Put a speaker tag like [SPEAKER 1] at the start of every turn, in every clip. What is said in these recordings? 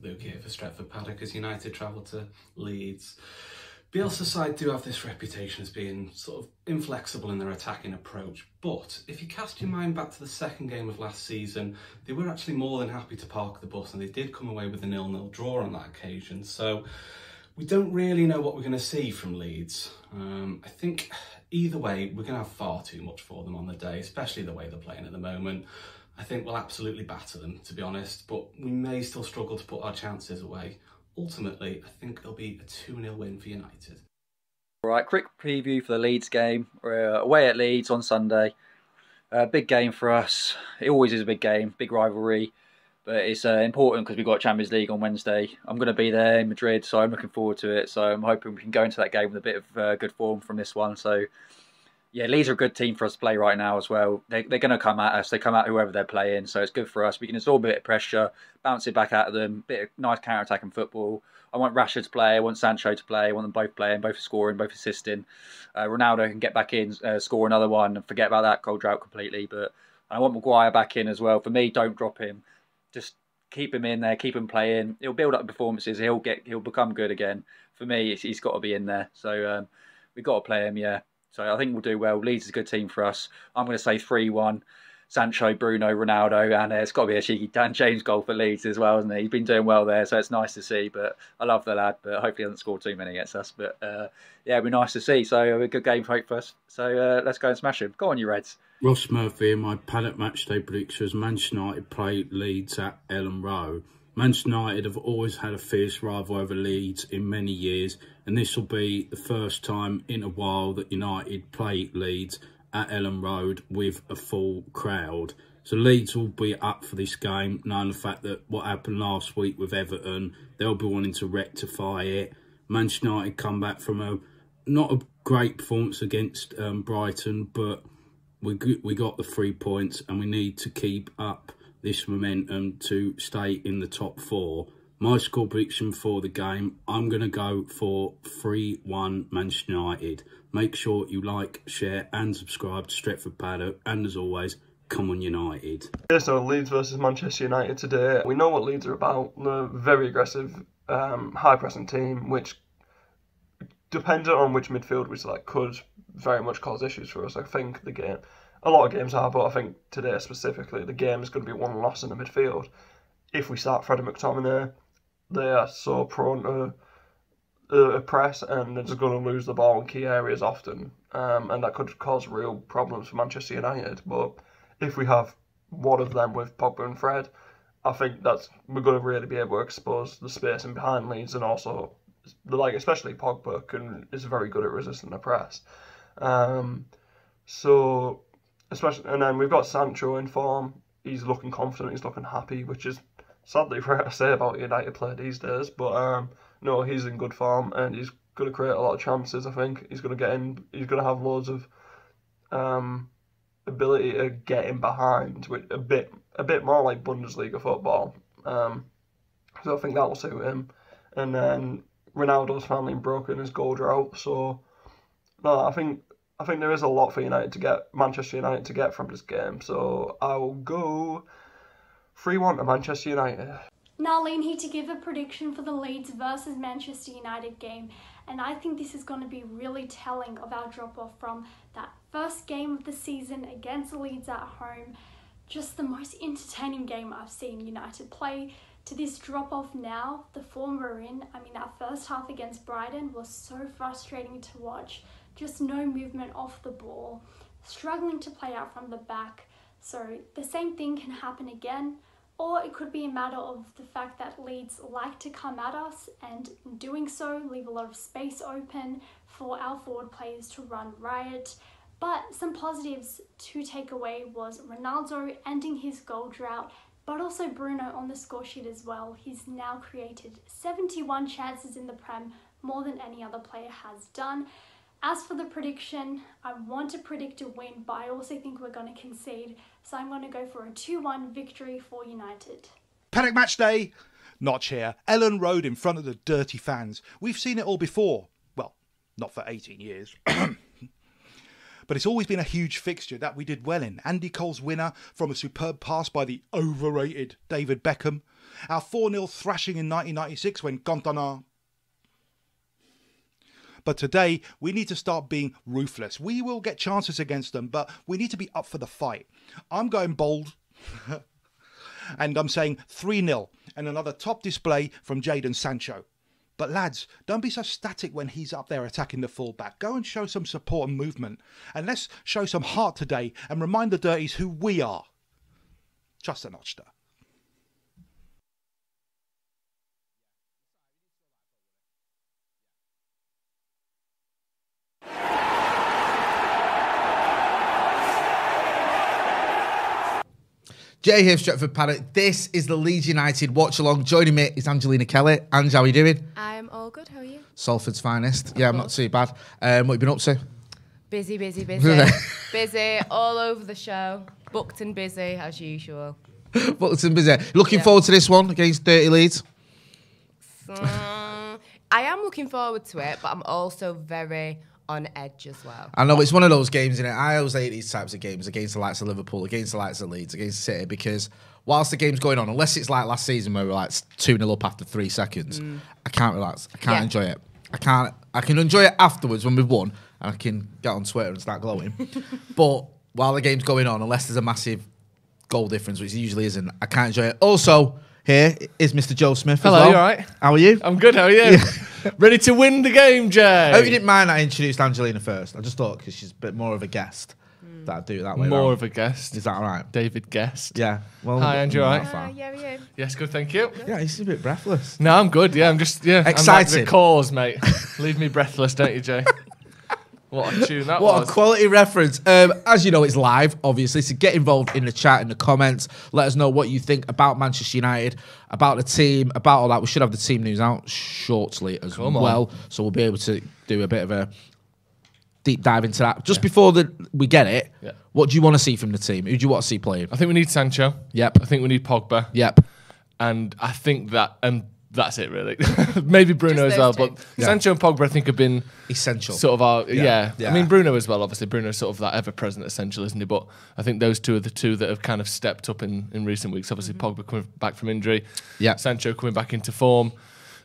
[SPEAKER 1] Luke here for Stretford Paddock as United travel to Leeds. Bielsa's side do have this reputation as being sort of inflexible in their attacking approach, but if you cast your mind back to the second game of last season, they were actually more than happy to park the bus, and they did come away with a 0-0 draw on that occasion. So we don't really know what we're going to see from Leeds. I think either way, we're going to have far too much for them on the day, especially the way they're playing at the moment. I think we'll absolutely batter them, to be honest, but we may still struggle to put our chances away. Ultimately, I think there'll be a 2-0 win for United.
[SPEAKER 2] All right, quick preview for the Leeds game. We're away at Leeds on Sunday. Big game for us. It always is a big game, big rivalry. But it's important because we've got Champions League on Wednesday. I'm going to be there in Madrid, so I'm looking forward to it. So I'm hoping we can go into that game with a bit of good form from this one. So yeah, Leeds are a good team for us to play right now as well. They're going to come at us. They come at whoever they're playing, so it's good for us. We can absorb a bit of pressure, bounce it back out of them, bit of nice counter-attacking football. I want Rashford to play, I want Sancho to play, I want them both playing, both scoring, both assisting. Ronaldo can get back in, score another one, and forget about that goal drought completely. But I want Maguire back in as well. For me, don't drop him. Just keep him in there, keep him playing. He'll build up performances. He'll become good again. For me, he's got to be in there. So we've got to play him, yeah. So I think we'll do well. Leeds is a good team for us. I'm going to say 3-1. Sancho, Bruno, Ronaldo, and it's got to be a cheeky Dan James goal for Leeds as well, isn't he? He's been doing well there, so it's nice to see. But I love the lad, but hopefully he doesn't score too many against us. But yeah, it'll be nice to see. So a good game for us. So let's go and smash him. Go on, you Reds.
[SPEAKER 3] Ross Murphy, my Paddock matchday prediction is Manchester United play Leeds at Ellen Road. Manchester United have always had a fierce rival over Leeds in many years, and this will be the first time in a while that United play Leeds at Ellen Road with a full crowd. So Leeds will be up for this game, knowing the fact that what happened last week with Everton, they'll be wanting to rectify it. Manchester United come back from not a great performance against Brighton, but we got the 3 points, and we need to keep up this momentum to stay in the top 4. My score prediction for the game, I'm going to go for 3-1 Manchester United. Make sure you like, share and subscribe to Stretford Paddock. And as always, come on United.
[SPEAKER 4] Yeah, so Leeds versus Manchester United today. We know what Leeds are about. They're a very aggressive, high-pressing team, which, dependent on which midfield we select, could very much cause issues for us. I think the game... A lot of games are, but I think today specifically, the game is going to be one loss in the midfield. If we start Freddie McTominay, they are so prone to press, and they're just going to lose the ball in key areas often. And that could cause real problems for Manchester United. But if we have one of them with Pogba and Fred, I think we're going to really be able to expose the space in behind Leeds, and also, especially Pogba is very good at resisting the press. So... and then we've got Sancho in form. He's looking confident, he's looking happy, which is sadly rare to say about United player these days. But no, he's in good form, and he's going to create a lot of chances. I think he's going to get in. He's going to have loads of ability to get in behind, with a bit more like Bundesliga football. So I think that will suit him. And then Ronaldo's finally broken his goal drought. So no, I think there is a lot for Manchester United to get from this game. So I'll go 3-1 to Manchester United.
[SPEAKER 5] Now, Liam here to give a prediction for the Leeds versus Manchester United game. And I think this is going to be really telling of our drop-off from that first game of the season against Leeds at home. Just the most entertaining game I've seen United play, to this drop-off now, the form we're in. I mean, that first half against Brighton was so frustrating to watch. Just no movement off the ball, struggling to play out from the back. So the same thing can happen again, or it could be a matter of the fact that Leeds like to come at us, and in doing so leave a lot of space open for our forward players to run riot. But some positives to take away was Ronaldo ending his goal drought, but also Bruno on the score sheet as well. He's now created 71 chances in the Prem, more than any other player has done. As for the prediction, I want to predict a win, but I also think we're going to concede. So I'm going to go for a 2-1 victory for United.
[SPEAKER 6] Paddock match day, Notch here. Ellen Road in front of the dirty fans. We've seen it all before. Well, not for 18 years. but it's always been a huge fixture that we did well in. Andy Cole's winner from a superb pass by the overrated David Beckham. Our 4-0 thrashing in 1996 when Cantona. But today, we need to start being ruthless. We will get chances against them, but we need to be up for the fight. I'm going bold, and I'm saying 3-0, and another top display from Jadon Sancho. But lads, don't be so static when he's up there attacking the fullback. Go and show some support and movement. And let's show some heart today and remind the Dirties who we are. Just a notch there.
[SPEAKER 7] Jay here, Stretford, Paddock. This is the Leeds United Watchalong. Joining me is Angelina Kelly. Ange, how are you doing?
[SPEAKER 8] I'm all good, how are you?
[SPEAKER 7] Salford's finest. Yeah, I'm not too bad. What have you been up to?
[SPEAKER 8] Busy. Busy, all over the show. Booked and busy, as usual.
[SPEAKER 7] Booked and busy. Looking forward to this one against Dirty Leeds?
[SPEAKER 8] I am looking forward to it, but I'm also very on edge as well.
[SPEAKER 7] I know it's one of those games, innit? I always hate these types of games against the likes of Liverpool, against the likes of Leeds, against City, because whilst the game's going on, unless it's like last season where we're like 2-0 up after 3 seconds, I can't relax. I can't enjoy it. I can enjoy it afterwards when we've won, and I can get on Twitter and start glowing. But while the game's going on, unless there's a massive goal difference, which usually isn't, I can't enjoy it. Also, here is Mr. Joe Smith.
[SPEAKER 9] Hello, you all right?
[SPEAKER 7] How are you?
[SPEAKER 9] I'm good, how are you? Ready to win the game, Jay?
[SPEAKER 7] I hope you didn't mind that I introduced Angelina first. I just thought, because she's a bit more of a guest, that I'd do it that way.
[SPEAKER 9] More of a guest.
[SPEAKER 7] Is that all right?
[SPEAKER 9] David Guest.
[SPEAKER 7] Yeah. Well,
[SPEAKER 9] hi, Ange, you all right?
[SPEAKER 8] Yeah, are you?
[SPEAKER 9] Yes, good, thank you.
[SPEAKER 7] Yeah, he's a bit breathless.
[SPEAKER 9] No, I'm good, yeah, I'm just,
[SPEAKER 7] Excited.
[SPEAKER 9] I'm like the cause, mate. Leave me breathless, don't you, Jay? What a tune that
[SPEAKER 7] What
[SPEAKER 9] was.
[SPEAKER 7] a quality reference. As you know, it's live, obviously, so get involved in the chat, in the comments. Let us know what you think about Manchester United, about the team, about all that. We should have the team news out shortly as well, so we'll be able to do a bit of a deep dive into that. Just before we get it, what do you want to see from the team? Who do you want to see playing?
[SPEAKER 9] I think we need Sancho.
[SPEAKER 7] Yep.
[SPEAKER 9] I think we need Pogba.
[SPEAKER 7] Yep.
[SPEAKER 9] And I think that, that's it, really. Maybe Bruno as well, but Sancho and Pogba, I think, have been
[SPEAKER 7] essential.
[SPEAKER 9] Sort of our, yeah. I mean, Bruno as well, obviously. Bruno's sort of that ever-present essential, isn't he? But I think those two are the two that have kind of stepped up in recent weeks. Obviously, Pogba coming back from injury. Yeah. Sancho coming back into form.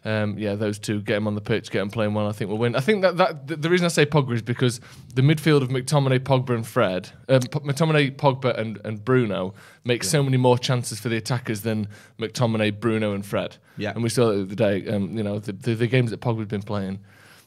[SPEAKER 9] Those two, get him on the pitch, get him playing well, I think we'll win. I think that the reason I say Pogba is because the midfield of McTominay, Pogba and Fred, McTominay, Pogba and Bruno make so many more chances for the attackers than McTominay, Bruno and Fred. Yeah. And we saw that the other day, the games that Pogba's been playing,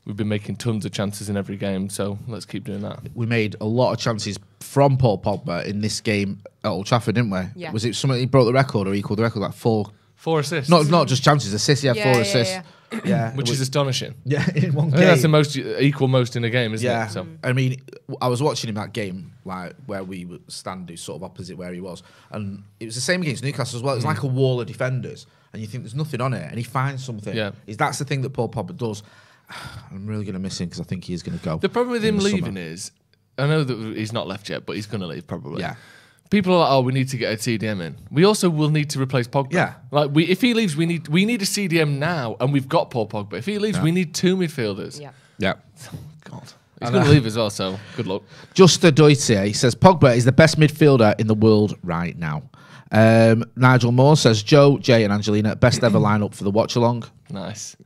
[SPEAKER 9] we've been making tons of chances in every game, so let's keep doing that.
[SPEAKER 7] We made a lot of chances from Paul Pogba in this game at Old Trafford, didn't we? Yeah. Was it something he broke the record or equalled the record, like 4
[SPEAKER 9] assists.
[SPEAKER 7] Not just chances, assists. He had 4 assists. Yeah,
[SPEAKER 9] which is astonishing.
[SPEAKER 7] Yeah, in one game.
[SPEAKER 9] That's the most equal most in a game, isn't it?
[SPEAKER 7] So. I mean, I was watching him that game, like where we would stand sort of opposite where he was, and it was the same against Newcastle as well. It was like a wall of defenders, and you think there's nothing on it, and he finds something. Yeah, that's the thing that Paul Pogba does. I'm really going to miss him because I think he is going to go.
[SPEAKER 9] The problem with him leaving is, I know that he's not left yet, but he's going to leave probably. Yeah. People are like, oh, we need to get a CDM in. We also will need to replace Pogba. Yeah. Like if he leaves, we need a CDM now, and we've got Paul Pogba. If he leaves, we need 2 midfilders. Yeah.
[SPEAKER 7] Yeah.
[SPEAKER 9] God. He's going to leave as well, so good luck.
[SPEAKER 7] Justa Doitier says Pogba is the best midfielder in the world right now. Nigel Moore says Joe, Jay, and Angelina best ever lineup for the watch along.
[SPEAKER 9] Nice.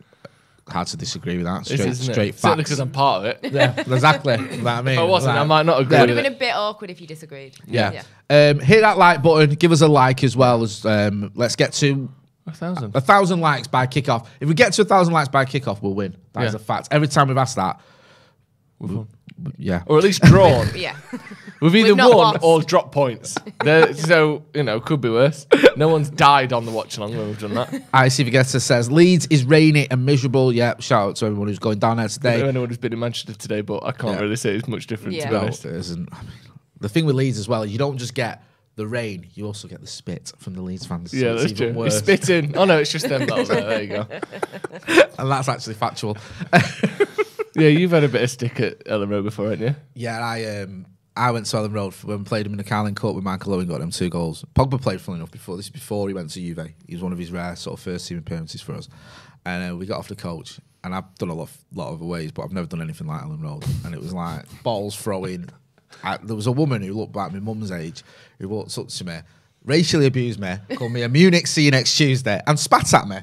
[SPEAKER 7] Hard to disagree with that.
[SPEAKER 9] Straight facts. Certainly because I'm part of it.
[SPEAKER 7] Yeah, exactly. That I mean,
[SPEAKER 9] if I wasn't, I might not agree.
[SPEAKER 8] It would have been a bit awkward if you disagreed.
[SPEAKER 7] Yeah. Hit that like button. Give us a like as well as let's get to
[SPEAKER 9] 1,000.
[SPEAKER 7] 1,000 likes by kickoff. If we get to 1,000 likes by kickoff, we'll win. That is a fact. Every time we've asked that,
[SPEAKER 9] we've won.
[SPEAKER 7] Yeah,
[SPEAKER 9] or at least drawn.
[SPEAKER 8] Yeah,
[SPEAKER 9] we've either won or dropped points. So could be worse. No one's died on the watch along when we've done that.
[SPEAKER 7] IC Vigetta says Leeds is rainy and miserable. Yeah, shout out to everyone who's going down there today.
[SPEAKER 9] I don't know anyone who's been in Manchester today, but I can't really say it's much different to be honest.
[SPEAKER 7] It isn't. I mean, the thing with Leeds as well, you don't just get the rain, you also get the spit from the Leeds fans.
[SPEAKER 9] Yeah,
[SPEAKER 7] so
[SPEAKER 9] that's true. You're spitting. Oh no, it's just them. There you go.
[SPEAKER 7] And that's actually factual.
[SPEAKER 9] Yeah, you've had a bit of stick at Ellen Road before, haven't you?
[SPEAKER 7] Yeah, I went to Ellen Road when we played him in the Carling Cup with Michael Owen, got them 2 goals. Pogba played funnily enough before. This is before he went to Juve. He was one of his rare sort of first team appearances for us. And we got off the coach, and I've done a lot of aways, but I've never done anything like Ellen Road. And it was like balls throwing, there was a woman who looked like my mum's age who walked up to me, racially abused me, called me a Munich, see you next Tuesday, and spat at me.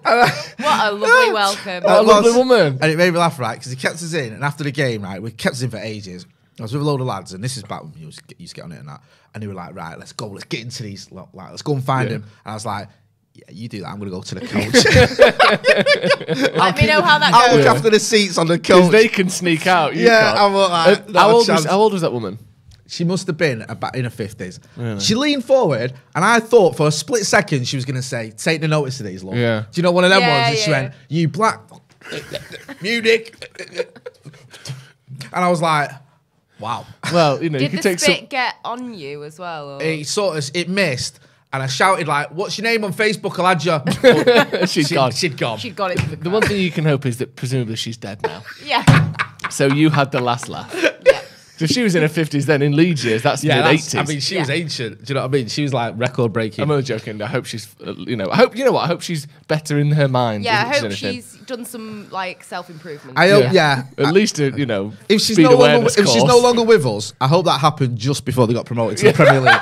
[SPEAKER 8] What a lovely welcome.
[SPEAKER 9] What a lovely woman.
[SPEAKER 7] And it made me laugh, right, because he kept us in, and after the game, right, we kept us in for ages. I was with a load of lads, and this is back when you used to get on it and that, and they were like, right, let's go, let's get into these, like, let's go and find him. And I was like, yeah, you do that, I'm going to go to the coach.
[SPEAKER 8] Let me know how that goes.
[SPEAKER 7] I'll look after the seats on the coach.
[SPEAKER 9] They can sneak out.
[SPEAKER 7] I'm like,
[SPEAKER 9] how old was that woman?
[SPEAKER 7] She must have been about in her 50s.
[SPEAKER 9] Really?
[SPEAKER 7] She leaned forward, and I thought for a split second she was going to say, take the notice of these, love.
[SPEAKER 9] Yeah.
[SPEAKER 7] Do you know one of them
[SPEAKER 8] Yeah,
[SPEAKER 7] ones? And she
[SPEAKER 8] yeah.
[SPEAKER 7] went, you black Munich. And I was like, wow.
[SPEAKER 9] Well, you know, you
[SPEAKER 8] Did
[SPEAKER 9] could
[SPEAKER 8] the
[SPEAKER 9] take
[SPEAKER 8] spit
[SPEAKER 9] some.
[SPEAKER 8] get on you as well? Or?
[SPEAKER 7] It missed, and I shouted like, what's your name on Facebook? I'll add you.
[SPEAKER 9] She'd gone.
[SPEAKER 7] She'd gone.
[SPEAKER 8] She got it.
[SPEAKER 9] The one thing you can hope is that presumably she's dead now.
[SPEAKER 8] Yeah.
[SPEAKER 9] So you had the last laugh.
[SPEAKER 8] Yeah.
[SPEAKER 9] So if she was in her 50s then, in Leeds years, that's mid-80s.
[SPEAKER 7] I mean, she was ancient. Do you know what I mean? She was like record breaking.
[SPEAKER 9] I'm only joking. I hope she's, I hope she's better in her mind.
[SPEAKER 8] Yeah, I
[SPEAKER 9] isn't
[SPEAKER 8] hope
[SPEAKER 9] anything.
[SPEAKER 8] she's done some like self-improvement.
[SPEAKER 7] I hope, yeah.
[SPEAKER 9] At least,
[SPEAKER 7] if she's
[SPEAKER 9] speed
[SPEAKER 7] no longer
[SPEAKER 9] awareness
[SPEAKER 7] if she's no
[SPEAKER 9] course.
[SPEAKER 7] longer with us, I hope that happened just before they got promoted to the Premier League.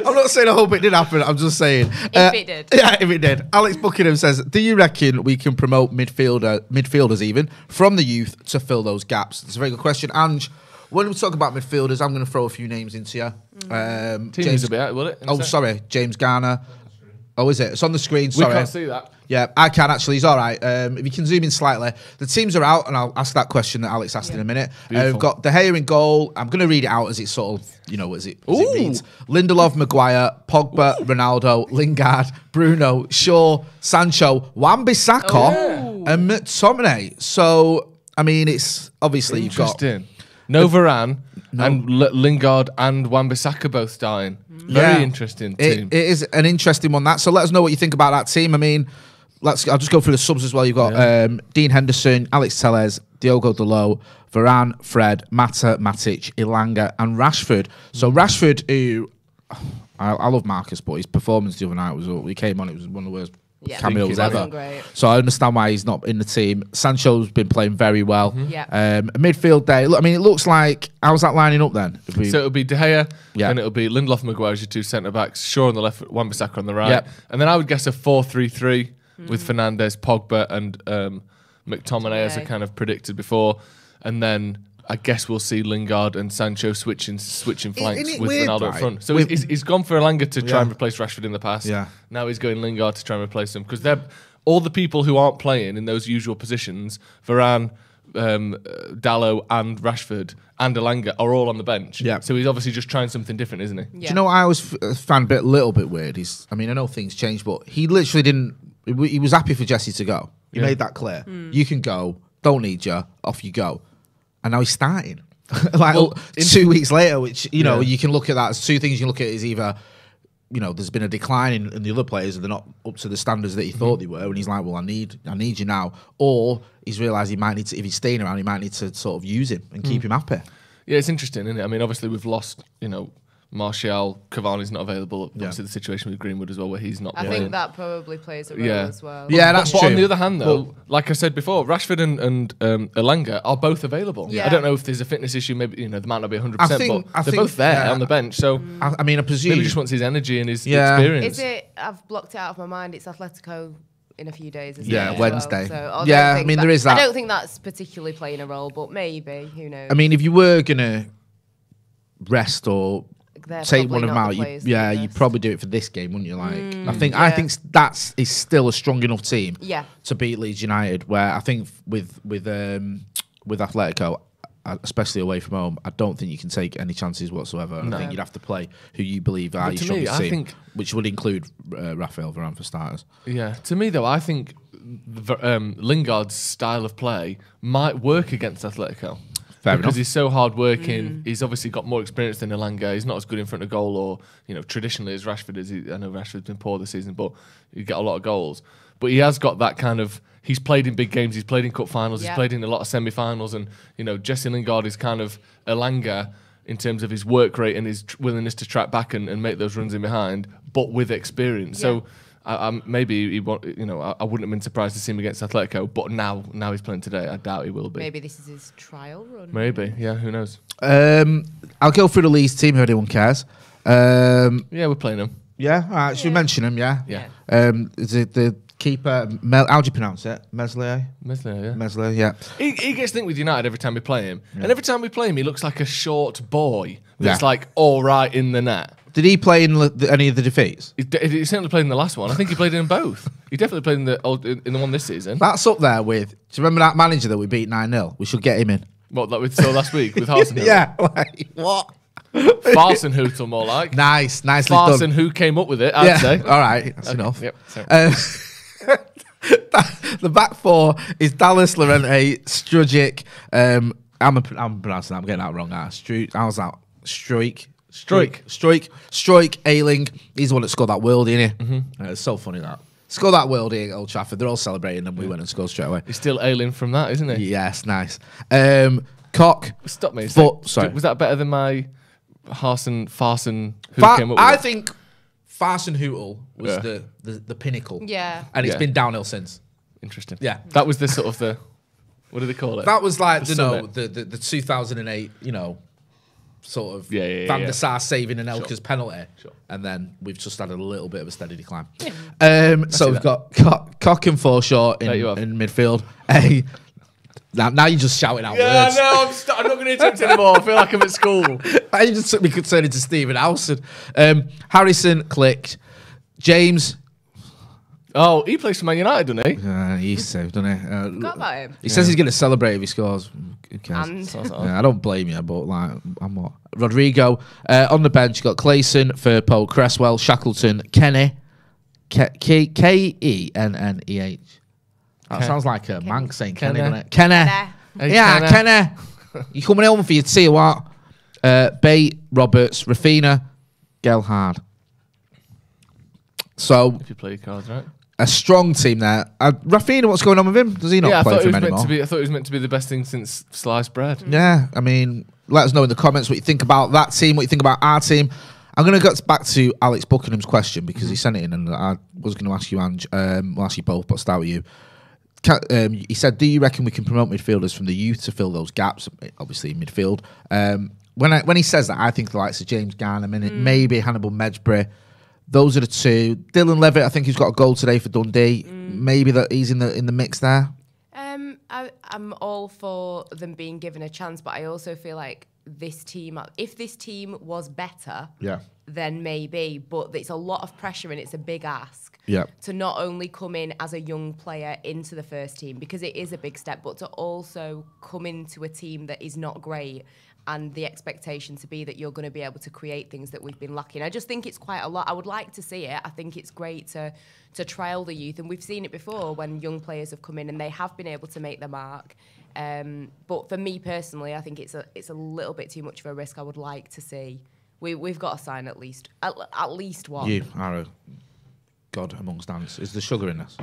[SPEAKER 7] I'm not saying I hope it did happen. I'm just saying
[SPEAKER 8] If it did.
[SPEAKER 7] Yeah, if it did. Alex Buckingham says, "Do you reckon we can promote midfielders even from the youth to fill those gaps?" It's a very good question, Ange. When we talk about midfielders, I'm going to throw a few names into you.
[SPEAKER 9] James will be out, will it?
[SPEAKER 7] Sorry, James Garner. Oh, is it? It's on the screen.
[SPEAKER 9] We
[SPEAKER 7] Sorry.
[SPEAKER 9] can't see that.
[SPEAKER 7] Yeah, I can actually. He's all right. If you can zoom in slightly. The teams are out, and I'll ask that question that Alex asked in a minute. We've got De Gea in goal. I'm going to read it out as it sort of, as it reads. Lindelof, Maguire, Pogba, Ronaldo, Lingard, Bruno, Shaw, Sancho, Wan-Bissaka, and McTominay. So, I mean, it's obviously you've got...
[SPEAKER 9] Interesting. No Varane and Lingard and Wan-Bissaka both dying. Very interesting team.
[SPEAKER 7] It is an interesting one, that. So let us know what you think about that team. I mean... I'll just go through the subs as well. You've got Dean Henderson, Alex Tellez, Diogo Dalot, Varane, Fred, Mata, Matic, Ilanga, and Rashford. So Rashford, who I love Marcus, but his performance the other night he came on. It was one of the worst cameos ever.
[SPEAKER 8] Great.
[SPEAKER 7] So I understand why he's not in the team. Sancho's been playing very well.
[SPEAKER 8] Yeah.
[SPEAKER 7] Midfield day. Look, I mean, it looks like how's that lining up then?
[SPEAKER 9] So it'll be De Gea, and it'll be Lindelof and Maguire as your two centre backs. Shaw on the left, Wan-Bissaka on the right, and then I would guess a 4-3-3. With Fernandes, Pogba, and McTominay as I kind of predicted before, and then I guess we'll see Lingard and Sancho switching flanks with Ronaldo up front. So he's gone for Ilanga to try and replace Rashford in the past.
[SPEAKER 7] Yeah.
[SPEAKER 9] Now he's going Lingard to try and replace him because they're all the people who aren't playing in those usual positions. Varane, Dalot, and Rashford and Ilanga are all on the bench.
[SPEAKER 7] Yeah.
[SPEAKER 9] So he's obviously just trying something different, isn't he?
[SPEAKER 7] Do you know what I always found a little bit weird? I know things change, but he literally didn't. He was happy for Jesse to go. He made that clear. You can go. Don't need you. Off you go. And now he's starting. 2 weeks later, which, you can look at that as two things. You can look at it as either, there's been a decline in the other players and they're not up to the standards that he thought they were. And he's like, well, I need you now. Or he's realised he might need to, if he's staying around, he might need to sort of use him and keep him happy.
[SPEAKER 9] Yeah, it's interesting, isn't it? I mean, obviously we've lost, Martial, Cavani's not available. Obviously, the situation with Greenwood as well, where he's not playing.
[SPEAKER 8] I think that probably plays a role as well.
[SPEAKER 7] Yeah, that's
[SPEAKER 9] true.
[SPEAKER 7] But
[SPEAKER 9] on the other hand, though, like I said before, Rashford and Ilanga are both available.
[SPEAKER 8] Yeah.
[SPEAKER 9] I don't know if there's a fitness issue. Maybe they might not be 100%, but they're both there on the bench. So
[SPEAKER 7] I presume
[SPEAKER 9] maybe he just wants his energy and his experience.
[SPEAKER 8] Is it? I've blocked it out of my mind. It's Atletico in a few days. Isn't it,
[SPEAKER 7] Wednesday.
[SPEAKER 8] Well? So
[SPEAKER 7] there is that.
[SPEAKER 8] I don't think that's particularly playing a role, but maybe. Who knows?
[SPEAKER 7] I mean, if you were gonna rest or take one of them out, you probably do it for this game, wouldn't you? I think that is still a strong enough team to beat Leeds United. Where I think with Atletico, especially away from home, I don't think you can take any chances whatsoever. I think you'd have to play who you believe are your strongest team, which would include Raphael Varane for starters.
[SPEAKER 9] Yeah, to me though, I think Lingard's style of play might work against Atletico. Because he's so hard working. He's obviously got more experience than Ilanga. He's not as good in front of goal or, traditionally as Rashford is. I know Rashford's been poor this season, but he get a lot of goals. But he has got that kind of, he's played in big games, he's played in cup finals, he's played in a lot of semi-finals, and, Jesse Lingard is kind of Ilanga in terms of his work rate and his willingness to track back and make those runs in behind, but with experience. So maybe he won't. You know, I wouldn't have been surprised to see him against Atletico, but now he's playing today. I doubt he will be.
[SPEAKER 8] Maybe this is his trial run.
[SPEAKER 9] Maybe, yeah. Who knows?
[SPEAKER 7] I'll go through the Leeds team if anyone cares.
[SPEAKER 9] Yeah, we're playing him.
[SPEAKER 7] Yeah, all right. Should we mention him? Yeah.
[SPEAKER 9] Yeah.
[SPEAKER 7] Is it the keeper? How do you pronounce it? Meslier.
[SPEAKER 9] Yeah.
[SPEAKER 7] Meslier. Yeah.
[SPEAKER 9] He gets linked with United every time we play him, and every time we play him, he looks like a short boy that's like all right in the net.
[SPEAKER 7] Did he play in any of the defeats?
[SPEAKER 9] He certainly played in the last one. I think he played in both. He definitely played in the one this season.
[SPEAKER 7] That's up there with. Do you remember that manager that we beat 9-0? We should get him in.
[SPEAKER 9] What that we saw last week with Harsenhootel?
[SPEAKER 7] Yeah. Like, what?
[SPEAKER 9] Farsenhootel, more like.
[SPEAKER 7] Nicely done.
[SPEAKER 9] Farsen, who came up with it? I'd say.
[SPEAKER 7] All right, that's enough.
[SPEAKER 9] Yep.
[SPEAKER 7] The back four is Dallas, Llorente, Strujic. I'm pronouncing that. I'm getting that wrong. How's that? Struik, Ayling. He's the one that scored that worldie, isn't he? Mm-hmm. It's so funny that. Scored that worldie at Old Trafford. They're all celebrating, and we went and scored straight away.
[SPEAKER 9] He's still ailing from that, isn't he?
[SPEAKER 7] Yes, nice. Cock.
[SPEAKER 9] Stop me.
[SPEAKER 7] Sorry.
[SPEAKER 9] Was that better than my Farsen who came up with
[SPEAKER 7] I
[SPEAKER 9] it?
[SPEAKER 7] think Farsenhootel was the pinnacle.
[SPEAKER 8] Yeah.
[SPEAKER 7] And it's been downhill since.
[SPEAKER 9] Interesting.
[SPEAKER 7] Yeah.
[SPEAKER 9] That was the sort of the... What do they call it?
[SPEAKER 7] That was like,
[SPEAKER 9] the
[SPEAKER 7] the 2008, sort of
[SPEAKER 9] Van
[SPEAKER 7] der Sar saving an Elkers penalty.
[SPEAKER 9] Sure.
[SPEAKER 7] And then we've just had a little bit of a steady decline. So we've got Cock and Forshaw in midfield. Now you're just shouting out words.
[SPEAKER 9] No, I'm not going to attempt anymore. I feel like I'm at school.
[SPEAKER 7] You just took me turning to Stephen Howson. Harrison clicked. James.
[SPEAKER 9] Oh, he plays for Man United, doesn't he?
[SPEAKER 7] He's saved, doesn't he?
[SPEAKER 8] Forgot about him.
[SPEAKER 7] He says he's going to celebrate if he scores. Who cares?
[SPEAKER 8] And
[SPEAKER 7] I don't blame you, but I'm what? Rodrigo. On the bench, you got Clayson, Firpo, Cresswell, Shackleton, Kenny. Kennneh. That sounds like a Manx saying Kenny, doesn't it? Kenny.
[SPEAKER 9] Hey,
[SPEAKER 7] Yeah, Kenny. You coming home for your tea or what? Bate, Roberts, Rafina, Gelhard. So,
[SPEAKER 9] If you play your cards right.
[SPEAKER 7] a strong team there. Rafina, what's going on with him? Does he not play for him anymore?
[SPEAKER 9] I thought it was meant to be the best thing since sliced bread.
[SPEAKER 7] Yeah, I mean, let us know in the comments what you think about that team, what you think about our team. I'm going to go back to Alex Buckingham's question because he sent it in, and I was going to ask you, Ange. We'll ask you both, but I'll start with you. He said, do you reckon we can promote midfielders from the youth to fill those gaps, obviously in midfield? When he says that, I think the likes of James Garner, maybe Hannibal Medjbury. Those are the two. Dylan Levitt, I think he's got a goal today for Dundee. Maybe that he's in the mix there.
[SPEAKER 8] I'm all for them being given a chance, but I also feel like this team, if this team was better, then maybe. But it's a lot of pressure and it's a big ask to not only come in as a young player into the first team, because it is a big step, but to also come into a team that is not great and the expectation to be that you're going to be able to create things that we've been lacking. I just think it's quite a lot. I would like to see it. I think it's great to trial the youth, and we've seen it before when young players have come in and they have been able to make their mark. But for me personally, I think it's a little bit too much of a risk. I would like to see we've got to sign at least one.
[SPEAKER 7] You are a god amongst ants. Is there sugar in this?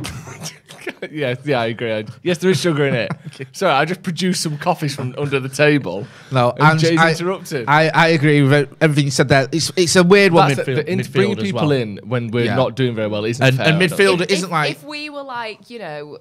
[SPEAKER 9] Yeah, I agree. Yes, there is sugar in it. Sorry, I just produced some coffees from under the table.
[SPEAKER 7] No,
[SPEAKER 9] and Jay's interrupted.
[SPEAKER 7] I agree with everything you said there. It's a weird one. Midfield
[SPEAKER 9] bringing
[SPEAKER 7] as
[SPEAKER 9] people
[SPEAKER 7] well.
[SPEAKER 9] in when we're not doing very well isn't fair.
[SPEAKER 7] And midfield isn't like...
[SPEAKER 8] If we were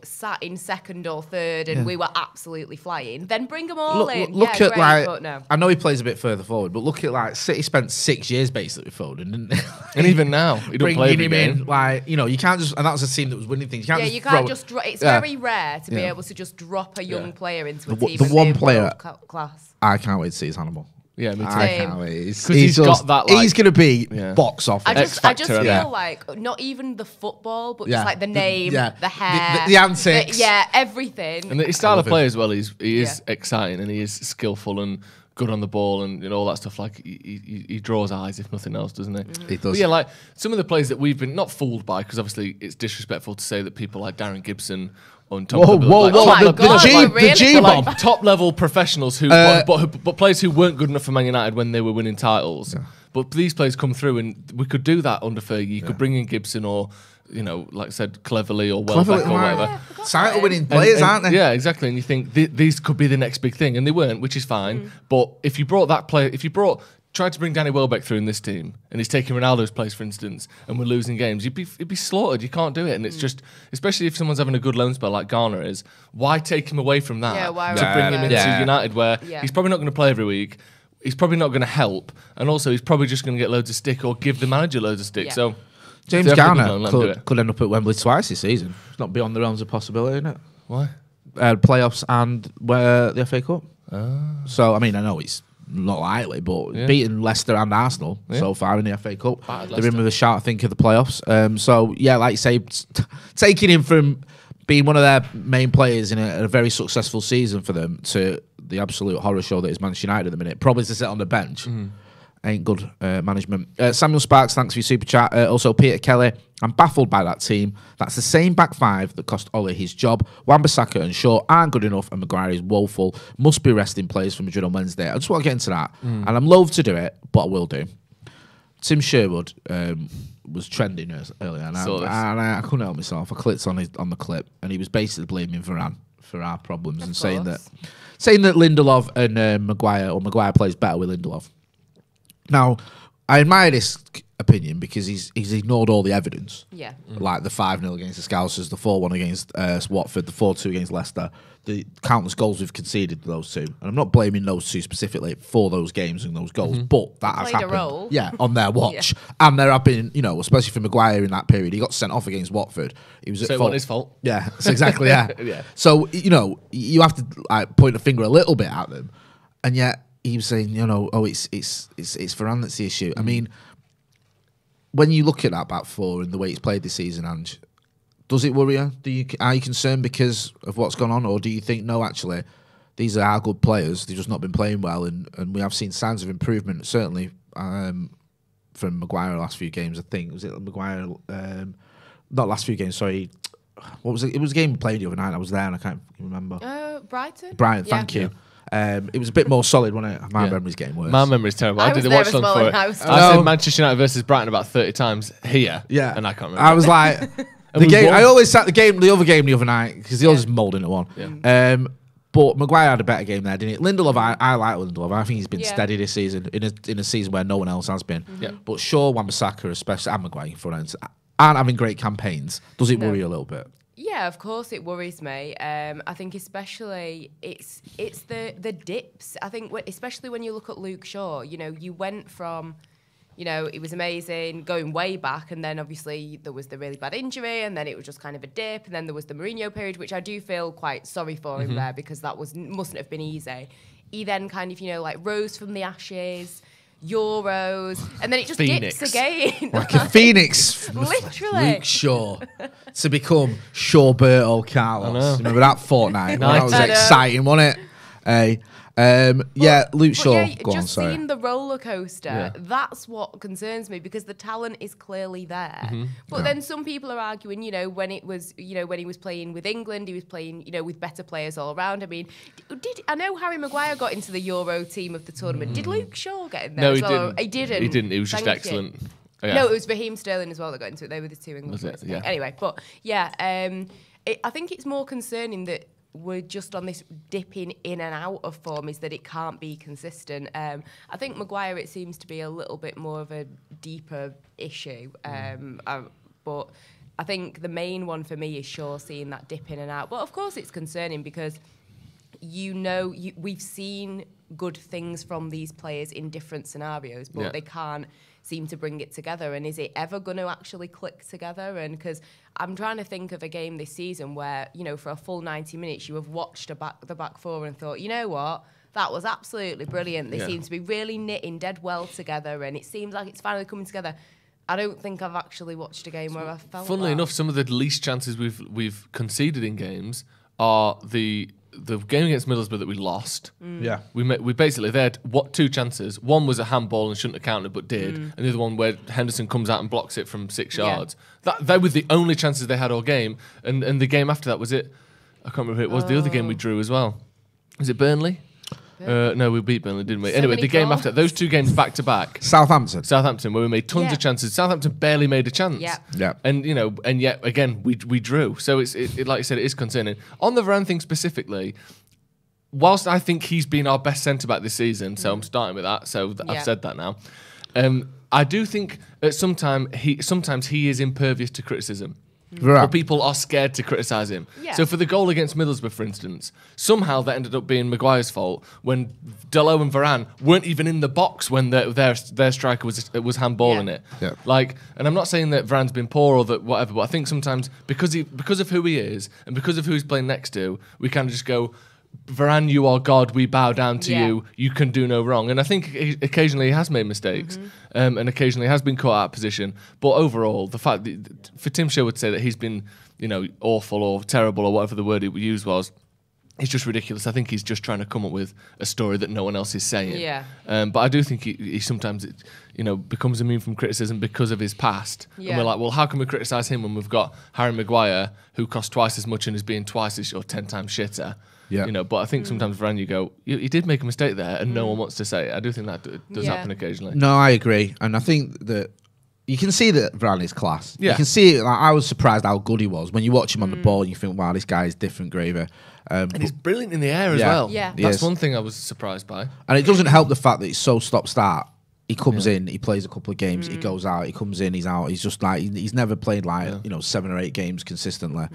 [SPEAKER 8] sat in second or third and we were absolutely flying, then bring them all in.
[SPEAKER 7] Look
[SPEAKER 8] at
[SPEAKER 7] great,
[SPEAKER 8] but no.
[SPEAKER 7] I know he plays a bit further forward, but look at City spent 6 years basically with Foden, didn't they?
[SPEAKER 9] And even now, he don't play
[SPEAKER 7] him in. You can't just... And that was a team that was winning things.
[SPEAKER 8] You can't just... It's very rare to be able to just drop a young player into a team.
[SPEAKER 7] The one player...
[SPEAKER 8] Class.
[SPEAKER 7] I can't wait to see is Hannibal.
[SPEAKER 9] Yeah, me too.
[SPEAKER 7] I can't wait.
[SPEAKER 9] He's got that.
[SPEAKER 7] He's going to be box office.
[SPEAKER 8] I just feel like not even the football, but just like the name, the hair,
[SPEAKER 7] the antics,
[SPEAKER 8] everything.
[SPEAKER 9] And his style of play as well. He is exciting and he is skillful and good on the ball and all that stuff. Like he draws eyes if nothing else, doesn't he?
[SPEAKER 7] He does.
[SPEAKER 9] But yeah, like some of the players that we've been not fooled by, because obviously it's disrespectful to say that people like Darren Gibson on top
[SPEAKER 7] whoa,
[SPEAKER 9] the
[SPEAKER 7] G-bomb.
[SPEAKER 9] top level professionals who but players who weren't good enough for Man United when they were winning titles. But these players come through and we could do that under Fergie. You could bring in Gibson or like I said, Cleverly or Welbeck or whatever.
[SPEAKER 7] Title-winning players, aren't they?
[SPEAKER 9] Yeah, exactly. And you think these could be the next big thing, and they weren't, which is fine. But if you brought that player, if you brought tried to bring Danny Welbeck through in this team, and he's taking Ronaldo's place, for instance, and we're losing games, you'd be slaughtered. You can't do it, and it's just, especially if someone's having a good loan spell like Garner is, why take him away from that to bring him into United, where he's probably not going to play every week, he's probably not going to help, and also he's probably just going to get loads of stick or give the manager loads of stick. So
[SPEAKER 7] James Garner could end up at Wembley twice this season. It's not beyond the realms of possibility, isn't it?
[SPEAKER 9] Why?
[SPEAKER 7] Playoffs and the FA Cup. So I mean, I know it's not likely, but beating Leicester and Arsenal so far in the FA Cup, they're in with a shout, I think, of the playoffs. So yeah, like you say, taking him from being one of their main players in a very successful season for them to the absolute horror show that is Manchester United at the minute, probably to sit on the bench. Ain't good management. Samuel Sparks, thanks for your super chat. Also, Peter Kelly, I'm baffled by that team. That's the same back five that cost Ole his job. Wan-Bissaka and Shaw aren't good enough, and Maguire is woeful. Must be resting players for Madrid on Wednesday. I just want to get into that, and I'm loath to do it, but I will do. Tim Sherwood was trending earlier, and I couldn't help myself. I clicked on the clip, and he was basically blaming Varane for our problems and saying that Lindelof and Maguire plays better with Lindelof. Now, I admire this opinion because he's ignored all the evidence.
[SPEAKER 8] Yeah.
[SPEAKER 7] Like the 5-0 against the Scousers, the 4-1 against Watford, the 4-2 against Leicester, the countless goals we've conceded to those two. And I'm not blaming those two specifically for those games and those goals, but that has happened. A role. Yeah, on their watch. And there have been, especially for Maguire in that period, he got sent off against Watford. He was at fault.
[SPEAKER 9] It wasn't his fault.
[SPEAKER 7] Yeah, that's exactly, yeah. So, you have to point a finger a little bit at them. And yet, he was saying, it's Varane that's the issue. I mean, when you look at that back four and the way it's played this season, Ange, does it worry you? Are you concerned because of what's gone on, or do you think no, actually, these are our good players? They've just not been playing well, and we have seen signs of improvement. Certainly from Maguire the last few games. I think was it Maguire? Not last few games. Sorry. What was it? It was a game we played the other night. I was there and I can't remember.
[SPEAKER 8] Brighton.
[SPEAKER 7] Thank you. It was a bit more solid, wasn't it? My memory's getting worse.
[SPEAKER 9] My memory's terrible. I did a watch-along for it. I said Manchester United versus Brighton about 30 times here. Yeah. And I can't remember.
[SPEAKER 7] I was like, the game. I always sat the other game the other night because they all just mould into one. Yeah. But Maguire had a better game there, didn't he? Lindelof, I like Lindelof. I think he's been steady this season in a season where no one else has been. Yeah. But Shaw, Wan-Bissaka, especially, and Maguire for instance, aren't having great campaigns. Does it worry you a little bit?
[SPEAKER 8] Yeah, of course it worries me. I think especially it's the dips. I think especially when you look at Luke Shaw, you went from, it was amazing going way back, and then obviously there was the really bad injury, and then it was just kind of a dip, and then there was the Mourinho period, which I do feel quite sorry for him there because that mustn't have been easy. He then kind of rose from the ashes. Euros, and then it just dips again.
[SPEAKER 7] Like a phoenix.
[SPEAKER 8] Literally.
[SPEAKER 7] Luke Shaw to become Shawberto Carlos. Remember that fortnight? That was exciting, wasn't it? Luke Shaw. Go on, sorry.
[SPEAKER 8] Seeing the roller coaster, that's what concerns me because the talent is clearly there. But then some people are arguing, when he was playing with England, he was playing, with better players all around. I mean, I know Harry Maguire got into the Euro team of the tournament. Did Luke Shaw get in there?
[SPEAKER 9] No,
[SPEAKER 8] he
[SPEAKER 9] didn't.
[SPEAKER 8] He didn't.
[SPEAKER 9] He didn't. He was just excellent.
[SPEAKER 8] Yeah. No, it was Raheem Sterling as well that got into it. They were the two England players.
[SPEAKER 9] Yeah.
[SPEAKER 8] Anyway, but I think it's more concerning that we're just on this dipping in and out of form, is that it can't be consistent. I think Maguire, it seems to be a little bit more of a deeper issue. But I think the main one for me is Shaw seeing that dip in and out. But of course it's concerning because we've seen good things from these players in different scenarios, but they can't seem to bring it together. And is it ever going to actually click together? And because I'm trying to think of a game this season where, for a full 90 minutes, you have watched the back four and thought, you know what? That was absolutely brilliant. They seem to be really knitting dead well together, and it seems like it's finally coming together. I don't think I've actually watched a game where I felt
[SPEAKER 9] Funnily enough, some of the least chances we've conceded in games are the game against Middlesbrough that we lost.
[SPEAKER 7] Yeah,
[SPEAKER 9] we basically they had two chances. One was a handball and shouldn't have counted, but did, and the other one where Henderson comes out and blocks it from 6 yards. They were the only chances they had all game. And the game after that was it. I can't remember who it was. The other game we drew as well. Was it Burnley? No, we beat Burnley, didn't we? Anyway, the game after those two games back to back.
[SPEAKER 7] Southampton,
[SPEAKER 9] where we made tons of chances. Southampton barely made a chance.
[SPEAKER 7] Yeah.
[SPEAKER 9] And and yet again we drew. So it's like I said, it is concerning. On the Varane thing specifically, whilst I think he's been our best centre-back this season, so I'm starting with that, so I've said that now, I do think at sometimes he is impervious to criticism.
[SPEAKER 7] Right.
[SPEAKER 9] Or people are scared to criticise him. Yeah. So for the goal against Middlesbrough, for instance, somehow that ended up being Maguire's fault when Dalot and Varane weren't even in the box when their striker was handballing it.
[SPEAKER 7] Yeah.
[SPEAKER 9] Like, and I'm not saying that Varane's been poor or that whatever, but I think sometimes because of who he is and because of who he's playing next to, we kind of just go, Varane, you are God, we bow down to you, you can do no wrong. And I think occasionally he has made mistakes and occasionally has been caught out of position. But overall, the fact that, for Tim Sherwood to say that he's been, awful or terrible or whatever the word he used was, it's just ridiculous. I think he's just trying to come up with a story that no one else is saying.
[SPEAKER 8] Yeah.
[SPEAKER 9] But I do think he sometimes, becomes immune from criticism because of his past. Yeah. And we're like, well, how can we criticise him when we've got Harry Maguire, who costs twice as much and is being twice as or 10 times shitter? Yeah. But I think sometimes Varane, you go, you did make a mistake there, and no one wants to say it. I do think that does happen occasionally.
[SPEAKER 7] No, I agree, and I think that you can see that Varane is class.
[SPEAKER 9] Yeah.
[SPEAKER 7] You can see it. Like, I was surprised how good he was when you watch him on the ball. And you think, wow, this guy is different gravy.
[SPEAKER 9] And he's brilliant in the air as well.
[SPEAKER 8] Yeah,
[SPEAKER 9] that's one thing I was surprised by.
[SPEAKER 7] And it doesn't help the fact that it's so stop-start. He comes in, he plays a couple of games, he goes out, he comes in, he's out. He's just like, he's never played 7 or 8 games consistently.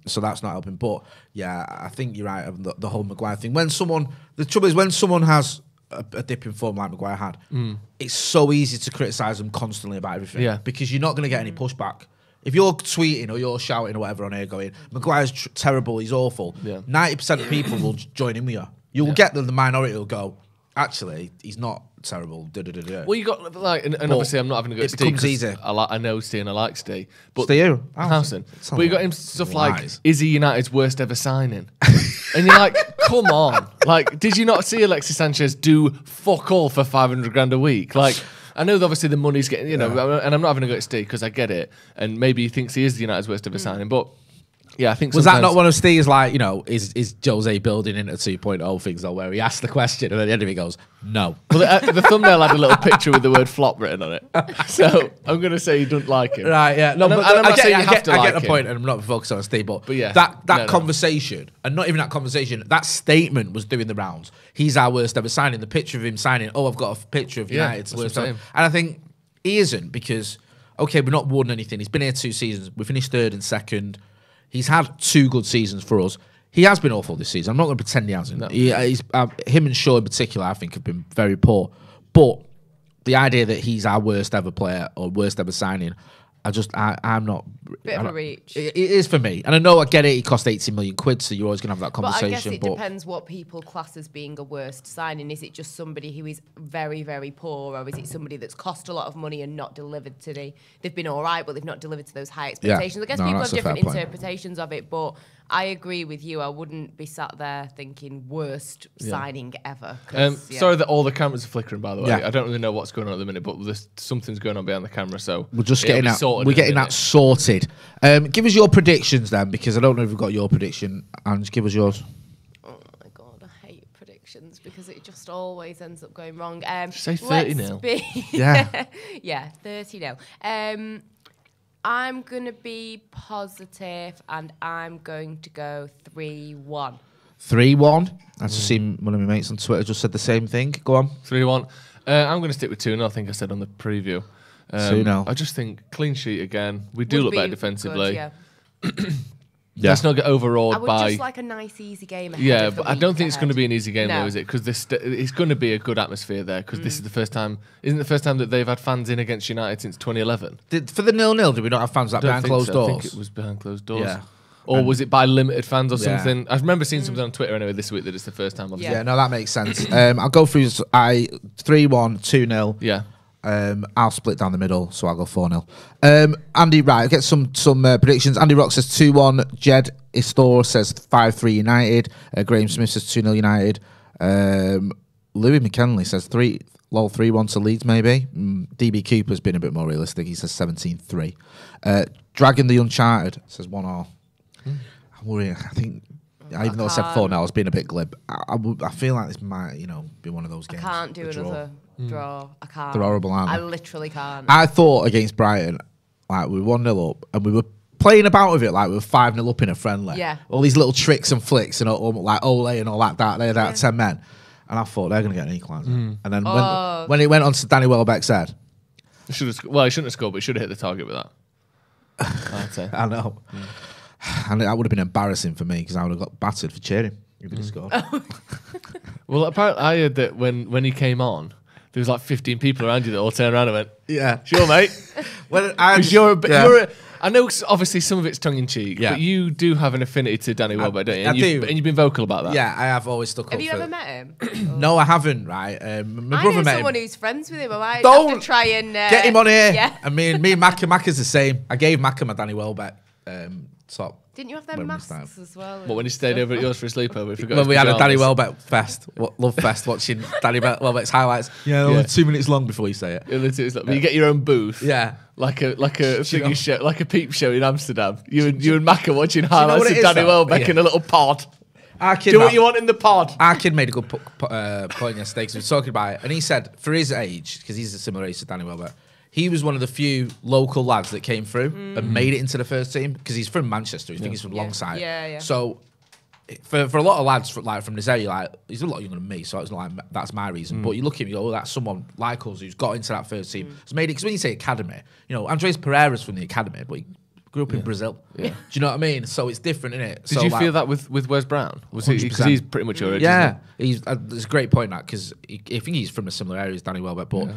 [SPEAKER 7] So that's not helping. But yeah, I think you're right, the whole Maguire thing. The trouble is when someone has a dip in form like Maguire had, it's so easy to criticise them constantly about everything. Yeah. Because you're not going to get any pushback. If you're tweeting or you're shouting or whatever on here going, Maguire's terrible, he's awful, 90% of people will join in with you. You'll get the minority who'll go, actually, he's not terrible.
[SPEAKER 9] Well, you got and obviously I'm not having a go at Steve.
[SPEAKER 7] It becomes easy.
[SPEAKER 9] I know Steve and I like Steve. But
[SPEAKER 7] Steve
[SPEAKER 9] Howson. But you got him stuff like, is he United's worst ever signing? And you're like, come on. Like, did you not see Alexis Sanchez do fuck all for 500 grand a week? Like, I know that obviously the money's getting, and I'm not having a go at Steve because I get it. And maybe he thinks he is the United's worst ever signing, but yeah, I think
[SPEAKER 7] was that not one of Steve's is Jose building into 2.0 things though, where he asked the question and at the end of it goes, no.
[SPEAKER 9] Well, the thumbnail had a little picture with the word flop written on it, so I'm going to say he doesn't like him.
[SPEAKER 7] Right? Yeah. No,
[SPEAKER 9] I get
[SPEAKER 7] the point, and I'm not focused on Steve, but yeah, that conversation, and not even that conversation, that statement was doing the rounds. He's our worst ever signing. The picture of him signing. Oh, I've got a picture of United's worst ever, and I think he isn't because we've not won anything. He's been here 2 seasons. We finished 3rd and 2nd. He's had 2 good seasons for us. He has been awful this season. I'm not going to pretend he hasn't. No. Him and Shaw in particular, I think, have been very poor. But the idea that he's our worst ever player or worst ever signing, I'm not.
[SPEAKER 8] Bit of a reach.
[SPEAKER 7] It is for me. And I know I get it. He cost 80 million quid, so you're always going to have that conversation.
[SPEAKER 8] But I guess it depends what people class as being a worst signing. Is it just somebody who is very, very poor, or is it somebody that's cost a lot of money and not delivered to they've been all right, but they've not delivered to those high expectations? I guess people have different interpretations of it, but I agree with you. I wouldn't be sat there thinking worst signing ever.
[SPEAKER 9] Sorry that all the cameras are flickering, by the way. I don't really know what's going on at the minute, but something's going on behind the camera, so
[SPEAKER 7] we're just getting that. We're getting that sorted. Give us your predictions then, because I don't know if we've got your prediction. Ange, give us yours.
[SPEAKER 8] Oh my God, I hate predictions because it just always ends up going wrong.
[SPEAKER 9] Say 30-0.
[SPEAKER 8] Yeah, 30-0. I'm going to be positive and I'm going to go 3-1.
[SPEAKER 7] 3-1? I've just seen one of my mates on Twitter just said the same thing. Go on.
[SPEAKER 9] 3-1. I'm going to stick with 2-0, I think I said on the preview.
[SPEAKER 7] 2-0.
[SPEAKER 9] I just think clean sheet again. We do look better defensively.
[SPEAKER 8] Good,
[SPEAKER 9] Let's not get overawed by...
[SPEAKER 8] I would just like a nice, easy game ahead.
[SPEAKER 9] Yeah, but I don't think it's going to be an easy game, though, is it? Because it's going to be a good atmosphere there, because this is the first time... Isn't it the first time that they've had fans in against United since 2011?
[SPEAKER 7] For the 0-0, did we not have fans behind closed doors?
[SPEAKER 9] I think it was behind closed doors. Yeah. Or was it by limited fans or something? I remember seeing something on Twitter anyway this week that it's the first time.
[SPEAKER 7] Yeah, no, that makes sense. I'll go through 3-1, 2-0.
[SPEAKER 9] Yeah.
[SPEAKER 7] I'll split down the middle, so I'll go 4-0. Andy, right, I'll get some predictions. Andy Rock says 2-1. Jed Istor says 5-3 United. Graham Smith says 2-0 United. Louis McKinley says 3-1 to Leeds, maybe. DB Cooper's been a bit more realistic. He says 17-3. Dragon the Uncharted says 1-0. I'm worried. I think... Even though I said 4-0, I was being a bit glib. I feel like this might, be one of those games.
[SPEAKER 8] I can't do another draw. I can't.
[SPEAKER 7] They're horrible, aren't they?
[SPEAKER 8] I literally can't.
[SPEAKER 7] I thought against Brighton, we were 1-0 up, and we were playing about with it like we were 5-0 up in a friendly.
[SPEAKER 8] Yeah.
[SPEAKER 7] All these little tricks and flicks and all, like Ole and all that. They had 10 men. And I thought they're going to get an equaliser. And then when it went on to Danny Welbeck's head.
[SPEAKER 9] He shouldn't have scored, but he should have hit the target with that. I'd say.
[SPEAKER 7] I know. And that would have been embarrassing for me because I would have got battered for cheering if he'd scored.
[SPEAKER 9] Well, apparently I heard that when he came on, there was like 15 people around you that all turned around and went,
[SPEAKER 7] yeah,
[SPEAKER 9] sure, mate.
[SPEAKER 7] Well,
[SPEAKER 9] I know obviously some of it's tongue in cheek, but you do have an affinity to Danny Welbeck, don't you? And you've been vocal about that.
[SPEAKER 7] Yeah, I have always stuck up for.
[SPEAKER 8] Have you ever met him?
[SPEAKER 7] No, I haven't. Right, my brother met
[SPEAKER 8] someone
[SPEAKER 7] him.
[SPEAKER 8] who's friends with him. I might
[SPEAKER 7] Don't
[SPEAKER 8] have to try and
[SPEAKER 7] get him on here.
[SPEAKER 8] Yeah.
[SPEAKER 7] And me and Macca's the same. I gave Macca my Danny Welbeck top.
[SPEAKER 8] Didn't you have them masks as well?
[SPEAKER 9] What, when he stayed over at yours for a sleepover?
[SPEAKER 7] When we had a Danny Welbeck fest, love fest, watching Danny Welbeck's highlights. Yeah, only 2 minutes long before you say it.
[SPEAKER 9] But you get your own booth.
[SPEAKER 7] Yeah.
[SPEAKER 9] Like a thingy show, like a peep show in Amsterdam. You and Macca watching highlights of Danny Welbeck in a little pod. Do what you want in the pod.
[SPEAKER 7] Our kid made a good point yesterday because we were talking about it, and he said for his age, because he's a similar age to Danny Welbeck, he was one of the few local lads that came through and made it into the first team because he's from Manchester. I think he's from Longside.
[SPEAKER 8] Yeah.
[SPEAKER 7] So for a lot of lads from this area, like he's a lot younger than me, so it's not like that's my reason. But you look at him, you go, oh, that's someone like us who's got into that first team. Has made it. Because when you say academy, Andres Pereira's from the academy, but he grew up in Brazil. Yeah. Do you know what I mean? So it's different, isn't it?
[SPEAKER 9] Did you feel that with Wes Brown? Because he's pretty much your age.
[SPEAKER 7] Yeah, it's a great point that because I think he's from a similar area as Danny Welbeck, but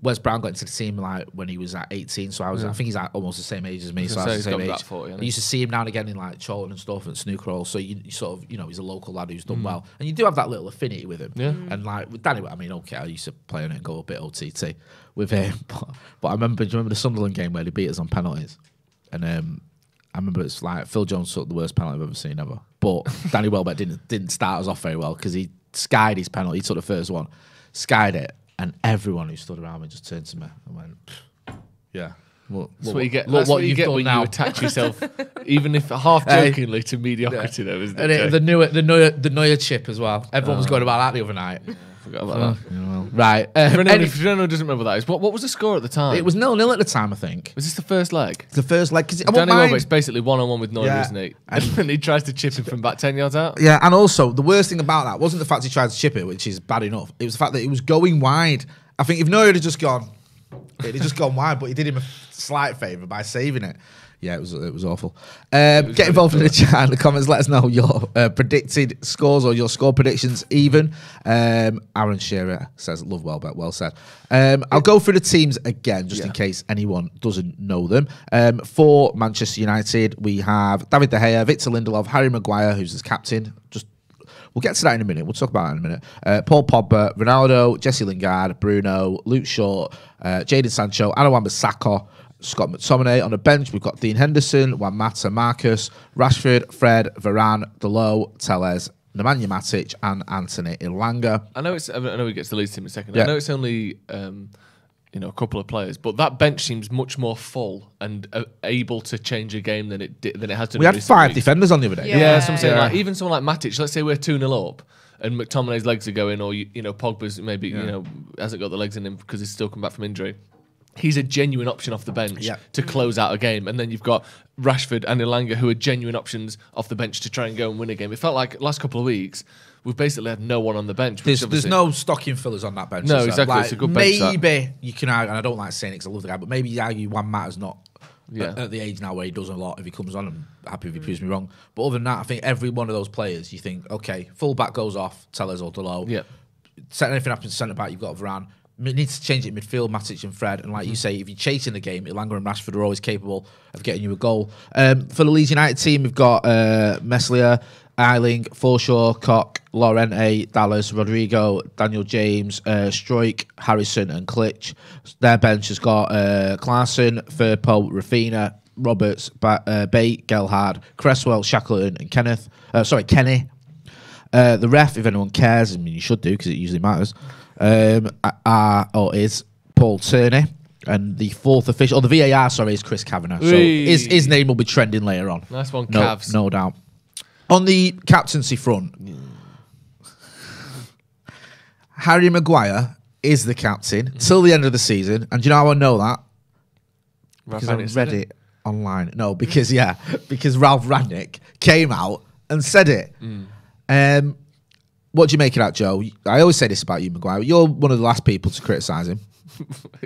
[SPEAKER 7] Wes Brown got into the team like when he was at 18, so I think he's at almost the same age as me. So I was the same age. I used to see him now and again in like Charlton and stuff and snooker roll. So you sort of he's a local lad who's done well, and you do have that little affinity with him. Yeah. And like with Danny, I mean, okay, I used to play on it and go a bit OTT with him, but I remember. Do you remember the Sunderland game where they beat us on penalties? And I remember it's like Phil Jones took the worst penalty I've ever seen ever. But Danny Welbeck didn't start us off very well because he skied his penalty. He took the first one, skied it, and everyone who stood around me just turned to me and went, yeah.
[SPEAKER 9] That's what you get when you attach yourself, even if half jokingly, to mediocrity, though, isn't it?
[SPEAKER 7] And the Neuer chip as well. Everyone was going about that the other night.
[SPEAKER 9] Forgot about that.
[SPEAKER 7] Right.
[SPEAKER 9] For anyone who doesn't remember that, what was the score at the time?
[SPEAKER 7] It was 0-0 at the time, I think.
[SPEAKER 9] Was this the first leg?
[SPEAKER 7] The first leg.
[SPEAKER 9] Danny Welbeck's basically one-on-one with Neuer, isn't he? And he tries to chip him from about 10 yards out.
[SPEAKER 7] Yeah, and also, the worst thing about that wasn't the fact he tried to chip it, which is bad enough. It was the fact that it was going wide. I think if Neuer had just gone wide, but he did him a slight favour by saving it. Yeah, it was awful. Get involved in the chat in the comments. Let us know your predicted scores or your score predictions even. Aaron Shearer says, love Welbeck. Well said. I'll go through the teams again just in case anyone doesn't know them. For Manchester United, we have David De Gea, Victor Lindelof, Harry Maguire, who's his captain. We'll get to that in a minute. We'll talk about that in a minute. Paul Pogba, Ronaldo, Jesse Lingard, Bruno, Luke Shaw, Jadon Sancho, Anawan Bissaka, Scott McTominay. On the bench, we've got Dean Henderson, Juan Mata, Marcus, Rashford, Fred, Varane, Dalot, Telles, Nemanja Matic, and Anthony Ilanga.
[SPEAKER 9] I know he gets the Leeds team in a second. Yeah. I know it's only a couple of players, but that bench seems much more full and able to change a game than it has done.
[SPEAKER 7] We had 5 defenders on the other day.
[SPEAKER 9] Yeah, so I'm saying like even someone like Matic. Let's say we're 2-0 up. And McTominay's legs are going, or Pogba's maybe hasn't got the legs in him because he's still come back from injury. He's a genuine option off the bench to close out a game, and then you've got Rashford and Ilanga who are genuine options off the bench to try and go and win a game. It felt like last couple of weeks we've basically had no one on the bench.
[SPEAKER 7] There's no stocking fillers on that bench.
[SPEAKER 9] No, exactly.
[SPEAKER 7] Like,
[SPEAKER 9] it's a good bench.
[SPEAKER 7] Maybe you can argue, and I don't like saying it because I love the guy, but maybe you argue Juan Mata's not at the age now where he does a lot. If he comes on, I'm happy if he proves me wrong. But other than that, I think every one of those players, you think, okay, full back goes off, Telles or Dalot. Yeah. Anything happens centre back, you've got Varane. It needs to change it midfield, Matic and Fred. And like you say, if you're chasing the game, Ilanga and Rashford are always capable of getting you a goal. For the Leeds United team, we've got Meslier, Eiling, Forshaw, Koch, Lorente, Dallas, Rodrigo, Daniel James, Struijk, Harrison and Klitsch. Their bench has got Klaassen, Firpo, Rafinha, Roberts, Bate, Gelhard, Cresswell, Shackleton and Kenny. The ref, if anyone cares, I mean you should do because it usually matters, is Paul Tierney. And the fourth official, the VAR, is Chris Kavanagh. So his name will be trending later on.
[SPEAKER 9] Nice one, Cavs.
[SPEAKER 7] No doubt. On the captaincy front, Harry Maguire is the captain till the end of the season. And do you know how I know that? Because I read it online. No, because Ralph Rangnick came out and said it. What do you make of that, Joe? I always say this about you, Maguire. You're one of the last people to criticise him.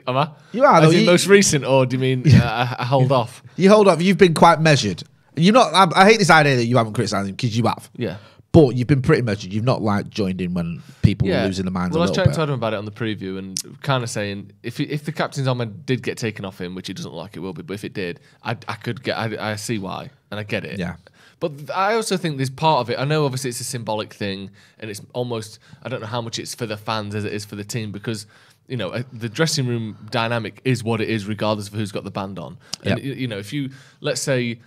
[SPEAKER 9] Am I?
[SPEAKER 7] You are.
[SPEAKER 9] Is it most recent, or do you mean I hold off?
[SPEAKER 7] You hold off. You've been quite measured. You're not. I hate this idea that you haven't criticised him, because you have.
[SPEAKER 9] Yeah.
[SPEAKER 7] But you've been pretty measured. You've not joined in when people were losing their minds.
[SPEAKER 9] Well, I was trying to tell him about it on the preview, and kind of saying if the captain's armband did get taken off him, which he doesn't look like it will be, but if it did, I see why, and I get it.
[SPEAKER 7] Yeah.
[SPEAKER 9] But I also think there's part of it. I know obviously it's a symbolic thing, and it's almost, I don't know how much it's for the fans as it is for the team, because the dressing room dynamic is what it is, regardless of who's got the band on. And if you let's say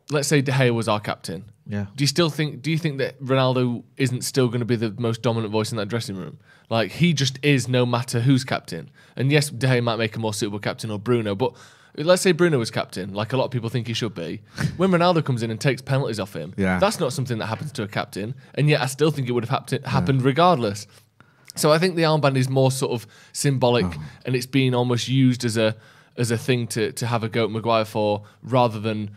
[SPEAKER 9] De Gea was our captain.
[SPEAKER 7] Yeah.
[SPEAKER 9] Do you think that Ronaldo isn't still going to be the most dominant voice in that dressing room? Like, he just is, no matter who's captain. And yes, De Gea might make a more suitable captain, or Bruno, but let's say Bruno was captain, like a lot of people think he should be. When Ronaldo comes in and takes penalties off him, that's not something that happens to a captain, and yet I still think it would have happened regardless. So I think the armband is more sort of symbolic, and it's being almost used as a thing to have a go at Maguire for, rather than,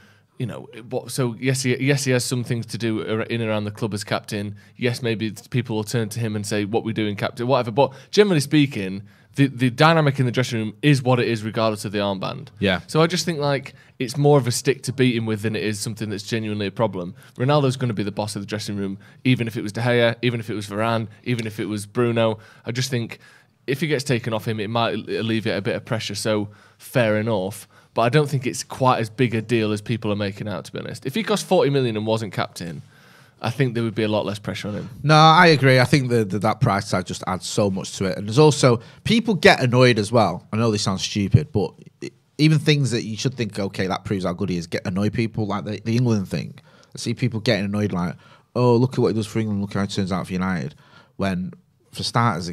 [SPEAKER 9] so yes, he has some things to do in and around the club as captain. Yes, maybe people will turn to him and say, what we doing, captain, whatever. But generally speaking, the dynamic in the dressing room is what it is, regardless of the armband.
[SPEAKER 7] Yeah.
[SPEAKER 9] So I just think it's more of a stick to beat him with than it is something that's genuinely a problem. Ronaldo's going to be the boss of the dressing room, even if it was De Gea, even if it was Varane, even if it was Bruno. I just think if he gets taken off him, it might alleviate a bit of pressure. So fair enough. But I don't think it's quite as big a deal as people are making out, to be honest. If he cost 40 million and wasn't captain, I think there would be a lot less pressure on him.
[SPEAKER 7] No, I agree. I think that price tag just adds so much to it. And there's also, people get annoyed as well. I know this sounds stupid, but even things that you should think, okay, that proves how good he is, get annoy people, like the England thing. I see people getting annoyed like, oh, look at what he does for England, look how it turns out for United. When, for starters,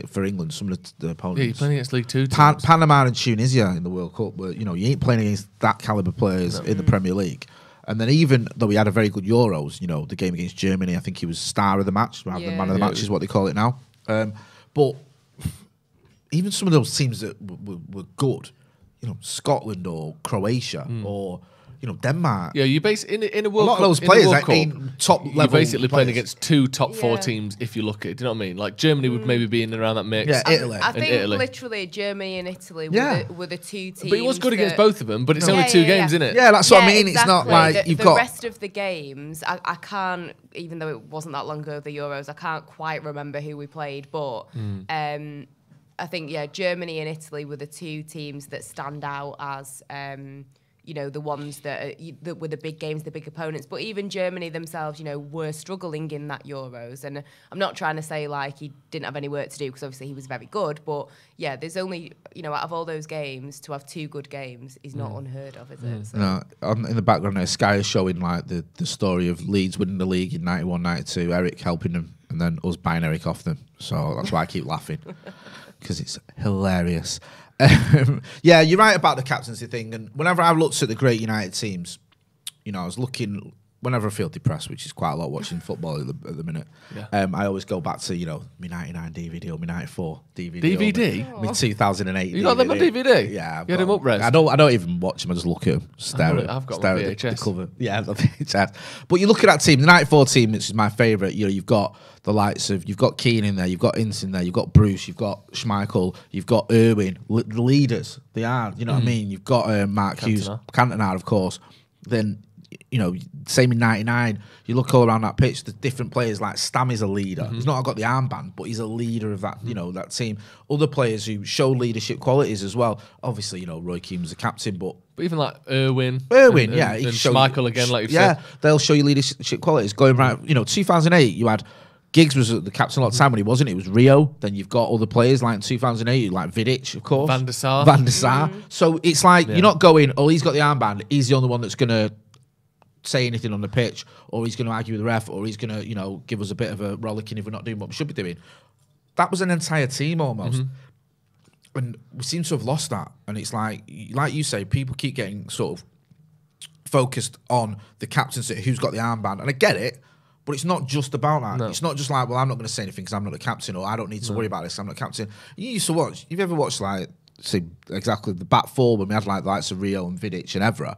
[SPEAKER 7] for England, some of the opponents.
[SPEAKER 9] Yeah, you're playing against League Two teams.
[SPEAKER 7] Panama and Tunisia in the World Cup, but you ain't playing against that calibre players in the Premier League. And then even though we had a very good Euros, the game against Germany, I think he was star of the match, rather than man of the match is what they call it now. But even some of those teams that were good, Scotland or Croatia or Denmark.
[SPEAKER 9] Yeah, you in a World Cup.
[SPEAKER 7] A lot of those players ain't top level.
[SPEAKER 9] You're basically
[SPEAKER 7] players.
[SPEAKER 9] playing against two top four teams if you look at it. Do you know what I mean? Like Germany would maybe be in and around that mix.
[SPEAKER 7] Yeah, Italy.
[SPEAKER 8] I think literally Germany and Italy were the two teams.
[SPEAKER 9] But he was good against both of them, but it's only two games, isn't it?
[SPEAKER 7] Yeah, that's what I mean.
[SPEAKER 8] Exactly.
[SPEAKER 7] It's not like you've
[SPEAKER 8] the
[SPEAKER 7] got...
[SPEAKER 8] The rest of the games, I can't, even though it wasn't that long ago, the Euros, I can't quite remember who we played, but... I think, Germany and Italy were the two teams that stand out as, the ones that were the big games, the big opponents. But even Germany themselves, were struggling in that Euros. And I'm not trying to say, he didn't have any work to do, because obviously he was very good. But, there's only, out of all those games, to have two good games is not unheard of, is it? So.
[SPEAKER 7] No, in the background there, Sky is showing, the story of Leeds winning the league in 91-92, Eric helping them, and then us buying Eric off them. So that's why I keep laughing. Because it's hilarious. Yeah, you're right about the captaincy thing. And whenever I've looked at the great United teams, I was looking, whenever I feel depressed, which is quite a lot watching football at the minute, I always go back to, my 99 DVD or my 94 DVD.
[SPEAKER 9] DVD?
[SPEAKER 7] My 2008
[SPEAKER 9] You got them on DVD?
[SPEAKER 7] Yeah.
[SPEAKER 9] You had them up-res?
[SPEAKER 7] I don't even watch them, I just look at them, stare at
[SPEAKER 9] I've got them
[SPEAKER 7] the
[SPEAKER 9] VHS.
[SPEAKER 7] cover. Yeah, the VHS. But you look at that team, the 94 team, which is my favourite, you've got the likes of, you've got Keane in there, you've got Ince in there, you've got Bruce, you've got Schmeichel, you've got Irwin, the leaders, they are, you know what I mean? You've got Mark Hughes, Cantona, of course. Then, same in 99, you look all around that pitch, the different players, like Stammy's a leader. He's not got the armband, but he's a leader of that, that team. Other players who show leadership qualities as well. Obviously, Roy Keane was the captain, but
[SPEAKER 9] even like Irwin,
[SPEAKER 7] and
[SPEAKER 9] Schmeichel again, like you said.
[SPEAKER 7] They'll show you leadership qualities. Going right, 2008, you had Giggs was the captain a lot of time when he wasn't. It was Rio. Then you've got other players like in 2008, like Vidic, of course.
[SPEAKER 9] Van der Sar.
[SPEAKER 7] So it's like you're not going, oh, he's got the armband. He's the only one that's going to say anything on the pitch, or he's going to argue with the ref, or he's going to, give us a bit of a rollicking if we're not doing what we should be doing. That was an entire team almost. And we seem to have lost that. And it's like you say, people keep getting sort of focused on the captaincy, who's got the armband. And I get it. But it's not just about that. No. It's not just like, well, I'm not going to say anything because I'm not a captain, or I don't need to worry about this, I'm not a captain. You used to watch, you've ever watched, say, exactly the back four when we had, the likes of Rio and Vidic and Evra?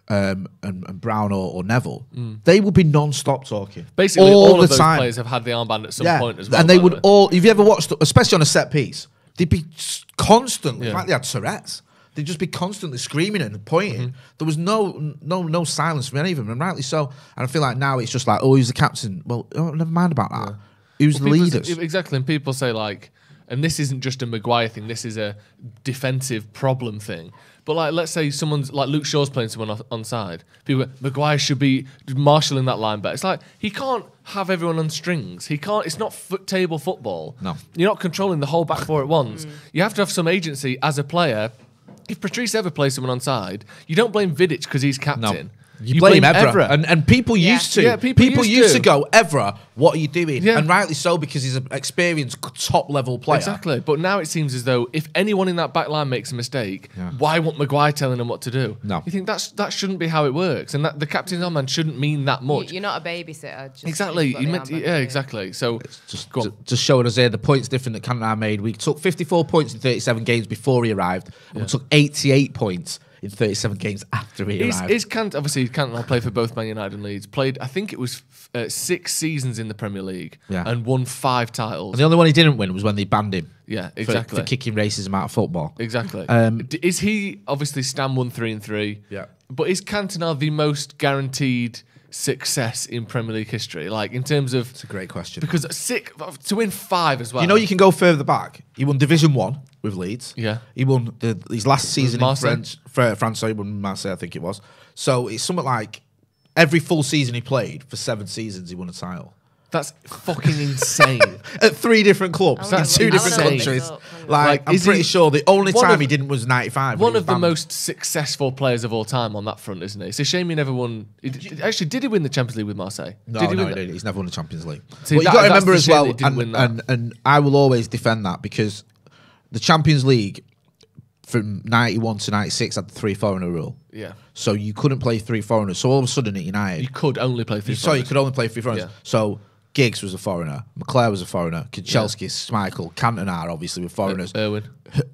[SPEAKER 7] and Brown or Neville, they would be non-stop talking.
[SPEAKER 9] Basically, all
[SPEAKER 7] the
[SPEAKER 9] of those
[SPEAKER 7] time.
[SPEAKER 9] players have had the armband at some point as well.
[SPEAKER 7] And they would all, if you ever watched, especially on a set piece, they'd be constantly, like they had Tourette's, they'd just be constantly screaming and pointing. There was no silence from any of them, and rightly so. And I feel like now it's just like, oh, who's the captain? Well, never mind about that. Who's the leaders?
[SPEAKER 9] Exactly, and people say like, and this isn't just a Maguire thing, this is a defensive problem thing. But like, let's say someone's like Luke Shaw's playing someone onside. People go, Maguire should be marshalling that line better. It's like, he can't have everyone on strings. He can't. It's not table football.
[SPEAKER 7] No,
[SPEAKER 9] you're not controlling the whole back four at once. You have to have some agency as a player. If Patrice ever plays someone onside, you don't blame Vidic because he's captain.
[SPEAKER 7] No. You blame Evra. And people used to.
[SPEAKER 9] Yeah, people
[SPEAKER 7] used to go, Evra, what are you doing?
[SPEAKER 9] Yeah.
[SPEAKER 7] And rightly so, because he's an experienced top-level player.
[SPEAKER 9] Exactly. But now it seems as though if anyone in that back line makes a mistake, why won't Maguire telling them what to do?
[SPEAKER 7] No.
[SPEAKER 9] You think that shouldn't be how it works. And that the captain's armband shouldn't mean that much.
[SPEAKER 8] You're not a babysitter. Just
[SPEAKER 9] exactly. Exactly. So
[SPEAKER 7] just showing us here the points different that Cantona made. We took 54 points in 37 games before he arrived. And we took 88 points in 37 games after he arrived.
[SPEAKER 9] Obviously, Cantona played for both Man United and Leeds. Played, I think it was 6 seasons in the Premier League and won 5 titles.
[SPEAKER 7] And the only one he didn't win was when they banned him.
[SPEAKER 9] Yeah, exactly.
[SPEAKER 7] For kicking racism out of football.
[SPEAKER 9] Exactly. Is he, obviously, Stam won 3 and 3.
[SPEAKER 7] Yeah.
[SPEAKER 9] But is Cantona the most guaranteed success in Premier League history? Like, in terms of...
[SPEAKER 7] It's a great question.
[SPEAKER 9] Because to win 5 as well.
[SPEAKER 7] You know, you can go further back. He won Division 1 with Leeds.
[SPEAKER 9] Yeah.
[SPEAKER 7] He won his last season in France. He won Marseille, I think it was. So it's something like every full season he played for 7 seasons, he won a title.
[SPEAKER 9] That's fucking insane.
[SPEAKER 7] At 3 different clubs in 2 different countries. Like I'm pretty sure the only time he didn't was 95.
[SPEAKER 9] One of the most successful players of all time on that front, isn't he? It's a shame he never won. Actually, did he win the Champions League with Marseille?
[SPEAKER 7] No, he's never won the Champions League.
[SPEAKER 9] See,
[SPEAKER 7] well, you got to remember as well, and I will always defend that, because the Champions League from 91 to 96 had the 3 foreigner rule.
[SPEAKER 9] Yeah.
[SPEAKER 7] So you couldn't play 3 foreigners. So all of a sudden at United,
[SPEAKER 9] you could only play 3 foreigners.
[SPEAKER 7] So you could only play 3 foreigners.
[SPEAKER 9] Yeah.
[SPEAKER 7] So Giggs was a foreigner, McClare was a foreigner, Kanchelski, Schmeichel, Cantona obviously were foreigners.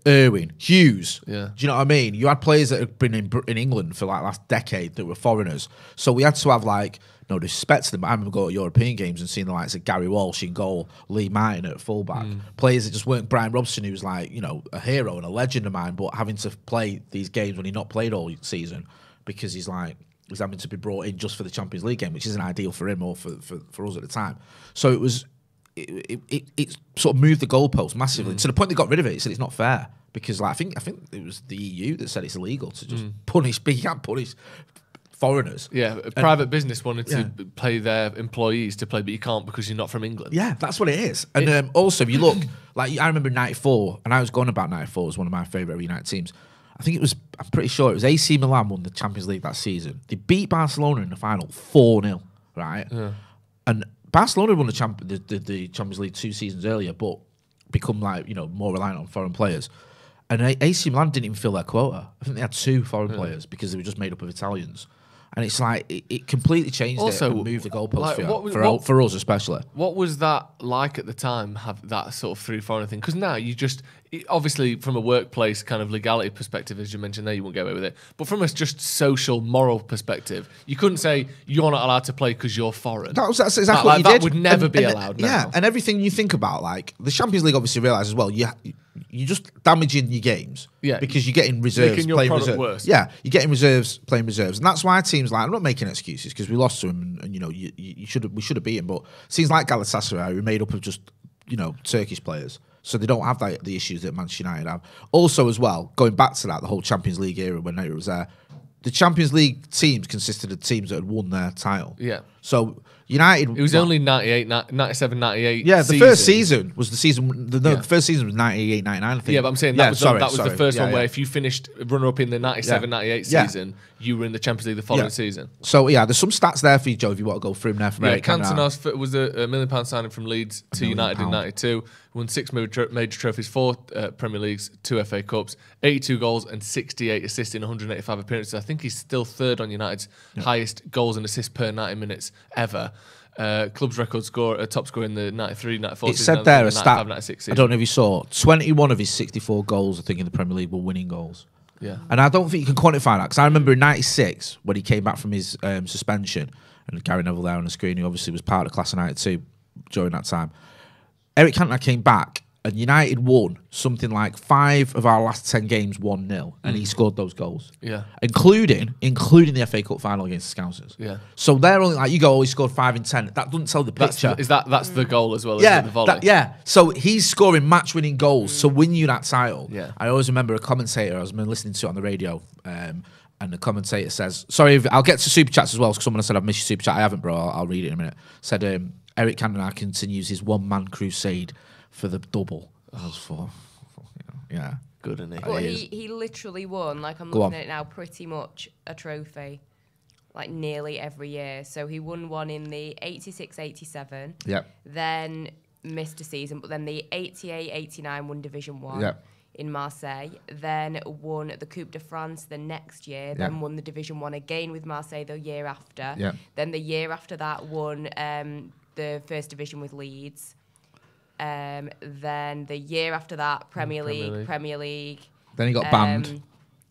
[SPEAKER 7] Irwin, Hughes.
[SPEAKER 9] Yeah.
[SPEAKER 7] Do you know what I mean? You had players that had been in England for like last decade that were foreigners. So we had to have like no disrespect to them. I remember going to European games and seeing the likes of Gary Walsh in goal, Lee Martin at fullback. Players that just weren't. Brian Robson, who was like, you know, a hero and a legend of mine, but having to play these games when he not played all season because he's having to be brought in just for the Champions League game, which isn't ideal for him or for us at the time. So it sort of moved the goalpost massively to the point they got rid of it. It said it's not fair because like I think it was the EU that said it's illegal to just punish, but you can't punish foreigners.
[SPEAKER 9] Yeah, a private business wanted to pay their employees to play, but you can't because you're not from England.
[SPEAKER 7] Yeah, that's what it is. And also, if you look, like I remember '94, and I was going about '94 as one of my favourite United teams. I think I'm pretty sure it was AC Milan won the Champions League that season. They beat Barcelona in the final 4-0, right? Yeah. And Barcelona won the Champions League 2 seasons earlier, but become like, you know, more reliant on foreign players. And AC Milan didn't even fill their quota. I think they had 2 foreign players because they were just made up of Italians. And it's like, it completely changed it and moved the goalposts for us especially.
[SPEAKER 9] What was that like at the time, have that sort of 3 foreigner thing? Because now you just, obviously from a workplace kind of legality perspective, as you mentioned there, you won't get away with it. But from a just social, moral perspective, you couldn't say you're not allowed to play because you're foreign.
[SPEAKER 7] That's exactly what you did.
[SPEAKER 9] That would never be allowed now.
[SPEAKER 7] Yeah, and everything you think about, like, the Champions League obviously realised as well, you're just damaging your games.
[SPEAKER 9] Yeah.
[SPEAKER 7] Because you're getting reserves
[SPEAKER 9] making your
[SPEAKER 7] playing
[SPEAKER 9] product
[SPEAKER 7] reserves.
[SPEAKER 9] Worse.
[SPEAKER 7] Yeah, you're getting reserves playing reserves. And that's why teams like, I'm not making excuses because we lost to them and you know, we should have beaten, but teams like Galatasaray are made up of just, you know, Turkish players. So they don't have the issues that Manchester United have. Also as well, going back to that, the whole Champions League era when Nader was there, the Champions League teams consisted of teams that had won their title.
[SPEAKER 9] Yeah.
[SPEAKER 7] So United...
[SPEAKER 9] It was only 97, 98
[SPEAKER 7] Yeah, the first season was the season... The first season was 98, 99, I think.
[SPEAKER 9] Yeah, but I'm saying that was the first one where if you finished runner-up in the 97, 98 season, you were in the Champions League the following season.
[SPEAKER 7] So, yeah, there's some stats there for you, Joe, if you want to go through them there.
[SPEAKER 9] Yeah, Cantona was a £1 million signing from Leeds to United in 92. Won 6 major trophies, 4 Premier Leagues, 2 FA Cups, 82 goals and 68 assists in 185 appearances. I think he's still third on United's highest goals and assists per 90 minutes ever. Club's record score, top scorer in the 93, 94
[SPEAKER 7] it
[SPEAKER 9] season.
[SPEAKER 7] It said there a
[SPEAKER 9] 95,
[SPEAKER 7] stat,
[SPEAKER 9] 96
[SPEAKER 7] I don't know if you saw, 21 of his 64 goals, I think, in the Premier League were winning goals.
[SPEAKER 9] Yeah.
[SPEAKER 7] And I don't think you can quantify that, because I remember in '96 when he came back from his suspension, and Gary Neville there on the screen, who obviously was part of Class of '92 during that time. Eric Cantona came back, and United won something like 5 of our last 10 games 1-0, and he scored those goals.
[SPEAKER 9] Yeah.
[SPEAKER 7] Including the FA Cup final against the Scousers.
[SPEAKER 9] Yeah.
[SPEAKER 7] So they're only like, you go, oh, he scored 5 in 10. That doesn't tell the picture.
[SPEAKER 9] That's the goal as well,
[SPEAKER 7] yeah,
[SPEAKER 9] isn't it, the volley?
[SPEAKER 7] yeah. So he's scoring match-winning goals to win you that title.
[SPEAKER 9] Yeah.
[SPEAKER 7] I always remember a commentator, I was listening to it on the radio, and the commentator says, sorry, I'll get to Super Chats as well, because someone said I've missed your Super Chat. I haven't, bro. I'll read it in a minute. Said, Eric Cantona continues his one-man crusade for the double. I was for, yeah.
[SPEAKER 9] Good, isn't he?
[SPEAKER 8] But he literally won, like I'm looking at it now, pretty much a trophy, like nearly every year. So he won one in the 86-87.
[SPEAKER 7] Yep.
[SPEAKER 8] Then missed a season, but then the 88-89 won Division 1.
[SPEAKER 7] Yep.
[SPEAKER 8] In Marseille, then won the Coupe de France the next year, then won the Division 1 again with Marseille the year after.
[SPEAKER 7] Yep.
[SPEAKER 8] Then the year after that won the First Division with Leeds. Then the year after that, Premier League.
[SPEAKER 7] Then he got banned.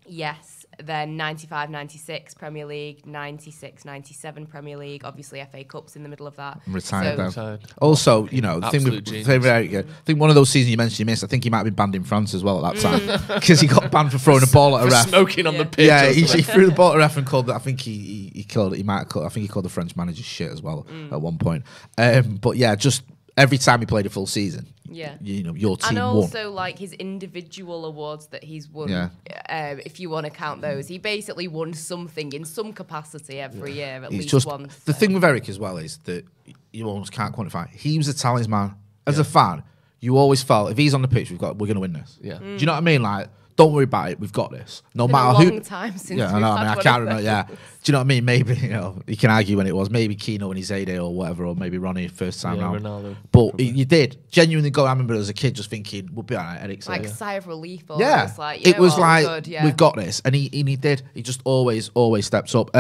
[SPEAKER 8] Yes. Then 95-96 Premier League, 96-97 Premier League. Obviously, FA Cups in the middle of that.
[SPEAKER 7] Retired though. Also, you know, the thing with Eric, I think one of those seasons you mentioned he missed, I think he might have been banned in France as well at that time, because he got banned for throwing a ball at a ref.
[SPEAKER 9] Smoking on the pitch.
[SPEAKER 7] Yeah, he threw the ball at a ref and called. I think he called the French manager shit as well at one point. But yeah, just every time he played a full season.
[SPEAKER 8] Yeah,
[SPEAKER 7] you know, your team
[SPEAKER 8] won. And also,
[SPEAKER 7] won.
[SPEAKER 8] like, his individual awards that he's won, if you want to count those. He basically won something in some capacity every year, at least once.
[SPEAKER 7] The thing with Eric as well is that you almost can't quantify. He was a talisman. As a fan, you always felt, if he's on the pitch, we're going to win this.
[SPEAKER 9] Yeah.
[SPEAKER 7] Do you know what I mean? Like, don't worry about it. We've got this. No
[SPEAKER 8] It's
[SPEAKER 7] matter
[SPEAKER 8] been a
[SPEAKER 7] who.
[SPEAKER 8] long time since
[SPEAKER 7] Yeah, I know. I can't remember. Yeah. Do you know what I mean? Maybe, you know, you can argue when it was. Maybe Keano in his heyday or whatever, or maybe Ronnie first time round.
[SPEAKER 9] Ronaldo,
[SPEAKER 7] but you did genuinely go. I remember as a kid just thinking, we'll be all right. Eric's
[SPEAKER 8] like sigh of relief.
[SPEAKER 7] Yeah.
[SPEAKER 8] Like,
[SPEAKER 7] it was like, we've got this. And he did. He just always steps up.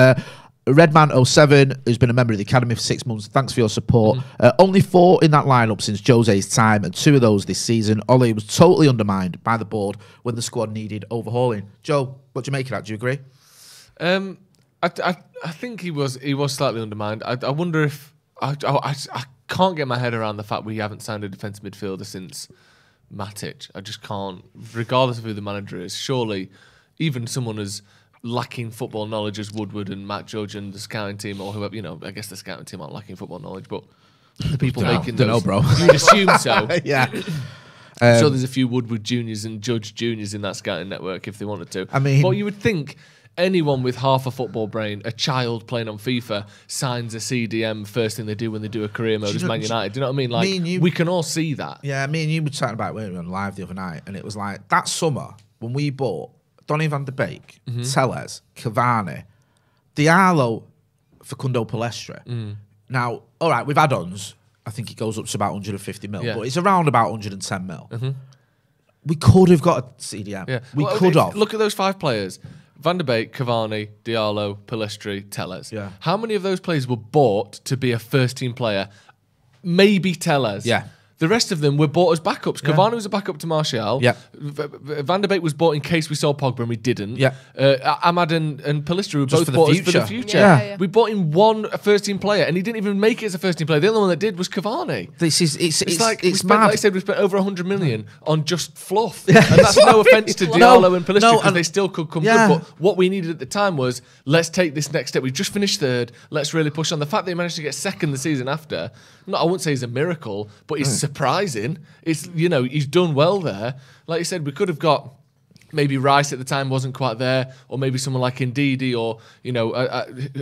[SPEAKER 7] Redman07, who's been a member of the Academy for 6 months, thanks for your support. Only 4 in that lineup since Jose's time, and 2 of those this season. Ole was totally undermined by the board when the squad needed overhauling. Joe, what do you make of that? Do you agree?
[SPEAKER 9] I think he was slightly undermined. I wonder if I can't get my head around the fact we haven't signed a defensive midfielder since Matic. I just can't, regardless of who the manager is. Surely, even someone as lacking football knowledge as Woodward and Matt Judge and the scouting team or whoever, you know, I guess the scouting team aren't lacking football knowledge, but the people making those,
[SPEAKER 7] know, bro.
[SPEAKER 9] you'd assume so.
[SPEAKER 7] Yeah.
[SPEAKER 9] I'm sure there's a few Woodward Juniors and Judge Juniors in that scouting network if they wanted to.
[SPEAKER 7] I mean,
[SPEAKER 9] but you would think anyone with half a football brain, a child playing on FIFA, signs a CDM first thing they do when they do a career mode as Man United. Do you know what I mean? Like, we can all see that.
[SPEAKER 7] Yeah, me and you were chatting about it when we were on live the other night, and it was like that summer when we bought Donny van de Beek, Tellez, Cavani, Diallo, Facundo Palestra. Now, all right, with add-ons, I think it goes up to about 150 mil, but it's around about 110 mil. We could have got a CDM.
[SPEAKER 9] Yeah.
[SPEAKER 7] We could have.
[SPEAKER 9] Look at those 5 players. Van de Beek, Cavani, Diallo, Palestri, Tellez.
[SPEAKER 7] Yeah.
[SPEAKER 9] How many of those players were bought to be a first-team player? Maybe Tellez.
[SPEAKER 7] Yeah.
[SPEAKER 9] The rest of them were bought as backups. Cavani was a backup to Martial.
[SPEAKER 7] Yeah.
[SPEAKER 9] Van der Beek was bought in case we saw Pogba and we didn't.
[SPEAKER 7] Yeah.
[SPEAKER 9] Ahmad and Palestra were
[SPEAKER 7] Just
[SPEAKER 9] both
[SPEAKER 7] for the
[SPEAKER 9] bought
[SPEAKER 7] future.
[SPEAKER 9] for the future.
[SPEAKER 7] Yeah.
[SPEAKER 9] We bought in one first-team player and he didn't even make it as a first-team player. The only one that did was Cavani.
[SPEAKER 7] It's
[SPEAKER 9] like
[SPEAKER 7] it's
[SPEAKER 9] mad.
[SPEAKER 7] mad.
[SPEAKER 9] Like I said, we spent over 100 million on just fluff. And that's no offence to Diallo and Palestra because they still could come good. But what we needed at the time was, let's take this next step. We've just finished 3rd. Let's really push on. The fact that he managed to get 2nd the season after, I wouldn't say he's a miracle, but it's surprising. It's, you know, he's done well there. Like you said, we could have got maybe Rice at the time wasn't quite there, or maybe someone like Ndidi, or you know,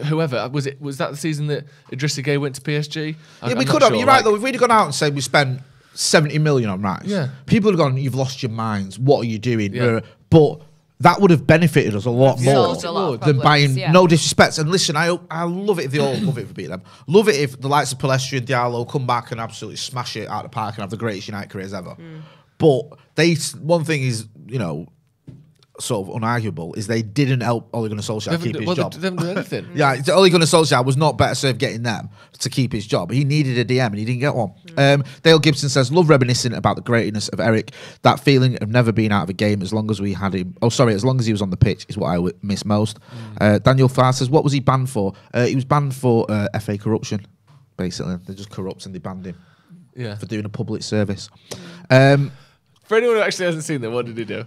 [SPEAKER 9] whoever. Was that the season that Idrissa Gueye went to PSG?
[SPEAKER 7] Yeah, we could have. You're right though. If we'd have gone out and said we spent 70 million on Rice, people would have gone, "You've lost your minds. What are you doing?"
[SPEAKER 9] Yeah.
[SPEAKER 7] But that would have benefited us a lot more than buying. No disrespect. And listen, I love it if they all love it if we beat them. Love it if the likes of Palestra and Diallo come back and absolutely smash it out of the park and have the greatest United careers ever. But one thing is, you know, sort of unarguable is they didn't help Ole Gunnar Solskjaer keep his job.
[SPEAKER 9] They haven't done anything.
[SPEAKER 7] Yeah, Ole Gunnar Solskjaer was not better served getting them to keep his job. He needed a DM and he didn't get one. Dale Gibson says, love reminiscing about the greatness of Eric. That feeling of never being out of a game as long as we had him. Oh, sorry, as long as he was on the pitch is what I miss most. Daniel Farr says, what was he banned for? He was banned for FA corruption, basically. They're just corrupt and they banned him for doing a public service.
[SPEAKER 9] For anyone who actually hasn't seen them, what did he do?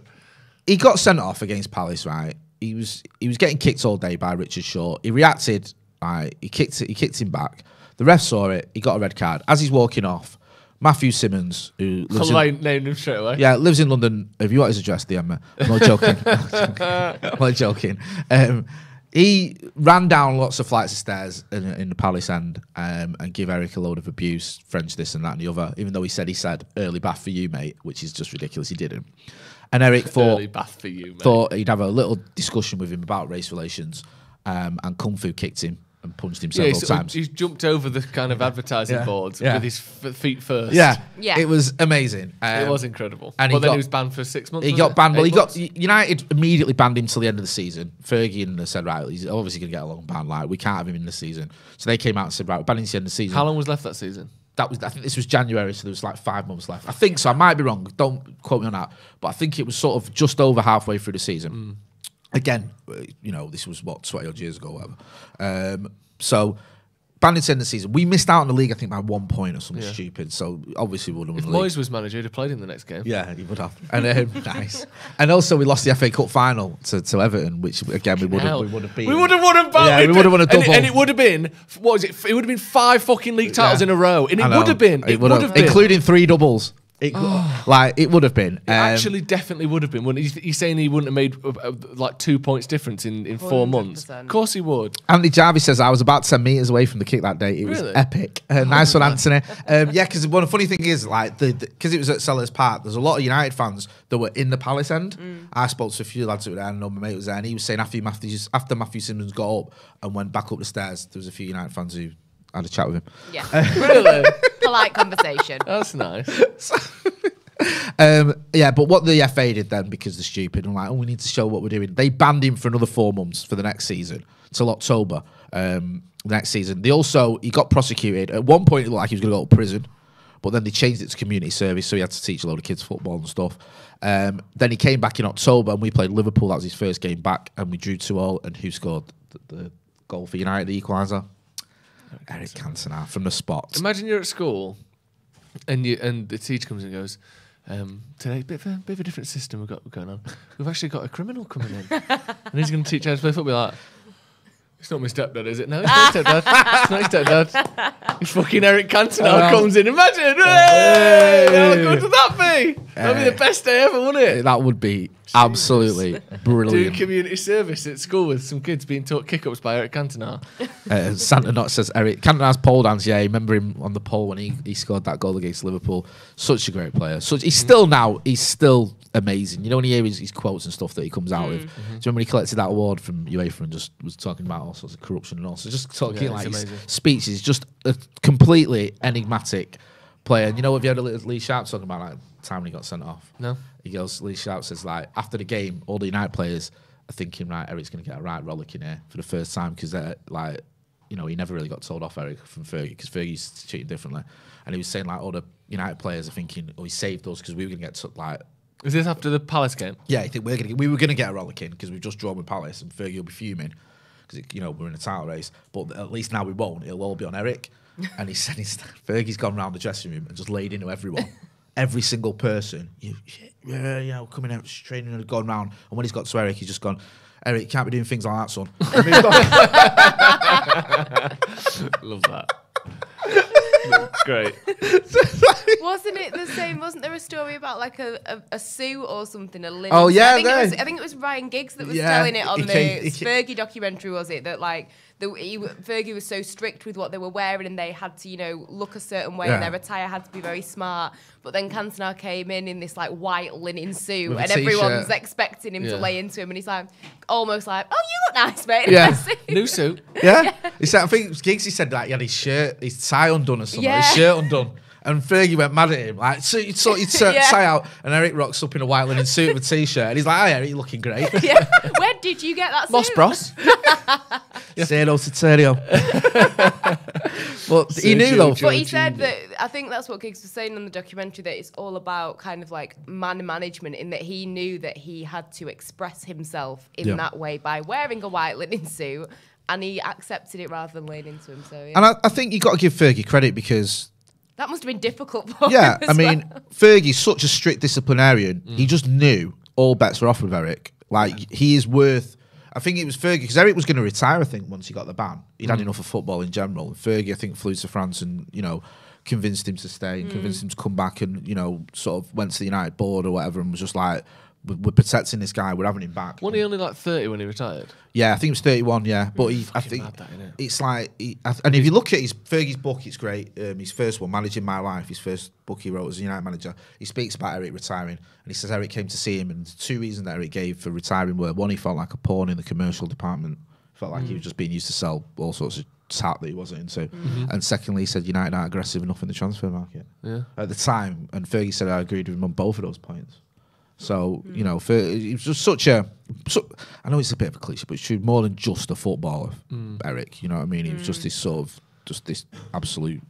[SPEAKER 7] He got sent off against Palace, right? He was getting kicked all day by Richard Shaw. He reacted, right? He kicked him back. The ref saw it. He got a red card. As he's walking off, Matthew Simmons, who lives
[SPEAKER 9] named him straight away.
[SPEAKER 7] Yeah, lives in London. If you want his address, DM me. I'm not joking. I'm not joking. He ran down lots of flights of stairs in the Palace end and gave Eric a load of abuse, French this and that and the other, even though he said early bath for you, mate, which is just ridiculous. He didn't. And Eric thought he'd have a little discussion with him about race relations, and Kung Fu kicked him and punched him several times.
[SPEAKER 9] He's jumped over the kind of advertising boards with his feet first.
[SPEAKER 7] Yeah, it was amazing.
[SPEAKER 9] It was incredible.
[SPEAKER 7] And
[SPEAKER 9] then he was banned for 6 months.
[SPEAKER 7] He got banned. Well, United immediately banned him till the end of the season. Fergie said, right, he's obviously going to get a long ban. Like, we can't have him in the season. So they came out and said, right, we're banning him to the end of the season.
[SPEAKER 9] How long was left that season?
[SPEAKER 7] I think this was January, so there was like 5 months left. I think so. I might be wrong. Don't quote me on that. But I think it was sort of just over halfway through the season. Again, this was 20 odd years ago, whatever. So banned to end the season. We missed out on the league, I think, by 1 point or something stupid. So obviously we would have won the league.
[SPEAKER 9] If Moyes was manager, he'd have played in the next game.
[SPEAKER 7] Yeah, he would have. And nice. And also we lost the FA Cup final to Everton, which again we would have beaten.
[SPEAKER 9] We would have won a double.
[SPEAKER 7] Yeah, we would have won a double.
[SPEAKER 9] And it would have been, what was it? It would have been 5 fucking league titles in a row. And it would have been. It would have been.
[SPEAKER 7] Including 3 doubles. It would have been.
[SPEAKER 9] It actually definitely would have been. When he's saying he wouldn't have made like 2 points difference in 4 months. Of course he would.
[SPEAKER 7] Anthony Jarvis says, I was about 10 metres away from the kick that day. It was epic. Nice one, Anthony. Because one funny thing is, like, because it was at Sellers Park, there's a lot of United fans that were in the Palace end. I spoke to a few lads who were there, and my mate was there, and he was saying after Matthew Simmons got up and went back up the stairs, there was a few United fans who had a chat with him.
[SPEAKER 8] Yeah.
[SPEAKER 9] Really?
[SPEAKER 8] Polite conversation.
[SPEAKER 9] That's nice.
[SPEAKER 7] But what the FA did then, because they're stupid, and like, we need to show what we're doing, they banned him for another 4 months for the next season, till October. The next season. He got prosecuted. At one point, it looked like he was going to go to prison, but then they changed it to community service, so he had to teach a load of kids football and stuff. Then he came back in October, and we played Liverpool. That was his first game back, and we drew 2-2. And who scored the goal for United, the equaliser? Eric Cantona from the spot. Imagine
[SPEAKER 9] you're at school and the teacher comes and goes, today, bit of a different system we've got going on. We've actually got a criminal coming in. And he's going to teach how to play football. Like, it's not my stepdad, is it? No, it's not his stepdad. It's not his stepdad. It's fucking Eric Cantona comes in. Imagine! Hey! How good would that be? That'd be the best day ever, wouldn't it?
[SPEAKER 7] That would be absolutely brilliant.
[SPEAKER 9] Doing community service at school with some kids being taught kick-ups by Eric Cantona.
[SPEAKER 7] Santa Not says Eric Cantona's pole dance. Yeah, I remember him on the pole when he scored that goal against Liverpool. Such a great player. He's still amazing. You know, when you hear his quotes and stuff that he comes out with. Do you remember when he collected that award from UEFA and just was talking about all sorts of corruption and all? So just talking like his speech is just a completely enigmatic player. And you know, have you heard Lee Sharp talking about like the time when he got sent off?
[SPEAKER 9] No.
[SPEAKER 7] Lee Sharp says, like, after the game, all the United players are thinking, right, Eric's going to get a right rollicking here for the first time, because like, you know, he never really got told off Eric from Fergie, because Fergie's treated differently. And he was saying, like, all the United players are thinking, oh, he saved us because we were going to get like.
[SPEAKER 9] Is this after the Palace game?
[SPEAKER 7] Yeah, I think we were going to get a rollicking because we've just drawn with Palace, and Fergie will be fuming because, you know, we're in a title race. But at least now we won't. It'll all be on Eric. And he said Fergie's gone round the dressing room and just laid into everyone. Every single person, coming out, training and gone round. And when he's got to Eric, he's just gone, Eric, you can't be doing things like that, son.
[SPEAKER 9] Love that. Great.
[SPEAKER 8] Wasn't it the same? Wasn't there a story about like a suit or something? A linen?
[SPEAKER 7] Oh yeah,
[SPEAKER 8] I think it was Ryan Giggs that was telling it on the Fergie documentary. Was it that like Fergie was so strict with what they were wearing, and they had to, you know, look a certain way, and their attire had to be very smart. But then Cantona came in this like white linen suit, and everyone's expecting him to lay into him, and he's like, almost like, "Oh, you look nice, mate."
[SPEAKER 7] Yeah,
[SPEAKER 9] new suit.
[SPEAKER 7] Yeah. He said, I think Giggs. He said that he had his tie undone or something. Yeah. His shirt undone. And Fergie went mad at him, like, so you tie out, and Eric rocks up in a white linen suit with a t-shirt, and he's like, "Hi, Eric, you're looking great."
[SPEAKER 8] Yeah. Where did you get that suit?
[SPEAKER 9] Moss Bros.
[SPEAKER 7] Say hello to Terrio. Well, he knew though.
[SPEAKER 8] But he said that, I think that's what Giggs was saying in the documentary, that it's all about kind of like man management, in that he knew that he had to express himself in that way by wearing a white linen suit, and he accepted it rather than laying into him. So, yeah.
[SPEAKER 7] And I think you got to give Fergie credit, because
[SPEAKER 8] that must have been difficult for him.
[SPEAKER 7] I
[SPEAKER 8] as
[SPEAKER 7] mean,
[SPEAKER 8] well.
[SPEAKER 7] Fergie's such a strict disciplinarian. He just knew all bets were off with Eric. Like, he is worth. I think it was Fergie, because Eric was going to retire, I think, once he got the ban. He'd had enough of football in general. And Fergie, I think, flew to France and, convinced him to stay and convinced him to come back, and, sort of went to the United board or whatever, and was just like, we're protecting this guy, we're having him back.
[SPEAKER 9] Wasn't he only like 30 when he retired?
[SPEAKER 7] Yeah, I think he was 31, yeah. But I think
[SPEAKER 9] mad, that, innit?
[SPEAKER 7] it's like, and if you look at Fergie's book, it's great. His first one, Managing My Life, his first book he wrote as a United manager. He speaks about Eric retiring, and he says Eric came to see him, and the two reasons that Eric gave for retiring were, one, he felt like a pawn in the commercial department. Felt like he was just being used to sell all sorts of tat that he wasn't into. And secondly, he said United aren't aggressive enough in the transfer market. Yeah. At the time, and Fergie said I agreed with him on both of those points. So, it was just I know it's a bit of a cliche, but it's true, more than just a footballer, Eric. You know what I mean? He was just this this absolute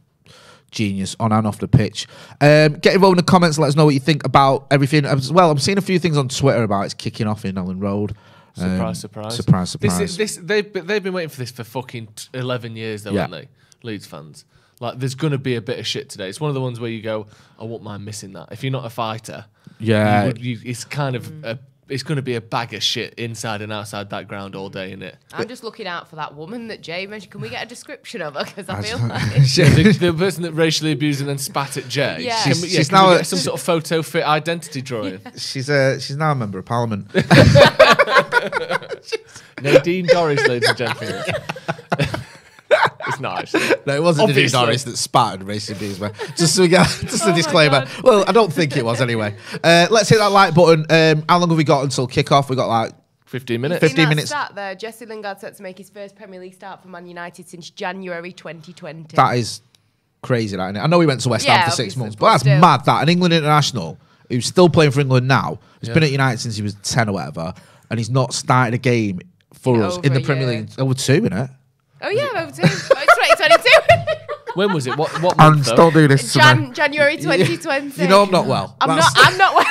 [SPEAKER 7] genius on and off the pitch. Get involved in the comments, let us know what you think about everything. As well, I'm seeing a few things on Twitter about it's kicking off in Ellen Road.
[SPEAKER 9] Surprise.
[SPEAKER 7] Surprise.
[SPEAKER 9] They've been waiting for this for fucking 11 years, though, haven't they? Leeds fans. Like, there's going to be a bit of shit today. It's one of the ones where you go, I won't mind missing that. If you're not a fighter, it's kind of it's going to be a bag of shit inside and outside that ground all day, innit?
[SPEAKER 8] I'm just looking out for that woman that Jay mentioned. Can we get a description of her? Because I feel like
[SPEAKER 9] the person that racially abused and then spat at Jay.
[SPEAKER 8] Yeah.
[SPEAKER 9] Can we get some sort of photo fit identity drawing?
[SPEAKER 7] She's now a member of Parliament.
[SPEAKER 9] Nadine Dorries, ladies and gentlemen. It's not actually.
[SPEAKER 7] No, it wasn't Nadine Dorries that spat and racing bees. Just so we get just a disclaimer. Well, I don't think it was anyway. Let's hit that like button. How long have we got until kick-off? We got like
[SPEAKER 9] 15 minutes.
[SPEAKER 7] 15 minutes.
[SPEAKER 8] Stat there, Jesse Lingard set to make his first Premier League start for Man United since January 2020.
[SPEAKER 7] That is crazy, that, isn't it? I know he went to West Ham for 6 months, but that's
[SPEAKER 8] still
[SPEAKER 7] mad. That an England international who's still playing for England now, who's been at United since he was 10 or whatever, and he's not started a game for us in the Premier League. Over 2, isn't it?
[SPEAKER 8] Oh yeah, over 2. It's 2022.
[SPEAKER 9] When was it? What month?
[SPEAKER 7] Don't do this to me.
[SPEAKER 8] January 2020.
[SPEAKER 7] You know I'm not well.
[SPEAKER 8] I'm not well.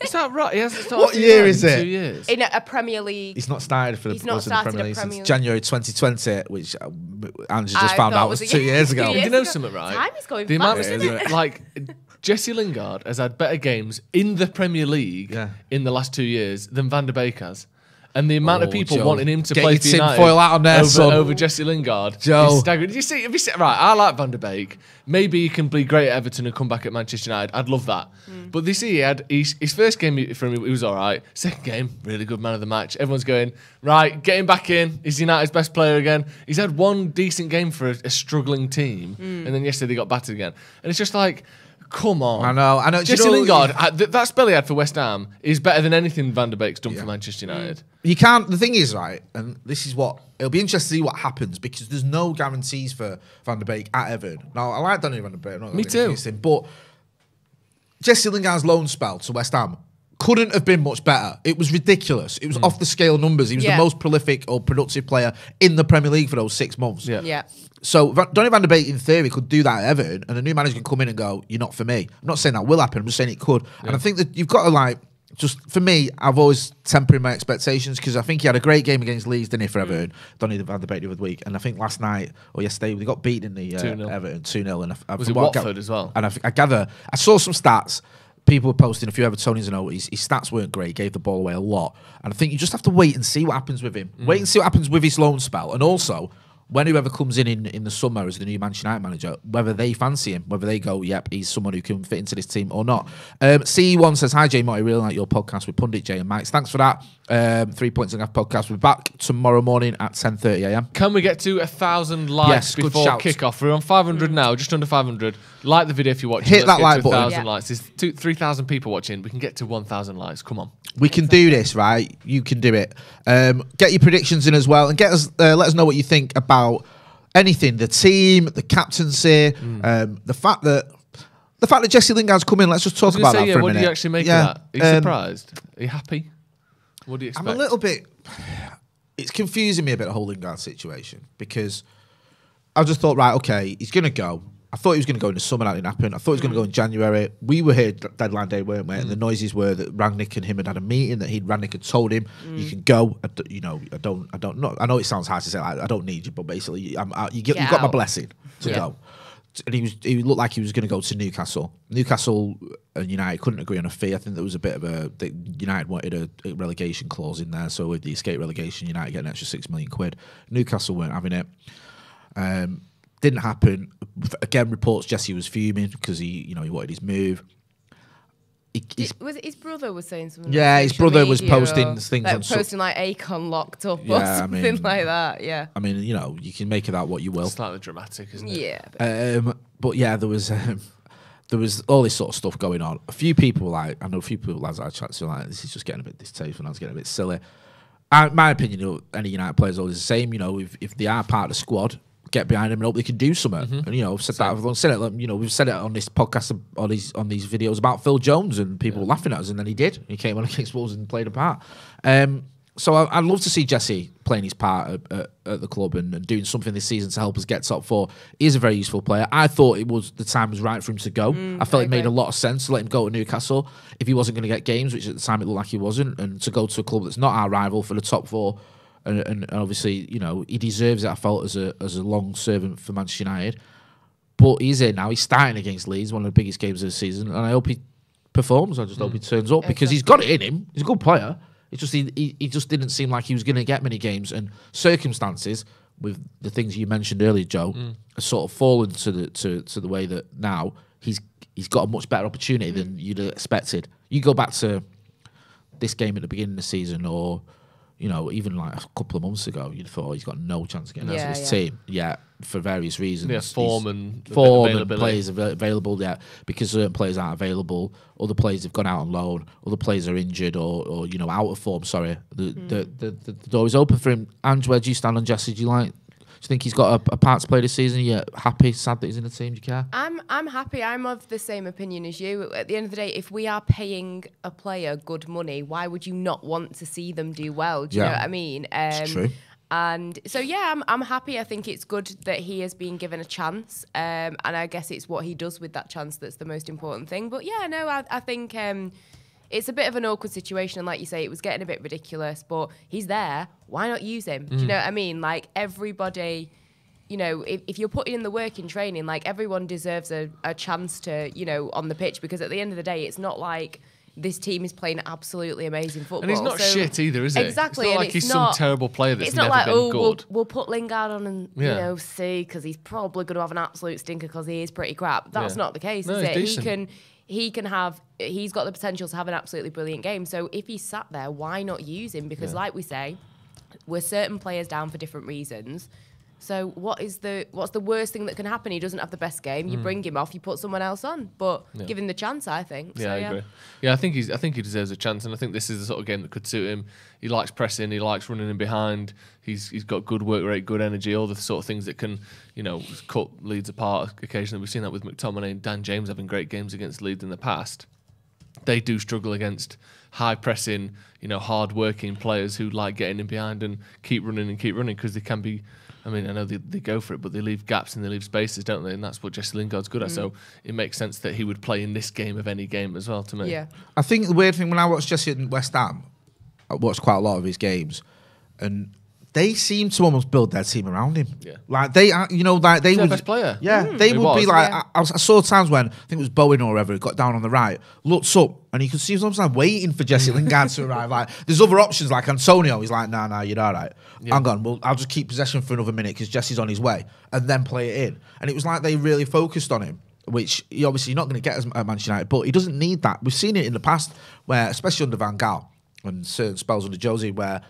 [SPEAKER 9] Is that right? He hasn't started.
[SPEAKER 7] What year is it?
[SPEAKER 9] 2 years.
[SPEAKER 8] In a Premier League.
[SPEAKER 7] He's not started for the Premier League since
[SPEAKER 8] League.
[SPEAKER 7] January 2020, which Ange just found out was 2 years ago.
[SPEAKER 9] Do you know something, right?
[SPEAKER 8] Time is going
[SPEAKER 9] the amount
[SPEAKER 8] fast,
[SPEAKER 9] of like Jesse Lingard has had better games in the Premier League in the last 2 years than Van der Beek has. And the amount of people wanting him to play for United
[SPEAKER 7] out on there,
[SPEAKER 9] over Jesse Lingard is staggering. Did you see? Have you seen? Right, I like Van der Beek. Maybe he can be great at Everton and come back at Manchester United. I'd love that. But this year, he had his first game for him, it was all right. Second game, really good man of the match. Everyone's going, right, get him back in. He's United's best player again. He's had one decent game for a struggling team. And then yesterday they got battered again. And it's just like, come on.
[SPEAKER 7] I know.
[SPEAKER 9] Jesse Lingard, that spell he had for West Ham is better than anything Van der Beek's done for Manchester United.
[SPEAKER 7] You can't. The thing is, right, and this is what it'll be interesting to see what happens, because there's no guarantees for Van der Beek at Everton. Now, I like Donny Van der Beek.
[SPEAKER 9] Me too.
[SPEAKER 7] But Jesse Lingard's loan spell to West Ham couldn't have been much better. It was ridiculous. It was off the scale numbers. He was the most prolific or productive player in the Premier League for those 6 months.
[SPEAKER 8] Yeah.
[SPEAKER 7] So Donny Van der Beek, in theory, could do that at Everton, and a new manager can come in and go, "You're not for me." I'm not saying that will happen. I'm just saying it could. And I think that you've got to just for me, I've always tempered my expectations, because I think he had a great game against Leeds, didn't he, for Everton? Donny Van der Beek the other week, and I think last night or yesterday they got beaten in the Everton 2-0. And
[SPEAKER 9] was it Watford as well?
[SPEAKER 7] And I gather I saw some stats. People were posting, a few Evertonians, and his stats weren't great. He gave the ball away a lot. And I think you just have to wait and see what happens with him. Wait and see what happens with his loan spell. And also, when whoever comes in the summer as the new Manchester United manager, whether they fancy him, whether they go, yep, he's someone who can fit into this team or not. CE1 says, hi, Jay Motti, really like your podcast with Pundit Jay and Mike. Thanks for that. 3 Points and a Half podcast. We're back tomorrow morning at 10:30 a.m.
[SPEAKER 9] Can we get to 1,000 likes before kick-off? We're on 500 now, just under 500. Like the video if you're watching.
[SPEAKER 7] Hit that like button.
[SPEAKER 9] 1,000 likes. There's 3,000 people watching. We can get to 1,000 likes. Come on.
[SPEAKER 7] We can do this, right? You can do it. Get your predictions in as well, and let us know what you think about anything, the team, the captaincy, the fact that The fact that Jesse Lingard's come in, let's just talk about that for a minute.
[SPEAKER 9] What do you actually make of that? Are you surprised? Are you happy? What do you expect?
[SPEAKER 7] I'm a little bit... It's confusing me a bit, the whole Lingard situation, because I just thought, right, okay, he's going to go. I thought he was going to go in the summer, that didn't happen. I thought he was going to go in January. We were here deadline day, weren't we? And the noises were that Rangnick and him had a meeting, that Rangnick had told him, you can go. I don't know. I know it sounds hard to say, like, I don't need you, but basically, you got my blessing to go. And he looked like he was going to go to Newcastle. Newcastle and United couldn't agree on a fee. I think there was a bit of United wanted a relegation clause in there, so with the escape relegation, United get an extra £6 million. Newcastle weren't having it. Didn't happen. Again, reports Jesse was fuming because he wanted his move.
[SPEAKER 8] Was it his brother was saying something?
[SPEAKER 7] Yeah, his brother was posting things
[SPEAKER 8] like
[SPEAKER 7] on
[SPEAKER 8] posting like Akon locked up or something like that. Yeah.
[SPEAKER 7] I mean, you can make of that what you will.
[SPEAKER 9] Slightly dramatic, isn't it?
[SPEAKER 8] Yeah.
[SPEAKER 7] But yeah, there was all this sort of stuff going on. A few people lads I chat to like, this is just getting a bit distasteful and it's getting a bit silly. My opinion, any United player is always the same. If they are part of the squad, get behind them and hope they can do something. And I've said that. We've said it on this podcast, on these videos about Phil Jones, and people were laughing at us, and then he did. He came on against Wolves and played a part. So I'd love to see Jesse playing his part at the club and doing something this season to help us get top 4. He's a very useful player. I thought the time was right for him to go. I felt it made a lot of sense to let him go to Newcastle if he wasn't going to get games, which at the time it looked like he wasn't, and to go to a club that's not our rival for the top 4. And obviously, he deserves it, I felt, as a long servant for Manchester United. But he's here now. He's starting against Leeds, one of the biggest games of the season. And I hope he performs. I just hope he turns up because he's got it in him. He's a good player. It's just he just didn't seem like he was going to get many games. And circumstances, with the things you mentioned earlier, Joe, have sort of fallen to the way that now he's got a much better opportunity than you'd have expected. You go back to this game at the beginning of the season, or even like a couple of months ago, you'd thought he's got no chance of getting out of this team. Yeah, for various reasons.
[SPEAKER 9] Yeah, form and
[SPEAKER 7] players available. Yeah, because certain players aren't available. Other players have gone out on loan. Other players are injured or out of form. Sorry, the door is open for him. Ange, where do you stand on Jesse? Do you think he's got a part to play this season? Are you happy, sad that he's in the team? Do you care?
[SPEAKER 8] I'm happy. I'm of the same opinion as you. At the end of the day, if we are paying a player good money, why would you not want to see them do well? Do you know what I mean?
[SPEAKER 7] It's true.
[SPEAKER 8] And so, I'm happy. I think it's good that he has been given a chance. And I guess it's what he does with that chance that's the most important thing. But I think... it's a bit of an awkward situation, and like you say, it was getting a bit ridiculous, but he's there. Why not use him? Do you know what I mean? Like, everybody, if you're putting in the work in training, like, everyone deserves a chance to, on the pitch, because at the end of the day, it's not like this team is playing absolutely amazing football.
[SPEAKER 9] And he's not shit either, is he?
[SPEAKER 8] Exactly.
[SPEAKER 9] It's not like he's some terrible player that's never been good.
[SPEAKER 8] We'll put Lingard on and, see, because he's probably going to have an absolute stinker because he is pretty crap. That's not the case, is it? He's got the potential to have an absolutely brilliant game. So if he's sat there, why not use him? Because like we say, we're certain players down for different reasons. So what's the worst thing that can happen? He doesn't have the best game. You bring him off, you put someone else on, but give him the chance, I think.
[SPEAKER 9] Yeah, I agree. Yeah, I think he deserves a chance, and I think this is the sort of game that could suit him. He likes pressing, he likes running in behind. He's got good work rate, good energy, all the sort of things that can, cut Leeds apart occasionally. We've seen that with McTominay and Dan James having great games against Leeds in the past. They do struggle against high pressing, hard working players who like getting in behind and keep running because they can be. I mean, I know they go for it, but they leave gaps and they leave spaces, don't they? And that's what Jesse Lingard's good at. So it makes sense that he would play in this game of any game as well, to me.
[SPEAKER 8] Yeah.
[SPEAKER 7] I think the weird thing, when I watched Jesse at West Ham, I watched quite a lot of his games, and they seem to almost build their team around him.
[SPEAKER 9] Yeah.
[SPEAKER 7] Like they would.
[SPEAKER 9] Their best player.
[SPEAKER 7] Yeah, they would be like. Yeah. I saw times when I think it was Bowen or whoever got down on the right, looks up, and you could see sometimes waiting for Jesse Lingard to arrive. Like there's other options, like Antonio. He's like, nah, you're all right. Yeah. Hang on, well, I'll just keep possession for another minute because Jesse's on his way, and then play it in. And it was like they really focused on him, which obviously you're not going to get at Manchester United, but he doesn't need that. We've seen it in the past, where especially under Van Gaal and certain spells under Josie, where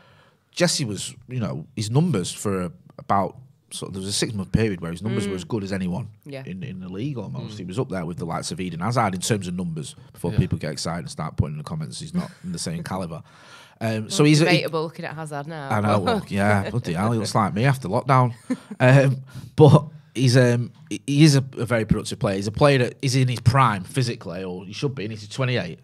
[SPEAKER 7] Jesse was, his numbers for about there was a 6-month period where his numbers were as good as anyone in the league almost. He was up there with the likes of Eden Hazard in terms of numbers. Before people get excited and start putting in the comments, he's not in the same caliber. So he's
[SPEAKER 8] debatable looking at Hazard now.
[SPEAKER 7] I know, bloody hell, he looks like me after lockdown. But he is a very productive player. He's a player that is in his prime physically, or he should be, and he's 28.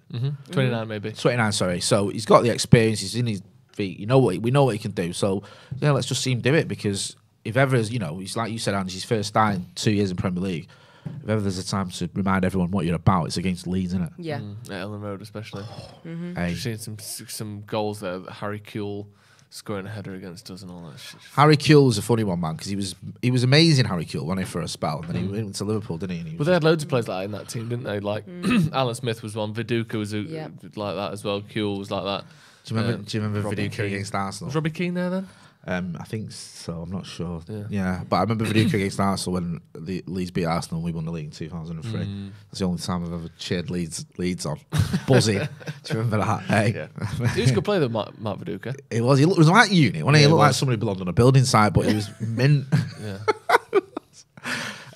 [SPEAKER 9] 29 maybe.
[SPEAKER 7] 29, sorry. So he's got the experience, he's in his feet, we know what he can do. So yeah, let's just see him do it, because if ever, he's like you said, Ange, his first start in 2 years in Premier League. If ever there's a time to remind everyone what you're about, it's against Leeds, isn't it?
[SPEAKER 8] Yeah.
[SPEAKER 9] At Ellen Road especially.
[SPEAKER 7] Hey.
[SPEAKER 9] I've seen some goals there. Harry Kewell scoring a header against us and all that shit.
[SPEAKER 7] Harry Kewell's a funny one, man, because he was amazing, Harry Kewell, wasn't he, for a spell, and then he went to Liverpool, didn't he? And
[SPEAKER 9] Well, they had loads of players like that in that team, didn't they? Like Alan Smith was one, Viduka was like that as well, Kewell was like that.
[SPEAKER 7] Do you remember
[SPEAKER 9] Robbie
[SPEAKER 7] Viduka
[SPEAKER 9] Keane.
[SPEAKER 7] against Arsenal?
[SPEAKER 9] Was Robbie Keane there then?
[SPEAKER 7] I think so. I'm not sure.
[SPEAKER 9] Yeah.
[SPEAKER 7] Yeah, but I remember Viduka against Arsenal when the Leeds beat Arsenal and we won the league in 2003. That's the only time I've ever cheered Leeds on. Buzzing. Do you remember that? Hey.
[SPEAKER 9] Yeah. He was a good player, though, Mark Viduka.
[SPEAKER 7] It was. He was like unit. He looked like somebody who belonged on a building site, but he was mint.
[SPEAKER 9] Yeah.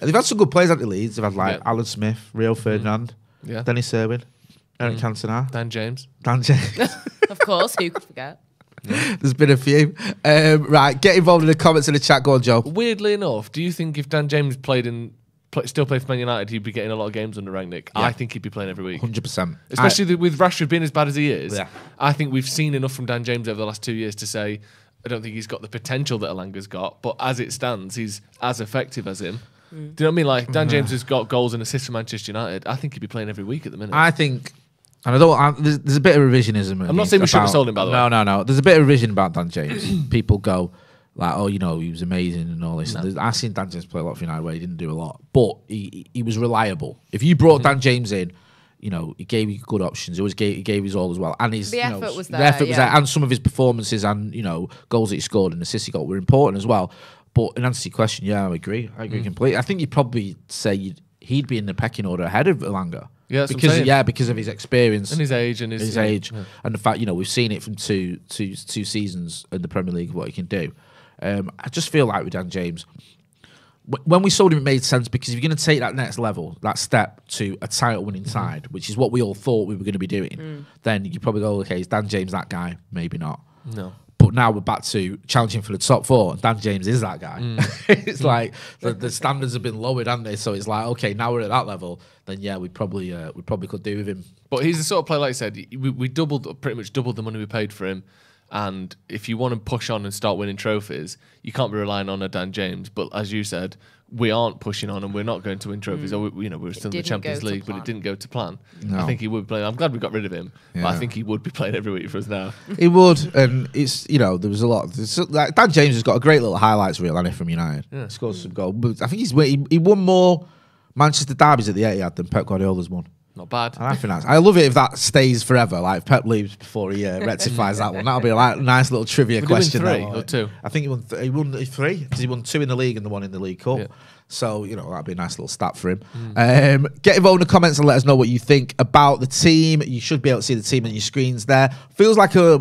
[SPEAKER 7] They've had some good players at the Leeds. They've had Alan Smith, Rio Ferdinand, Dennis Irwin, Eric Cantona,
[SPEAKER 9] Dan James.
[SPEAKER 8] Of course, who could forget?
[SPEAKER 7] There's been a few. Right, get involved in the comments in the chat. Go on, Joe.
[SPEAKER 9] Weirdly enough, do you think if Dan James still played for Man United, he'd be getting a lot of games under Rangnick? Yeah. I think he'd be playing every week.
[SPEAKER 7] 100%.
[SPEAKER 9] Especially with Rashford being as bad as he is.
[SPEAKER 7] Yeah.
[SPEAKER 9] I think we've seen enough from Dan James over the last 2 years to say, I don't think he's got the potential that Elanga's got, but as it stands, he's as effective as him. Do you know what I mean? Like, Dan James has got goals and assists for Manchester United. I think he'd be playing every week at the minute.
[SPEAKER 7] I think... And there's a bit of revisionism.
[SPEAKER 9] I'm not saying we shouldn't have sold him, by the way.
[SPEAKER 7] No. There's a bit of revision about Dan James. People go like, oh, he was amazing and all this. No. I've seen Dan James play a lot for United where he didn't do a lot, but he was reliable. If you brought Dan James in, he gave you good options. He gave his all as well, and the
[SPEAKER 8] effort was there.
[SPEAKER 7] The effort was there, and some of his performances and goals that he scored and assists he got were important as well. But in answer to your question, I agree completely. I think you'd probably say he'd be in the pecking order ahead of Elanga.
[SPEAKER 9] Yeah,
[SPEAKER 7] because of his experience
[SPEAKER 9] and his age and
[SPEAKER 7] his age, and the fact we've seen it from two seasons in the Premier League what he can do. I just feel like with Dan James, when we sold him, it made sense because if you're going to take that next level, that step to a title-winning side, which is what we all thought we were going to be doing, then you probably go, okay, is Dan James that guy? Maybe not.
[SPEAKER 9] No.
[SPEAKER 7] But now we're back to challenging for the top four, and Dan James is that guy. It's like the standards have been lowered, haven't they? So it's like, okay, now we're at that level, then we probably could do with him.
[SPEAKER 9] But he's the sort of player, like I said, we pretty much doubled the money we paid for him. And if you want to push on and start winning trophies, you can't be relying on a Dan James. But as you said, we aren't pushing on and we're not going to win trophies. Or we're still in the Champions League, but it didn't go to plan. No. I think he would play. I'm glad we got rid of him, but I think he would be playing every week for us now.
[SPEAKER 7] He would, and it's there was a lot. Like Dan James has got a great little highlights reel, hasn't he, from United? Yeah. Scored some goals. I think he won more Manchester derbies at the Etihad than Pep Guardiola's won.
[SPEAKER 9] Not bad.
[SPEAKER 7] I think I love it if that stays forever. Like if Pep leaves before he rectifies that one. That'll be a nice little trivia question.
[SPEAKER 9] Three or two?
[SPEAKER 7] I think he won 3 because he won 2 in the league and the 1 in the League Cup. Yeah. So that'd be a nice little stat for him. Get involved in the comments and let us know what you think about the team. You should be able to see the team on your screens there. Feels like a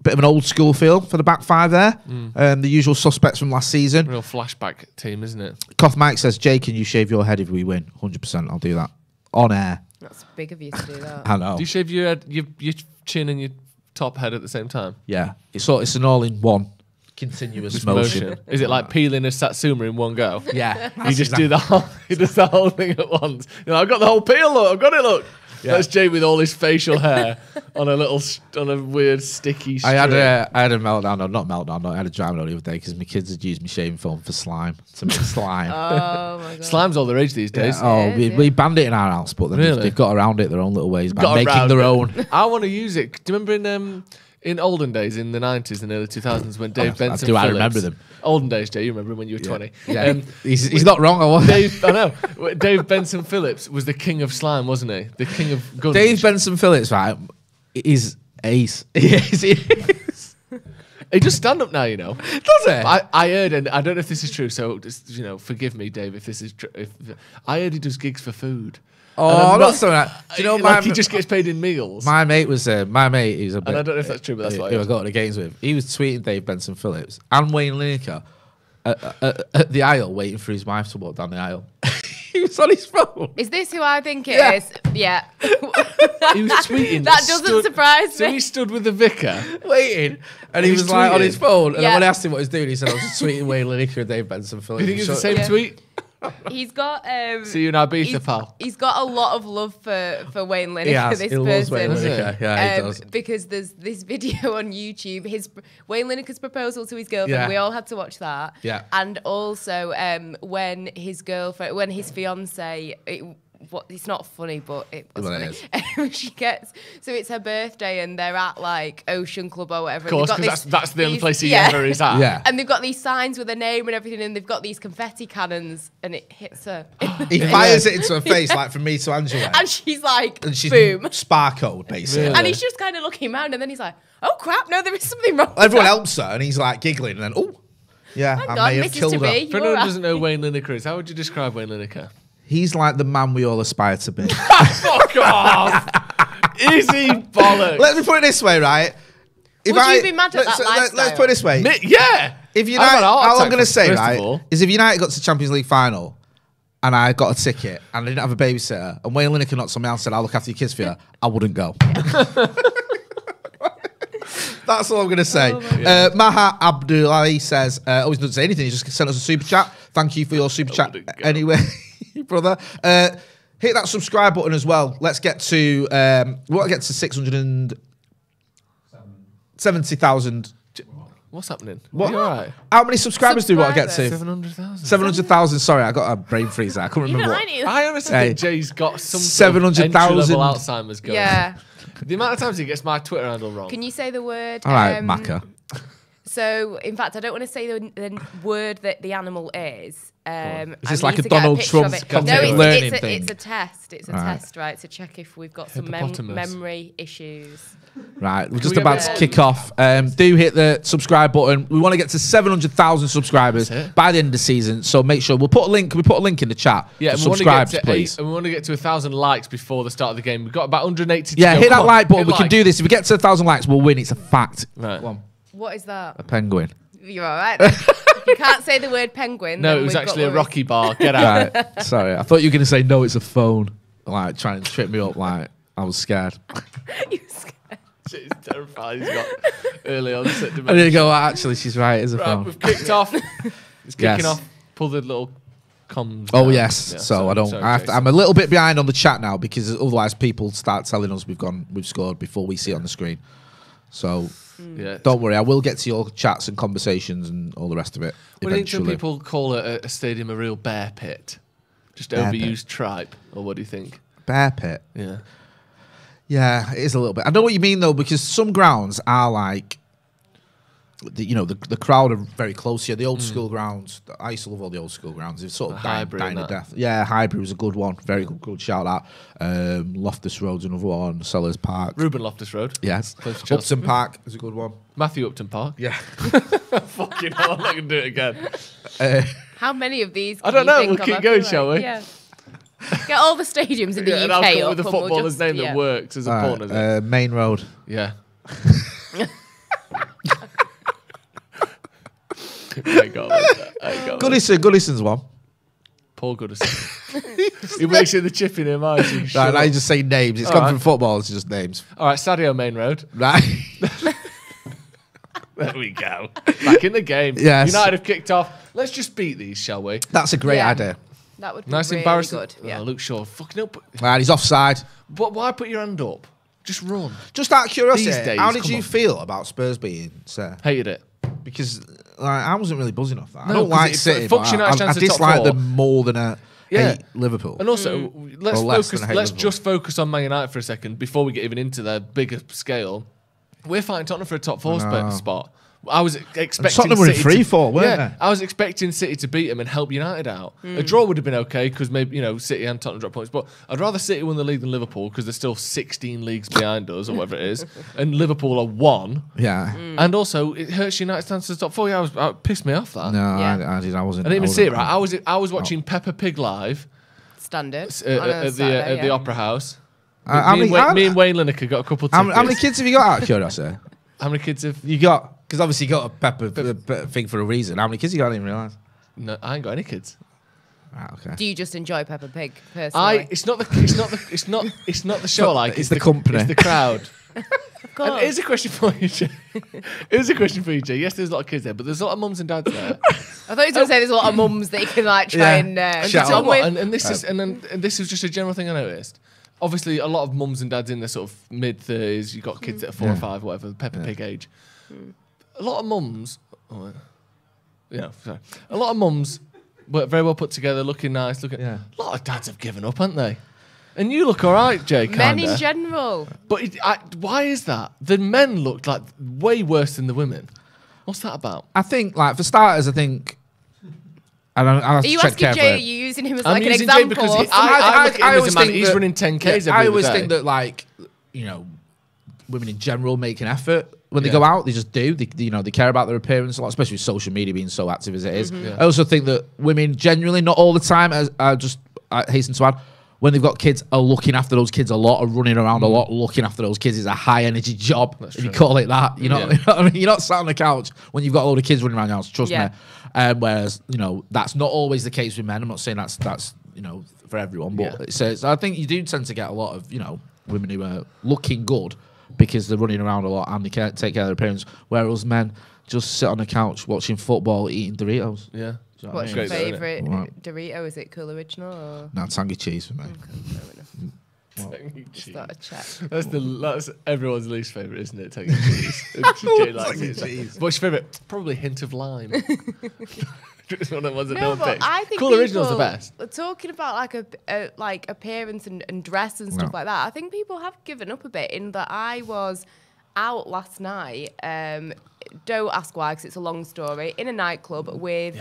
[SPEAKER 7] bit of an old school feel for the back five there. The usual suspects from last season.
[SPEAKER 9] Real flashback team, isn't it?
[SPEAKER 7] Koth Mike says, Jay, can you shave your head if we win? 100%. I'll do that on air.
[SPEAKER 8] That's big of you to do that.
[SPEAKER 7] I know.
[SPEAKER 9] Do you shave your head, your chin and your top head at the same time?
[SPEAKER 7] Yeah. It's an all-in-one continuous motion.
[SPEAKER 9] Is it like peeling a satsuma in one go?
[SPEAKER 7] Yeah.
[SPEAKER 9] You just do the whole thing at once. I've got the whole peel, look. I've got it, look. Yeah. That's Jay with all his facial hair on a weird sticky strip.
[SPEAKER 7] I had a meltdown. No, not meltdown. No, I had a drama the other day because my kids had used my shaving foam for slime to make slime.
[SPEAKER 8] Oh my god!
[SPEAKER 9] Slime's all the rage these days.
[SPEAKER 7] Yeah. We banned it in our house, but then they've got around it their own little ways by making their own.
[SPEAKER 9] I want to use it. Do you remember in olden days, in the 90s and early 2000s, when Dave Benson Phillips...
[SPEAKER 7] I remember them.
[SPEAKER 9] Olden days, Jay, you remember when you were 20.
[SPEAKER 7] Yeah. He's not wrong, I was.
[SPEAKER 9] I know. Dave Benson Phillips was the king of slime, wasn't he? The king of gunge.
[SPEAKER 7] Dave Benson Phillips, right, is ace. He is.
[SPEAKER 9] He does stand up now,
[SPEAKER 7] Does he?
[SPEAKER 9] I heard, and I don't know if this is true, so just, forgive me, Dave, if this is true. I heard he does gigs for food.
[SPEAKER 7] Oh, not so that. Do you know,
[SPEAKER 9] he just gets paid in meals.
[SPEAKER 7] My mate was he's a bit. And
[SPEAKER 9] I don't know if that's true, but that's what
[SPEAKER 7] I got to the games with. He was tweeting Dave Benson Phillips and Wayne Lineker at the aisle, waiting for his wife to walk down the aisle. He was on his phone.
[SPEAKER 8] Is this who I think it is? Yeah.
[SPEAKER 9] He was tweeting.
[SPEAKER 8] That doesn't surprise me.
[SPEAKER 9] So he stood with the vicar
[SPEAKER 7] waiting, and he was like on his phone. And then when I asked him what he was doing, he said, "I was just tweeting Wayne Lineker and Dave Benson Phillips."
[SPEAKER 9] Do you think it's the same tweet?
[SPEAKER 8] He's got.
[SPEAKER 9] See you in Ibiza, pal.
[SPEAKER 8] He's got a lot of love for Wayne Lineker. This
[SPEAKER 7] he loves
[SPEAKER 8] person,
[SPEAKER 7] Wayne Lineker. Yeah, he does.
[SPEAKER 8] Because there's this video on YouTube. Wayne Lineker's proposal to his girlfriend.
[SPEAKER 7] Yeah.
[SPEAKER 8] We all had to watch that.
[SPEAKER 7] Yeah.
[SPEAKER 8] And also when his fiance. It's not funny, but it was funny. She gets, so it's her birthday and they're at like Ocean Club or whatever.
[SPEAKER 9] Of course, because that's the only place he ever is at.
[SPEAKER 7] Yeah.
[SPEAKER 8] And they've got these signs with her name and everything, and they've got these confetti cannons, and it hits her.
[SPEAKER 7] He fires it into her face, like from me to Angela.
[SPEAKER 8] And she's like,
[SPEAKER 7] and she's
[SPEAKER 8] boom.
[SPEAKER 7] Sparkled, basically.
[SPEAKER 8] Really? And he's just kind of looking around, and then he's like, oh crap, no, there is something wrong.
[SPEAKER 7] Everyone helps her, and he's like giggling, and then, oh, yeah,
[SPEAKER 8] Hang
[SPEAKER 7] I
[SPEAKER 8] on,
[SPEAKER 7] may have
[SPEAKER 8] Mrs.
[SPEAKER 7] killed her.
[SPEAKER 8] To be,
[SPEAKER 9] For anyone who doesn't know Wayne Lineker is, how would you describe Wayne Lineker?
[SPEAKER 7] He's like the man we all aspire to be.
[SPEAKER 9] Fuck off! Is he bollocks?
[SPEAKER 7] Let me put it this way, right?
[SPEAKER 8] Would you be mad at that lifestyle?
[SPEAKER 7] Let's put it this way.
[SPEAKER 9] Yeah!
[SPEAKER 7] If United, all I'm going to say, right, is if United got to the Champions League final and I got a ticket and I didn't have a babysitter and Wayne Lineker knocked somebody else and said, I'll look after your kids for you, I wouldn't go. That's all I'm going to say. Maha Abdullahi says, always doesn't say anything, he just sent us a super chat. Thank you for your super chat. Anyway, brother. Hit that subscribe button as well. Let's get to, we want to get to 670,000.
[SPEAKER 9] What's happening?
[SPEAKER 7] What?
[SPEAKER 9] You all right?
[SPEAKER 7] How many subscribers do we want to get to?
[SPEAKER 9] 700,000.
[SPEAKER 7] 700,000. Sorry, I got a brain freeze there. I couldn't remember what.
[SPEAKER 9] I honestly think Jay's got some
[SPEAKER 7] 700,000
[SPEAKER 9] Alzheimer's going.
[SPEAKER 8] Yeah.
[SPEAKER 9] The amount of times he gets my Twitter handle wrong.
[SPEAKER 8] Can you say the word?
[SPEAKER 7] All right, Macca.
[SPEAKER 8] So, in fact, I don't want to say the word that the animal is.
[SPEAKER 7] Is this like a Donald Trump
[SPEAKER 8] learning
[SPEAKER 7] thing?
[SPEAKER 8] It's a test. It's a test, right, to check if we've got some memory issues.
[SPEAKER 7] Right, we're just about to kick off. Do hit the subscribe button. We want to get to 700,000 subscribers by the end of the season. So make sure we'll put a link. Can we put a link in the chat?
[SPEAKER 9] Yeah,
[SPEAKER 7] subscribe, please.
[SPEAKER 9] And we want to get to 1,000 likes before the start of the game. We've got about 180.
[SPEAKER 7] Yeah, hit that like button. We can do this. If we get to 1,000 likes, we'll win. It's a fact.
[SPEAKER 9] Right.
[SPEAKER 7] Come on.
[SPEAKER 8] What is that?
[SPEAKER 7] A penguin.
[SPEAKER 8] You're all right. If you can't say the word penguin.
[SPEAKER 9] No,
[SPEAKER 8] then
[SPEAKER 9] it was
[SPEAKER 8] we've
[SPEAKER 9] actually
[SPEAKER 8] got
[SPEAKER 9] a Rocky bar. Get out.
[SPEAKER 7] Right, sorry. I thought you were going to say no. It's a phone. Like trying to trip me up. Like I was scared.
[SPEAKER 8] You scared?
[SPEAKER 9] She's terrified. He's got early onset dementia.
[SPEAKER 7] I didn't go. Actually, she's right. It's a phone.
[SPEAKER 9] We've kicked off. It's kicking off. Pull the little comms.
[SPEAKER 7] Oh
[SPEAKER 9] down.
[SPEAKER 7] yes.
[SPEAKER 9] Yeah,
[SPEAKER 7] so I don't. I'm a little bit behind on the chat now because otherwise people start telling us we've scored before we see it on the screen. So
[SPEAKER 9] yeah,
[SPEAKER 7] don't worry. I will get to your chats and conversations and all the rest of it.
[SPEAKER 9] What do you think some people call a stadium a real bear pit? Just overused tripe, or what do you think?
[SPEAKER 7] Bear pit.
[SPEAKER 9] Yeah.
[SPEAKER 7] Yeah, it is a little bit. I know what you mean though, because some grounds are like, the crowd are very close here. The old school grounds, I used to love all the old school grounds. It's sort of dying to death. Yeah, Highbury was a good one. Very good shout out. Loftus Road's another one. Sellers Park.
[SPEAKER 9] Ruben Loftus Road.
[SPEAKER 7] Yes. Upton Park is a good one.
[SPEAKER 9] Matthew Upton Park.
[SPEAKER 7] Yeah.
[SPEAKER 9] Fucking hell, I'm not going to do it again.
[SPEAKER 8] How many of these?
[SPEAKER 9] I don't know. We'll keep going, shall we?
[SPEAKER 8] Yeah. Get all the stadiums in the UK
[SPEAKER 9] and I'll come
[SPEAKER 8] up
[SPEAKER 9] with a footballer's name that works as a pawn, is it?
[SPEAKER 7] Main Road.
[SPEAKER 9] Yeah. I got that.
[SPEAKER 7] Goodison's one.
[SPEAKER 9] Paul Goodison. He makes it the chipping in my right,
[SPEAKER 7] now you just say names. It's gone from football, it's just names.
[SPEAKER 9] All right, Sadio Main Road.
[SPEAKER 7] Right.
[SPEAKER 9] There we go. Back in the game.
[SPEAKER 7] Yes.
[SPEAKER 9] United have kicked off. Let's just beat these, shall we?
[SPEAKER 7] That's a great idea.
[SPEAKER 8] That would be
[SPEAKER 9] nice,
[SPEAKER 8] really
[SPEAKER 9] embarrassing.
[SPEAKER 8] Good. Yeah.
[SPEAKER 9] Luke Shaw, fucking up.
[SPEAKER 7] Right, he's offside.
[SPEAKER 9] But why put your hand up? Just run.
[SPEAKER 7] Just out of curiosity,
[SPEAKER 9] These days,
[SPEAKER 7] how did you feel about Spurs being Sir?
[SPEAKER 9] Hated it.
[SPEAKER 7] Because I wasn't really buzzing off that.
[SPEAKER 9] No,
[SPEAKER 7] I don't like City, but I dislike them more than I hate Liverpool.
[SPEAKER 9] And also, let's just focus on Man United for a second before we get even into their bigger scale. We're fighting Tottenham for a top 4 spot. I was expecting
[SPEAKER 7] Tottenham were in 3-4, weren't they?
[SPEAKER 9] I was expecting City to beat them and help United out. A draw would have been okay because maybe City and Tottenham drop points, but I'd rather City win the league than Liverpool because they're still 16 leagues behind us or whatever it is, and Liverpool are 1.
[SPEAKER 7] Yeah.
[SPEAKER 9] And also it hurts United's chances to the top 4. Yeah, it pissed me off that.
[SPEAKER 7] No, I wasn't.
[SPEAKER 9] I didn't even see it right. I was watching Peppa Pig live.
[SPEAKER 8] Standard
[SPEAKER 9] at the Opera House. Me and Wayne Lineker got a couple of tickets.
[SPEAKER 7] How many kids have you got out of curiosity?
[SPEAKER 9] How many kids have
[SPEAKER 7] you got? Because obviously you got a Peppa thing for a reason. How many kids you got? I didn't realise.
[SPEAKER 9] No, I ain't got any kids.
[SPEAKER 7] Right, okay.
[SPEAKER 8] Do you just enjoy Peppa Pig personally?
[SPEAKER 9] It's not the show.
[SPEAKER 7] It's the company.
[SPEAKER 9] It's the crowd.
[SPEAKER 8] Of course.
[SPEAKER 9] And here's a question for you, Jay. Yes, there's a lot of kids there, but there's a lot of mums and dads there.
[SPEAKER 8] I thought you were going to say there's a lot of mums that you can like try and
[SPEAKER 9] Shout
[SPEAKER 8] get on
[SPEAKER 9] out.
[SPEAKER 8] with.
[SPEAKER 9] And this is just a general thing I noticed. Obviously, a lot of mums and dads in their sort of mid-30s, you've got kids that are 4 or 5, whatever, Peppa Pig age. A lot of mums... A lot of mums were very well put together, looking nice. A lot of dads have given up, haven't they? And you look all right, Jay, kinda.
[SPEAKER 8] Men in general.
[SPEAKER 9] But why is that? The men looked like way worse than the women. What's that about?
[SPEAKER 7] I think, like, for starters, I think...
[SPEAKER 8] Are you asking Jay, are you using him as like an example?
[SPEAKER 9] Jay because I look at him as a man, he's running 10Ks every
[SPEAKER 7] I always
[SPEAKER 9] day.
[SPEAKER 7] think that, like, you know, women in general make an effort when they go out. They just do. They care about their appearance a lot, especially with social media being so active as it is. I also think that women generally, not all the time, I hasten to add, when they've got kids, are looking after those kids a lot, are running around a lot, looking after those kids is a high energy job.
[SPEAKER 9] That's
[SPEAKER 7] if
[SPEAKER 9] true.
[SPEAKER 7] you call it that, you know what I mean? You're not sat on the couch when you've got a load of kids running around your house. Trust me. Whereas that's not always the case with men. I'm not saying that's for everyone, but so I think you do tend to get a lot of women who are looking good because they're running around a lot and they can't take care of their appearance. Whereas men just sit on the couch watching football, eating Doritos.
[SPEAKER 9] Yeah.
[SPEAKER 8] What's your favourite Dorito? Is it Cool Original or?
[SPEAKER 7] No, tangy cheese for me.
[SPEAKER 8] Just thought I'd check.
[SPEAKER 9] That's everyone's least favourite, isn't it? Tangy cheese. Jay likes it. What's your favourite? Probably hint of lime. It's one of the ones that no one picks.
[SPEAKER 8] I think
[SPEAKER 9] Cool Original's the best.
[SPEAKER 8] Talking about like appearance and dress and stuff like that, I think people have given up a bit in that I was out last night. Don't ask why, because it's a long story. In a nightclub with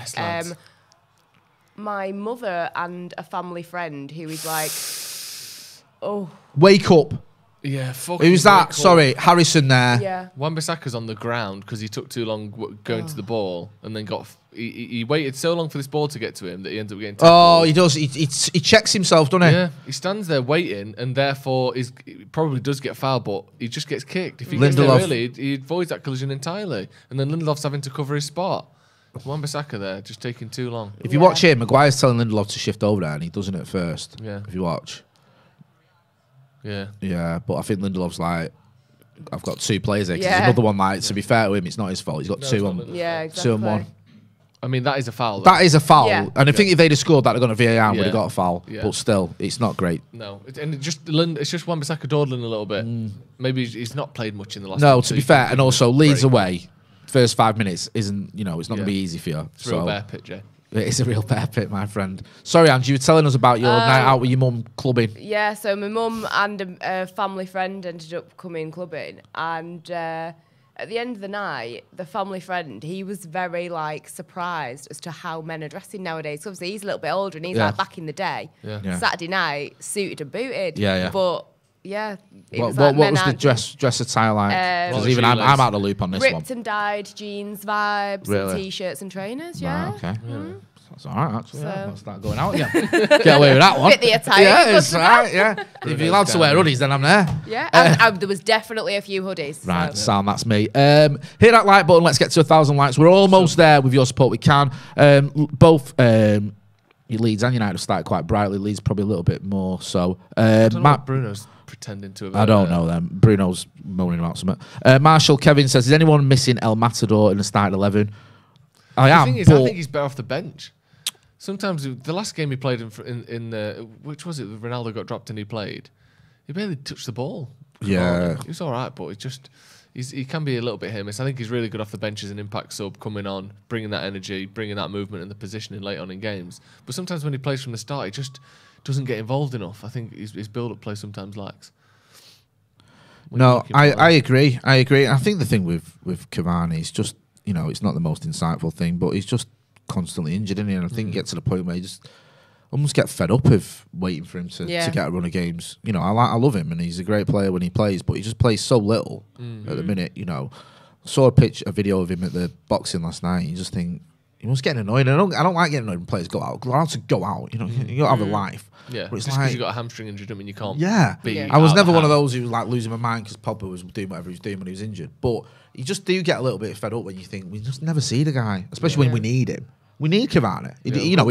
[SPEAKER 8] my mother and a family friend who is like,
[SPEAKER 7] wake up.
[SPEAKER 9] Yeah,
[SPEAKER 7] who's that? Sorry, Harrison there.
[SPEAKER 8] Yeah.
[SPEAKER 9] Wan-Bissaka's on the ground because he took too long going to the ball and then he waited so long for this ball to get to him that he ends up getting tackled.
[SPEAKER 7] Oh, he does. He checks himself, doesn't he?
[SPEAKER 9] Yeah, he stands there waiting and therefore he probably does get fouled, but he just gets kicked. If he gets there early, he avoids that collision entirely. And then Lindelof's having to cover his spot. Wan-Bissaka there, just taking too long.
[SPEAKER 7] If you watch him, Maguire's telling Lindelof to shift over there and he doesn't at first.
[SPEAKER 9] Yeah.
[SPEAKER 7] If you watch.
[SPEAKER 9] Yeah.
[SPEAKER 7] Yeah, but I think Lindelof's like, I've got 2 players here. There's another one, like, to be fair to him, it's not his fault. He's got 2 on.
[SPEAKER 8] Yeah, exactly.
[SPEAKER 7] 2 and 1.
[SPEAKER 9] I mean, that is a foul. Though.
[SPEAKER 7] That is a foul.
[SPEAKER 8] Yeah.
[SPEAKER 7] And I think if they'd have scored that, they'd have gone to VAR and would have got a foul.
[SPEAKER 9] Yeah.
[SPEAKER 7] But still, it's not great.
[SPEAKER 9] No. It's just Wan-Bissaka dawdling a little bit. Maybe he's not played much in the last
[SPEAKER 7] No, to be fair, and also Leeds
[SPEAKER 9] break.
[SPEAKER 7] away, first 5 minutes isn't, it's not going to be easy for you.
[SPEAKER 9] It's a real bear pit, Jay.
[SPEAKER 2] It is a real bear pit, my friend. Sorry, Ange, you were telling us about your night out with your mum clubbing.
[SPEAKER 8] Yeah, so my mum and a family friend ended up coming clubbing, and at the end of the night, the family friend, he was very surprised as to how men are dressing nowadays. So obviously, he's a little bit older, and he's like back in the day, Saturday night, suited and booted.
[SPEAKER 2] Yeah.
[SPEAKER 8] But yeah,
[SPEAKER 2] what was the dress attire like? Because even I'm out of the loop on this
[SPEAKER 8] ripped
[SPEAKER 2] one.
[SPEAKER 8] and dyed jeans vibes, and t-shirts and trainers. Yeah.
[SPEAKER 2] Right, okay.
[SPEAKER 8] Mm.
[SPEAKER 2] That's all right, actually.
[SPEAKER 8] So-
[SPEAKER 2] Yeah. I'll start going out again. Get away with that one.
[SPEAKER 8] Fit the attire.
[SPEAKER 2] Yeah, it's all right, yeah. If you're allowed to wear hoodies, then I'm there.
[SPEAKER 8] Yeah, and there was definitely a few hoodies.
[SPEAKER 2] Right,
[SPEAKER 8] so.
[SPEAKER 2] Sam, that's me. Hit that like button. Let's get to 1,000 likes. We're almost there with your support. We can. Both Leeds and United have started quite brightly. Leeds probably a little bit more. So,
[SPEAKER 9] I don't know what Bruno's pretending to have.
[SPEAKER 2] I don't know them. Bruno's moaning about something. Marshall Kevin says, is anyone missing El Matador in the starting 11? I
[SPEAKER 9] think he's better off the bench. Sometimes the last game he played in which was it? Ronaldo got dropped and he played. He barely touched the ball.
[SPEAKER 2] Yeah,
[SPEAKER 9] he was all right, but he can be a little bit hit and miss. I think he's really good off the bench as an impact sub, coming on, bringing that energy, bringing that movement and the positioning late on in games. But sometimes when he plays from the start, he just doesn't get involved enough. I think his build-up play sometimes lacks.
[SPEAKER 2] No, I agree. I think the thing with Cavani is just, it's not the most insightful thing, but he's just constantly injured, isn't he? And I think you get to the point where you just almost get fed up of waiting for him to get a run of games. I love him and he's a great player when he plays, but he just plays so little at the minute. Saw a video of him at the boxing last night. You just think he was getting annoyed. I don't like getting annoyed when players go out. Allowed to go out. You gotta have a life.
[SPEAKER 9] Yeah,
[SPEAKER 2] but it's
[SPEAKER 9] just because you got a hamstring injury, I mean you can't.
[SPEAKER 2] Yeah,
[SPEAKER 9] be
[SPEAKER 2] I was never one of
[SPEAKER 9] hand.
[SPEAKER 2] those who was losing my mind because Pogba was doing whatever he was doing when he was injured. But you just do get a little bit fed up when you think we just never see the guy, especially when we need him. We need Cavani.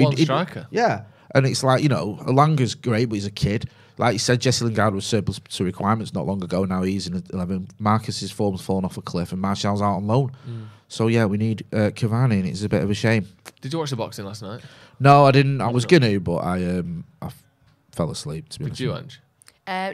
[SPEAKER 9] One striker.
[SPEAKER 2] Yeah,
[SPEAKER 7] And it's like, you know, Elanga's great, but he's a kid. Like you said, Jesse Lingard was surplus to requirements not long ago. Now he's in 11. Marcus's form's fallen off a cliff, and Martial's out on loan. So yeah, we need Cavani, and it's a bit of a shame.
[SPEAKER 9] Did you watch the boxing last night?
[SPEAKER 7] No, I didn't. I was gonna, but I fell asleep. To be honest.
[SPEAKER 9] Did you, Ange?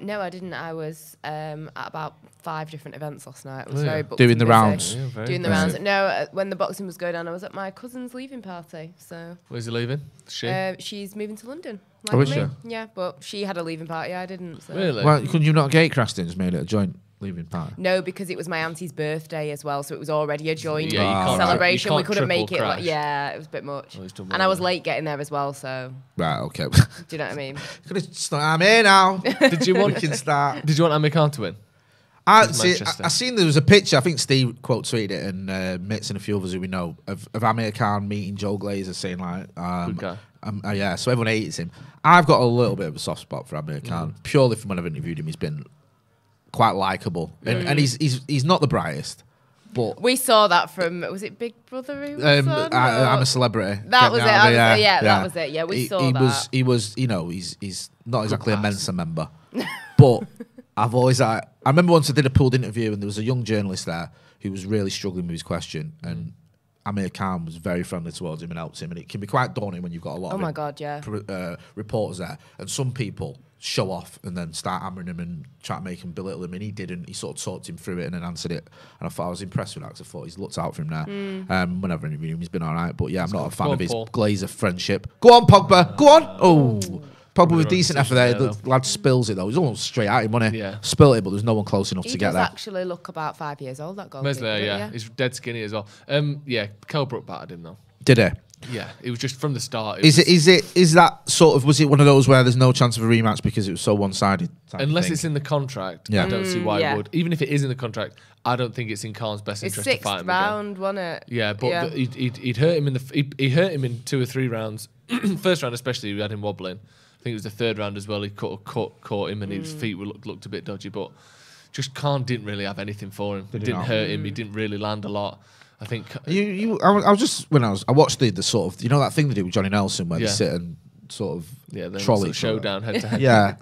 [SPEAKER 8] No, I didn't. I was at about 5 different events last night. I was very booked
[SPEAKER 7] doing
[SPEAKER 8] and
[SPEAKER 7] the
[SPEAKER 8] busy.
[SPEAKER 7] rounds.
[SPEAKER 9] Yeah,
[SPEAKER 8] Doing the rounds. No, when the boxing was going on, I was at my cousin's leaving party. So
[SPEAKER 9] Where's he leaving?
[SPEAKER 8] she's moving to London.
[SPEAKER 7] Oh,
[SPEAKER 8] Like
[SPEAKER 7] is
[SPEAKER 8] me.
[SPEAKER 7] she?
[SPEAKER 8] Yeah, but she had a leaving party. I didn't. So.
[SPEAKER 9] Really?
[SPEAKER 7] Well, couldn't you not gatecrashed it and just made it a joint leaving party?
[SPEAKER 8] No, because it was my auntie's birthday as well, so it was already a joint
[SPEAKER 9] Yeah, you can't
[SPEAKER 8] celebration.
[SPEAKER 9] you
[SPEAKER 8] We
[SPEAKER 9] can't
[SPEAKER 8] couldn't make
[SPEAKER 9] triple
[SPEAKER 8] it.
[SPEAKER 9] crash.
[SPEAKER 8] Yeah, it was a bit much.
[SPEAKER 9] Oh, he's done
[SPEAKER 8] And
[SPEAKER 9] well
[SPEAKER 8] I was
[SPEAKER 9] then.
[SPEAKER 8] late getting there as well. So
[SPEAKER 7] Right, okay.
[SPEAKER 8] do you know what I mean?
[SPEAKER 7] I'm here now.
[SPEAKER 9] Did you want?
[SPEAKER 7] We can start.
[SPEAKER 9] Did you want Amir Khan to win?
[SPEAKER 7] I
[SPEAKER 9] With
[SPEAKER 7] see.
[SPEAKER 9] Manchester.
[SPEAKER 7] I seen there was a picture. I think Steve quote tweeted it, and Mitz and a few others who we know of Amir Khan meeting Joe Glazer, saying like,
[SPEAKER 9] Good guy.
[SPEAKER 7] yeah. So everyone hates him. I've got a little bit of a soft spot for Amir Khan, purely from when I've interviewed him. He's been quite likable, and he's not the brightest, but
[SPEAKER 8] We saw that from, was it Big Brother? Who was on,
[SPEAKER 7] I'm a celebrity.
[SPEAKER 8] That
[SPEAKER 7] Get
[SPEAKER 8] was
[SPEAKER 7] me
[SPEAKER 8] it.
[SPEAKER 7] out of here.
[SPEAKER 8] Yeah, that was it. Yeah, we saw
[SPEAKER 7] he
[SPEAKER 8] that.
[SPEAKER 7] He was, you know, he's not exactly a Mensa member, but I've always I remember once I did a pooled interview and there was a young journalist there who was really struggling with his question, and Amir Khan was very friendly towards him and helped him, and it can be quite daunting when you've got a lot
[SPEAKER 8] Oh
[SPEAKER 7] of
[SPEAKER 8] my God, yeah.
[SPEAKER 7] reporters there, and some people show off and then start hammering him and try to make him belittle him, and he didn't. He sort of talked him through it and then answered it, and I thought I was impressed with that because I thought he's looked out for him there. Whenever I interviewed him, he's been all right, but yeah, I'm not a fan
[SPEAKER 9] Go
[SPEAKER 7] of
[SPEAKER 9] on,
[SPEAKER 7] his
[SPEAKER 9] Paul.
[SPEAKER 7] Glazer friendship. Go on, Pogba, go on. Oh, Pogba with
[SPEAKER 9] on
[SPEAKER 7] decent
[SPEAKER 9] decision
[SPEAKER 7] effort there.
[SPEAKER 9] there,
[SPEAKER 7] The lad spills it though. He's almost straight at him, wasn't he?
[SPEAKER 9] Yeah.
[SPEAKER 7] Spilled it, but there's no one close enough
[SPEAKER 8] He
[SPEAKER 7] to get
[SPEAKER 8] does
[SPEAKER 7] there.
[SPEAKER 8] actually look about 5 years old, that goalkeeper.
[SPEAKER 9] Meslier,
[SPEAKER 8] doesn't
[SPEAKER 9] yeah.
[SPEAKER 8] he?
[SPEAKER 9] He's dead skinny as well. Yeah, Kelbrook battered him though.
[SPEAKER 7] Did he?
[SPEAKER 9] Yeah, it was just from the start.
[SPEAKER 7] Is that sort of, was it one of those where there's no chance of a rematch because it was so one-sided?
[SPEAKER 9] Unless it's in the contract,
[SPEAKER 7] Yeah.
[SPEAKER 9] I don't see why
[SPEAKER 8] yeah.
[SPEAKER 9] it would. Even if it is in the contract, I don't think it's in Khan's best
[SPEAKER 8] It's
[SPEAKER 9] interest to fight
[SPEAKER 8] 6th
[SPEAKER 9] him again.
[SPEAKER 8] round, wasn't it?
[SPEAKER 9] Yeah, but he'd hurt him in he hurt him in 2 or 3 rounds. First round especially, we had him wobbling. I think it was the 3rd round as well. He caught him, and his feet looked a bit dodgy. But just Khan didn't really have anything for him. It didn't hurt him. He didn't really land a lot. I think
[SPEAKER 7] I was just I watched the sort of, you know, that thing they do with Johnny Nelson where they
[SPEAKER 9] Yeah.
[SPEAKER 7] sit and sort of
[SPEAKER 9] the
[SPEAKER 7] trolley
[SPEAKER 9] showdown head to head.
[SPEAKER 7] Yeah,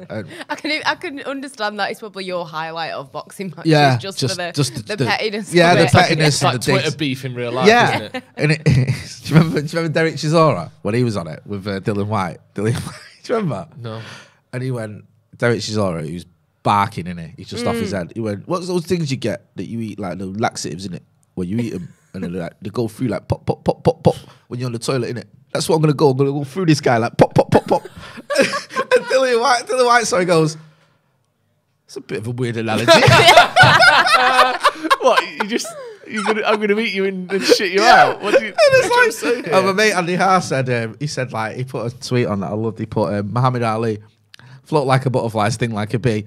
[SPEAKER 8] I can understand that. It's probably your highlight of boxing matches.
[SPEAKER 7] yeah,
[SPEAKER 8] just for the pettiness.
[SPEAKER 7] Yeah,
[SPEAKER 8] of
[SPEAKER 7] the
[SPEAKER 8] it.
[SPEAKER 7] pettiness.
[SPEAKER 9] It's like
[SPEAKER 7] and the
[SPEAKER 9] Twitter
[SPEAKER 7] digs.
[SPEAKER 9] beef in real life,
[SPEAKER 7] Yeah,
[SPEAKER 9] isn't it?
[SPEAKER 7] and do you remember Derek Chisora when he was on it with Dylan White? Do you remember?
[SPEAKER 9] No.
[SPEAKER 7] And he went, Derek Chisora, he was barking, innit? He's just off his head. He went, what's those things you get that you eat, like the laxatives, innit? Where you eat them and then they go through like pop, pop, pop, pop, pop when you're on the toilet, innit? That's what I'm going to go. I'm going to go through this guy like pop, pop, pop, pop. And Dylan White, so he goes, it's a bit of a weird analogy.
[SPEAKER 9] What? I'm gonna meet you and shit you out. What do you?
[SPEAKER 7] And it's like, my mate Andy Haar said, he said like, he put a tweet on that I loved. He put Muhammad Ali, float like a butterfly, sting like a bee.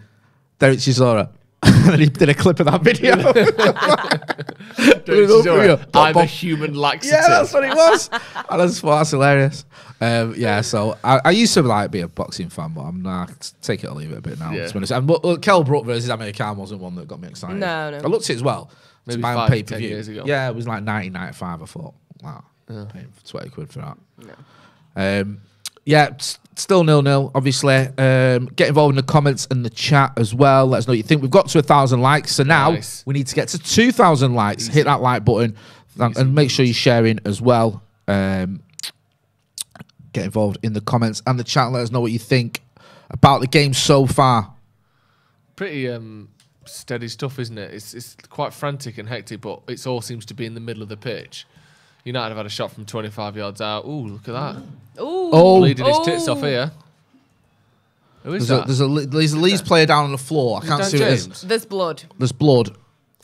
[SPEAKER 7] Derek Chisora. And he did a clip of that video.
[SPEAKER 9] I'm a human laxative.
[SPEAKER 7] Yeah, that's what it was. And I just thought that's hilarious. Yeah, so I used to like be a boxing fan, but I'm not. Take it or leave it a bit now.
[SPEAKER 9] Yeah.
[SPEAKER 7] To be honest. And Kell Brook versus Amir Khan wasn't one that got me excited.
[SPEAKER 8] No.
[SPEAKER 7] I looked at it as well.
[SPEAKER 9] Maybe
[SPEAKER 7] It's my
[SPEAKER 9] 5,
[SPEAKER 7] pay per
[SPEAKER 9] 10
[SPEAKER 7] view
[SPEAKER 9] years ago.
[SPEAKER 7] Yeah, it was like 1995. I thought, wow, paying £20 for that. Yeah, still 0-0, obviously. Get involved in the comments and the chat as well. Let us know what you think. We've got to 1,000 likes, so now we need to get to 2,000 likes. Hit that like button and make sure you're sharing as well. Get involved in the comments and the chat. Let us know what you think about the game so far.
[SPEAKER 9] Pretty steady stuff, isn't it? It's quite frantic and hectic, but it all seems to be in the middle of the pitch. United have had a shot from 25 yards out. Ooh, look at that.
[SPEAKER 8] Ooh.
[SPEAKER 9] Bleeding his tits off here. Who is that?
[SPEAKER 7] There's a Leeds player down on the floor. I can't
[SPEAKER 9] Dan
[SPEAKER 7] see who it
[SPEAKER 9] James?
[SPEAKER 7] is.
[SPEAKER 8] There's blood.
[SPEAKER 7] There's blood.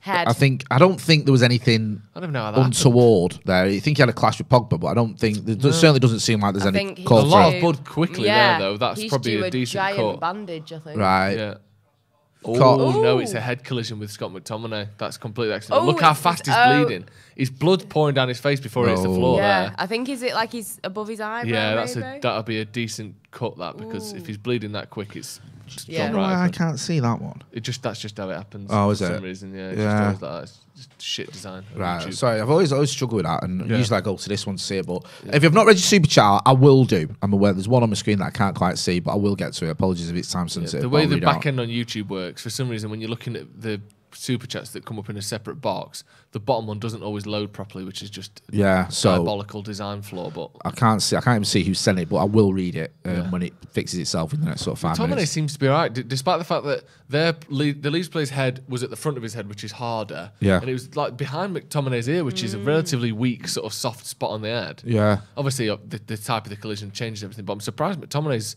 [SPEAKER 8] Head.
[SPEAKER 7] I don't think there was anything
[SPEAKER 9] I don't know how that
[SPEAKER 7] untoward there. I think he had a clash with Pogba, but I don't think there certainly doesn't seem like there's
[SPEAKER 8] I
[SPEAKER 7] any
[SPEAKER 8] think he's
[SPEAKER 7] call
[SPEAKER 9] A
[SPEAKER 7] for
[SPEAKER 9] lot
[SPEAKER 7] it.
[SPEAKER 9] of blood quickly
[SPEAKER 8] Yeah,
[SPEAKER 9] there, though. That's
[SPEAKER 8] he's
[SPEAKER 9] probably
[SPEAKER 8] due
[SPEAKER 9] a decent
[SPEAKER 8] giant
[SPEAKER 9] cut.
[SPEAKER 8] bandage, I think.
[SPEAKER 7] Right.
[SPEAKER 9] Yeah.
[SPEAKER 7] Caught-
[SPEAKER 9] Oh, no, it's a head collision with Scott McTominay. That's completely accidental.
[SPEAKER 8] Oh,
[SPEAKER 9] Look how
[SPEAKER 8] it's-
[SPEAKER 9] fast he's
[SPEAKER 8] oh.
[SPEAKER 9] bleeding. His blood's pouring down his face before it hits the
[SPEAKER 7] No.
[SPEAKER 9] floor
[SPEAKER 8] Yeah,
[SPEAKER 9] there.
[SPEAKER 8] I think is it like he's above his eyebrow?
[SPEAKER 9] Yeah,
[SPEAKER 8] maybe?
[SPEAKER 9] that'll be a decent cut, that, because if he's bleeding that quick, it's just
[SPEAKER 8] Yeah.
[SPEAKER 9] gone
[SPEAKER 7] Why I
[SPEAKER 9] right.
[SPEAKER 7] can't see that one.
[SPEAKER 9] That's just how it happens.
[SPEAKER 7] Oh, is
[SPEAKER 9] for
[SPEAKER 7] it?
[SPEAKER 9] some reason, yeah. It
[SPEAKER 7] Yeah.
[SPEAKER 9] just does that. shit design.
[SPEAKER 7] Right,
[SPEAKER 9] YouTube.
[SPEAKER 7] sorry, I've always struggled with that, and usually I go to this one to see it. But if you've not read your super chat, I will do. I'm aware there's one on my screen that I can't quite see, but I will get to it. Apologies if it's time sensitive.
[SPEAKER 9] The way the back end on YouTube works, for some reason, when you're looking at the super chats that come up in a separate box, the bottom one doesn't always load properly, which is just a diabolical design flaw. But I can't
[SPEAKER 7] even see who sent it, but I will read it when it fixes itself in the next sort of 5 minutes.
[SPEAKER 9] McTominay seems to be alright, despite the fact that the Leeds player's head was at the front of his head, which is harder.
[SPEAKER 7] Yeah.
[SPEAKER 9] And it was like behind McTominay's ear, which is a relatively weak, sort of soft spot on the head.
[SPEAKER 7] Yeah.
[SPEAKER 9] Obviously, the type of the collision changes everything, but I'm surprised McTominay's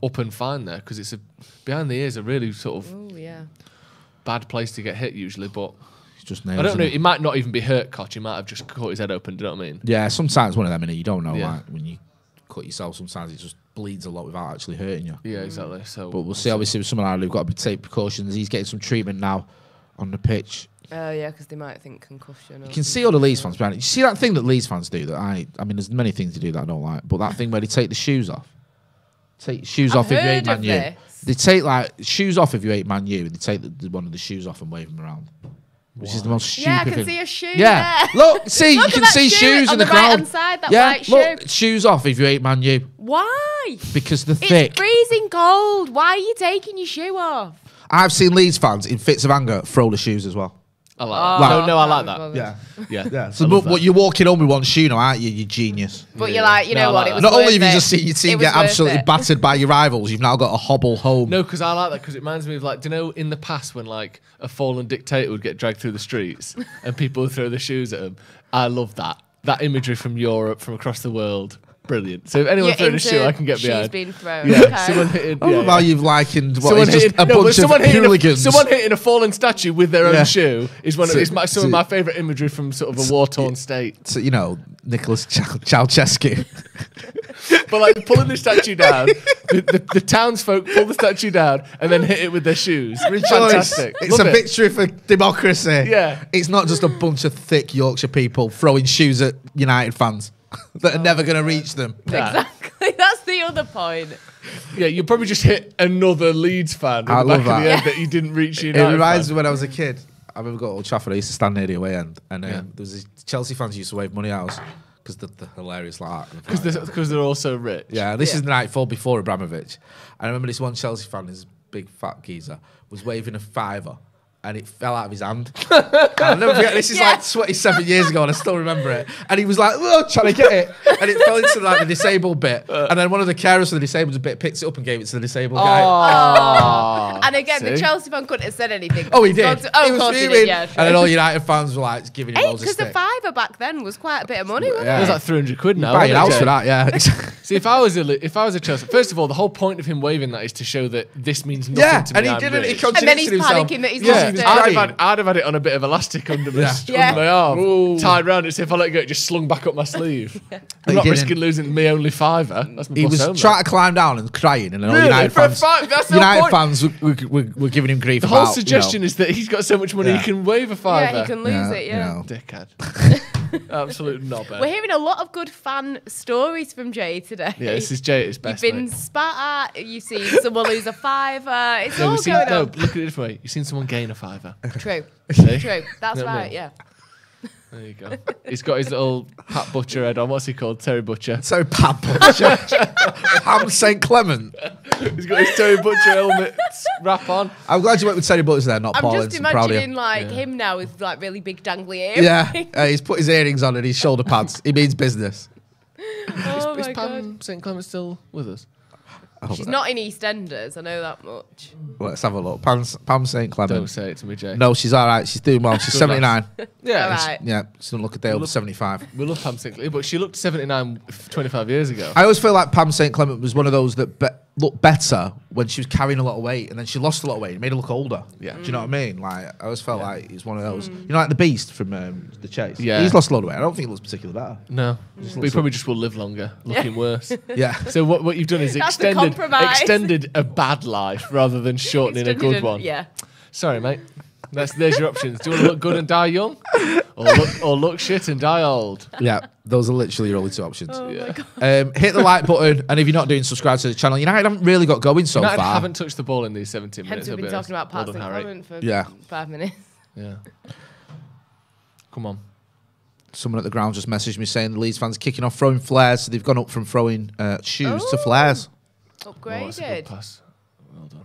[SPEAKER 9] up and fine there, because it's behind the ear is a really sort of bad place to get hit usually, but
[SPEAKER 7] just
[SPEAKER 9] I don't know. He might not even be hurt, Koch. He might have just cut his head open. Do you know what I mean?
[SPEAKER 7] Yeah, sometimes one of them, and you don't know. Like when you cut yourself, sometimes it just bleeds a lot without actually hurting you.
[SPEAKER 9] Yeah, exactly. So,
[SPEAKER 7] but we'll see. Obviously, with someone like we've got to take precautions. He's getting some treatment now on the pitch.
[SPEAKER 8] Yeah, because they might think concussion.
[SPEAKER 7] You can see all the Leeds fans behind it. You see that thing that Leeds fans do that I mean, there's many things to do that I don't like, but that thing where they take the shoes off. Take your shoes off if you hate Man U. They take like shoes off if you hate Man U, and they take one of the shoes off and wave them around. Which is the most stupid thing.
[SPEAKER 8] Yeah, I can see a shoe
[SPEAKER 7] there. Look, see, you can see shoes in the crowd.
[SPEAKER 8] Right-hand side, that white
[SPEAKER 7] look,
[SPEAKER 8] shoe.
[SPEAKER 7] shoes off if you hate Man U.
[SPEAKER 8] Why?
[SPEAKER 7] Because they're thick.
[SPEAKER 8] It's freezing cold. Why are you taking your shoe off?
[SPEAKER 7] I've seen Leeds fans in fits of anger throw the shoes as well.
[SPEAKER 9] I like that. No, I like that.
[SPEAKER 7] Yeah. So but you're walking home with one shoe now, aren't you? You genius.
[SPEAKER 8] But you're like, you know what? It was
[SPEAKER 7] not only have you
[SPEAKER 8] it.
[SPEAKER 7] just seen your team get absolutely battered by your rivals, you've now got to hobble home.
[SPEAKER 9] No, because I like that, because it reminds me of, like, do you know in the past when like a fallen dictator would get dragged through the streets and people would throw their shoes at him? I love that. That imagery from Europe, from across the world. Brilliant. So if anyone's throwing a shoe, I can get behind.
[SPEAKER 8] Shoes being thrown.
[SPEAKER 9] Yeah, okay. Someone hitting.
[SPEAKER 7] I love how you've likened what is just a bunch of hooligans.
[SPEAKER 9] Someone hitting a fallen statue with their own shoe is some of my favourite imagery from sort of a war-torn state.
[SPEAKER 7] So, you know, Nicholas Ceausescu.
[SPEAKER 9] But like pulling the statue down, the townsfolk pull the statue down and then hit it with their shoes. Fantastic.
[SPEAKER 7] It's a victory for democracy.
[SPEAKER 9] Yeah.
[SPEAKER 7] It's not just a bunch of thick Yorkshire people throwing shoes at United fans that are never going to reach them.
[SPEAKER 8] Exactly. That's the other point.
[SPEAKER 7] Yeah,
[SPEAKER 9] you probably just hit another Leeds fan in the back of the head that you didn't reach United.
[SPEAKER 7] It reminds me when I was a kid. I remember going to Old Trafford. I used to stand near the away end, and there was these Chelsea fans used to wave money at us because they're hilarious like that.
[SPEAKER 9] Because they're all so rich.
[SPEAKER 7] Yeah, this is the night before Abramovich. I remember this one Chelsea fan, this big fat geezer, was waving a fiver. And it fell out of his hand. I'll never forget. This is like 27 years ago, and I still remember it. And he was like, "Oh, trying to get it," and it fell into like the disabled bit. And then one of the carers for the disabled bit picked it up and gave it to the disabled guy.
[SPEAKER 8] Oh. And again, the Chelsea fan couldn't have said anything.
[SPEAKER 7] Oh, he did.
[SPEAKER 8] Of course he did. Yeah.
[SPEAKER 7] And then all United fans were like giving him loads of stick.
[SPEAKER 8] Because the fiver back then was quite a bit of money, wasn't
[SPEAKER 9] it? It was like 300 quid now.
[SPEAKER 7] Buy your house for that, yeah.
[SPEAKER 9] See, if I was a Chelsea, first of all, the whole point of him waving that is to show that this means nothing to me.
[SPEAKER 7] And he didn't. He
[SPEAKER 8] and then he's panicking that he's lost it.
[SPEAKER 9] I'd have had it on a bit of elastic under my arm, tied round it, so if I let go, it just slung back up my sleeve. I'm not risking losing me only fiver. That's my
[SPEAKER 7] he was trying to climb down and crying, and then all United fans were giving him grief.
[SPEAKER 9] The whole suggestion is that he's got so much money he can wave a fiver.
[SPEAKER 8] Yeah, he can lose it. Yeah,
[SPEAKER 9] dickhead. Absolute knobber.
[SPEAKER 8] We're hearing a lot of good fan stories from Jay today.
[SPEAKER 9] Yeah, this is Jay at his best.
[SPEAKER 8] You've been spat at. You've seen someone lose a fiver. It's all going on.
[SPEAKER 9] No, look at it this way. You've seen someone gain a fiver.
[SPEAKER 8] True.
[SPEAKER 9] See?
[SPEAKER 8] True. That's right. Yeah.
[SPEAKER 9] There you go. He's got his little Pat Butcher head on. What's he called? Terry Butcher.
[SPEAKER 7] So Pat Butcher. Ham St. Clement.
[SPEAKER 9] He's got his Terry Butcher helmet wrap on.
[SPEAKER 7] I'm glad you went with Terry Butcher there, not Paul.
[SPEAKER 8] I'm just imagining him now with like really big dangly earrings.
[SPEAKER 7] Yeah, he's put his earrings on and his shoulder pads. He means business.
[SPEAKER 9] Is Pam St. Clement still with us?
[SPEAKER 8] She's not in EastEnders, I know that much.
[SPEAKER 7] Well, let's have a look. Pam St. Clement.
[SPEAKER 9] Don't say it to me, Jay.
[SPEAKER 7] No, she's all right. She's doing well. She's 79.
[SPEAKER 9] Yeah.
[SPEAKER 8] Right.
[SPEAKER 7] Yeah, she doesn't look a day over 75.
[SPEAKER 9] We love Pam St. Clement, but she looked 79 25 years ago.
[SPEAKER 7] I always feel like Pam St. Clement was one of those that looked better when she was carrying a lot of weight, and then she lost a lot of weight. It made her look older.
[SPEAKER 9] Yeah.
[SPEAKER 7] Do you know what I mean? Like, I always felt like it's one of those. You know, like the Beast from The Chase?
[SPEAKER 9] Yeah.
[SPEAKER 7] He's lost a lot of weight. I don't think he looks particularly better.
[SPEAKER 9] No. But he probably just will live longer, looking worse.
[SPEAKER 7] Yeah.
[SPEAKER 9] So what you've done is extended a bad life rather than shortening a good one.
[SPEAKER 8] Yeah.
[SPEAKER 9] Sorry, mate. There's your options. Do you want to look good and die young? Or look shit and die old?
[SPEAKER 7] Yeah, those are literally your only two options.
[SPEAKER 8] Oh my God.
[SPEAKER 7] Hit the like button, and if you're not doing, subscribe to the channel. United haven't really got going so
[SPEAKER 9] United
[SPEAKER 7] far.
[SPEAKER 9] haven't touched the ball in these 17 minutes.
[SPEAKER 8] Hence we've been talking about Pat St. Clement for 5 minutes.
[SPEAKER 9] Yeah. Come on.
[SPEAKER 7] Someone at the ground just messaged me saying the Leeds fans are kicking off throwing flares, so they've gone up from throwing shoes to flares.
[SPEAKER 8] Upgraded.
[SPEAKER 9] Oh, that's a good pass. Well done.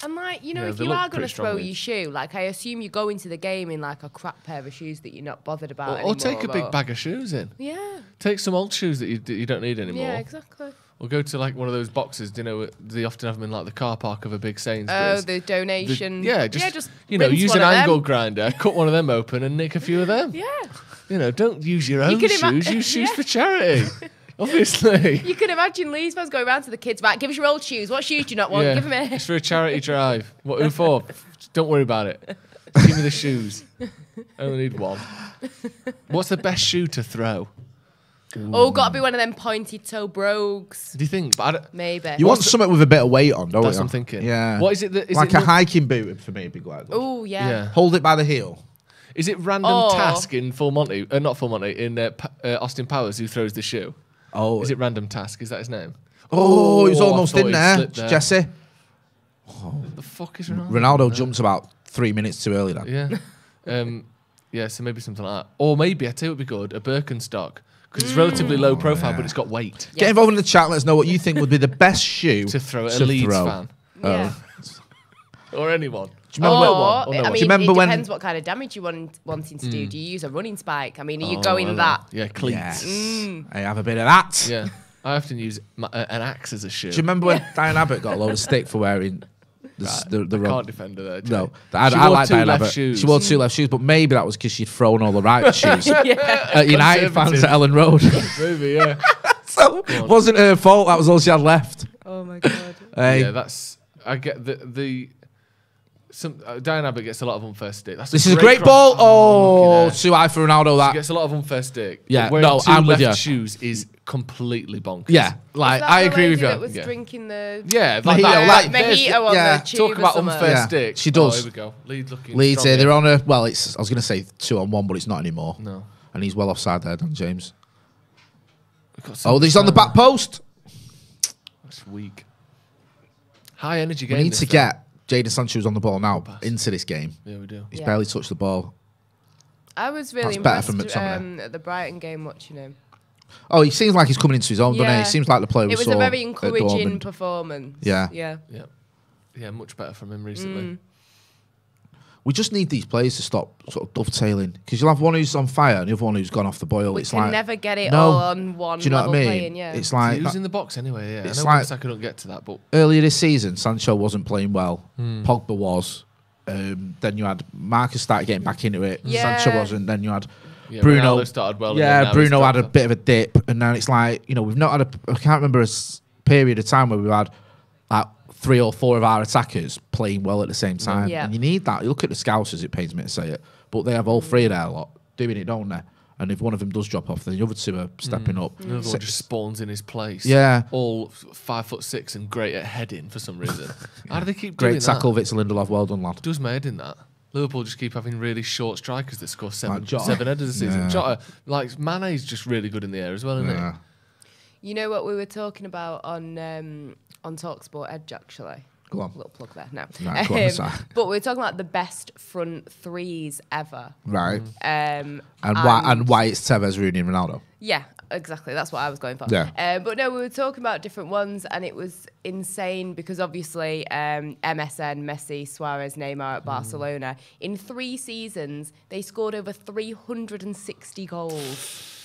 [SPEAKER 8] And like, you know, if you are going to throw your shoe, like I assume you go into the game in like a crap pair of shoes that you're not bothered about anymore.
[SPEAKER 9] Or take a big bag of shoes in.
[SPEAKER 8] Yeah.
[SPEAKER 9] Take some old shoes that you don't need anymore.
[SPEAKER 8] Yeah, exactly.
[SPEAKER 9] Or go to like one of those boxes, you know, they often have them in like the car park of a big
[SPEAKER 8] Oh,
[SPEAKER 9] Sainsbury's.
[SPEAKER 8] the donation.
[SPEAKER 9] Just you know, use an angle grinder, cut one of them open and nick a few of them.
[SPEAKER 8] Yeah.
[SPEAKER 9] You know, don't use your own shoes, use shoes for charity. Obviously.
[SPEAKER 8] You can imagine Leeds fans going around to the kids, right, give us your old shoes. What shoes do you not want?
[SPEAKER 9] Yeah.
[SPEAKER 8] Give them here.
[SPEAKER 9] It's for a charity drive. What, who for? Don't worry about it. Just give me the shoes. I only need one. What's the best shoe to throw?
[SPEAKER 8] Oh, got to be one of them pointy toe brogues.
[SPEAKER 9] Do you think? But
[SPEAKER 8] maybe.
[SPEAKER 7] You want something with a bit of weight on, don't you?
[SPEAKER 9] That's what I'm thinking.
[SPEAKER 7] Yeah.
[SPEAKER 9] What is it? Is
[SPEAKER 7] like
[SPEAKER 9] it
[SPEAKER 7] a hiking boot for me would be quite good.
[SPEAKER 8] Oh, yeah.
[SPEAKER 7] Hold it by the heel.
[SPEAKER 9] Is it Random Task in Full Monty? Not Full Monty, in Austin Powers who throws the shoe?
[SPEAKER 7] Oh.
[SPEAKER 9] Is it Random Task? Is that his name?
[SPEAKER 7] Oh, he was almost in there.
[SPEAKER 9] there.
[SPEAKER 7] Jesse.
[SPEAKER 9] What the fuck is Ronaldo?
[SPEAKER 7] Ronaldo jumped about 3 minutes too early then.
[SPEAKER 9] Yeah. Yeah, so maybe something like that. Or maybe, I tell you what would be good, a Birkenstock. Because it's relatively low profile, but it's got weight.
[SPEAKER 7] Get involved in the chat. Let us know what you think would be the best shoe
[SPEAKER 9] to throw at a Leeds fan.
[SPEAKER 8] Yeah.
[SPEAKER 9] Or anyone.
[SPEAKER 8] Do you remember
[SPEAKER 7] do
[SPEAKER 8] it depends what kind of damage you're wanting to do. Do you use a running spike? I mean, are you going that?
[SPEAKER 9] Yeah, cleats.
[SPEAKER 7] Yes. I have a bit of that.
[SPEAKER 9] Yeah. I often use an axe as a shoe.
[SPEAKER 7] Do you remember when Diane Abbott got a load of stick for wearing the
[SPEAKER 9] I can't defend her there, Jay.
[SPEAKER 7] No. I like Diane Abbott.
[SPEAKER 9] Shoes.
[SPEAKER 7] She wore 2 left shoes, but maybe that was because she'd thrown all the right shoes at United fans at Ellen Road.
[SPEAKER 9] Maybe, yeah.
[SPEAKER 7] So it wasn't her fault. That was all she had left.
[SPEAKER 8] Oh, my God.
[SPEAKER 9] Yeah, that's... I get Diane Abbott gets a lot of unfair stick.
[SPEAKER 7] This is a great ball. Oh, too high for Ronaldo. That
[SPEAKER 9] she gets a lot of unfair stick.
[SPEAKER 7] Yeah,
[SPEAKER 9] wearing
[SPEAKER 7] I'm with you.
[SPEAKER 9] left shoes is completely bonkers.
[SPEAKER 7] Yeah, like I agree with you.
[SPEAKER 8] That was drinking the
[SPEAKER 9] mojito
[SPEAKER 8] on the tube.
[SPEAKER 9] Talk about unfair stick.
[SPEAKER 7] She does.
[SPEAKER 9] Here we go.
[SPEAKER 7] Leeds here. They're on a I was going to say 2-on-1, but it's not anymore.
[SPEAKER 9] No,
[SPEAKER 7] and he's well offside there, Dan James. He's on the back post.
[SPEAKER 9] That's weak. High energy game.
[SPEAKER 7] We need to get Jadon Sancho's on the ball now into this game.
[SPEAKER 9] Yeah, we do.
[SPEAKER 7] He's barely touched the ball.
[SPEAKER 8] I was really
[SPEAKER 7] impressed
[SPEAKER 8] at the Brighton game watching him.
[SPEAKER 7] Oh, he seems like he's coming into his own, doesn't he? He seems like the player we saw.
[SPEAKER 8] It was a very encouraging performance.
[SPEAKER 7] Yeah,
[SPEAKER 9] much better from him recently.
[SPEAKER 7] We just need these players to stop sort of dovetailing, because you'll have one who's on fire and the other one who's gone off the boil.
[SPEAKER 8] We can never get it all on one.
[SPEAKER 7] Do you know
[SPEAKER 8] level
[SPEAKER 7] what I mean?
[SPEAKER 8] playing, yeah.
[SPEAKER 7] It's like
[SPEAKER 9] he was in the box anyway. Yeah,
[SPEAKER 7] it's
[SPEAKER 9] I know I couldn't get to that, but
[SPEAKER 7] earlier this season, Sancho wasn't playing well. Pogba was. Then you had Marcus started getting back into it. Sancho wasn't. Then you had Bruno.
[SPEAKER 9] Ronaldo started well.
[SPEAKER 7] Yeah, Bruno had a bit of a dip, and now it's like, you know, we've not had I can't remember a period of time where we've had like 3 or 4 of our attackers playing well at the same time.
[SPEAKER 8] Yeah.
[SPEAKER 7] And you need that. You look at the Scousers, it pains me to say it, but they have all 3 of their lot doing it, don't they? And if one of them does drop off, then the other 2 are stepping up.
[SPEAKER 9] The other one just spawns in his place.
[SPEAKER 7] Yeah.
[SPEAKER 9] All 5'6" and great at heading for some reason. How do they keep doing
[SPEAKER 7] that? Great tackle, Victor Lindelof. Well done, lad.
[SPEAKER 9] Does my head in that. Liverpool just keep having really short strikers that score 7
[SPEAKER 7] Jota.
[SPEAKER 9] headers a season.
[SPEAKER 7] Yeah.
[SPEAKER 9] Jota, like Mane's just really good in the air as well, isn't he?
[SPEAKER 8] You know what we were talking about on TalkSport Edge, actually?
[SPEAKER 7] Go on.
[SPEAKER 8] A little plug there. No.
[SPEAKER 7] Right, go on,
[SPEAKER 8] but we were talking about the best front threes ever.
[SPEAKER 7] Right. And why it's Tevez, Rooney and Ronaldo.
[SPEAKER 8] Yeah, exactly. That's what I was going for.
[SPEAKER 7] Yeah.
[SPEAKER 8] But no, we were talking about different ones, and it was insane because obviously MSN, Messi, Suarez, Neymar at Barcelona. In 3 seasons, they scored over 360 goals.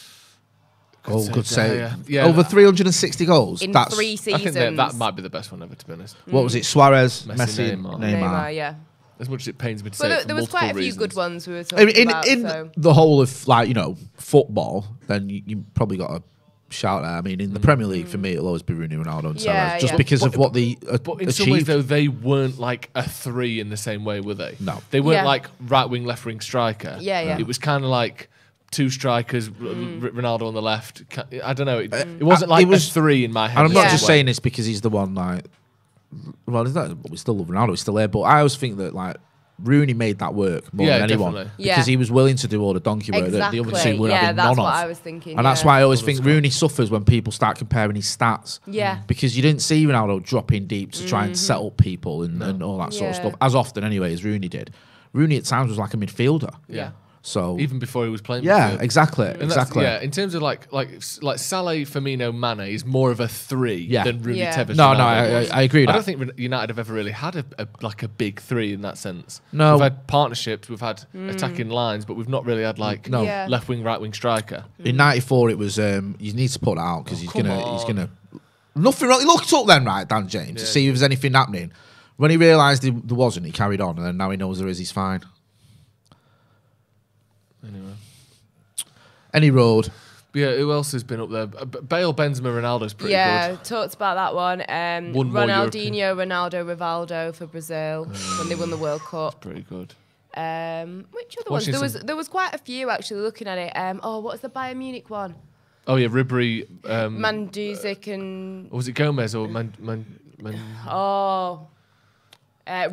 [SPEAKER 7] Good save.
[SPEAKER 9] Yeah.
[SPEAKER 7] Over 360 goals
[SPEAKER 8] in 3 seasons.
[SPEAKER 9] I think that might be the best one ever, to be honest.
[SPEAKER 7] What was it? Suarez,
[SPEAKER 9] Messi,
[SPEAKER 7] Neymar.
[SPEAKER 8] Yeah.
[SPEAKER 9] As much as it pains me to say,
[SPEAKER 8] But there was quite a few
[SPEAKER 9] reasons.
[SPEAKER 8] good ones we were talking about.
[SPEAKER 7] In the whole of, like, you know, football, then you probably got to shout there. I mean, in the Premier League, for me, it'll always be Rooney, Ronaldo and Tevez, just because of what they
[SPEAKER 9] But in some ways, though, they weren't like a 3 in the same way, were they?
[SPEAKER 7] No.
[SPEAKER 9] They weren't like right wing, left wing striker.
[SPEAKER 8] Yeah.
[SPEAKER 9] It was kind of like 2 strikers, Ronaldo on the left. I don't know. It wasn't like a 3 in my head.
[SPEAKER 7] And I'm not just saying this because he's the one, like, well, we still love Ronaldo, he's still there, but I always think that, like, Rooney made that work more than anyone.
[SPEAKER 9] Definitely.
[SPEAKER 7] Because he was willing to do all the donkey work that the other 2 were having none of.
[SPEAKER 8] that's what I was thinking.
[SPEAKER 7] And that's why I always think Rooney suffers when people start comparing his stats.
[SPEAKER 8] Yeah.
[SPEAKER 7] Because you didn't see Ronaldo dropping deep to try and set up people and all that sort of stuff, as often anyway as Rooney did. Rooney at times was like a midfielder.
[SPEAKER 9] Yeah.
[SPEAKER 7] So
[SPEAKER 9] even before he was playing.
[SPEAKER 7] Yeah,
[SPEAKER 9] midfield.
[SPEAKER 7] exactly.
[SPEAKER 9] And
[SPEAKER 7] exactly.
[SPEAKER 9] Yeah, in terms of like Salah, Firmino, Mane is more of a 3 than Rooney, Tevez.
[SPEAKER 7] No,
[SPEAKER 9] Ronaldo
[SPEAKER 7] I agree with
[SPEAKER 9] I
[SPEAKER 7] that.
[SPEAKER 9] don't think United have ever really had a big 3 in that sense.
[SPEAKER 7] No.
[SPEAKER 9] We've had partnerships, we've had attacking lines, but we've not really had like left wing, right wing striker.
[SPEAKER 7] In '94, it was you need to put that out because he's gonna nothing wrong. He looked up then, right, Dan James, to see if there's anything happening. When he realised there wasn't, he carried on, and then now he knows there is. He's fine.
[SPEAKER 9] Anyway,
[SPEAKER 7] any road.
[SPEAKER 9] Yeah, who else has been up there? Bale, Benzema, Ronaldo's pretty good.
[SPEAKER 8] Yeah, talked about that one.
[SPEAKER 9] One more
[SPEAKER 8] Ronaldinho, Ronaldo, Rivaldo for Brazil when they won the World Cup.
[SPEAKER 9] Pretty good.
[SPEAKER 8] Which other ones? There was quite a few actually looking at it. What was the Bayern Munich one?
[SPEAKER 9] Oh yeah, Ribery,
[SPEAKER 8] Mandzukic and...
[SPEAKER 9] Or was it Gomez or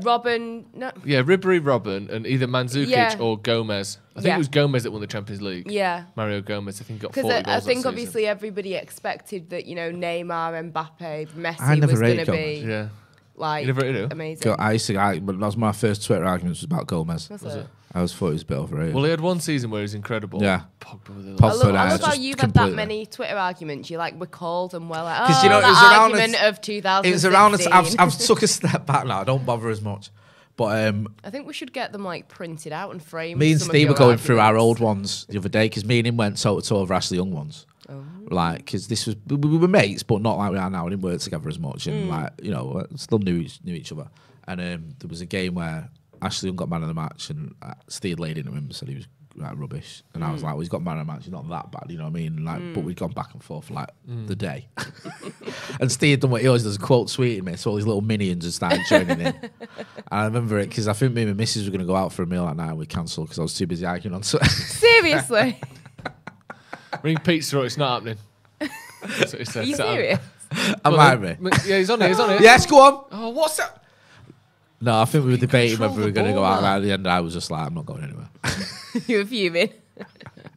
[SPEAKER 8] Robin. No.
[SPEAKER 9] Yeah, Ribery, Robin, and either Mandzukic or Gomez. I think it was Gomez that won the Champions League.
[SPEAKER 8] Yeah.
[SPEAKER 9] Mario Gomez, I think, got 40 goals
[SPEAKER 8] I think
[SPEAKER 9] that
[SPEAKER 8] obviously
[SPEAKER 9] season.
[SPEAKER 8] everybody expected that, Neymar, Mbappe, Messi
[SPEAKER 7] I never
[SPEAKER 8] was going
[SPEAKER 7] rated
[SPEAKER 8] to be
[SPEAKER 9] Yeah.
[SPEAKER 8] like
[SPEAKER 9] You never rated him?
[SPEAKER 8] amazing.
[SPEAKER 7] But that was my first Twitter argument was about Gomez.
[SPEAKER 8] Was it?
[SPEAKER 7] I thought he was a bit overrated.
[SPEAKER 9] Well, he had one season where he was incredible.
[SPEAKER 7] Yeah.
[SPEAKER 9] Pogba with
[SPEAKER 7] Pogba,
[SPEAKER 8] I love how
[SPEAKER 7] just
[SPEAKER 8] you've had
[SPEAKER 7] completely.
[SPEAKER 8] that many Twitter arguments. You recall them well. Like,
[SPEAKER 7] 'Cause,
[SPEAKER 8] it was
[SPEAKER 7] around
[SPEAKER 8] argument of 2016.
[SPEAKER 7] It was around the I've took a step back now. I don't bother as much. But
[SPEAKER 8] I think we should get them printed out and framed.
[SPEAKER 7] me and
[SPEAKER 8] some of
[SPEAKER 7] Steve
[SPEAKER 8] your
[SPEAKER 7] were going through our
[SPEAKER 8] arguments.
[SPEAKER 7] old ones the other day because me and him went toe to toe over Ashley Young ones. Like, because this was we were mates, but not like we are now. We didn't work together as much, and still knew each other. And there was a game where Ashley Young got man of the match, and Steve laid into him and said he was rubbish. And I was like, well, he's got man of the match. He's not that bad, you know what I mean? Like, but we'd gone back and forth for the day. And Steve done what he always does, quote tweeting me, so all these little minions had started joining in. And I remember it because I think me and my missus were going to go out for a meal that night and we cancelled because I was too busy arguing on Twitter.
[SPEAKER 8] Seriously?
[SPEAKER 9] Ring pizza, it's not happening. That's what he said.
[SPEAKER 8] Are you serious?
[SPEAKER 7] Am I me?
[SPEAKER 9] Yeah, he's on it.
[SPEAKER 7] Yes, go on.
[SPEAKER 9] Oh, what's that?
[SPEAKER 7] No, I think we were debating
[SPEAKER 9] control
[SPEAKER 7] whether we were
[SPEAKER 9] the
[SPEAKER 7] going to go
[SPEAKER 9] ball,
[SPEAKER 7] out.
[SPEAKER 9] man.
[SPEAKER 7] And at the end, I was just like, I'm not going anywhere.
[SPEAKER 8] You were fuming.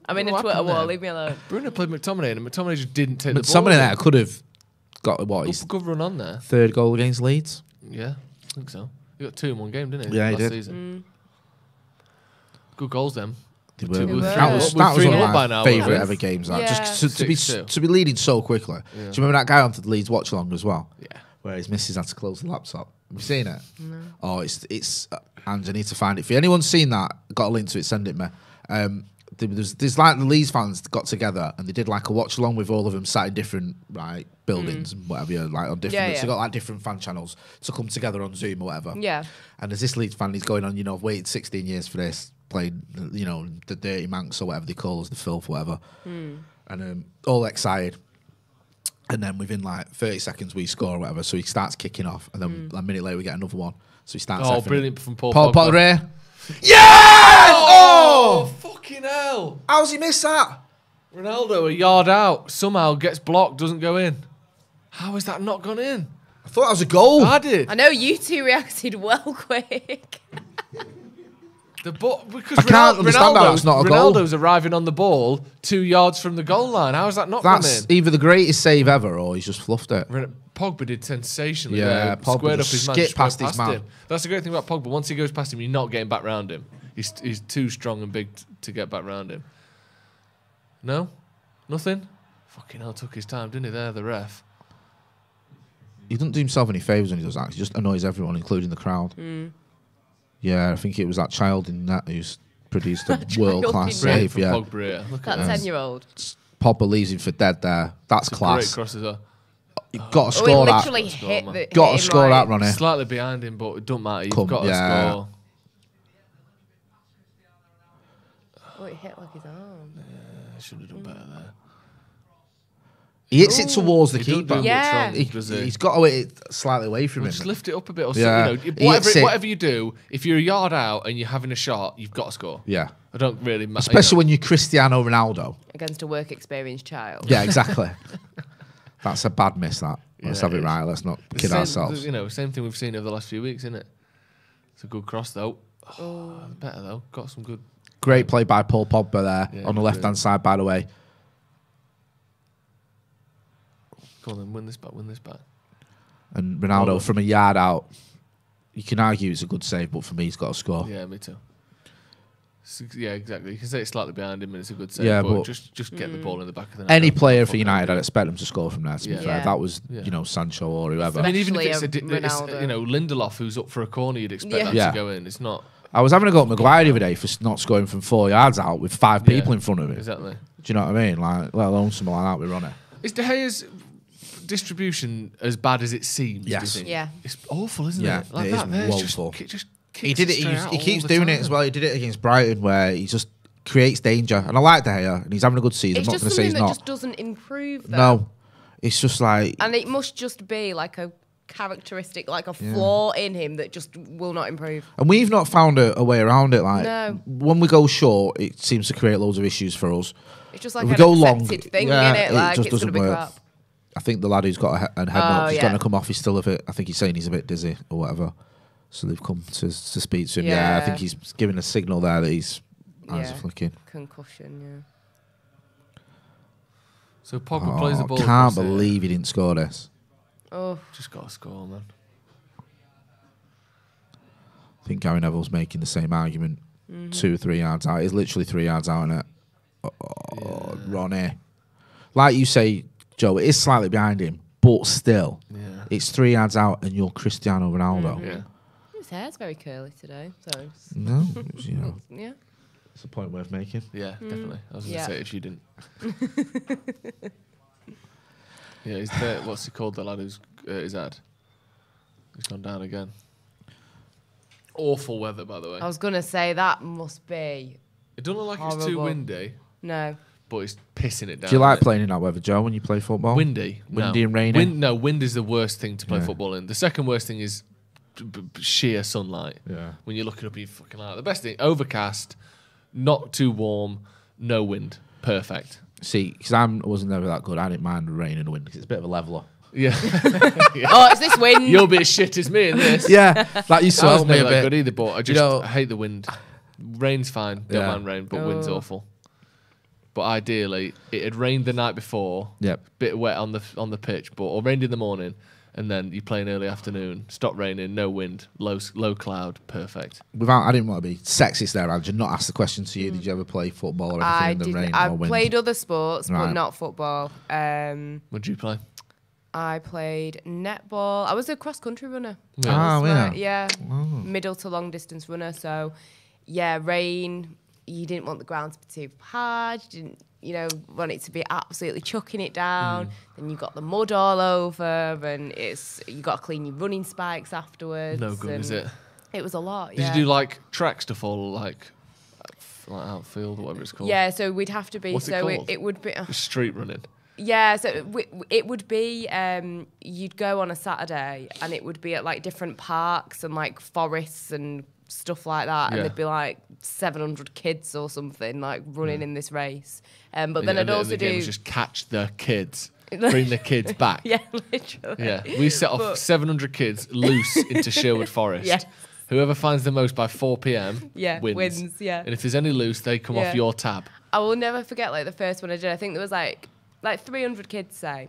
[SPEAKER 8] I'm in a
[SPEAKER 9] What
[SPEAKER 8] Twitter
[SPEAKER 9] happened
[SPEAKER 8] wall.
[SPEAKER 9] there?
[SPEAKER 8] Leave me alone.
[SPEAKER 9] Bruno played McTominay, and McTominay just didn't take
[SPEAKER 7] But
[SPEAKER 9] the ball.
[SPEAKER 7] somebody there could have got his
[SPEAKER 9] Good run on there.
[SPEAKER 7] third goal against Leeds.
[SPEAKER 9] Yeah, I think so. He got 2 in one game, didn't he?
[SPEAKER 7] Yeah, he
[SPEAKER 9] last
[SPEAKER 7] did.
[SPEAKER 9] Season. Good goals, then.
[SPEAKER 7] They
[SPEAKER 9] Two-
[SPEAKER 7] were.
[SPEAKER 9] we're
[SPEAKER 7] That was
[SPEAKER 9] we're
[SPEAKER 7] one
[SPEAKER 9] 3-0
[SPEAKER 7] of
[SPEAKER 9] by
[SPEAKER 7] my
[SPEAKER 9] now,
[SPEAKER 7] favourite
[SPEAKER 9] weren't we?
[SPEAKER 7] ever games. That.
[SPEAKER 8] Yeah.
[SPEAKER 7] Just to be
[SPEAKER 9] 6-2.
[SPEAKER 7] leading so quickly. Do you remember that guy onto the Leeds Watchalong as well?
[SPEAKER 9] Yeah.
[SPEAKER 7] Where his missus had to close the laptop. Have you seen it? No. Oh, it's Ange, I need to find it. If anyone's seen that, got a link to it, send it me. There's like the Leeds fans got together and they did like a watch along with all of them sat in different buildings and whatever, like on different. So they got like different fan channels to come together on Zoom or whatever.
[SPEAKER 8] Yeah.
[SPEAKER 7] And there's this Leeds fan, he's going on, I've waited 16 years for this, playing, the dirty Manx or whatever they call us, the filth, whatever. And all excited. And then within like 30 seconds we score or whatever, so he starts kicking off, and then a minute later we get another one. So he starts.
[SPEAKER 9] Oh, brilliant from Paul
[SPEAKER 7] Pogba.
[SPEAKER 9] Pogba.
[SPEAKER 7] Yes!
[SPEAKER 9] Oh, fucking hell!
[SPEAKER 7] How's he missed that?
[SPEAKER 9] Ronaldo a yard out somehow gets blocked, doesn't go in. How has that not gone in?
[SPEAKER 7] I thought that was a goal.
[SPEAKER 9] I did.
[SPEAKER 8] I know you two reacted well quick.
[SPEAKER 9] Because
[SPEAKER 7] I can't understand how that's not a goal.
[SPEAKER 9] Ronaldo's arriving on the ball 2 yards from the goal line. How has that not gone
[SPEAKER 7] That's
[SPEAKER 9] in?
[SPEAKER 7] either the greatest save ever or he's just fluffed it.
[SPEAKER 9] Pogba did sensationally.
[SPEAKER 7] Yeah,
[SPEAKER 9] there.
[SPEAKER 7] Pogba
[SPEAKER 9] Squared up
[SPEAKER 7] just
[SPEAKER 9] his man,
[SPEAKER 7] skipped
[SPEAKER 9] just
[SPEAKER 7] past
[SPEAKER 9] went
[SPEAKER 7] his man.
[SPEAKER 9] him. That's the great thing about Pogba. Once he goes past him, you're not getting back round him. He's too strong and big to get back round him. No? Nothing? Fucking hell, took his time, didn't he there, the ref?
[SPEAKER 7] He doesn't do himself any favours when he does that. He just annoys everyone, including the crowd. Yeah, I think it was that child in that who's produced a world-class save.
[SPEAKER 9] From
[SPEAKER 7] Yeah,
[SPEAKER 9] Pogba here. Look
[SPEAKER 8] That
[SPEAKER 9] at
[SPEAKER 8] 10-year-old.
[SPEAKER 7] Pogba leaves him for dead there. That's class.
[SPEAKER 9] Great cross as well.
[SPEAKER 7] You've got to
[SPEAKER 8] Oh, he
[SPEAKER 7] score that.
[SPEAKER 8] literally hit the.
[SPEAKER 7] Got to
[SPEAKER 8] hit him
[SPEAKER 7] score that, Ronnie.
[SPEAKER 9] Slightly behind him, but it don't matter. You've
[SPEAKER 7] Come,
[SPEAKER 9] got to
[SPEAKER 7] yeah.
[SPEAKER 9] score.
[SPEAKER 8] Oh, it hit like his arm.
[SPEAKER 9] I should have done better there.
[SPEAKER 7] He hits it towards the
[SPEAKER 9] He don't do
[SPEAKER 7] keeper.
[SPEAKER 9] much
[SPEAKER 8] Yeah.
[SPEAKER 9] wrong, does he?
[SPEAKER 7] He's got to hit it slightly away from him.
[SPEAKER 9] Just lift it up a bit or
[SPEAKER 7] Yeah.
[SPEAKER 9] something.
[SPEAKER 7] He hits it.
[SPEAKER 9] Whatever you do, if you're a yard out and you're having a shot, you've got to score.
[SPEAKER 7] Yeah.
[SPEAKER 9] I don't really matter.
[SPEAKER 7] Especially when you're Cristiano Ronaldo.
[SPEAKER 8] Against a work experienced child.
[SPEAKER 7] Yeah, exactly. That's a bad miss, that. Let's
[SPEAKER 9] Yeah,
[SPEAKER 7] have it
[SPEAKER 9] it
[SPEAKER 7] right. Let's not kid
[SPEAKER 9] same,
[SPEAKER 7] ourselves.
[SPEAKER 9] Same thing we've seen over the last few weeks, isn't it? It's a good cross, though. Oh, better, though. Got some good...
[SPEAKER 7] Great play by Paul Pogba there
[SPEAKER 9] Yeah,
[SPEAKER 7] on the left-hand side, by the way.
[SPEAKER 9] Go on then, win this back.
[SPEAKER 7] And Ronaldo from a yard out. You can argue it's a good save, but for me, he's got to score.
[SPEAKER 9] Yeah, me too. Yeah, exactly. You can say it's slightly behind him and it's a good save,
[SPEAKER 7] Yeah,
[SPEAKER 9] but
[SPEAKER 7] but
[SPEAKER 9] just get the ball in the back of the net.
[SPEAKER 7] Any player for United, I'd expect them to score from there, to be fair.
[SPEAKER 8] Yeah.
[SPEAKER 7] That was, Sancho or whoever.
[SPEAKER 9] I mean, even if
[SPEAKER 8] Especially
[SPEAKER 9] it's
[SPEAKER 8] Ronaldo.
[SPEAKER 9] Lindelof who's up for a corner, you'd expect that
[SPEAKER 7] Yeah.
[SPEAKER 9] to go in. It's not.
[SPEAKER 7] I was having a go at Maguire the other day for not scoring from 4 yards out with 5 people in front of him.
[SPEAKER 9] Exactly.
[SPEAKER 7] Do you know what I mean? Like, let alone something like that with Ronnie.
[SPEAKER 9] Is De Gea's distribution as bad as it seems?
[SPEAKER 7] Yes.
[SPEAKER 9] Do you think?
[SPEAKER 8] Yeah.
[SPEAKER 9] It's awful, isn't
[SPEAKER 7] Yeah,
[SPEAKER 9] it? Like
[SPEAKER 7] it
[SPEAKER 9] that
[SPEAKER 7] is
[SPEAKER 9] there,
[SPEAKER 7] woeful.
[SPEAKER 9] Just
[SPEAKER 7] He
[SPEAKER 9] kicks
[SPEAKER 7] did it.
[SPEAKER 9] straight out
[SPEAKER 7] He
[SPEAKER 9] all
[SPEAKER 7] keeps
[SPEAKER 9] the
[SPEAKER 7] doing it
[SPEAKER 9] time.
[SPEAKER 7] as well. He did it against Brighton, where he just creates danger. And I like De Gea, and he's having a good season.
[SPEAKER 8] It's
[SPEAKER 7] I'm not
[SPEAKER 8] just
[SPEAKER 7] going to say
[SPEAKER 8] something
[SPEAKER 7] he's
[SPEAKER 8] that
[SPEAKER 7] not.
[SPEAKER 8] just doesn't improve, though.
[SPEAKER 7] No, it's just like.
[SPEAKER 8] And it must just be like a characteristic, like a flaw in him that just will not improve.
[SPEAKER 7] And we've not found a way around it. Like
[SPEAKER 8] No.
[SPEAKER 7] when we go short, it seems to create loads of issues for us.
[SPEAKER 8] It's just like
[SPEAKER 7] If we
[SPEAKER 8] an
[SPEAKER 7] go long,
[SPEAKER 8] accepted thing,
[SPEAKER 7] yeah,
[SPEAKER 8] innit? Like,
[SPEAKER 7] just
[SPEAKER 8] it's
[SPEAKER 7] doesn't
[SPEAKER 8] gonna be
[SPEAKER 7] work.
[SPEAKER 8] crap.
[SPEAKER 7] I think the lad who's got a head knock, he's
[SPEAKER 8] yeah.
[SPEAKER 7] going to come off. He's still a bit. I think he's saying he's a bit dizzy or whatever. So they've come to speak to him. Yeah, I
[SPEAKER 8] Yeah.
[SPEAKER 7] think he's giving a signal there that he's eyes are flicking.
[SPEAKER 8] Concussion, yeah.
[SPEAKER 9] So Pogba plays the ball.
[SPEAKER 7] Can't
[SPEAKER 9] across
[SPEAKER 7] believe he didn't score this.
[SPEAKER 8] Oh,
[SPEAKER 9] Just got to score, man.
[SPEAKER 7] I think Gary Neville's making the same argument. 2 or 3 yards out. He's literally 3 yards out in it. Oh, Ronnie. Like you say, Joe, it is slightly behind him, but still, it's 3 yards out and you're Cristiano Ronaldo.
[SPEAKER 9] Yeah.
[SPEAKER 8] his hair's very curly today, so
[SPEAKER 7] No, it was, you know,
[SPEAKER 8] yeah.
[SPEAKER 7] it's a point worth making.
[SPEAKER 9] Yeah, definitely. I was going to say it if you didn't. Yeah, he's there. What's he called? The lad who's his ad. He's gone down again. Awful weather, by the way.
[SPEAKER 8] I was gonna say that must be.
[SPEAKER 9] It doesn't look like it's too
[SPEAKER 8] horrible.
[SPEAKER 9] windy,
[SPEAKER 8] No.
[SPEAKER 9] but it's pissing it down.
[SPEAKER 7] Do you like
[SPEAKER 9] isn't it?
[SPEAKER 7] playing in that weather, Joe, when you play football?
[SPEAKER 9] Windy?
[SPEAKER 7] Windy
[SPEAKER 9] No.
[SPEAKER 7] and rainy?
[SPEAKER 9] Wind is the worst thing to play
[SPEAKER 7] Yeah.
[SPEAKER 9] football in. The second worst thing is sheer sunlight.
[SPEAKER 7] Yeah.
[SPEAKER 9] When you're looking up, you fucking like. The best thing, overcast, not too warm, no wind. Perfect.
[SPEAKER 7] See, because I wasn't never that good. I didn't mind the rain and the wind because it's a bit of a leveler.
[SPEAKER 9] Yeah.
[SPEAKER 8] Oh, it's this wind.
[SPEAKER 9] You'll be as shit as me in this.
[SPEAKER 7] Yeah, that used to
[SPEAKER 9] I was
[SPEAKER 7] help me a
[SPEAKER 9] never that
[SPEAKER 7] bit.
[SPEAKER 9] good either, but I just I hate the wind. Rain's fine, don't
[SPEAKER 7] Yeah.
[SPEAKER 9] mind rain, but wind's awful. But ideally, it had rained the night before.
[SPEAKER 7] Yep.
[SPEAKER 9] Bit wet on the pitch, or rained in the morning, and then you play in early afternoon. Stop raining, no wind, low cloud, perfect.
[SPEAKER 7] I didn't want to be sexist there, Ange, and not ask the question to you. Did you ever play football or anything
[SPEAKER 8] I
[SPEAKER 7] in the
[SPEAKER 8] did.
[SPEAKER 7] rain or
[SPEAKER 8] I've
[SPEAKER 7] wind?
[SPEAKER 8] played other sports, but
[SPEAKER 7] Right.
[SPEAKER 8] not football.
[SPEAKER 9] What did you play?
[SPEAKER 8] I played netball. I was a cross country runner.
[SPEAKER 7] Yeah.
[SPEAKER 8] That was middle to long distance runner. So, yeah, rain. You didn't want the ground to be too hard. You didn't, want it to be absolutely chucking it down. Then you got the mud all over, and you got to clean your running spikes afterwards.
[SPEAKER 9] No good, is it?
[SPEAKER 8] It was a lot.
[SPEAKER 9] Did you do like track stuff or like outfield or whatever it's called?
[SPEAKER 8] Yeah, so we'd have to be.
[SPEAKER 9] What's it
[SPEAKER 8] so
[SPEAKER 9] called?
[SPEAKER 8] it would be.
[SPEAKER 9] Street running.
[SPEAKER 8] Yeah, so it would be, you'd go on a Saturday and it would be at like different parks and like forests and stuff like that. And
[SPEAKER 9] Yeah.
[SPEAKER 8] there'd be like 700 kids or something like running in this race. But then I'd also
[SPEAKER 9] the game
[SPEAKER 8] do...
[SPEAKER 9] was just catch the kids, bring the kids back.
[SPEAKER 8] Yeah, literally.
[SPEAKER 9] Yeah, we set off 700 kids loose into Sherwood Forest.
[SPEAKER 8] Yes.
[SPEAKER 9] Whoever finds the most by 4 p.m. wins.
[SPEAKER 8] Yeah.
[SPEAKER 9] And if there's any loose, they come off your tab.
[SPEAKER 8] I will never forget like the first one I did. I think there was like 300 kids, say.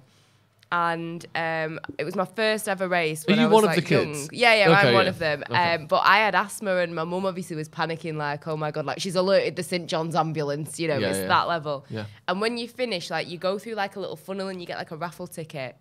[SPEAKER 8] And it was my first ever race. When
[SPEAKER 9] Are you
[SPEAKER 8] I was,
[SPEAKER 9] one of
[SPEAKER 8] like,
[SPEAKER 9] the kids?
[SPEAKER 8] young. Yeah,
[SPEAKER 9] Okay,
[SPEAKER 8] I'm one
[SPEAKER 9] yeah.
[SPEAKER 8] of them.
[SPEAKER 9] Okay.
[SPEAKER 8] But I had asthma, and my mum obviously was panicking, like, oh my God, like she's alerted the St. John's ambulance,
[SPEAKER 9] Yeah,
[SPEAKER 8] it's
[SPEAKER 9] yeah.
[SPEAKER 8] that level.
[SPEAKER 9] Yeah.
[SPEAKER 8] And when you finish, like, you go through like a little funnel and you get like a raffle ticket.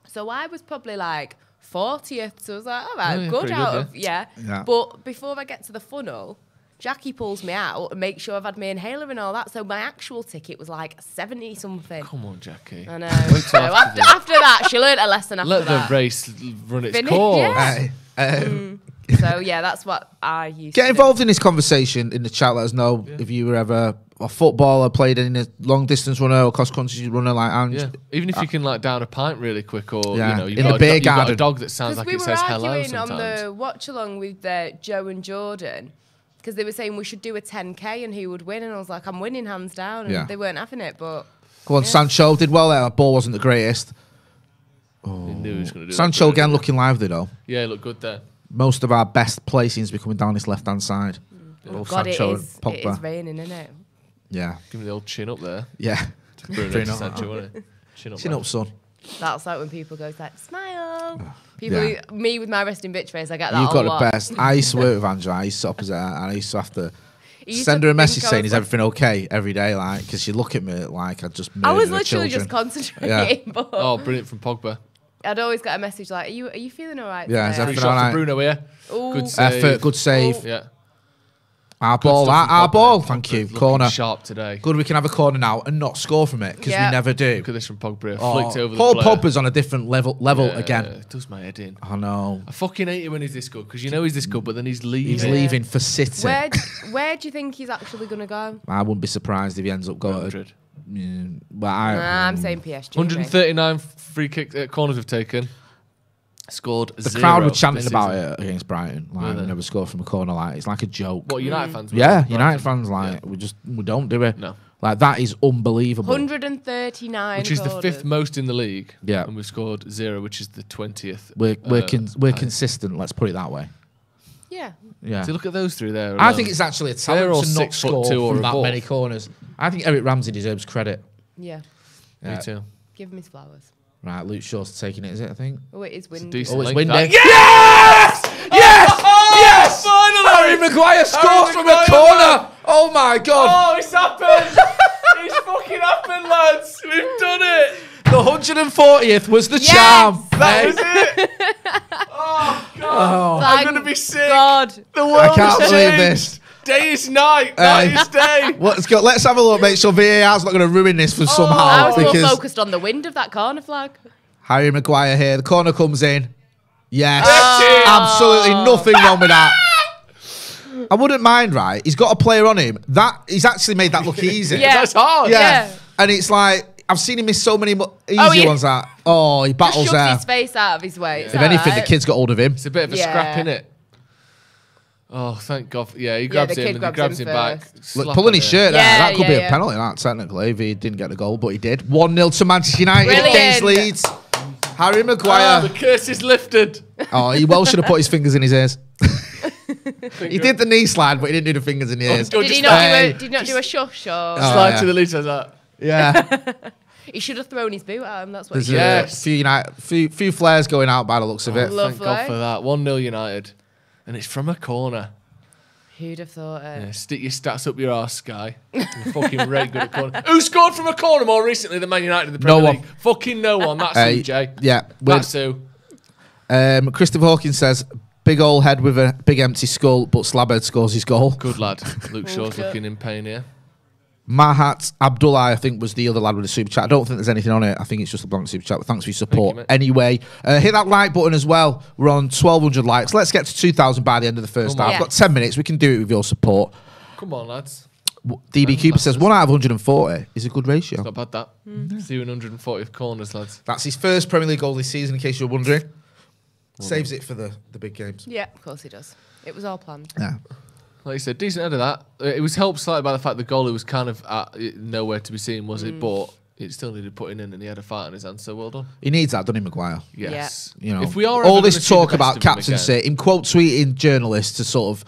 [SPEAKER 8] So I was probably like 40th, so I was like, all right,
[SPEAKER 9] Oh, yeah,
[SPEAKER 8] good
[SPEAKER 9] pretty
[SPEAKER 8] out
[SPEAKER 9] good,
[SPEAKER 8] of, yeah. But before I get to the funnel, Jackie pulls me out and makes sure I've had my inhaler and all that. So my actual ticket was like 70 something.
[SPEAKER 9] Come on, Jackie.
[SPEAKER 8] I know.
[SPEAKER 9] Wait
[SPEAKER 8] So
[SPEAKER 9] till
[SPEAKER 8] after that, she learnt a lesson after
[SPEAKER 9] Let
[SPEAKER 8] that.
[SPEAKER 9] the race run its
[SPEAKER 8] Finish,
[SPEAKER 9] course.
[SPEAKER 8] yeah. So yeah, that's what I used
[SPEAKER 7] Get
[SPEAKER 8] to
[SPEAKER 7] involved in this conversation in the chat. Let us know if you were ever a footballer, played in a long distance runner or cross country runner like Ange.
[SPEAKER 9] Yeah. Even if you can like down a pint really quick, or
[SPEAKER 7] Yeah.
[SPEAKER 9] you've
[SPEAKER 7] In
[SPEAKER 9] got
[SPEAKER 7] the beer
[SPEAKER 9] you've got a
[SPEAKER 7] garden.
[SPEAKER 9] dog that sounds
[SPEAKER 8] Because
[SPEAKER 9] like
[SPEAKER 8] we
[SPEAKER 9] it
[SPEAKER 8] were
[SPEAKER 9] says hello
[SPEAKER 8] arguing on
[SPEAKER 9] sometimes.
[SPEAKER 8] the watch-along with Joe and Jordan, because they were saying we should do a 10K and who would win, and I was like, I'm winning hands down, and
[SPEAKER 7] Yeah.
[SPEAKER 8] they weren't having it, but...
[SPEAKER 7] Go on, Sancho did well there. That ball wasn't the greatest.
[SPEAKER 9] He knew he was going to do
[SPEAKER 7] Sancho
[SPEAKER 9] that.
[SPEAKER 7] again looking lively though.
[SPEAKER 9] Yeah, he looked good there.
[SPEAKER 7] Most of our best play seems to be coming down this left-hand side. Both
[SPEAKER 8] God,
[SPEAKER 7] Sancho
[SPEAKER 8] it is
[SPEAKER 7] and Pogba.
[SPEAKER 8] raining, isn't it?
[SPEAKER 7] Yeah.
[SPEAKER 9] Give me the old chin up there.
[SPEAKER 7] Yeah.
[SPEAKER 9] Bruno
[SPEAKER 7] Chin
[SPEAKER 9] to
[SPEAKER 7] up.
[SPEAKER 9] Sancho, wasn't it? Chin up,
[SPEAKER 7] Chin
[SPEAKER 9] lad.
[SPEAKER 7] up, son.
[SPEAKER 8] That's like when people go like, smile. People,
[SPEAKER 7] Yeah.
[SPEAKER 8] me with my resting bitch face, I get that
[SPEAKER 7] You've
[SPEAKER 8] a
[SPEAKER 7] got
[SPEAKER 8] lot.
[SPEAKER 7] the best. I used to work with Angela. I used to opposite her, and I used to have to. Send her a message saying, "Is everything okay?" every day, like, because she look at me like I just murdered
[SPEAKER 8] I was
[SPEAKER 7] her
[SPEAKER 8] literally
[SPEAKER 7] children.
[SPEAKER 8] just concentrating.
[SPEAKER 7] Yeah.
[SPEAKER 8] But
[SPEAKER 9] Oh, brilliant from Pogba.
[SPEAKER 8] I'd always get a message like, "Are you feeling all right?"
[SPEAKER 7] Yeah,
[SPEAKER 8] today?"
[SPEAKER 7] is
[SPEAKER 9] Free
[SPEAKER 7] everything
[SPEAKER 9] shot
[SPEAKER 7] all
[SPEAKER 9] for
[SPEAKER 7] right?
[SPEAKER 9] Bruno here.
[SPEAKER 8] Ooh.
[SPEAKER 9] Good save.
[SPEAKER 7] Good save.
[SPEAKER 9] Yeah.
[SPEAKER 7] Our ball,
[SPEAKER 9] stuff from
[SPEAKER 7] our
[SPEAKER 9] Pogba.
[SPEAKER 7] ball.
[SPEAKER 9] Pogba's
[SPEAKER 7] Thank you.
[SPEAKER 9] looking
[SPEAKER 7] Corner.
[SPEAKER 9] sharp today.
[SPEAKER 7] Good, we can have a corner now and not score from it because we never do.
[SPEAKER 9] Look at this from Pogba.
[SPEAKER 7] Oh,
[SPEAKER 9] Flicked over
[SPEAKER 7] Paul
[SPEAKER 9] the player.
[SPEAKER 7] Pogba's on a different level
[SPEAKER 9] Yeah,
[SPEAKER 7] again.
[SPEAKER 9] It does my head in.
[SPEAKER 7] I know.
[SPEAKER 9] I fucking hate it when he's this good because you know he's this good, but then he's leaving.
[SPEAKER 7] He's leaving for City.
[SPEAKER 8] Where do you think he's actually going to go?
[SPEAKER 7] I wouldn't be surprised if he ends up going.
[SPEAKER 9] 100.
[SPEAKER 7] But
[SPEAKER 8] I'm saying PSG.
[SPEAKER 9] 139 free kick corners have taken. Scored
[SPEAKER 7] the
[SPEAKER 9] 0
[SPEAKER 7] crowd were chanting
[SPEAKER 9] this
[SPEAKER 7] about
[SPEAKER 9] season.
[SPEAKER 7] it against Brighton. Like,
[SPEAKER 9] Were
[SPEAKER 7] we
[SPEAKER 9] they?
[SPEAKER 7] never scored from a corner. Like, it's like a joke.
[SPEAKER 9] What, United fans?
[SPEAKER 7] Yeah,
[SPEAKER 9] Brighton
[SPEAKER 7] United fans, like,
[SPEAKER 9] Yeah.
[SPEAKER 7] we don't do it.
[SPEAKER 9] No.
[SPEAKER 7] Like, that is unbelievable.
[SPEAKER 8] 139
[SPEAKER 9] Which is the
[SPEAKER 8] corners.
[SPEAKER 9] 5th most in the league.
[SPEAKER 7] Yeah.
[SPEAKER 9] And we've scored 0, which is the 20th.
[SPEAKER 7] We're consistent, let's put it that way.
[SPEAKER 8] Yeah.
[SPEAKER 7] Yeah.
[SPEAKER 9] So look at those three there.
[SPEAKER 7] I
[SPEAKER 9] alone.
[SPEAKER 7] think it's actually a
[SPEAKER 9] They're all
[SPEAKER 7] talent to not
[SPEAKER 9] 6'2"
[SPEAKER 7] score
[SPEAKER 9] or
[SPEAKER 7] from that
[SPEAKER 9] above.
[SPEAKER 7] many corners. I think Eric Ramsey deserves credit.
[SPEAKER 8] Yeah.
[SPEAKER 9] Me too.
[SPEAKER 8] Give him his flowers.
[SPEAKER 7] Right, Luke Shaw's taking it, is it, I think?
[SPEAKER 8] Oh, it is windy.
[SPEAKER 9] decent
[SPEAKER 7] Oh, it's
[SPEAKER 9] length,
[SPEAKER 7] windy.
[SPEAKER 9] that.
[SPEAKER 7] Yes! Yes! Yes!
[SPEAKER 9] Finally!
[SPEAKER 7] Harry Maguire scores from a
[SPEAKER 9] Maguire!
[SPEAKER 7] corner! Oh my God!
[SPEAKER 9] Oh, it's happened! It's fucking happened, lads! We've done it!
[SPEAKER 7] The 140th was the
[SPEAKER 8] Yes!
[SPEAKER 7] charm.
[SPEAKER 9] That was it! Oh, God. I'm going to be sick.
[SPEAKER 8] God.
[SPEAKER 9] The world
[SPEAKER 7] I can't
[SPEAKER 9] has
[SPEAKER 7] believe
[SPEAKER 9] changed.
[SPEAKER 7] this.
[SPEAKER 9] Day is night. Night is day.
[SPEAKER 7] Let's have a look. Make sure VAR's not going to ruin this for
[SPEAKER 8] I
[SPEAKER 7] somehow.
[SPEAKER 8] was more
[SPEAKER 7] Because
[SPEAKER 8] focused on the wind of that corner flag.
[SPEAKER 7] Harry Maguire here. The corner comes in. Yes.
[SPEAKER 9] Oh.
[SPEAKER 7] Absolutely nothing wrong with that. I wouldn't mind, right? He's got a player on him. He's actually made that look easy.
[SPEAKER 8] Yeah.
[SPEAKER 9] That's hard.
[SPEAKER 7] Yeah.
[SPEAKER 8] Yeah.
[SPEAKER 7] And it's like, I've seen him miss so many easy
[SPEAKER 8] Oh, yeah.
[SPEAKER 7] ones that, he
[SPEAKER 8] Just
[SPEAKER 7] battles
[SPEAKER 8] shoves
[SPEAKER 7] there.
[SPEAKER 8] his face out of his way. It's
[SPEAKER 7] If anything, the
[SPEAKER 8] alright.
[SPEAKER 7] kid's got hold of him.
[SPEAKER 9] It's a bit of a
[SPEAKER 8] Yeah.
[SPEAKER 9] scrap, innit? Oh, thank God. Yeah, he grabs
[SPEAKER 8] the
[SPEAKER 9] him
[SPEAKER 8] kid
[SPEAKER 9] and he
[SPEAKER 8] grabs
[SPEAKER 9] grabs
[SPEAKER 8] him
[SPEAKER 9] him back.
[SPEAKER 8] first.
[SPEAKER 7] Look,
[SPEAKER 9] Slap
[SPEAKER 7] pulling
[SPEAKER 9] him
[SPEAKER 7] his
[SPEAKER 9] in.
[SPEAKER 7] shirt there.
[SPEAKER 8] Yeah,
[SPEAKER 7] That could be
[SPEAKER 8] yeah,
[SPEAKER 7] a
[SPEAKER 8] yeah.
[SPEAKER 7] penalty, that, technically, if he didn't get the goal, but he did. 1-0 to Manchester United
[SPEAKER 8] Brilliant.
[SPEAKER 7] against Leeds. Harry
[SPEAKER 9] Oh,
[SPEAKER 7] Maguire.
[SPEAKER 9] the curse is lifted.
[SPEAKER 7] He well should have put his fingers in his ears. He did the knee slide, but he didn't do the fingers in the ears.
[SPEAKER 8] Did he not do a shush or?
[SPEAKER 9] Slide
[SPEAKER 7] yeah.
[SPEAKER 9] to the lead as that.
[SPEAKER 7] Yeah.
[SPEAKER 8] He should have thrown his boot at him. That's what
[SPEAKER 7] There's
[SPEAKER 8] he should.
[SPEAKER 7] a few flares going out by the looks of it.
[SPEAKER 8] Lovely.
[SPEAKER 9] Thank God for that. 1-0 United. And it's from a corner.
[SPEAKER 8] Who'd have thought it?
[SPEAKER 9] Yeah, stick your stats up your arse, Sky. You're fucking really good at corner. Who scored from a corner more recently than Man United in the Premier
[SPEAKER 7] No one.
[SPEAKER 9] League? Fucking no one. That's who, Jay.
[SPEAKER 7] Yeah.
[SPEAKER 9] That's who.
[SPEAKER 7] Christopher Hawkins says, big old head with a big empty skull, but Slabhead scores his goal.
[SPEAKER 9] Good lad. Luke Shaw's looking in pain here.
[SPEAKER 7] Mahat Abdullah, I think, was the other lad with the super chat. I don't think there's anything on it. I think it's just a blank super chat. But thanks for your support.
[SPEAKER 9] mate.
[SPEAKER 7] Anyway, hit that like button as well. We're on 1,200 likes. Let's get to 2,000 by the end of the first half.
[SPEAKER 8] on.
[SPEAKER 7] I've got 10 minutes. We can do it with your support.
[SPEAKER 9] Come on, lads.
[SPEAKER 7] DB Cooper says 1 out of 140 is a good ratio.
[SPEAKER 9] Not bad, that. 140th corners, lads.
[SPEAKER 7] That's his first Premier League goal this season, in case you're wondering. Saves it for the big games.
[SPEAKER 8] Yeah, of course he does. It was all planned.
[SPEAKER 7] Yeah.
[SPEAKER 9] Like you said, decent head of that. It was helped slightly by the fact the goalie was kind of nowhere to be seen, was it? But it still needed putting in, and he had a fight on his hands, so well done.
[SPEAKER 7] He needs that, doesn't he, Maguire?
[SPEAKER 9] Yes.
[SPEAKER 7] You know,
[SPEAKER 9] if we are
[SPEAKER 7] all
[SPEAKER 9] ever
[SPEAKER 7] this
[SPEAKER 9] gonna see
[SPEAKER 7] talk
[SPEAKER 9] the best
[SPEAKER 7] about
[SPEAKER 9] of him
[SPEAKER 7] captaincy, him quote tweeting journalists to sort of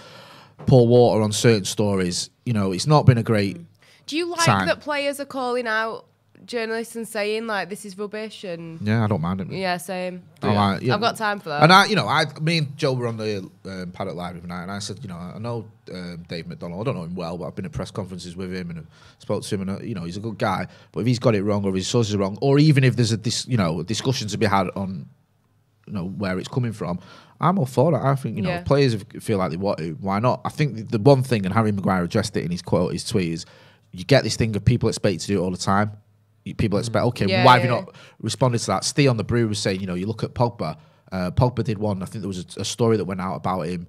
[SPEAKER 7] pour water on certain stories, you know, it's not been a great
[SPEAKER 8] Do you like
[SPEAKER 7] time.
[SPEAKER 8] that players are calling out journalists and saying like this is rubbish and
[SPEAKER 7] Yeah, I don't mind it.
[SPEAKER 8] yeah, same.
[SPEAKER 7] I like- yeah.
[SPEAKER 8] I've got time for that.
[SPEAKER 7] And me and Joe were on the Paddock Live every night, and I said, you know, I know Dave McDonnell. I don't know him well, but I've been at press conferences with him and spoke to him, and you know, he's a good guy. But if he's got it wrong, or his sources are wrong, or even if there's a discussion to be had on, you know, where it's coming from, I'm all for that. I think, you know,
[SPEAKER 8] Yeah.
[SPEAKER 7] players feel like they want to. Why not? I think the one thing, and Harry Maguire addressed it in his tweet, is you get this thing of people expect you to do it all the time. People expect, okay,
[SPEAKER 8] Yeah,
[SPEAKER 7] why have you
[SPEAKER 8] yeah.
[SPEAKER 7] not responded to that? Steve on the Brew was saying, you know, you look at Pogba. Pogba did one. I think there was a story that went out about him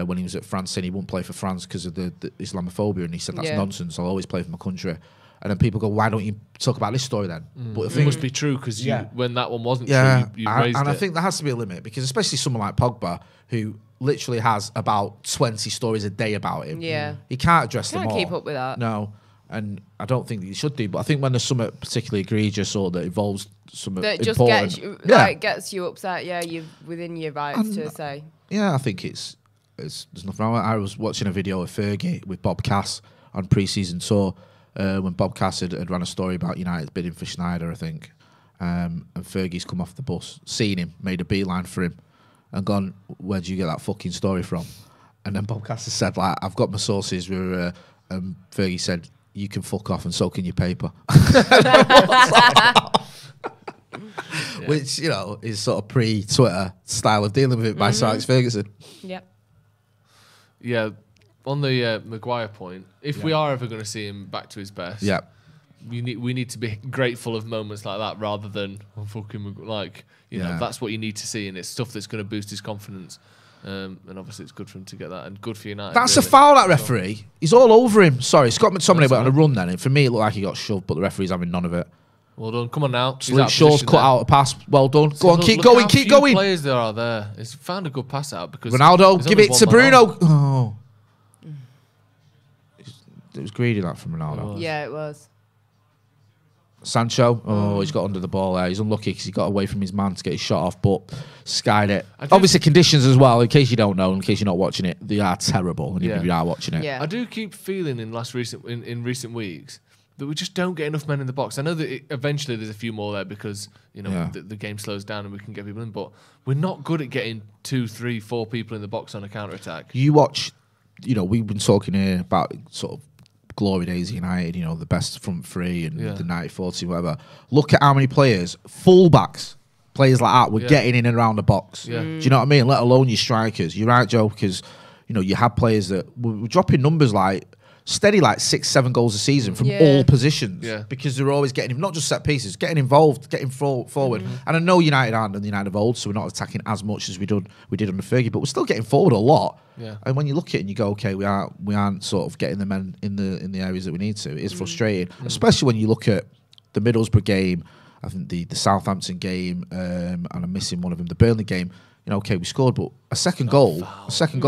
[SPEAKER 7] when he was at France, saying he wouldn't play for France because of the Islamophobia, and he said that's
[SPEAKER 8] Yeah.
[SPEAKER 7] nonsense. I'll always play for my country. And then people go, why don't you talk about this story then? But the
[SPEAKER 9] It
[SPEAKER 7] thing,
[SPEAKER 9] must be true because when that one wasn't
[SPEAKER 7] yeah,
[SPEAKER 9] true, you raised
[SPEAKER 7] and
[SPEAKER 9] it.
[SPEAKER 7] I think there has to be a limit, because especially someone like Pogba, who literally has about 20 stories a day about him.
[SPEAKER 8] Yeah.
[SPEAKER 7] He can't address them
[SPEAKER 8] Can't
[SPEAKER 7] all.
[SPEAKER 8] keep up with that.
[SPEAKER 7] No. And I don't think that you should do, but I think when there's something particularly egregious or that involves something
[SPEAKER 8] that just
[SPEAKER 7] important,
[SPEAKER 8] gets you upset. Yeah, you're within your rights to say.
[SPEAKER 7] yeah, I think it's there's nothing wrong with it. I was watching a video of Fergie with Bob Cass on pre-season tour when Bob Cass had ran a story about United bidding for Schneider, I think, and Fergie's come off the bus, seen him, made a beeline for him, and gone, "Where would you get that fucking story from?" And then Bob Cass has said, like, "I've got my sources. Fergie said, "You can fuck off and so can your paper." Which, you know, is sort of pre-Twitter style of dealing with it by Sir Alex Ferguson.
[SPEAKER 8] Yep.
[SPEAKER 9] Yeah, on the Maguire point, if we are ever going to see him back to his best, we need to be grateful of moments like that rather than you know, that's what you need to see, and it's stuff that's going to boost his confidence. And obviously it's good for him to get that, and good for United.
[SPEAKER 7] That's really a foul, that referee. He's all over him. Sorry, Scott McTominay went on a run then, and for me it looked like he got shoved, but the referee's having none of it.
[SPEAKER 9] Well done. Come on now.
[SPEAKER 7] Luke Shaw's cut out a pass. Well done. Go on, keep going, keep going.
[SPEAKER 9] Players there are there. He's found a good pass out because
[SPEAKER 7] Ronaldo, give it to Bruno. Oh, it was greedy that from Ronaldo.
[SPEAKER 8] Yeah, it was.
[SPEAKER 7] Sancho, he's got under the ball there. He's unlucky because he got away from his man to get his shot off, but skied it. Obviously, conditions as well, in case you don't know, in case you're not watching it, they are terrible, and if you are watching it.
[SPEAKER 8] Yeah.
[SPEAKER 9] I do keep feeling in recent weeks that we just don't get enough men in the box. I know that eventually there's a few more there because, you know, the game slows down and we can get people in, but we're not good at getting 2, 3, 4 people in the box on a counter-attack.
[SPEAKER 7] You watch, you know, we've been talking here about sort of glory days of United, you know, the best front three and the 94 team, whatever. Look at how many players, full-backs, players like that, were getting in and around the box. Do you know what I mean? Let alone your strikers. You're right, Joe, because, you know, you had players that were dropping numbers like steady, like 6, 7 goals a season from all positions because they're always getting, not just set pieces, getting involved, getting forward. And I know United aren't the United of old, so we're not attacking as much as we did under Fergie, but we're still getting forward a lot. And when you look at it and you go, okay, we aren't sort of getting the men in the areas that we need to. It is frustrating, especially when you look at the Middlesbrough game, I think the Southampton game, and I'm missing one of them, the Burnley game. You know, okay, we scored, but a second goal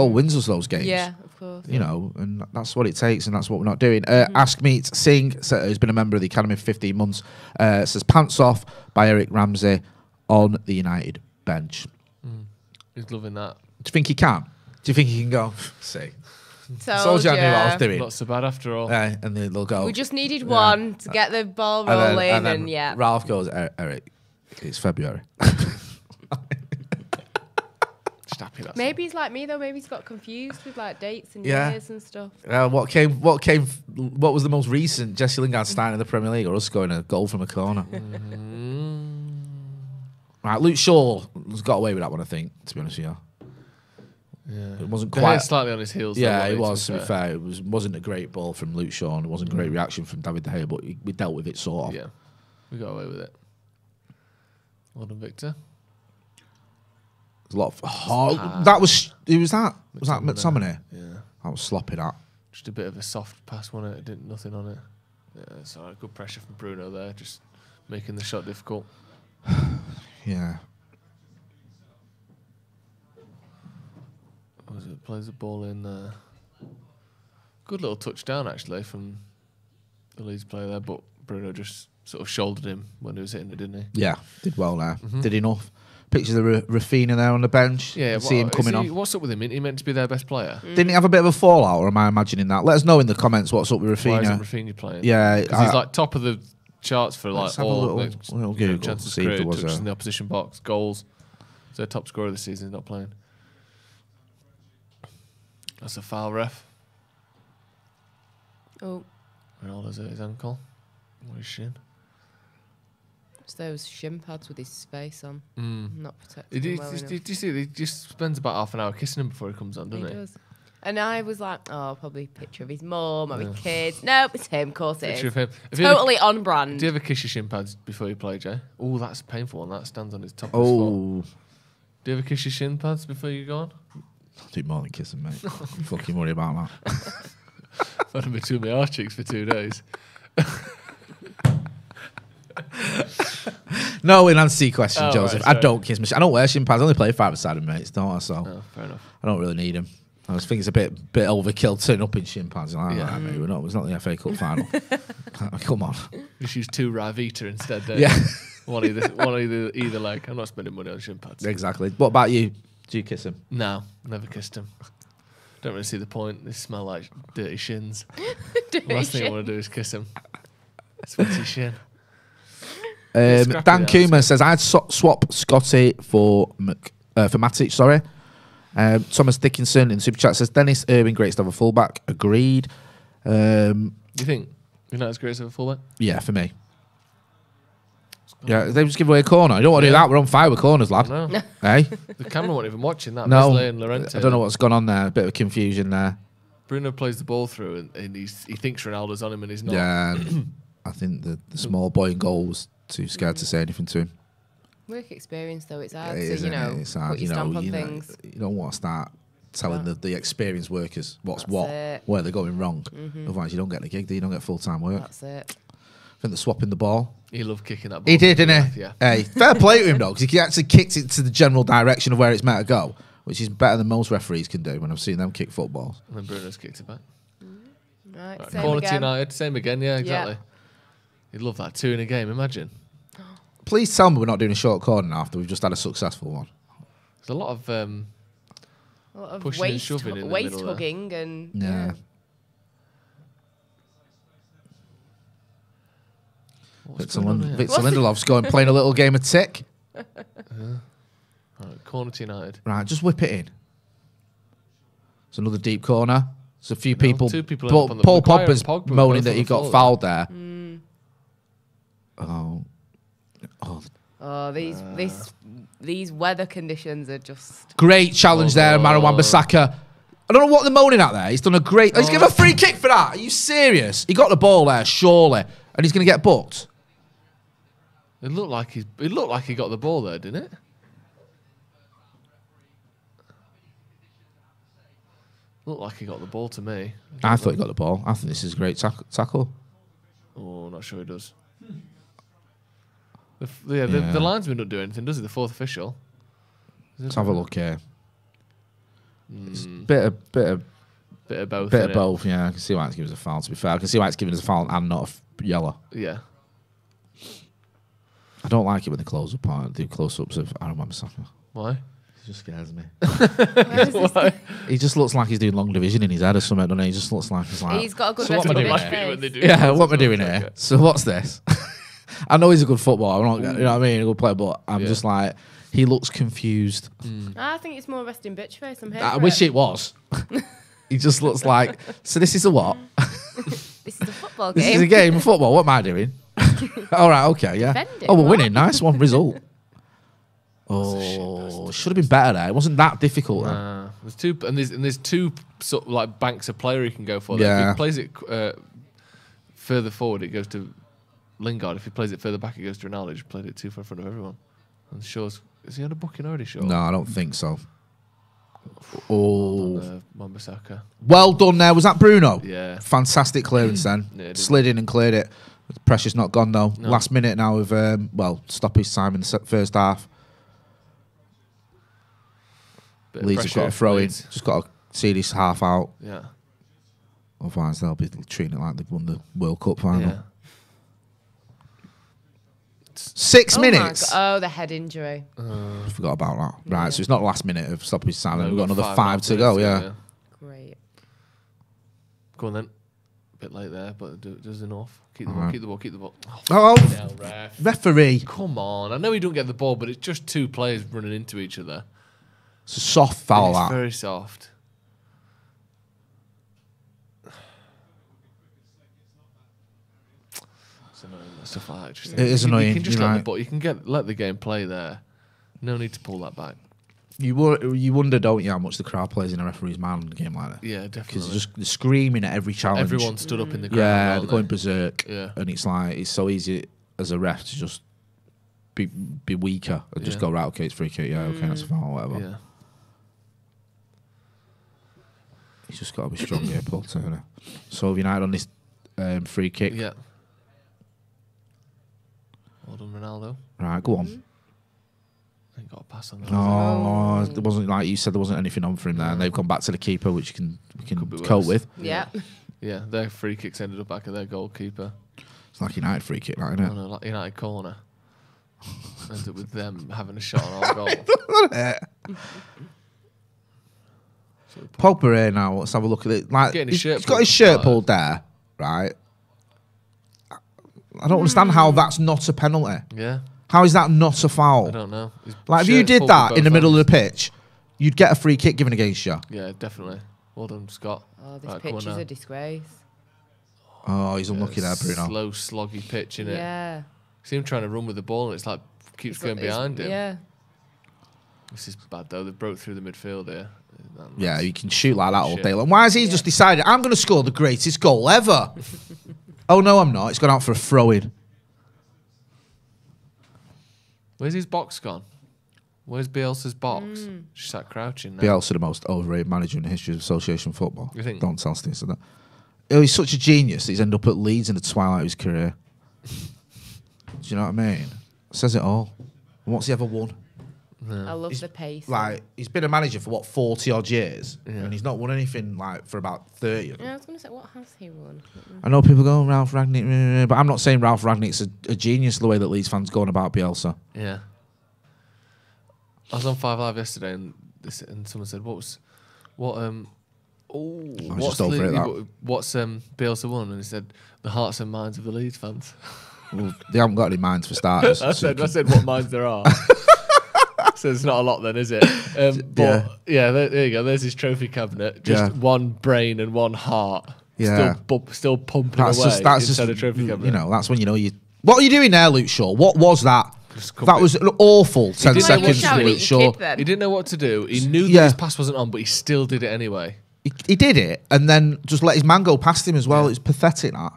[SPEAKER 7] wins us those games.
[SPEAKER 8] Yeah, of course.
[SPEAKER 7] You know, and that's what it takes, and that's what we're not doing. Ask Me to Sing, who's been a member of the Academy for 15 months, says Pants Off by Eric Ramsey on the United bench.
[SPEAKER 9] He's loving that.
[SPEAKER 7] Do you think he can? Do you think he can go? See.
[SPEAKER 8] Told
[SPEAKER 7] you I knew what I was doing.
[SPEAKER 9] Not so bad after all.
[SPEAKER 7] And then they'll go.
[SPEAKER 8] We just needed one to get the ball rolling,
[SPEAKER 7] and then Ralph goes, Eric, it's February.
[SPEAKER 8] Maybe he's like me though. Maybe he's got confused with like dates and years and stuff.
[SPEAKER 7] What was the most recent? Jesse Lingard starting in the Premier League, or us scoring a goal from a corner? Right, Luke Shaw has got away with that one, I think. To be honest with you, it wasn't quite
[SPEAKER 9] slightly on his heels.
[SPEAKER 7] Yeah, it was. To be fair, it wasn't a great ball from Luke Shaw, and it wasn't a great reaction from David De Gea, but we dealt with it sort of.
[SPEAKER 9] Yeah, we got away with it. Well done, Victor.
[SPEAKER 7] A lot of was that McTominay? Yeah, that was sloppy. That
[SPEAKER 9] just a bit of a soft pass, wasn't it? It did nothing on it. Yeah, so good pressure from Bruno there, just making the shot difficult.
[SPEAKER 7] Yeah.
[SPEAKER 9] Plays the ball in. Good little touchdown actually from the Leeds player there, but Bruno just sort of shouldered him when he was hitting it, didn't he?
[SPEAKER 7] Yeah, did well there. Did enough. Pictures of Rafinha there on the bench.
[SPEAKER 9] Yeah,
[SPEAKER 7] see him coming on.
[SPEAKER 9] What's up with him? He meant to be their best player.
[SPEAKER 7] Didn't he have a bit of a fallout, or am I imagining that? Let us know in the comments what's up with Rafinha.
[SPEAKER 9] Why isn't Rafinha playing?
[SPEAKER 7] Yeah,
[SPEAKER 9] because he's like top of the charts for like all
[SPEAKER 7] little Google,
[SPEAKER 9] chances created, touches in the opposition box, goals. So top scorer this season, he's not playing. That's a foul, ref.
[SPEAKER 8] Oh.
[SPEAKER 9] Ronaldo's at his ankle. What his shin?
[SPEAKER 8] It's those shin pads with his face on. Not protected.
[SPEAKER 9] Do you see? He just spends about half an hour kissing him before he comes on, doesn't he?
[SPEAKER 8] He does. And I was like, probably a picture of his mum or his kids. Nope, it's him, of course it is.
[SPEAKER 9] Of him.
[SPEAKER 8] Totally on brand.
[SPEAKER 9] Do you ever kiss your shin pads before you play, Jay? Oh, that's a painful one. That stands on his top of his foot. Do you ever kiss your shin pads before you go on?
[SPEAKER 7] I'll do more than kissing, mate. I'm fucking worried about that.
[SPEAKER 9] I've had him between my arse cheeks for 2 days.
[SPEAKER 7] No, in answer to your question, Joseph,
[SPEAKER 9] right,
[SPEAKER 7] I don't kiss my I don't wear shin pads. I only play 5-a-side mates, don't I? So
[SPEAKER 9] fair enough.
[SPEAKER 7] I don't really need them. I just think it's a bit overkill turning up in shin pads. Like, mate, it's not the FA Cup final. Come on.
[SPEAKER 9] Just use 2 Ravita instead.
[SPEAKER 7] Yeah.
[SPEAKER 9] one either leg. I'm not spending money on shin pads.
[SPEAKER 7] Exactly. What about you? Do you kiss him?
[SPEAKER 9] No, never kissed him. Don't really see the point. They smell like dirty shins. The last thing I want to do is kiss him. Sweaty shin.
[SPEAKER 7] Dan Kuma says I'd swap Scotty for Matic. Sorry. Thomas Dickinson in Super Chat says Dennis Irving, great to have a fullback. Agreed.
[SPEAKER 9] You think United's greatest ever fullback?
[SPEAKER 7] Yeah, for me. Yeah, they just give away a corner. You don't want to do that. We're on fire with corners, lad.
[SPEAKER 9] No.
[SPEAKER 7] Hey?
[SPEAKER 9] The camera weren't even watching that.
[SPEAKER 7] No.
[SPEAKER 9] Mesley and Llorente.
[SPEAKER 7] I don't know what's gone on there. A bit of confusion there.
[SPEAKER 9] Bruno plays the ball through and he thinks Ronaldo's on him and he's not.
[SPEAKER 7] Yeah, I think the small boy in goal was too scared to say anything to him.
[SPEAKER 8] Work experience, though, it's hard
[SPEAKER 7] It
[SPEAKER 8] to,
[SPEAKER 7] is,
[SPEAKER 8] you know,
[SPEAKER 7] isn't it? It's hard,
[SPEAKER 8] put your stamp on things.
[SPEAKER 7] You don't want to start telling the experienced workers what's
[SPEAKER 8] That's
[SPEAKER 7] what,
[SPEAKER 8] it.
[SPEAKER 7] where they're going wrong. Otherwise, you don't get the gig, do you? You don't get full-time work.
[SPEAKER 8] That's it.
[SPEAKER 7] I think they're swapping the ball.
[SPEAKER 9] He loved kicking that ball.
[SPEAKER 7] He did, didn't he?
[SPEAKER 9] Yeah.
[SPEAKER 7] Hey, fair play to him, though, because he actually kicked it to the general direction of where it's meant to go, which is better than most referees can do when I've seen them kick footballs.
[SPEAKER 9] And then Bruno's kicked it back.
[SPEAKER 8] Right, same
[SPEAKER 9] Corner to
[SPEAKER 8] again.
[SPEAKER 9] United, same again, yeah, exactly. He'd love that, 2 in a game, imagine.
[SPEAKER 7] Please tell me we're not doing a short corner after we've just had a successful one.
[SPEAKER 9] There's a lot of
[SPEAKER 8] A lot of
[SPEAKER 9] pushing and shoving in the
[SPEAKER 8] waist
[SPEAKER 9] middle there.
[SPEAKER 8] hugging and
[SPEAKER 7] Yeah. Victor Lindelof's going playing a little game of tick.
[SPEAKER 9] Right, corner to United.
[SPEAKER 7] Right, just whip it in. It's another deep corner. There's a few people.
[SPEAKER 9] 2 people
[SPEAKER 7] Paul,
[SPEAKER 9] up on the
[SPEAKER 7] Paul
[SPEAKER 9] Maguire and
[SPEAKER 7] Pogba's
[SPEAKER 9] Pogba
[SPEAKER 7] moaning
[SPEAKER 9] both
[SPEAKER 7] that
[SPEAKER 9] on
[SPEAKER 7] he
[SPEAKER 9] the
[SPEAKER 7] got
[SPEAKER 9] floor.
[SPEAKER 7] fouled there.
[SPEAKER 8] oh, these weather conditions are just
[SPEAKER 7] Great challenge there, Marwan Wan-Bissaka. I don't know what they're moaning at there. He's done a great... He's given a free kick for that. Are you serious? He got the ball there, surely. And he's going to get booked.
[SPEAKER 9] It looked like he got the ball there, didn't it? Looked like he got the ball to me.
[SPEAKER 7] I thought he got the ball. I think this is a great tackle.
[SPEAKER 9] Oh, not sure he does. The linesman don't do anything, does he? The fourth official.
[SPEAKER 7] Let's have a look here. It's bit of
[SPEAKER 9] Bit of both.
[SPEAKER 7] Bit of
[SPEAKER 9] innit?
[SPEAKER 7] both, yeah. I can see why it's giving us a foul, to be fair. I can see why it's giving us a foul and not a yellow.
[SPEAKER 9] Yeah.
[SPEAKER 7] I don't like it when they close up on do close-ups of Aaron Wan-Bissaka.
[SPEAKER 9] Why?
[SPEAKER 7] It just scares me.
[SPEAKER 9] Why?
[SPEAKER 7] He just looks like he's doing long division in his head or something, doesn't he? He just looks like he's like...
[SPEAKER 8] he's got a good
[SPEAKER 7] So what am I doing
[SPEAKER 8] resting
[SPEAKER 7] here?
[SPEAKER 9] When they do
[SPEAKER 7] Yeah, what am I
[SPEAKER 9] close-ups,
[SPEAKER 7] doing
[SPEAKER 9] okay.
[SPEAKER 7] here? So what's this? I know he's a good footballer. I'm not, you know what I mean? A good player, but I'm just like... He looks confused.
[SPEAKER 8] I think it's more resting bitch face. I'm here
[SPEAKER 7] I
[SPEAKER 8] for
[SPEAKER 7] wish it was. He just looks like... So this is a what?
[SPEAKER 8] This is a football
[SPEAKER 7] This
[SPEAKER 8] game.
[SPEAKER 7] is a game of football. What am I doing? All right, okay, yeah.
[SPEAKER 8] Defending,
[SPEAKER 7] Oh, we're
[SPEAKER 8] what?
[SPEAKER 7] winning. Nice one, result. Oh, should have been better there. It wasn't that difficult. Then.
[SPEAKER 9] There's two sort of like banks of player he can go for. There. If
[SPEAKER 7] Yeah.
[SPEAKER 9] he plays it further forward, it goes to Lingard. If he plays it further back, it goes to Ronaldo. He just played it too far in front of everyone. And Shaw's, is he on a booking already, Shaw?
[SPEAKER 7] No, I don't think so. Oh,
[SPEAKER 9] Wan-Bissaka.
[SPEAKER 7] well done there. Was that Bruno?
[SPEAKER 9] Yeah.
[SPEAKER 7] Fantastic clearance then.
[SPEAKER 9] Yeah, it did.
[SPEAKER 7] Slid in and cleared it. The pressure's not gone though.
[SPEAKER 9] No.
[SPEAKER 7] Last minute now of stoppage time in the first half.
[SPEAKER 9] Bit of
[SPEAKER 7] Leeds have got a
[SPEAKER 9] pressure,
[SPEAKER 7] throw in.
[SPEAKER 9] Leeds.
[SPEAKER 7] Just got to see this half out.
[SPEAKER 9] Yeah.
[SPEAKER 7] Otherwise they'll be treating it like they've won the World Cup final.
[SPEAKER 9] Yeah.
[SPEAKER 7] 6
[SPEAKER 8] Oh
[SPEAKER 7] minutes.
[SPEAKER 8] Oh, the head injury.
[SPEAKER 7] I forgot about that. Right, so it's not the last minute of stoppage time.
[SPEAKER 9] No,
[SPEAKER 7] We've got another
[SPEAKER 9] 5
[SPEAKER 7] 5 to go.
[SPEAKER 9] minutes
[SPEAKER 7] Yeah.
[SPEAKER 8] Great.
[SPEAKER 9] Go on then. Bit late there, but does enough. Keep the ball.
[SPEAKER 7] Alright.
[SPEAKER 9] Keep the ball. Keep the ball.
[SPEAKER 7] Oh,
[SPEAKER 9] Hell, ref.
[SPEAKER 7] referee.
[SPEAKER 9] Come on. I know he don't get the ball, but it's just two players running into each other.
[SPEAKER 7] It's a soft foul.
[SPEAKER 9] It's
[SPEAKER 7] That.
[SPEAKER 9] very soft. It's annoying. Stuff like that. Just
[SPEAKER 7] It is annoying,
[SPEAKER 9] You can just
[SPEAKER 7] you're
[SPEAKER 9] let the
[SPEAKER 7] right.
[SPEAKER 9] ball. You can let the game play there. No need to pull that back.
[SPEAKER 7] You wonder, don't you, how much the crowd plays in a referee's mind in a game like that?
[SPEAKER 9] Yeah,
[SPEAKER 7] Because
[SPEAKER 9] definitely.
[SPEAKER 7] they're screaming at every challenge.
[SPEAKER 9] Everyone stood up in the crowd.
[SPEAKER 7] Yeah,
[SPEAKER 9] aren't
[SPEAKER 7] they're going
[SPEAKER 9] they?
[SPEAKER 7] berserk.
[SPEAKER 9] Yeah.
[SPEAKER 7] And it's like, it's so easy as a ref to just be weaker and just
[SPEAKER 9] Yeah.
[SPEAKER 7] go, right, okay, it's free kick. Yeah, okay, that's a foul, whatever.
[SPEAKER 9] Yeah.
[SPEAKER 7] He's just got to be strong here, Paul Turner. So United on this free kick.
[SPEAKER 9] Yeah. Well done, Ronaldo.
[SPEAKER 7] Right, go on.
[SPEAKER 9] Ain't got a pass on that.
[SPEAKER 7] Oh, there wasn't, like you said, there wasn't anything on for him there, and they've gone back to the keeper, which we can
[SPEAKER 9] Could be
[SPEAKER 7] cope
[SPEAKER 9] worse.
[SPEAKER 7] with.
[SPEAKER 8] Yeah.
[SPEAKER 9] Yeah, their free kicks ended up back at their goalkeeper.
[SPEAKER 7] It's like United free kick, like, isn't it?
[SPEAKER 9] On a like United corner. Ended up with them having a shot on our goal.
[SPEAKER 7] Pogba here now. Let's have a look at it. Like,
[SPEAKER 9] Getting his
[SPEAKER 7] he's
[SPEAKER 9] shirt
[SPEAKER 7] got his
[SPEAKER 9] pulled.
[SPEAKER 7] shirt pulled there, right? I don't understand how that's not a penalty.
[SPEAKER 9] Yeah,
[SPEAKER 7] How is that not a foul?
[SPEAKER 9] I don't know. His
[SPEAKER 7] Like, if you
[SPEAKER 9] shirt
[SPEAKER 7] did
[SPEAKER 9] pulled
[SPEAKER 7] that
[SPEAKER 9] with
[SPEAKER 7] in the
[SPEAKER 9] both
[SPEAKER 7] middle of the
[SPEAKER 9] hands.
[SPEAKER 7] pitch, you'd get a free kick given against you.
[SPEAKER 9] Yeah, definitely. Well done, Scott.
[SPEAKER 8] Oh, this
[SPEAKER 9] Right, come on
[SPEAKER 8] pitch is
[SPEAKER 9] now.
[SPEAKER 8] a disgrace.
[SPEAKER 7] Oh, he's unlucky there, Bruno.
[SPEAKER 9] Slow, sloggy pitch, innit?
[SPEAKER 8] Yeah.
[SPEAKER 9] See him trying to run with the ball, and it's like keeps going behind him.
[SPEAKER 8] Yeah.
[SPEAKER 9] This is bad though. They broke through the midfield here.
[SPEAKER 7] Yeah, you can shoot like that all day long. Why has he just decided I'm going to score the greatest goal ever? Oh no, I'm not. It's gone out for a throw-in.
[SPEAKER 9] Where's his box gone? Where's Bielsa's box? She's sat crouching now.
[SPEAKER 7] Bielsa, the most overrated manager in the history of association football.
[SPEAKER 9] You think?
[SPEAKER 7] Don't tell Steve that. Oh, he's such a genius that he's ended up at Leeds in the twilight of his career. Do you know what I mean? Says it all. And what's he ever won?
[SPEAKER 8] I love the pace.
[SPEAKER 7] Like, he's been a manager for, 40 odd years, and he's not won anything, like, for about 30 of them.
[SPEAKER 8] Yeah, I was going to say, what has he won?
[SPEAKER 7] I know people go, Ralph Rangnick, but I'm not saying Ralph Rangnick's a genius the way that Leeds fans go on about Bielsa.
[SPEAKER 9] Yeah. I was on 5 Live yesterday, and someone said, what's Bielsa won? And he said, the hearts and minds of the Leeds fans.
[SPEAKER 7] Well, they haven't got any minds for starters.
[SPEAKER 9] I said what minds there are. So it's not a lot then, is it? But there you go. There's his trophy cabinet. Just one brain and one heart.
[SPEAKER 7] Yeah.
[SPEAKER 9] Still pumping away inside a trophy cabinet.
[SPEAKER 7] You know, that's when you know you... What are you doing there, Luke Shaw? What was that? That was an awful 10 seconds for Luke Shaw.
[SPEAKER 9] He didn't know what to do. He knew that his pass wasn't on, but he still did it anyway.
[SPEAKER 7] He did it, and then just let his man go past him as well. It's pathetic, that.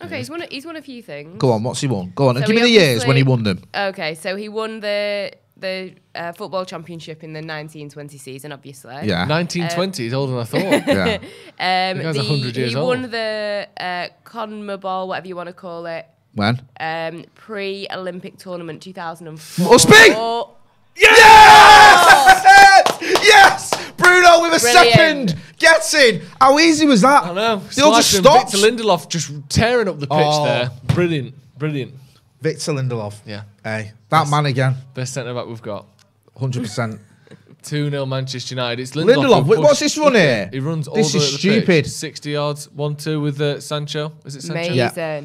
[SPEAKER 8] Okay, he's won a few things.
[SPEAKER 7] Go on, what's he won? Go on,
[SPEAKER 8] So
[SPEAKER 7] give me the years when he won them.
[SPEAKER 8] Okay, so he won the football championship in the 1920 season, obviously.
[SPEAKER 7] Yeah.
[SPEAKER 9] 1920, he's older than I thought.
[SPEAKER 7] Yeah.
[SPEAKER 9] The guy's 100 years old.
[SPEAKER 8] He won the CONMEBOL, whatever you want to call it.
[SPEAKER 7] When?
[SPEAKER 8] Pre-Olympic tournament 2004.
[SPEAKER 7] Must be! Yes! Yes! Bruno with a second! Gets in! How easy was that?
[SPEAKER 9] I know.
[SPEAKER 7] They all just stopped.
[SPEAKER 9] Victor Lindelof just tearing up the pitch there. Brilliant.
[SPEAKER 7] Victor Lindelof.
[SPEAKER 9] Yeah.
[SPEAKER 7] Hey, that man again.
[SPEAKER 9] Best centre-back we've got.
[SPEAKER 7] 100%.
[SPEAKER 9] 2-0 Manchester United. It's
[SPEAKER 7] Lindelof. What's this run here?
[SPEAKER 9] He runs all
[SPEAKER 7] this
[SPEAKER 9] the way
[SPEAKER 7] is
[SPEAKER 9] up the pitch.
[SPEAKER 7] stupid.
[SPEAKER 9] 60 yards, 1-2 with Sancho. Is it Sancho?
[SPEAKER 8] Amazing.
[SPEAKER 7] Yeah.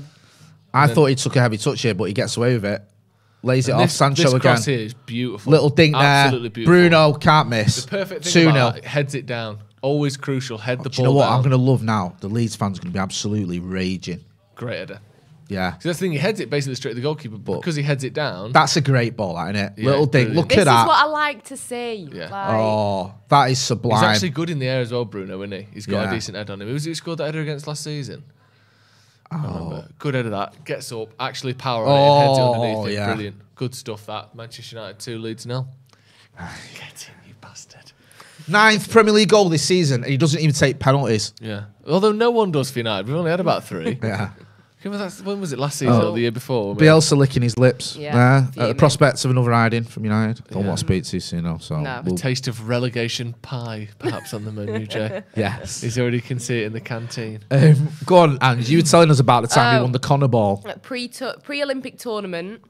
[SPEAKER 7] I thought he took a heavy touch here, but he gets away with it. Lays it off Sancho
[SPEAKER 9] this
[SPEAKER 7] again.
[SPEAKER 9] Cross here is beautiful.
[SPEAKER 7] Little dink
[SPEAKER 9] Absolutely
[SPEAKER 7] there.
[SPEAKER 9] beautiful.
[SPEAKER 7] Bruno can't miss.
[SPEAKER 9] The perfect thing
[SPEAKER 7] 2-0.
[SPEAKER 9] about it, heads it down. Always crucial. Head the ball
[SPEAKER 7] Do you know what
[SPEAKER 9] down.
[SPEAKER 7] I'm going to love now? The Leeds fans are going to be absolutely raging.
[SPEAKER 9] Great header.
[SPEAKER 7] Yeah.
[SPEAKER 9] So that's the thing. He heads it basically straight to the goalkeeper, but because he heads it down.
[SPEAKER 7] That's a great ball, that, isn't it?
[SPEAKER 9] Yeah,
[SPEAKER 7] Little dink.
[SPEAKER 9] brilliant.
[SPEAKER 7] Look
[SPEAKER 8] This
[SPEAKER 7] at that.
[SPEAKER 8] is what I like to see.
[SPEAKER 9] Yeah.
[SPEAKER 7] Oh, that is sublime.
[SPEAKER 9] He's actually good in the air as well, Bruno, isn't he? He's got
[SPEAKER 7] Yeah.
[SPEAKER 9] a decent head on him. Who was it who scored that header against last season? Good header that. Gets up, actually power on it, heads it underneath it.
[SPEAKER 7] Yeah.
[SPEAKER 9] Brilliant. Good stuff that. Manchester United 2, Leeds 0. Get in, you bastard.
[SPEAKER 7] 9th Premier League goal this season, and he doesn't even take penalties.
[SPEAKER 9] Yeah. Although no one does for United. We've only had about 3.
[SPEAKER 7] Yeah.
[SPEAKER 9] When was it? Last season or the year before?
[SPEAKER 7] Bielsa licking his lips.
[SPEAKER 8] Yeah.
[SPEAKER 7] The prospects of another hiding from United. Don't want to speak too soon, though. So
[SPEAKER 8] No.
[SPEAKER 9] A taste of relegation pie, perhaps, on the menu, Jay.
[SPEAKER 7] Yes.
[SPEAKER 9] He's already can see it in the canteen.
[SPEAKER 7] Go on, Ange. You were telling us about the time he won the CONMEBOL.
[SPEAKER 8] Pre-Olympic tournament.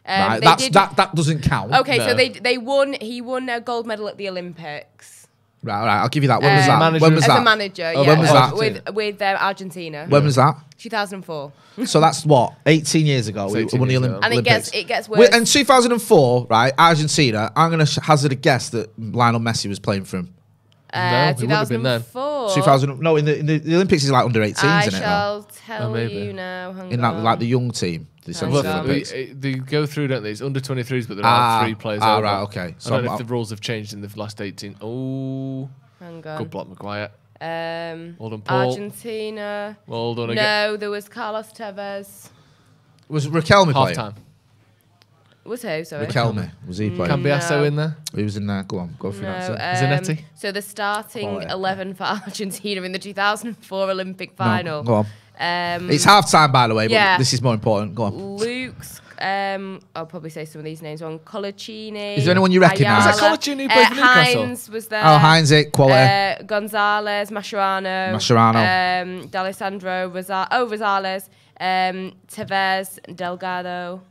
[SPEAKER 7] Right, that doesn't count.
[SPEAKER 8] Okay,
[SPEAKER 9] No.
[SPEAKER 8] so they won. He won a gold medal at the Olympics.
[SPEAKER 7] Right, I'll give you that. When was that?
[SPEAKER 9] manager-
[SPEAKER 7] When was
[SPEAKER 8] As
[SPEAKER 7] that?
[SPEAKER 8] a manager,
[SPEAKER 7] Oh,
[SPEAKER 8] yeah.
[SPEAKER 7] when was that?
[SPEAKER 8] With Argentina.
[SPEAKER 7] When was that?
[SPEAKER 8] 2004.
[SPEAKER 7] So that's what, 18 years ago. We
[SPEAKER 9] 18
[SPEAKER 7] won the
[SPEAKER 9] years ago.
[SPEAKER 8] And
[SPEAKER 7] Olympics.
[SPEAKER 8] it gets worse.
[SPEAKER 7] In 2004, right, Argentina. I'm going to hazard a guess that Lionel Messi was playing for him.
[SPEAKER 9] No, he would have been then.
[SPEAKER 8] 2004.
[SPEAKER 7] 2000. No, in the Olympics is like under 18s,
[SPEAKER 8] I
[SPEAKER 7] isn't it?
[SPEAKER 8] shall tell
[SPEAKER 9] maybe.
[SPEAKER 8] you now. Hang
[SPEAKER 7] In that,
[SPEAKER 8] on.
[SPEAKER 7] like the young team. They sent
[SPEAKER 8] Hang
[SPEAKER 7] to the
[SPEAKER 8] on.
[SPEAKER 7] Olympics.
[SPEAKER 9] They go through, don't they? It's under 23s, but there are 3 players over.
[SPEAKER 7] Right, okay.
[SPEAKER 9] I don't know if the rules have changed in the last 18. Oh,
[SPEAKER 8] Hang on.
[SPEAKER 9] good block, Maguire. Well done, Paul.
[SPEAKER 8] Argentina.
[SPEAKER 9] Well done again.
[SPEAKER 8] No, there was Carlos Tevez.
[SPEAKER 7] Was Riquelme
[SPEAKER 9] Half
[SPEAKER 7] playing?
[SPEAKER 9] time.
[SPEAKER 8] Was who? Sorry.
[SPEAKER 7] Riquelme. Was he playing?
[SPEAKER 9] Cambiasso
[SPEAKER 8] No.
[SPEAKER 9] in there.
[SPEAKER 7] He was in there. Go on, go through that.
[SPEAKER 8] No,
[SPEAKER 9] Zanetti?
[SPEAKER 8] so the starting
[SPEAKER 7] Oh, yeah.
[SPEAKER 8] 11 for Argentina in the 2004 Olympic final.
[SPEAKER 7] Go on.
[SPEAKER 8] Um,
[SPEAKER 7] It's half time, by the way, but
[SPEAKER 8] yeah.
[SPEAKER 7] this is more important. Go on.
[SPEAKER 8] Luke's. I'll probably say some of these names wrong. Colaccini.
[SPEAKER 7] Is there anyone you recognise?
[SPEAKER 8] Ayala,
[SPEAKER 7] Was
[SPEAKER 9] that Colaccini who played for Newcastle?
[SPEAKER 8] Hines was there.
[SPEAKER 7] Oh, Heinz, quality.
[SPEAKER 8] Gonzalez, Mascherano. D'Alessandro, Rosales, Tevez, Delgado.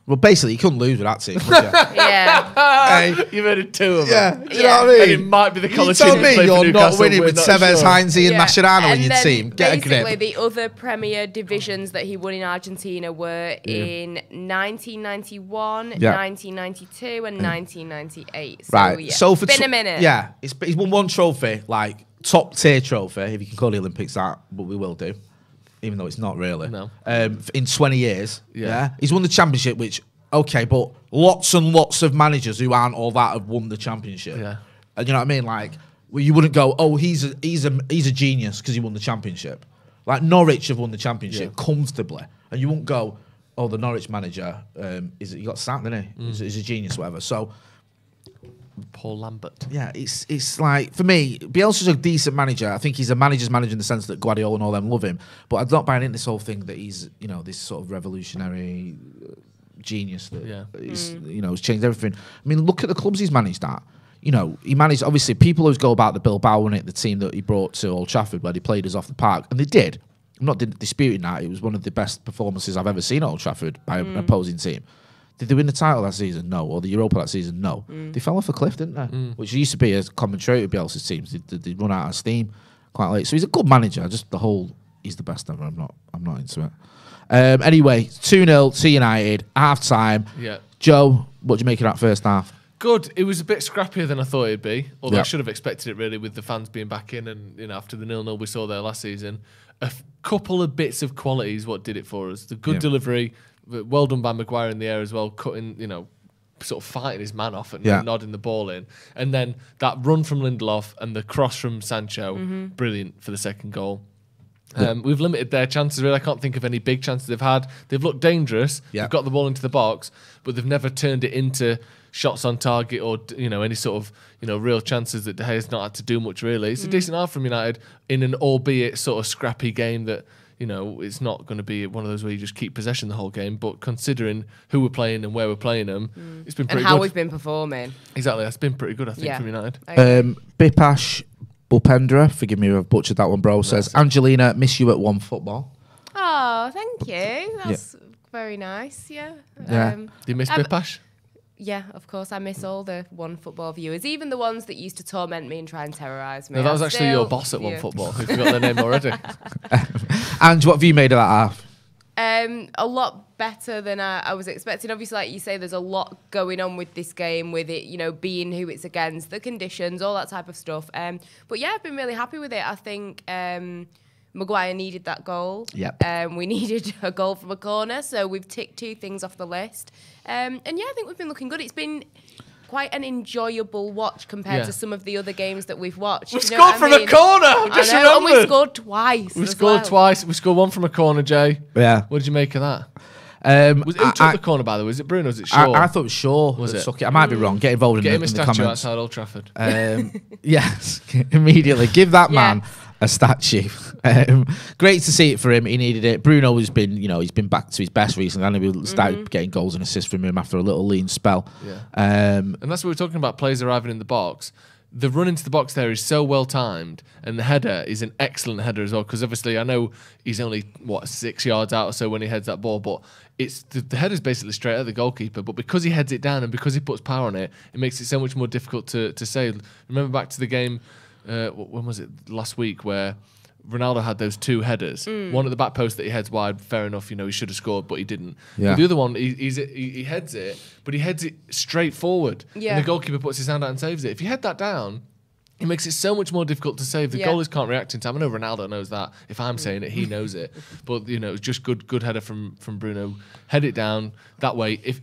[SPEAKER 7] Well, basically, you couldn't lose with that team, could you?
[SPEAKER 8] Yeah.
[SPEAKER 7] Hey,
[SPEAKER 9] You've heard 2 of them.
[SPEAKER 7] yeah, do you
[SPEAKER 8] Yeah.
[SPEAKER 7] know what I
[SPEAKER 9] And it
[SPEAKER 7] mean?
[SPEAKER 9] might be the
[SPEAKER 7] You
[SPEAKER 9] Colaccini
[SPEAKER 7] tell
[SPEAKER 9] who
[SPEAKER 7] me
[SPEAKER 9] played for
[SPEAKER 7] you're not
[SPEAKER 9] Newcastle,
[SPEAKER 7] winning
[SPEAKER 9] we're
[SPEAKER 7] with
[SPEAKER 9] not
[SPEAKER 7] Tevez,
[SPEAKER 9] sure.
[SPEAKER 7] Heinz, and Mascherano in
[SPEAKER 8] And
[SPEAKER 7] your
[SPEAKER 8] then
[SPEAKER 7] team. Get a
[SPEAKER 8] basically,
[SPEAKER 7] grip.
[SPEAKER 8] the other Premier divisions that he won in Argentina were in 1991,
[SPEAKER 7] Yeah.
[SPEAKER 8] 1992, and 1998. So,
[SPEAKER 7] Right.
[SPEAKER 8] yeah.
[SPEAKER 7] So for
[SPEAKER 8] it's been a minute.
[SPEAKER 7] Yeah, he's won 1 trophy like top tier trophy, if you can call the Olympics that, but we will do, even though it's not really.
[SPEAKER 9] No.
[SPEAKER 7] In 20 years.
[SPEAKER 9] Yeah.
[SPEAKER 7] He's won the championship, which, okay, but lots and lots of managers who aren't all that have won the championship.
[SPEAKER 9] Yeah.
[SPEAKER 7] And you know what I mean? Like, well, you wouldn't go, oh, he's a genius because he won the championship. Like, Norwich have won the championship comfortably. And you won't go, oh, the Norwich manager, he got sacked, didn't he? He's a genius, whatever. So,
[SPEAKER 9] Paul Lambert.
[SPEAKER 7] yeah, it's like, for me, Bielsa's a decent manager. I think he's a manager's manager in the sense that Guardiola and all them love him. But I'm not buying into this whole thing that he's, this sort of revolutionary genius that is, has changed everything. I mean, look at the clubs he's managed at. He managed, obviously, people always go about the Bilbao, wasn't it, the team that he brought to Old Trafford where they played us off the park. And they did. I'm not disputing that. It was one of the best performances I've ever seen at Old Trafford by an opposing team. Did they win the title that season? No. Or the Europa that season? No. They fell off a cliff, didn't they? Which used to be a common trait of Bielsa's teams. They'd run out of steam quite late. So he's a good manager. Just he's the best ever. I'm not into it. Anyway, 2-0 to United, half time.
[SPEAKER 9] Yeah.
[SPEAKER 7] Joe, what do you make of that first half?
[SPEAKER 9] Good. It was a bit scrappier than I thought it'd be. Although I should have expected it really, with the fans being back in, and after the 0-0 we saw there last season, couple of bits of quality is what did it for us. The good delivery, well done by Maguire in the air as well, cutting, sort of fighting his man off and nodding the ball in, and then that run from Lindelof and the cross from Sancho, brilliant for the second goal. We've limited their chances, really. I can't think of any big chances they've had. They've looked dangerous. They've got the ball into the box, but they've never turned it into shots on target or any sort of real chances that De Gea's not had to do much, really. It's a decent half from United in an albeit sort of scrappy game that it's not going to be one of those where you just keep possession the whole game, but considering who we're playing and where we're playing them, it's been pretty good.
[SPEAKER 8] And how we've been performing.
[SPEAKER 9] Exactly, that's been pretty good, I think, from United.
[SPEAKER 7] Bipash Bupendra, forgive me if I've butchered that one, bro, says, Angelina, miss you at One Football.
[SPEAKER 8] Oh, thank you. That's very nice, yeah.
[SPEAKER 7] Do
[SPEAKER 9] you miss Bipash?
[SPEAKER 8] Yeah, of course. I miss all the One Football viewers, even the ones that used to torment me and try and terrorise me.
[SPEAKER 9] No, that was actually your boss at One Football, who forgot their name already.
[SPEAKER 7] Ange, what have you made of that half?
[SPEAKER 8] A lot better than I was expecting. Obviously, like you say, there's a lot going on with this game, with it, being who it's against, the conditions, all that type of stuff. But yeah, I've been really happy with it. I think Maguire needed that goal.
[SPEAKER 7] Yep.
[SPEAKER 8] We needed a goal from a corner, so we've ticked 2 things off the list. And yeah, I think we've been looking good. It's been quite an enjoyable watch compared to some of the other games that we've watched.
[SPEAKER 9] We scored from a corner. I just remembered.
[SPEAKER 8] And we scored twice.
[SPEAKER 9] We scored twice. We scored one from a corner, Jay.
[SPEAKER 7] Yeah.
[SPEAKER 9] What did you make of that? Who took the corner, by the way? Was it Bruno? Was it Shaw?
[SPEAKER 7] I thought it was Shaw. Was it? I might be wrong. Get involved in the comments. Get him a statue
[SPEAKER 9] outside Old Trafford.
[SPEAKER 7] Yes, immediately. Give that man a statue. Great to see it for him. He needed it. Bruno has been, he's been back to his best recently. I know we started getting goals and assists from him after a little lean spell.
[SPEAKER 9] Yeah. And that's what we're talking about, players arriving in the box. The run into the box there is so well timed, and the header is an excellent header as well, because obviously I know he's only 6 yards out or so when he heads that ball, but it's the header's basically straight at the goalkeeper, but because he heads it down and because he puts power on it, it makes it so much more difficult to save. Remember back to the game, when was it, last week, where Ronaldo had those 2 headers. One at the back post that he heads wide, fair enough, he should have scored, but he didn't.
[SPEAKER 7] Yeah.
[SPEAKER 9] But the other one, he heads it, but he heads it straight forward. Yeah. And the goalkeeper puts his hand out and saves it. If you head that down, it makes it so much more difficult to save. The goalies can't react in time. I know Ronaldo knows that. If I'm saying it, he knows it. But it was just good header from Bruno. Head it down that way.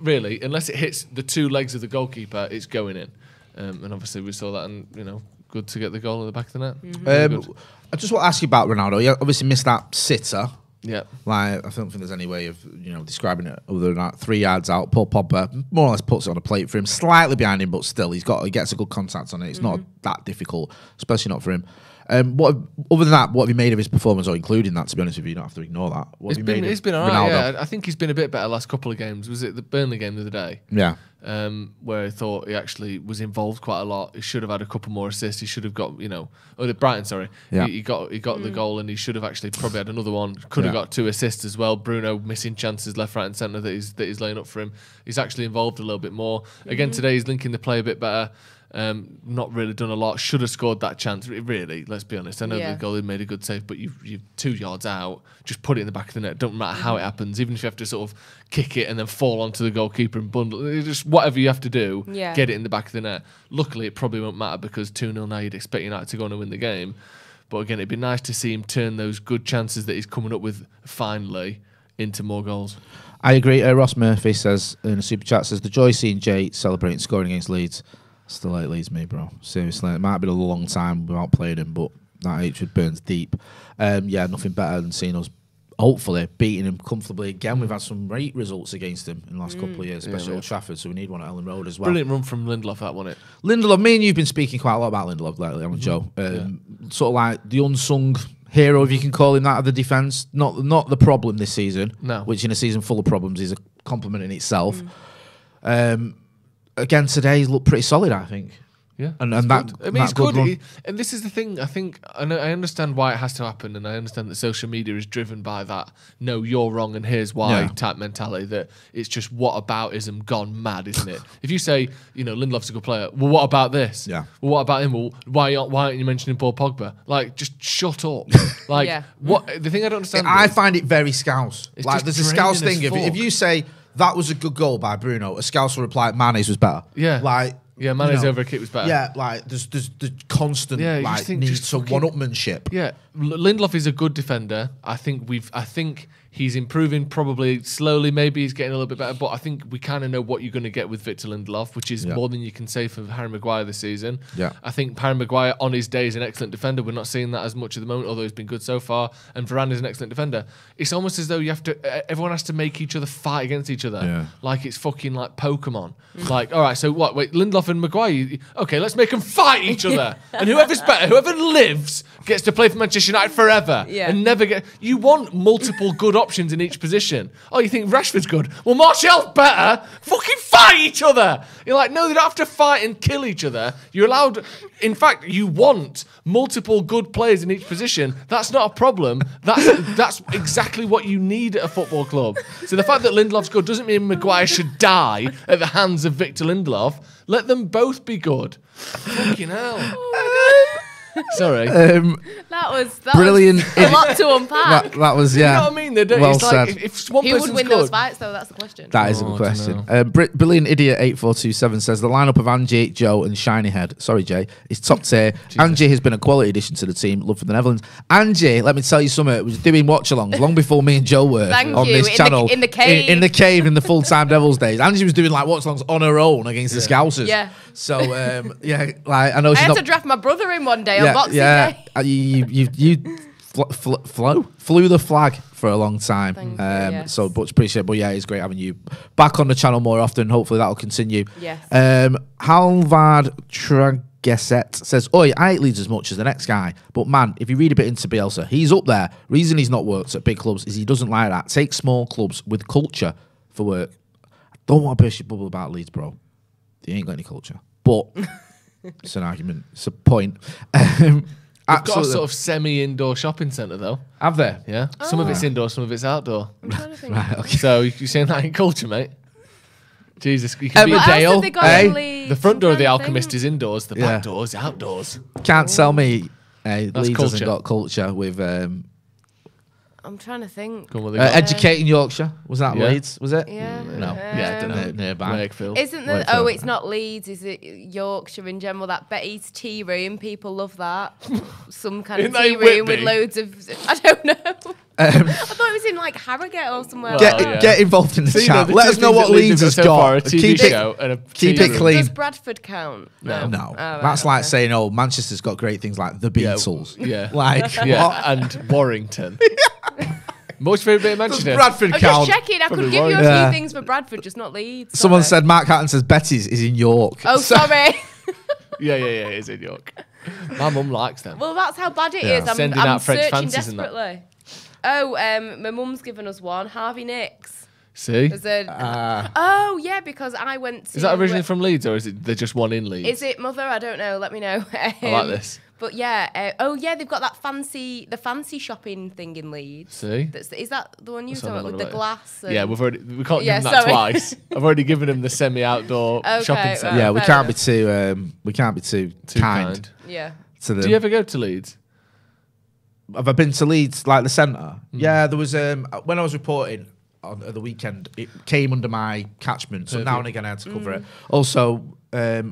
[SPEAKER 9] Really, unless it hits the 2 legs of the goalkeeper, it's going in. And obviously we saw that, and good to get the goal in the back of the net.
[SPEAKER 7] I just want to ask you about Ronaldo. You obviously missed that sitter.
[SPEAKER 9] Yeah.
[SPEAKER 7] I don't think there's any way of describing it other than that. 3 yards out. Paul Pogba more or less puts it on a plate for him, slightly behind him, but still he gets a good contact on it. It's not that difficult, especially not for him. Other than that, what have you made of his performance, or including that? To be honest with you, you don't have to ignore that.
[SPEAKER 9] He's been all right. Yeah, I think he's been a bit better last couple of games. Was it the Burnley game the other day?
[SPEAKER 7] Yeah.
[SPEAKER 9] Where I thought he actually was involved quite a lot. He should have had a couple more assists. He should have got, the Brighton, sorry. Yeah. He got the goal, and he should have actually probably had another one. Could have got 2 assists as well. Bruno missing chances left, right, and centre that he's laying up for him. He's actually involved a little bit more. Again today, he's linking the play a bit better. Not really done a lot. Should have scored that chance. Really, let's be honest. I know the goalie made a good save, but you're 2 yards out. Just put it in the back of the net. Don't matter how it happens. Even if you have to sort of kick it and then fall onto the goalkeeper and bundle, just whatever you have to do, get it in the back of the net. Luckily, it probably won't matter because 2-0 now. You'd expect United to go on and win the game. But again, it'd be nice to see him turn those good chances that he's coming up with finally into more goals.
[SPEAKER 7] I agree. Ross Murphy says in a super chat, says the joy seeing Jay celebrating scoring against Leeds. Still hate Leeds, me, bro. Seriously, it might have been a long time without playing him, but that hatred burns deep. Nothing better than seeing us hopefully beating him comfortably again. We've had some great results against him in the last couple of years, especially Old Trafford, so we need one at Ellen Road as well.
[SPEAKER 9] Brilliant run from Lindelof, that wasn't it?
[SPEAKER 7] Lindelof, me and you've been speaking quite a lot about Lindelof lately, haven't Joe? Sort of like the unsung hero, if you can call him that, of the defence. Not the problem this season, which in a season full of problems is a compliment in itself. Again, today he's looked pretty solid, I think.
[SPEAKER 9] Yeah,
[SPEAKER 7] and that.
[SPEAKER 9] I mean, it's good. And this is the thing. I think I understand why it has to happen, and I understand that social media is driven by that. No, you're wrong, and here's why type mentality. That it's just whataboutism gone mad, isn't it? If you say, Lindelof's a good player, well, what about this?
[SPEAKER 7] Yeah.
[SPEAKER 9] Well, what about him? Well, why aren't you mentioning Paul Pogba? Like, just shut up. Like, what? The thing I don't understand.
[SPEAKER 7] I find it very Scouse. Like, there's a Scouse thing. If you say that was a good goal by Bruno, a Scouse will reply, Mane's was better.
[SPEAKER 9] Yeah.
[SPEAKER 7] Like.
[SPEAKER 9] Yeah, Mane's over kick was better.
[SPEAKER 7] Yeah, like there's the constant need to one-upmanship.
[SPEAKER 9] Yeah, Lindelof is a good defender. I think he's improving probably slowly. Maybe he's getting a little bit better, but I think we kind of know what you're going to get with Victor Lindelof, which is more than you can say for Harry Maguire this season.
[SPEAKER 7] Yeah,
[SPEAKER 9] I think Harry Maguire on his day is an excellent defender. We're not seeing that as much at the moment, although he's been good so far. And Varane is an excellent defender. It's almost as though everyone has to make each other fight against each other, like it's fucking like Pokemon. Like, all right, so what? Wait, Lindelof and Maguire. Okay, let's make them fight each other, and whoever's better, whoever lives, gets to play for Manchester United forever, and never get. You want multiple good options in each position. Oh, you think Rashford's good? Well, Martial's better. Fucking fight each other. You're like, no, they don't have to fight and kill each other. You're allowed. In fact, you want multiple good players in each position. That's not a problem. That's exactly what you need at a football club. So the fact that Lindelof's good doesn't mean Maguire should die at the hands of Victor Lindelof. Let them both be good. Fucking hell.
[SPEAKER 8] Oh my God.
[SPEAKER 9] Sorry.
[SPEAKER 8] That was
[SPEAKER 7] brilliant.
[SPEAKER 8] A lot to unpack.
[SPEAKER 7] That was,
[SPEAKER 9] You know what I mean?
[SPEAKER 7] Well
[SPEAKER 9] it's
[SPEAKER 7] said.
[SPEAKER 9] like if one
[SPEAKER 8] Who
[SPEAKER 9] person's
[SPEAKER 8] would win
[SPEAKER 9] good,
[SPEAKER 8] those fights, though? That's the question.
[SPEAKER 7] That is a good question. Brilliant Idiot 8427 says the lineup of Ange, Joe, and Shiny Head. Sorry, Jay, is top tier. Ange has been a quality addition to the team. Love for the Netherlands. Ange, let me tell you something. Was doing watch-alongs long before me and Joe were on this channel.
[SPEAKER 8] In the cave.
[SPEAKER 7] In the cave in the full-time Devils days. Ange was doing like watch-alongs on her own against the Scousers.
[SPEAKER 8] Yeah.
[SPEAKER 7] So like I know she's
[SPEAKER 8] I had to draft my brother in one day on Boxing Day.
[SPEAKER 7] You flew the flag for a long time.
[SPEAKER 8] Thank you, yes.
[SPEAKER 7] So much appreciated. But yeah, it's great having you back on the channel more often. Hopefully that'll continue.
[SPEAKER 8] Yes.
[SPEAKER 7] Halvard Trageset says, "Oi, I hate Leeds as much as the next guy, but man, if you read a bit into Bielsa, he's up there. Reason he's not worked at big clubs is he doesn't like that. Take small clubs with culture for work. I don't want to burst your bubble about Leeds, bro. They ain't got any culture, but." It's an argument. It's a point.
[SPEAKER 9] They've got a sort of semi-indoor shopping centre, though.
[SPEAKER 7] Have they?
[SPEAKER 9] Yeah. Some of it's indoor, some of it's outdoor.
[SPEAKER 8] I'm trying to think.
[SPEAKER 7] Right, okay.
[SPEAKER 9] So you're saying that in culture, mate? Jesus, you can be a
[SPEAKER 8] What else
[SPEAKER 9] Dale.
[SPEAKER 8] have they got in Leeds?
[SPEAKER 9] The front door of the
[SPEAKER 8] I'm trying to
[SPEAKER 9] Alchemist
[SPEAKER 8] think.
[SPEAKER 9] is indoors. The back door is outdoors.
[SPEAKER 7] Can't tell me Leeds
[SPEAKER 9] culture.
[SPEAKER 7] hasn't got culture with
[SPEAKER 8] I'm trying to think.
[SPEAKER 9] Go on, what they got.
[SPEAKER 7] educating Yorkshire. Was that
[SPEAKER 9] Yeah.
[SPEAKER 7] Leeds? Was it?
[SPEAKER 8] Yeah.
[SPEAKER 7] No.
[SPEAKER 9] Yeah, I don't know.
[SPEAKER 7] Nearby.
[SPEAKER 9] Wakefield.
[SPEAKER 8] Isn't there?
[SPEAKER 7] Wakefield.
[SPEAKER 8] Oh, it's not Leeds. Is it Yorkshire in general? That Betty's tea room. People love that. Some kind of
[SPEAKER 9] Isn't that
[SPEAKER 8] tea
[SPEAKER 9] in
[SPEAKER 8] room with
[SPEAKER 9] Whitby?
[SPEAKER 8] loads of. I don't know. I thought it was in like Harrogate or somewhere. like that.
[SPEAKER 7] Get involved in the
[SPEAKER 9] So, you know,
[SPEAKER 7] chat.
[SPEAKER 9] the
[SPEAKER 7] Let
[SPEAKER 9] two
[SPEAKER 7] us know
[SPEAKER 9] things
[SPEAKER 7] what
[SPEAKER 9] that
[SPEAKER 7] Leeds has
[SPEAKER 9] have so far,
[SPEAKER 7] got.
[SPEAKER 9] a TV
[SPEAKER 7] Keep
[SPEAKER 9] show and a
[SPEAKER 7] keep
[SPEAKER 9] tea
[SPEAKER 7] it
[SPEAKER 9] room.
[SPEAKER 7] clean.
[SPEAKER 8] Does Bradford count?
[SPEAKER 9] No.
[SPEAKER 7] No,
[SPEAKER 8] Oh, right,
[SPEAKER 7] that's like
[SPEAKER 8] okay.
[SPEAKER 7] saying, "Oh, Manchester's got great things like the Beatles."
[SPEAKER 9] Yeah.
[SPEAKER 7] Like,
[SPEAKER 9] Yeah,
[SPEAKER 7] what?
[SPEAKER 9] and Warrington. Most favourite bit of
[SPEAKER 7] Does
[SPEAKER 9] Manchester.
[SPEAKER 7] Bradford
[SPEAKER 8] I'm
[SPEAKER 7] count?
[SPEAKER 8] just checking. I could
[SPEAKER 9] Probably
[SPEAKER 8] give you a
[SPEAKER 7] Warrington.
[SPEAKER 8] few things for Bradford, just not Leeds.
[SPEAKER 7] Someone
[SPEAKER 8] Sorry.
[SPEAKER 7] said Mark Hatton says Betty's is in York.
[SPEAKER 8] Oh, sorry.
[SPEAKER 9] Yeah, it is in York. My mum likes them.
[SPEAKER 8] Well, that's how bad it
[SPEAKER 7] Yeah.
[SPEAKER 8] is. I'm
[SPEAKER 9] Sending
[SPEAKER 8] I'm
[SPEAKER 9] out French
[SPEAKER 8] searching
[SPEAKER 9] fancies and that.
[SPEAKER 8] desperately. Oh, my mum's given us one. Harvey Nicks.
[SPEAKER 9] See?
[SPEAKER 8] There's a, oh, yeah, because I went to...
[SPEAKER 9] Is that originally from Leeds or is it they're just one in Leeds?
[SPEAKER 8] Is it Mother? I don't know. Let me know.
[SPEAKER 9] I like this.
[SPEAKER 8] But yeah, they've got that fancy shopping thing in Leeds.
[SPEAKER 9] See,
[SPEAKER 8] is that the one you talking about with the glass?
[SPEAKER 9] Yeah, we can't give him that twice. I've already given him the semi-outdoor shopping centre.
[SPEAKER 7] Yeah, we can't be too kind.
[SPEAKER 8] Yeah.
[SPEAKER 9] Do you ever go to Leeds?
[SPEAKER 7] Have I been to Leeds, like the centre? Yeah, there was when I was reporting on the weekend, it came under my catchment, so now and again I had to cover it. Also, I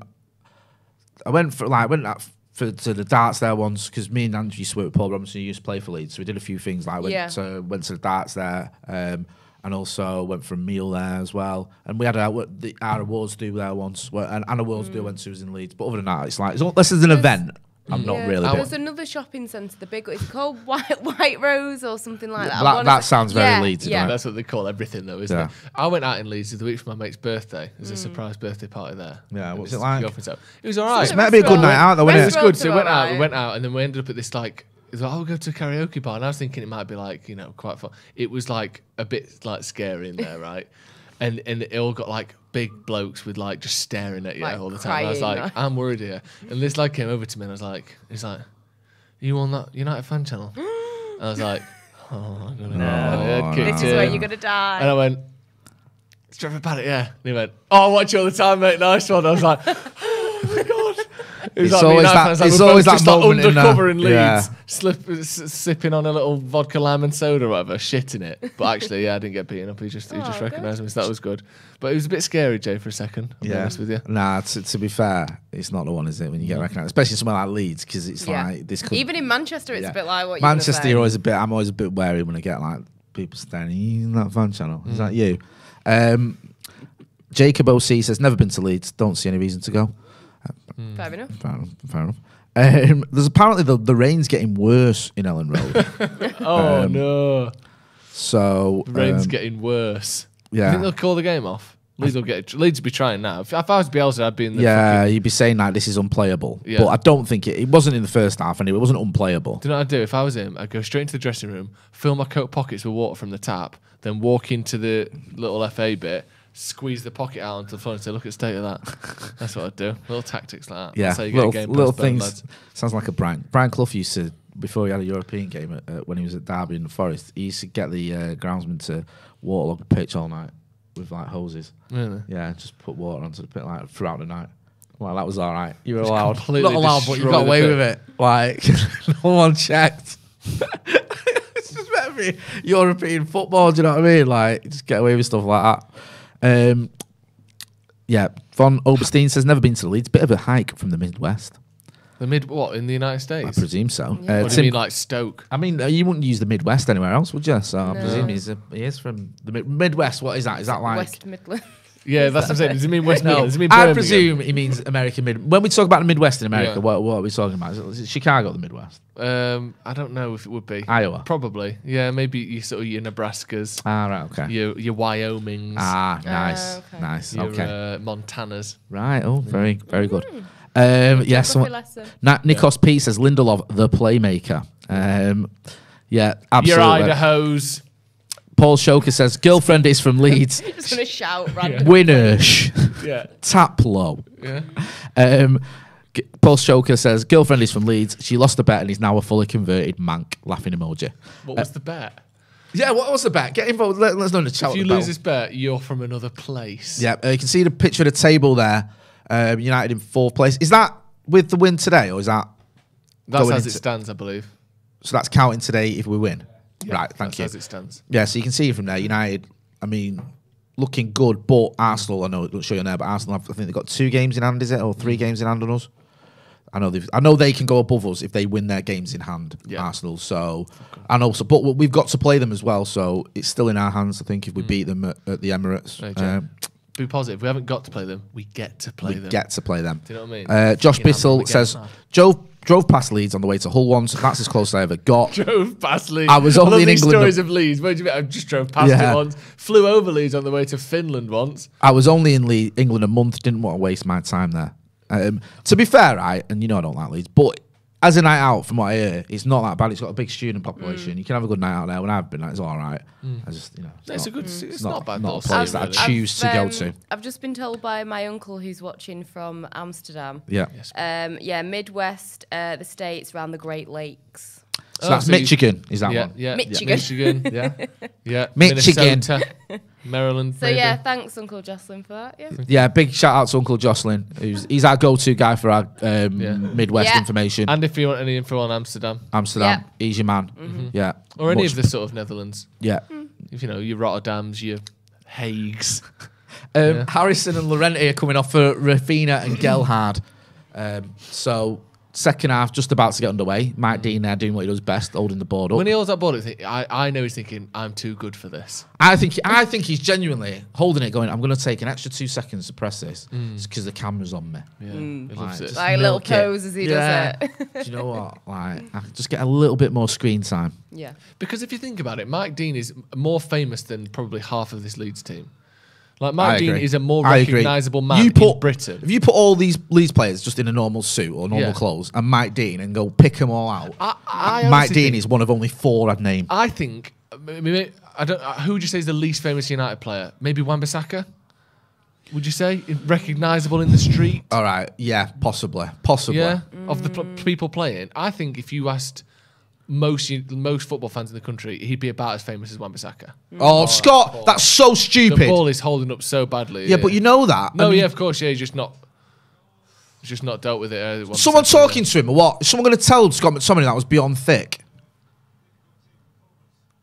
[SPEAKER 7] went to the darts there once because me and Ange used to work with Paul Robinson, who used to play for Leeds, so we did a few things. Like went to the darts there, and also went for a meal there as well. And we had our awards do there once, and Anna Awards do when she was in Leeds. But other than that, it's like this is an event. I'm not really.
[SPEAKER 8] There's another shopping centre, the big one. It's called White Rose or something like that.
[SPEAKER 7] That sounds very Leeds.
[SPEAKER 9] Yeah, that's what they call everything, though, isn't it? I went out in Leeds the week for my mate's birthday. There's a surprise birthday party there.
[SPEAKER 7] Yeah, what was it like?
[SPEAKER 9] It was all right.
[SPEAKER 7] It might be a good night out, though, wasn't it?
[SPEAKER 9] It was good. So we went out, and then we ended up at this like. It was like, we'll go to a karaoke bar, and I was thinking it might be like quite fun. It was like a bit like scary in there, right? And it all got like big blokes with like just staring at you all the time. And I was like, I'm worried here. And this lad came over to me and I was like, he's like, you on that United fan channel? And I was like, oh, I'm gonna
[SPEAKER 8] this is where you're gonna die.
[SPEAKER 9] And I went, Stretford Paddock, yeah. And he went, oh, I watch you all the time, mate. Nice one. I was like, oh my god. It's like always that moment undercover in Leeds, sipping on a little vodka lime and soda or whatever, shitting it. But actually, I didn't get beaten up. He just recognised me, so that was good. But it was a bit scary, Jay, for a second. I'll be honest with you.
[SPEAKER 7] Nah, to be fair, it's not the one, is it? When you get recognised, especially somewhere like Leeds, because it's like this.
[SPEAKER 8] Even in Manchester, it's a bit like what
[SPEAKER 7] Manchester. You're always a bit. I'm always a bit wary when I get like people staring. In that fan channel. Is that you? Jacob OC says never been to Leeds. Don't see any reason to go.
[SPEAKER 8] Fair enough.
[SPEAKER 7] Fair enough. There's apparently the rain's getting worse in Ellen Road.
[SPEAKER 9] Oh no!
[SPEAKER 7] So
[SPEAKER 9] the rain's getting worse.
[SPEAKER 7] Yeah,
[SPEAKER 9] I think they'll call the game off. Leeds will be trying now. If I was Bielsa, I'd be in the.
[SPEAKER 7] Yeah, you'd be saying like this is unplayable. Yeah. But I don't think it wasn't in the first half, and it wasn't unplayable.
[SPEAKER 9] Do you know what I'd do if I was him? I'd go straight into the dressing room, fill my coat pockets with water from the tap, then walk into the little FA bit. Squeeze the pocket out onto the floor and say, look at the state of that. That's what I'd do. Little tactics like that.
[SPEAKER 7] Yeah,
[SPEAKER 9] That's how you get a game
[SPEAKER 7] little things. Sounds like a Brian Clough used to, before he had a European game when he was at Derby in the Forest, he used to get the groundsman to waterlog the pitch all night with like hoses.
[SPEAKER 9] Really?
[SPEAKER 7] Yeah, just put water onto the pit like throughout the night. Well, that was all right. You were allowed.
[SPEAKER 9] Not allowed,
[SPEAKER 7] but you got away with it. Like, no one checked. It's just better for European football, do you know what I mean? Like, just get away with stuff like that. Von Oberstein says never been to Leeds. Bit of a hike from the Midwest.
[SPEAKER 9] What, in the United States?
[SPEAKER 7] I presume so.
[SPEAKER 8] Yeah.
[SPEAKER 9] What do you mean, like Stoke?
[SPEAKER 7] I mean, you wouldn't use the Midwest anywhere else, would you? So I presume he is from the Midwest. What is that? Is that like
[SPEAKER 8] West Midlands?
[SPEAKER 9] Yeah, that's what I'm saying. Does it mean West Midlands? Does it mean
[SPEAKER 7] I presume he means American Mid. When we talk about the Midwest in America, what are we talking about? Is it Chicago, the Midwest?
[SPEAKER 9] I don't know if it would be
[SPEAKER 7] Iowa.
[SPEAKER 9] Probably, yeah. Maybe your Nebraskas.
[SPEAKER 7] Ah, right, okay.
[SPEAKER 9] Your Wyomings.
[SPEAKER 7] Ah, nice,
[SPEAKER 8] okay.
[SPEAKER 7] Nice.
[SPEAKER 9] Your
[SPEAKER 7] Okay.
[SPEAKER 9] Montanas.
[SPEAKER 7] Right. Oh, very good. Yes. Nikos P says Lindelof, the playmaker. Yeah, absolutely.
[SPEAKER 9] Your Idahos.
[SPEAKER 7] Paul Shoker says girlfriend is from Leeds.
[SPEAKER 8] Just gonna shout randomly.
[SPEAKER 7] Winners.
[SPEAKER 9] Yeah.
[SPEAKER 7] Tap low.
[SPEAKER 9] Yeah.
[SPEAKER 7] Paul Shoker says girlfriend is from Leeds. She lost the bet and is now a fully converted mank. Laughing emoji.
[SPEAKER 9] What was the bet?
[SPEAKER 7] Yeah, what was the bet? Get involved. Let's know in the chat.
[SPEAKER 9] If you lose this bet, you're from another place.
[SPEAKER 7] Yeah, you can see the picture of the table there. United in 4th place. Is that with the win today, or is that?
[SPEAKER 9] That's as it stands, I believe.
[SPEAKER 7] So that's counting today if we win.
[SPEAKER 9] Yeah,
[SPEAKER 7] right, thank you.
[SPEAKER 9] As it stands.
[SPEAKER 7] Yeah, so you can see from there, United, I mean, looking good, but Arsenal, I know it doesn't show you there, but Arsenal, I think they've got 2 games in hand, is it? Or 3 games in hand on us? I know they can go above us if they win their games in hand, Arsenal. So, and also, but we've got to play them as well, so it's still in our hands, I think, if we beat them at the Emirates.
[SPEAKER 9] Be positive. We haven't got to play them. We get to play them.
[SPEAKER 7] We get to play them.
[SPEAKER 9] Do you know what I mean?
[SPEAKER 7] Josh Bissell says, drove past Leeds on the way to Hull once. That's as close as I ever got.
[SPEAKER 9] Drove past Leeds.
[SPEAKER 7] I was only in England.
[SPEAKER 9] Stories of Leeds. What do you mean? I just drove past it once. Flew over Leeds on the way to Finland once.
[SPEAKER 7] I was only in England a month. Didn't want to waste my time there. To be fair, right, and you know I don't like Leeds, but as a night out, from what I hear, it's not that bad. It's got a big student population. You can have a good night out there. When I've been, it's all right. I just,
[SPEAKER 9] it's not bad.
[SPEAKER 7] Not a place that I choose to go to.
[SPEAKER 8] I've just been told by my uncle who's watching from Amsterdam.
[SPEAKER 7] Yeah.
[SPEAKER 8] Midwest, the States, around the Great Lakes.
[SPEAKER 7] So that's Michigan, is that one?
[SPEAKER 9] Yeah,
[SPEAKER 8] Michigan.
[SPEAKER 9] Yeah.
[SPEAKER 7] Michigan.
[SPEAKER 9] Minnesota, Maryland.
[SPEAKER 8] So
[SPEAKER 9] maybe.
[SPEAKER 8] thanks Uncle Jocelyn for that.
[SPEAKER 7] Yeah, big shout out to Uncle Jocelyn. He's our go-to guy for our Midwest information.
[SPEAKER 9] And if you want any info on Amsterdam,
[SPEAKER 7] he's your man. Yeah,
[SPEAKER 9] or any of the sort of Netherlands.
[SPEAKER 7] Yeah,
[SPEAKER 9] if you know your Rotterdams, your Hagues.
[SPEAKER 7] Harrison and Laurenti are coming off for Rafina and Gelhard. So second half just about to get underway. Mike Dean there doing what he does best, holding the board up.
[SPEAKER 9] When he holds that board, I know he's thinking, I'm too good for this.
[SPEAKER 7] I think he's genuinely holding it, going, I'm going to take an extra 2 seconds to press this because the camera's on me.
[SPEAKER 9] Yeah, he loves it.
[SPEAKER 8] Like a little pose as he does it.
[SPEAKER 7] Do you know what? Like, I just get a little bit more screen time.
[SPEAKER 8] Yeah.
[SPEAKER 9] Because if you think about it, Mike Dean is more famous than probably half of this Leeds team. Like, Mike Dean is a more recognisable man in Britain.
[SPEAKER 7] If you put all these Leeds players just in a normal suit or normal clothes and Mike Dean and go pick them all out, Mike Dean is one of only 4 I'd name.
[SPEAKER 9] I think, I don't. Who would you say is the least famous United player? Maybe Wan-Bissaka? Would you say? Recognisable in the street?
[SPEAKER 7] All right, yeah, possibly.
[SPEAKER 9] Yeah, of the people playing. I think if you asked most football fans in the country, he'd be about as famous as Wan-Bissaka.
[SPEAKER 7] Oh, Scott, that's so stupid.
[SPEAKER 9] The ball is holding up so badly.
[SPEAKER 7] Yeah, but you know that.
[SPEAKER 9] No, of course, he's just not dealt with it.
[SPEAKER 7] Someone talking to him or what? Is someone going to tell Scott McTominay that was beyond thick?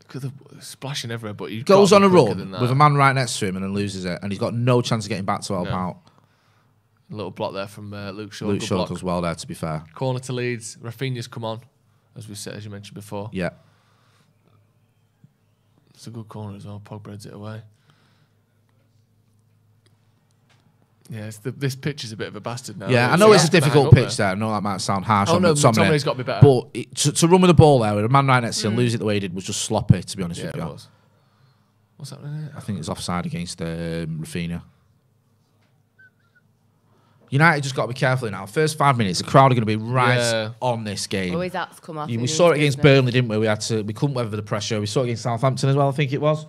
[SPEAKER 9] Because splashing everywhere, but he
[SPEAKER 7] goes on a run with a man right next to him and then loses it, and he's got no chance of getting back to help out.
[SPEAKER 9] A little block there from Luke Shaw.
[SPEAKER 7] Luke Shaw does well there, to be fair.
[SPEAKER 9] Corner to Leeds. Rafinha's come on. As you mentioned before.
[SPEAKER 7] Yeah.
[SPEAKER 9] It's a good corner as well. Pogba heads it away. Yeah, this pitch is a bit of a bastard now.
[SPEAKER 7] Yeah, I know it's a difficult pitch there. I know that might sound harsh on
[SPEAKER 9] McTominay's got to be better.
[SPEAKER 7] But to run with the ball there with a man right next to you and lose it the way he did was just sloppy, to be honest with you.
[SPEAKER 9] It was. What's happening here?
[SPEAKER 7] I think it's offside against Rafinha. United just got to be careful now. First 5 minutes, the crowd are going to be right on this game.
[SPEAKER 8] Always that's come off.
[SPEAKER 7] We saw it against Burnley, didn't we? We couldn't weather the pressure. We saw it against Southampton as well, I think it was.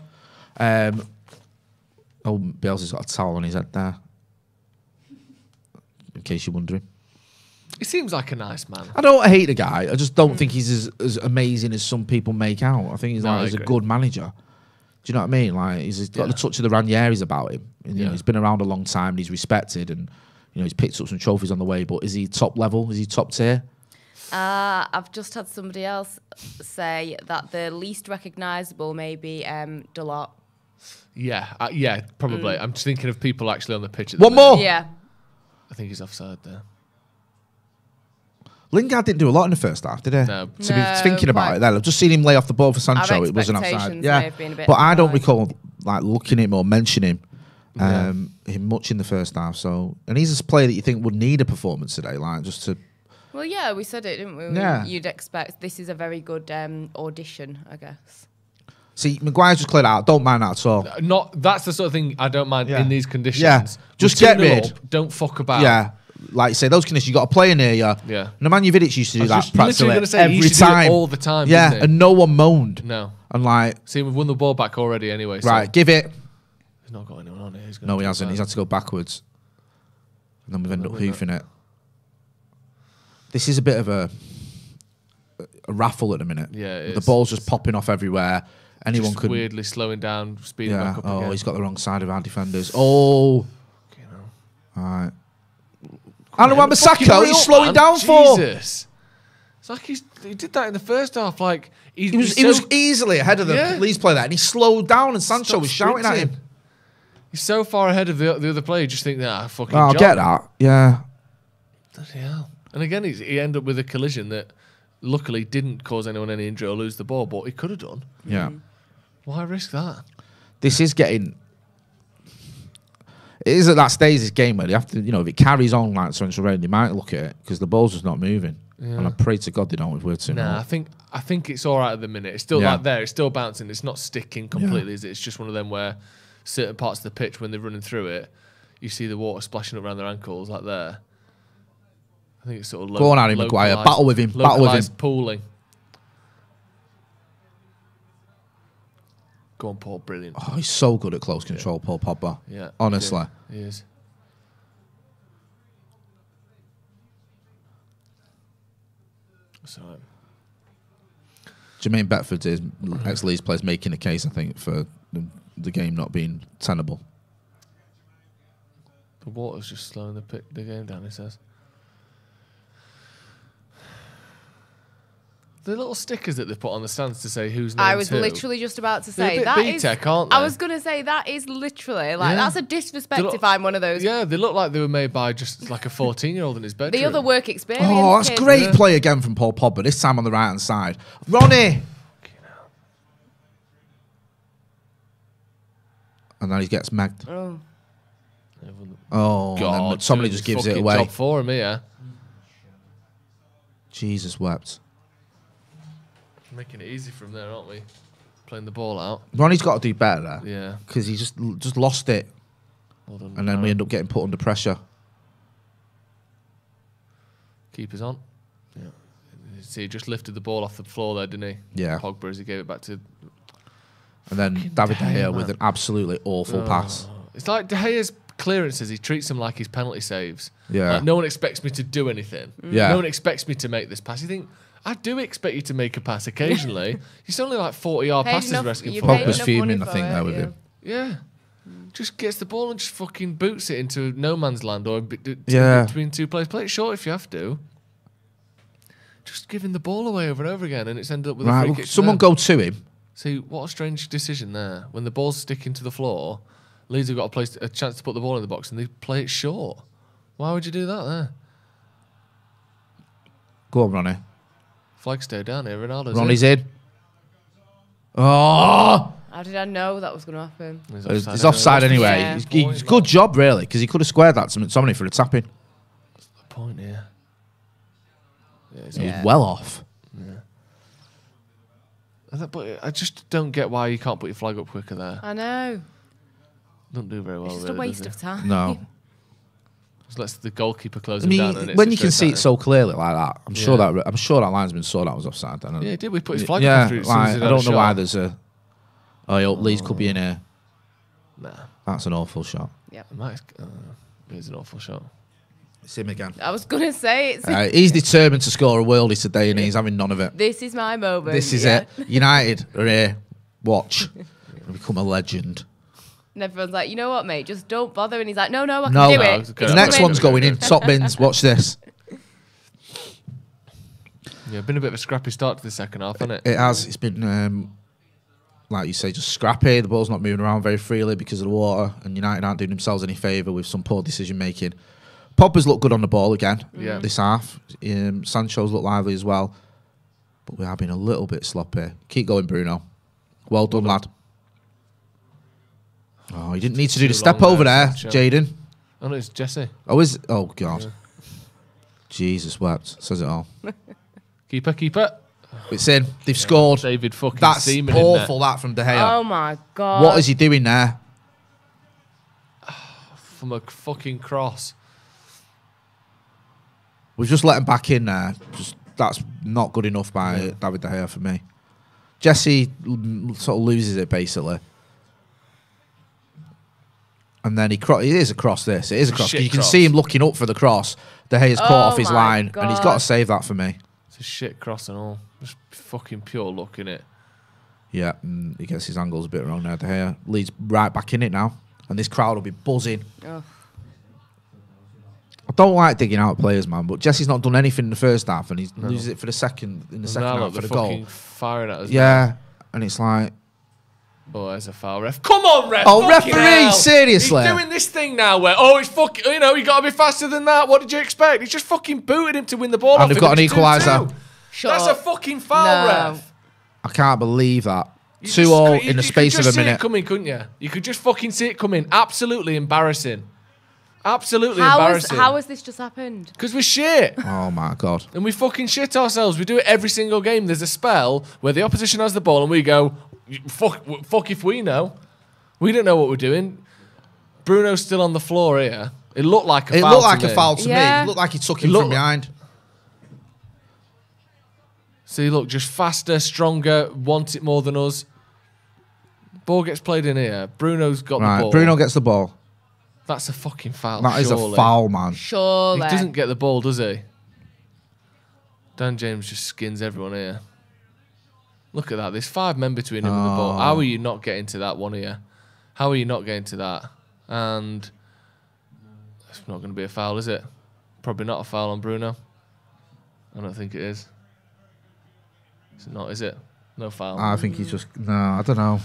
[SPEAKER 7] Bielsa's got a towel on his head there. In case you're wondering.
[SPEAKER 9] He seems like a nice man.
[SPEAKER 7] I don't hate the guy. I just don't think he's as amazing as some people make out. I think he's a good manager. Do you know what I mean? Like he's got the touch of the Ranieris about him. And, you know, he's been around a long time and he's respected and he's picked up some trophies on the way, but is he top level? Is he top tier?
[SPEAKER 8] I've just had somebody else say that the least recognisable may be Delort.
[SPEAKER 9] Yeah, probably. I'm just thinking of people actually on the pitch.
[SPEAKER 7] One more!
[SPEAKER 8] Yeah.
[SPEAKER 9] I think he's offside there.
[SPEAKER 7] Lingard didn't do a lot in the first half, did he?
[SPEAKER 9] No.
[SPEAKER 7] To be thinking about it there, I've just seen him lay off the ball for Sancho. It wasn't offside. Yeah, but I don't recall like looking at him or mentioning him much in the first half. So, and he's a player that you think would need a performance today, like just to.
[SPEAKER 8] Well, yeah, we said it, didn't we?
[SPEAKER 7] Yeah.
[SPEAKER 8] You'd expect this is a very good audition, I guess.
[SPEAKER 7] See, Maguire's just cleared out. Don't mind that at all.
[SPEAKER 9] That's the sort of thing I don't mind in these conditions.
[SPEAKER 7] Yeah, just get rid.
[SPEAKER 9] Don't fuck about.
[SPEAKER 7] Yeah. Like you say, those conditions, you got a player near you.
[SPEAKER 9] Yeah.
[SPEAKER 7] Nemanja Vidic used to do that practically every
[SPEAKER 9] time. All the time.
[SPEAKER 7] Yeah, and no one moaned.
[SPEAKER 9] No.
[SPEAKER 7] And like.
[SPEAKER 9] See, we've won the ball back already anyway.
[SPEAKER 7] Right, give it.
[SPEAKER 9] He's not got anyone on here.
[SPEAKER 7] No, he hasn't. He's had to go backwards. And then we've ended up hoofing it. This is a bit of a raffle at the minute.
[SPEAKER 9] Yeah, it
[SPEAKER 7] the
[SPEAKER 9] is.
[SPEAKER 7] ball's just popping off everywhere. Anyone could
[SPEAKER 9] weirdly slowing down, speeding back up again.
[SPEAKER 7] Oh, he's got the wrong side of our defenders. Oh. All right. And Wan-Bissaka, he's slowing down for.
[SPEAKER 9] Jesus. It's like he did that in the first half. Like
[SPEAKER 7] he was easily ahead of the Leeds player there, and he slowed down, and Sancho was shouting at him.
[SPEAKER 9] He's so far ahead of the other player. You just think, fucking.
[SPEAKER 7] I'll get that. Yeah.
[SPEAKER 9] Bloody hell. And again, he ended up with a collision that luckily didn't cause anyone any injury or lose the ball, but he could have done.
[SPEAKER 7] Yeah.
[SPEAKER 9] Why risk that?
[SPEAKER 7] This is getting. It is at that stage of this game where they have to, if it carries on like Central Rain, they might look at it because the ball's just not moving. Yeah. And I pray to God they don't if we're too much.
[SPEAKER 9] I think it's all right at the minute. It's still like there. It's still bouncing. It's not sticking completely, is it? It's just one of them where certain parts of the pitch, when they're running through it, you see the water splashing up around their ankles like there. I think it's sort of
[SPEAKER 7] go on, Harry Maguire. Battle with him. Battle with him.
[SPEAKER 9] Pooling. Go on, Paul. Brilliant.
[SPEAKER 7] Oh, he's so good at close control, Paul Pogba.
[SPEAKER 9] Yeah.
[SPEAKER 7] Honestly.
[SPEAKER 9] He is. Sorry.
[SPEAKER 7] Jermaine Beckford is ex-Leeds players making a case, I think, for the game not being tenable.
[SPEAKER 9] The water's just slowing the game down, he says. The little stickers that they put on the stands to say who's named
[SPEAKER 8] I was
[SPEAKER 9] who.
[SPEAKER 8] literally just about to say
[SPEAKER 9] They're a bit B-tech, aren't they?
[SPEAKER 8] I was going to say that is literally like that's a disrespect if I'm one of those.
[SPEAKER 9] Yeah, they look like they were made by just like a 14-year-old in his bedroom.
[SPEAKER 8] The other work experience.
[SPEAKER 7] Oh, that's great play again from Paul Pogba. This time on the right hand side, Ronnie. And then he gets megged. Oh,
[SPEAKER 9] God,
[SPEAKER 7] and then somebody just gives it away.
[SPEAKER 9] Job for him here.
[SPEAKER 7] Jesus wept.
[SPEAKER 9] Making it easy for him there, aren't we? Playing the ball out.
[SPEAKER 7] Ronnie's got to do better there.
[SPEAKER 9] Yeah.
[SPEAKER 7] Because he just lost it.
[SPEAKER 9] Well done,
[SPEAKER 7] and then we end up getting put under pressure.
[SPEAKER 9] Keeper's on. Yeah. See, he just lifted the ball off the floor there, didn't he?
[SPEAKER 7] Yeah.
[SPEAKER 9] Pogba as he gave it back to...
[SPEAKER 7] And then David De Gea with an absolutely awful pass.
[SPEAKER 9] It's like De Gea's clearances, he treats them like his penalty saves.
[SPEAKER 7] Yeah.
[SPEAKER 9] Like, no one expects me to do anything.
[SPEAKER 7] Yeah.
[SPEAKER 9] No one expects me to make this pass. You think, I do expect you to make a pass occasionally. It's only like 40-yard passes we're asking for.
[SPEAKER 7] Pogba's fuming, I think, there with him.
[SPEAKER 9] Yeah. Just gets the ball and just fucking boots it into no man's land or between two players. Play it short if you have to. Just giving the ball away over and over again, and it's ended up with a free kick.
[SPEAKER 7] Someone go to him.
[SPEAKER 9] See, what a strange decision there. When the ball's sticking to the floor, Leeds have got a chance to put the ball in the box and they play it short. Why would you do that there?
[SPEAKER 7] Go on, Ronnie.
[SPEAKER 9] Flag stay down here. Ronaldo's
[SPEAKER 7] Ronnie's in. Oh!
[SPEAKER 8] How did I know that was going to happen?
[SPEAKER 7] He's offside anyway.
[SPEAKER 8] Yeah.
[SPEAKER 7] Good job, really, because he could have squared that to McTominay for a tap-in.
[SPEAKER 9] That's the point here.
[SPEAKER 7] He's well off.
[SPEAKER 9] Yeah. But I just don't get why you can't put your flag up quicker there.
[SPEAKER 8] I know.
[SPEAKER 9] Don't do very well.
[SPEAKER 8] It's just a waste of time.
[SPEAKER 7] No.
[SPEAKER 9] Just lets the goalkeeper close him down. And
[SPEAKER 7] when you can see it so clearly like that, I'm sure that linesman saw that was offside.
[SPEAKER 9] Yeah, he did. We put his flag
[SPEAKER 7] up
[SPEAKER 9] through.
[SPEAKER 7] I don't know why there's a. Oh, Leeds could be in here.
[SPEAKER 9] Nah.
[SPEAKER 7] That's an awful shot.
[SPEAKER 8] Yeah.
[SPEAKER 9] It's an awful shot.
[SPEAKER 7] It's him again.
[SPEAKER 8] I was going to say it's...
[SPEAKER 7] he's determined to score a worldie today and he's having none of it.
[SPEAKER 8] This is my moment.
[SPEAKER 7] This is it. United are here. Watch. Become a legend.
[SPEAKER 8] And everyone's like, you know what, mate? Just don't bother. And he's like, no, I can do it.
[SPEAKER 7] The next one's going in. Top bins. Watch this.
[SPEAKER 9] Yeah, been a bit of a scrappy start to the second half, hasn't it?
[SPEAKER 7] It has. It's been, like you say, just scrappy. The ball's not moving around very freely because of the water. And United aren't doing themselves any favour with some poor decision making. Pogba's looked good on the ball again this half. Sancho's looked lively as well. But we have been a little bit sloppy. Keep going, Bruno. Well done, lad. Oh, he didn't need to do the step over there, Jaden.
[SPEAKER 9] Oh, no, it's Jesse.
[SPEAKER 7] Oh, God. Yeah. Jesus wept. Says it all.
[SPEAKER 9] Keeper.
[SPEAKER 7] It's in. They've scored.
[SPEAKER 9] David fucking
[SPEAKER 7] That's
[SPEAKER 9] Seaman
[SPEAKER 7] awful, that from De Gea.
[SPEAKER 8] Oh, my God.
[SPEAKER 7] What is he doing there?
[SPEAKER 9] From a fucking cross.
[SPEAKER 7] We've just let him back in there. That's not good enough by David De Gea for me. Jesse sort of loses it, basically. And then it is a cross, this. It is a cross. You can see him looking up for the cross. De Gea's caught off his line, and he's got to save that for me.
[SPEAKER 9] It's a shit cross and all. Just fucking pure luck, innit?
[SPEAKER 7] Yeah, he gets his angles a bit wrong there, De Gea. Leeds right back in it now. And this crowd will be buzzing.
[SPEAKER 8] Oh.
[SPEAKER 7] I don't like digging out players, man, but Jesse's not done anything in the first half, and he loses it for the second half for the goal.
[SPEAKER 9] Firing at us.
[SPEAKER 7] Yeah, and it's like,
[SPEAKER 9] oh, there's a foul, ref. Come on, ref!
[SPEAKER 7] Oh, referee! Seriously,
[SPEAKER 9] he's doing this thing now where it's fucking. You know, you got to be faster than that. What did you expect? He's just fucking booted him to win the ball.
[SPEAKER 7] And they've got an equaliser.
[SPEAKER 9] That's a fucking foul, ref.
[SPEAKER 7] I can't believe that. 2-2 in the space of a minute. You could just see it
[SPEAKER 9] coming, couldn't you? You could just fucking see it coming. Absolutely embarrassing. Absolutely embarrassing.
[SPEAKER 8] How has this just happened?
[SPEAKER 9] Because we're shit.
[SPEAKER 7] Oh, my God.
[SPEAKER 9] And we fucking shit ourselves. We do it every single game. There's a spell where the opposition has the ball and we go, fuck if we know. We don't know what we're doing. Bruno's still on the floor here. It looked like a foul to me.
[SPEAKER 7] It looked like he took him from behind.
[SPEAKER 9] See, look, just faster, stronger, want it more than us. Ball gets played in here. Bruno's got the ball.
[SPEAKER 7] Bruno gets the ball.
[SPEAKER 9] That's a fucking foul.
[SPEAKER 7] That is a foul, man.
[SPEAKER 8] Surely.
[SPEAKER 9] He doesn't get the ball, does he? Dan James just skins everyone here. Look at that. There's 5 men between him and the ball. How are you not getting to that one here? How are you not getting to that? And it's not going to be a foul, is it? Probably not a foul on Bruno. I don't think it is. It's not, is it? No foul.
[SPEAKER 7] I think he's just... No, I don't know.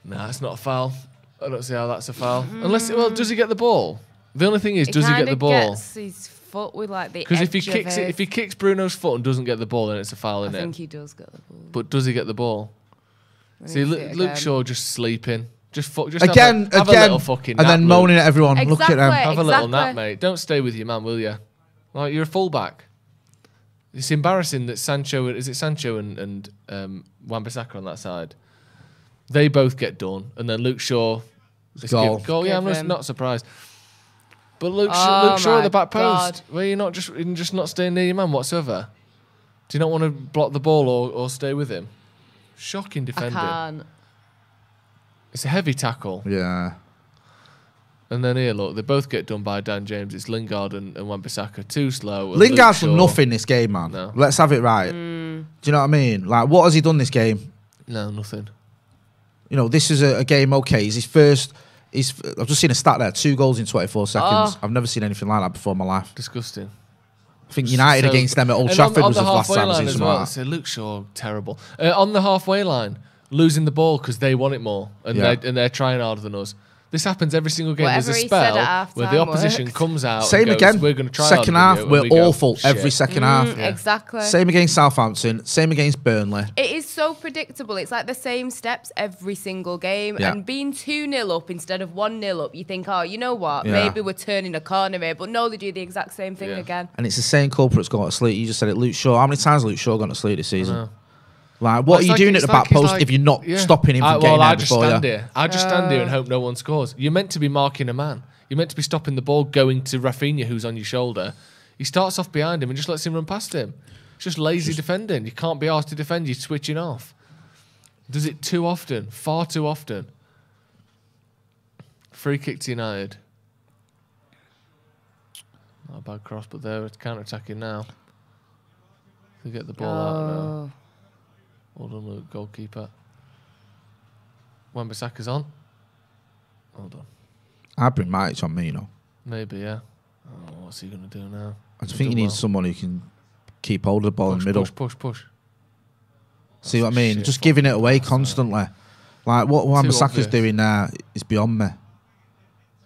[SPEAKER 9] Nah, it's not a foul. I don't see how that's a foul. Unless, well, does he get the ball? The only thing is, does he get the ball?
[SPEAKER 8] Gets his foot with like the
[SPEAKER 9] Because
[SPEAKER 8] if
[SPEAKER 9] he kicks Bruno's foot and doesn't get the ball, then it's a foul, isn't it?
[SPEAKER 8] I think he does get the ball.
[SPEAKER 9] But does he get the ball? See, Luke Shaw just sleeping. Just have a little fucking
[SPEAKER 7] and
[SPEAKER 9] nap,
[SPEAKER 7] then moaning
[SPEAKER 9] Luke.
[SPEAKER 7] at everyone. Look at them.
[SPEAKER 9] Have a little nap, mate. Don't stay with your man, will you? Like, you're a fullback. It's embarrassing that Sancho and Wan-Bissaka on that side. They both get done, and then Luke Shaw goal. Yeah, I'm not surprised. But Luke Shaw at the back post, where you're just not staying near your man whatsoever. Do you not want to block the ball or stay with him? Shocking defending.
[SPEAKER 8] I can't.
[SPEAKER 9] It's a heavy tackle.
[SPEAKER 7] Yeah.
[SPEAKER 9] And then here, look, they both get done by Dan James. It's Lingard and Wan-Bissaka. Too slow.
[SPEAKER 7] Lingard's done nothing this game, man.
[SPEAKER 9] No.
[SPEAKER 7] Let's have it right. Do you know what I mean? Like, what has he done this game?
[SPEAKER 9] No, nothing.
[SPEAKER 7] You know, this is a game, okay. He's his first... I've just seen a stat there. 2 goals in 24 seconds. I've never seen anything like that before in my life.
[SPEAKER 9] Disgusting.
[SPEAKER 7] I think United against them at Old Trafford was the last time I've seen something like that.
[SPEAKER 9] So Luke Shaw, terrible. On the halfway line, losing the ball because they want it more and they're trying harder than us. This happens every single game.
[SPEAKER 8] Whatever
[SPEAKER 9] There's a spell where the opposition comes out.
[SPEAKER 7] Same
[SPEAKER 9] and goes,
[SPEAKER 7] again.
[SPEAKER 9] We're going to try
[SPEAKER 7] second half, we're awful every second half.
[SPEAKER 8] Exactly.
[SPEAKER 7] Same against Southampton. Same against Burnley.
[SPEAKER 8] It is so predictable. It's like the same steps every single game.
[SPEAKER 7] Yeah.
[SPEAKER 8] And being 2-0 up instead of 1-0 up, you think, oh, you know what?
[SPEAKER 7] Yeah.
[SPEAKER 8] Maybe we're turning a corner here. But no, they do the exact same thing again.
[SPEAKER 7] And it's the same culprits going to sleep. You just said it, Luke Shaw. How many times has Luke Shaw gone to sleep this season? Like, what are you doing at the back post if you're not stopping him from getting there before you?
[SPEAKER 9] I just stand here and hope no one scores. You're meant to be marking a man. You're meant to be stopping the ball going to Rafinha, who's on your shoulder. He starts off behind him and just lets him run past him. It's just lazy defending. You can't be asked to defend. You're switching off. Does it too often. Far too often. Free kick to United. Not a bad cross, but they're counter-attacking now. They get the ball out now. Hold on, Luke, goalkeeper. Wan-Bissaka's on. Hold on.
[SPEAKER 7] I'd bring Matic on me, you know.
[SPEAKER 9] Maybe, yeah. Oh, what's he going to do now?
[SPEAKER 7] I think you need someone who can keep hold of the ball in the middle.
[SPEAKER 9] Push.
[SPEAKER 7] See what I mean? Just giving it away constantly. Like, what Wan-Bissaka's doing there is beyond me.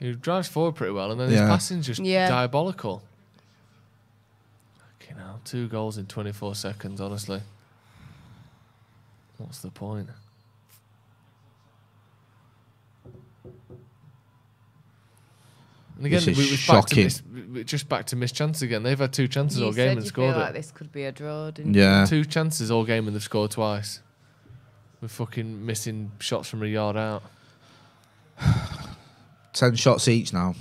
[SPEAKER 9] He drives forward pretty well, and then his passing's just diabolical. Fucking hell, 2 goals in 24 seconds, honestly. What's the point? And again,
[SPEAKER 7] this is shocking.
[SPEAKER 9] Back to missed chances again. They've had 2 chances all game and scored
[SPEAKER 8] feel
[SPEAKER 9] it.
[SPEAKER 8] Like this could be a draw, didn't
[SPEAKER 7] you?
[SPEAKER 9] 2 chances all game and they've scored twice. We're fucking missing shots from a yard out.
[SPEAKER 7] 10 shots each now.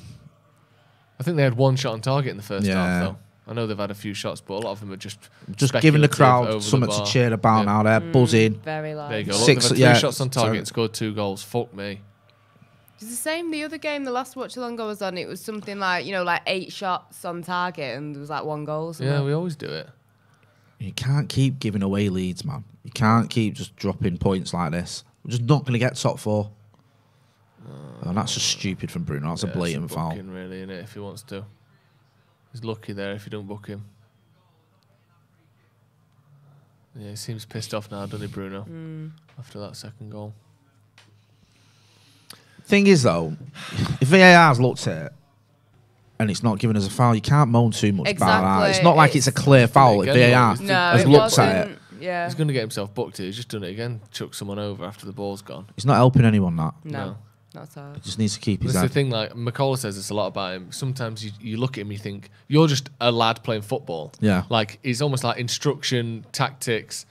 [SPEAKER 9] I think they had 1 shot on target in the first half, though. I know they've had a few shots, but a lot of them are just
[SPEAKER 7] giving the crowd something to cheer about now. They're buzzing.
[SPEAKER 8] Very loud.
[SPEAKER 9] There you go. Look, they've had 3 shots on target and scored 2 goals. Fuck me.
[SPEAKER 8] It's the same. The other game, the last Watchalong I was on, it was something like, like 8 shots on target and there was like 1 goal.
[SPEAKER 9] Yeah, we always do it.
[SPEAKER 7] You can't keep giving away leads, man. You can't keep just dropping points like this. We're just not going to get top 4. And that's just stupid from Bruno. That's a blatant foul.
[SPEAKER 9] Really, innit, if he wants to. He's lucky there if you don't book him. Yeah, he seems pissed off now, doesn't he, Bruno? After that second goal.
[SPEAKER 7] Thing is, though, if VAR's looked at it and it's not giving us a foul, you can't moan too much about that. It's not like it's a clear foul if VAR has looked at it.
[SPEAKER 8] Yeah.
[SPEAKER 9] He's going to get himself booked here. He's just done it again. Chuck someone over after the ball's gone.
[SPEAKER 7] He's not helping anyone, that.
[SPEAKER 8] No. Not at all.
[SPEAKER 7] He just needs to keep his
[SPEAKER 9] head.
[SPEAKER 7] head.
[SPEAKER 9] The thing, like, McCullough says this a lot about him. Sometimes you look at him, you think, you're just a lad playing football.
[SPEAKER 7] Yeah.
[SPEAKER 9] Like, he's almost like instruction, tactics,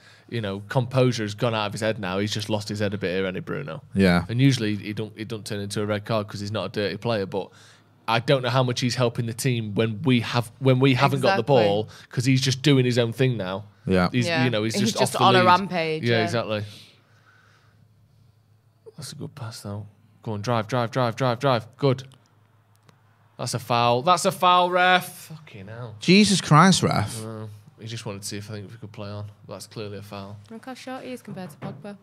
[SPEAKER 9] composure has gone out of his head now. He's just lost his head a bit here, ain't he, Bruno?
[SPEAKER 7] Yeah.
[SPEAKER 9] And usually he don't turn into a red card because he's not a dirty player, but I don't know how much he's helping the team when we haven't got the ball, because he's just doing his own thing now.
[SPEAKER 7] Yeah,
[SPEAKER 9] he's
[SPEAKER 8] he's just
[SPEAKER 9] off
[SPEAKER 8] on
[SPEAKER 9] the
[SPEAKER 8] a
[SPEAKER 9] lead.
[SPEAKER 8] rampage.
[SPEAKER 9] Yeah, exactly. That's a good pass though. Go on, drive. Good. That's a foul. That's a foul, ref. Fucking hell.
[SPEAKER 7] Jesus Christ, ref.
[SPEAKER 9] He just wanted to see if we could play on. That's clearly a foul.
[SPEAKER 8] Look how short he is compared to Pogba.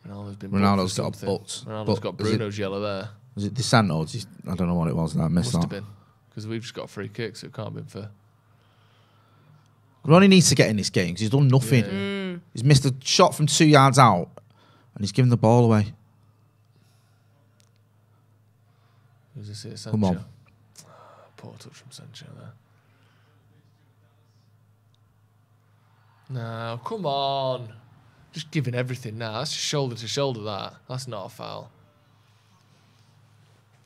[SPEAKER 7] Ronaldo's got a butt.
[SPEAKER 9] Ronaldo's got Bruno's yellow there.
[SPEAKER 7] Was it Descent or I don't know what it was. I missed that.
[SPEAKER 9] Must have been. Because we've just got a free kick, so it can't have been fair.
[SPEAKER 7] Ronnie needs to get in this game because he's done nothing. Yeah. He's missed a shot from 2 yards out and he's given the ball away.
[SPEAKER 9] Who's this here? Sancho.
[SPEAKER 7] Come on.
[SPEAKER 9] Poor touch from Sancho there. No, come on. Just giving everything now. That's just shoulder to shoulder, that. That's not a foul.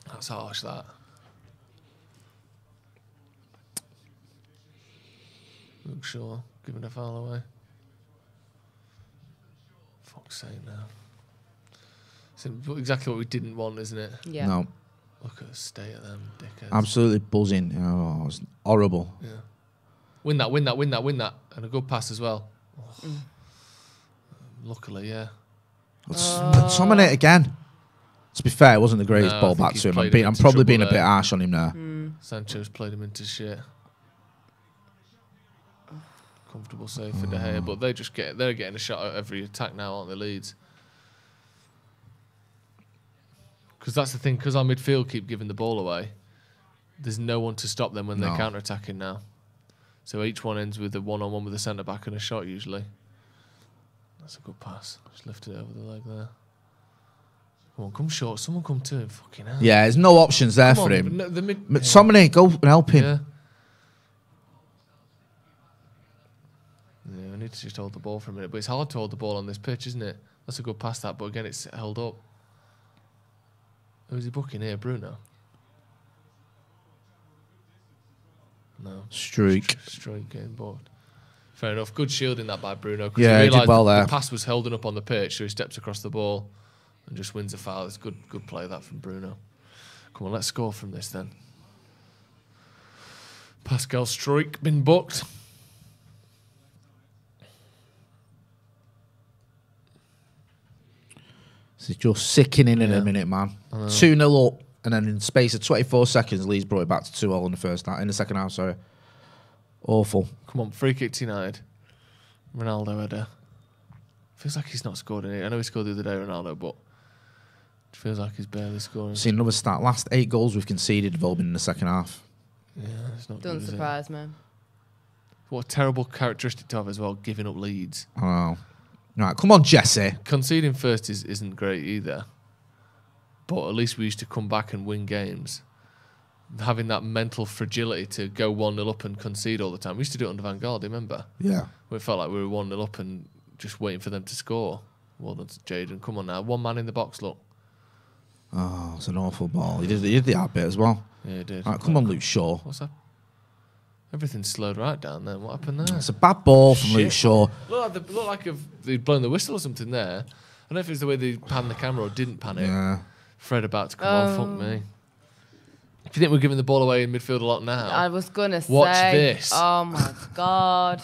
[SPEAKER 9] That's harsh, that. Luke Shaw giving a foul away. Fuck's sake now. It's exactly what we didn't want, isn't it?
[SPEAKER 8] Yeah.
[SPEAKER 7] No.
[SPEAKER 9] Look at the state of them dickheads.
[SPEAKER 7] Absolutely buzzing. Oh, it's horrible.
[SPEAKER 9] Yeah. Win that. And a good pass as well. Oh. Luckily, yeah.
[SPEAKER 7] McTominay again. To be fair, it wasn't the greatest ball back to him. I'm probably being a bit harsh on him there.
[SPEAKER 9] Sancho's played him into shit. Comfortable save for De Gea, but they're getting a shot at every attack now, aren't they, Leeds? Because that's the thing, because our midfield keep giving the ball away, there's no one to stop them when they're counter-attacking now. So each one ends with a one-on-one with a centre-back and a shot, usually. That's a good pass. Just lifted it over the leg there. Come on, come short. Someone come to him. Fucking hell.
[SPEAKER 7] Yeah, there's no options there for him. McTominay, go and help him.
[SPEAKER 9] Yeah. Yeah, we need to just hold the ball for a minute. But it's hard to hold the ball on this pitch, isn't it? That's a good pass, that. But again, it's held up. Who's he booking here? Bruno? No.
[SPEAKER 7] Struik
[SPEAKER 9] getting booked. Fair enough. Good shielding that by Bruno.
[SPEAKER 7] Yeah, he did well there.
[SPEAKER 9] The pass was holding up on the pitch, so he steps across the ball and just wins a foul. It's good play, that, from Bruno. Come on, let's score from this then. Pascal Struik been booked.
[SPEAKER 7] It's just sickening in a minute, man. 2-0 up, and then in the space of 24 seconds, Leeds brought it back to 2-0 in the second half. Sorry, awful.
[SPEAKER 9] Come on, free kick to United. Ronaldo header. Feels like he's not scored in it. I know he scored the other day, Ronaldo, but it feels like he's barely scoring.
[SPEAKER 7] Seen another stat. Last 8 goals we've conceded have all been in the second half.
[SPEAKER 9] Yeah, it's not.
[SPEAKER 8] Doesn't surprise me.
[SPEAKER 9] What a terrible characteristic to have as well, giving up leads.
[SPEAKER 7] Oh. Right, come on, Jesse.
[SPEAKER 9] Conceding first isn't great either. But at least we used to come back and win games. Having that mental fragility to go 1-0 up and concede all the time. We used to do it under Van Gaal, remember?
[SPEAKER 7] Yeah.
[SPEAKER 9] We felt like we were 1-0 up and just waiting for them to score. Well done to Jadon. Come on now. One man in the box, look.
[SPEAKER 7] Oh, it's an awful ball. He did the hard bit as well.
[SPEAKER 9] Yeah, he did.
[SPEAKER 7] Right, come on, Luke Shaw.
[SPEAKER 9] What's that? Everything slowed right down then. What happened there?
[SPEAKER 7] It's a bad ball from Luke Shaw.
[SPEAKER 9] Look like they'd blown the whistle or something there. I don't know if it's the way they panned the camera or didn't pan it.
[SPEAKER 7] Yeah.
[SPEAKER 9] Fred about to come on. Fuck me. If you think we're giving the ball away in midfield a lot now,
[SPEAKER 8] I was gonna say.
[SPEAKER 9] Watch this.
[SPEAKER 8] Oh my god.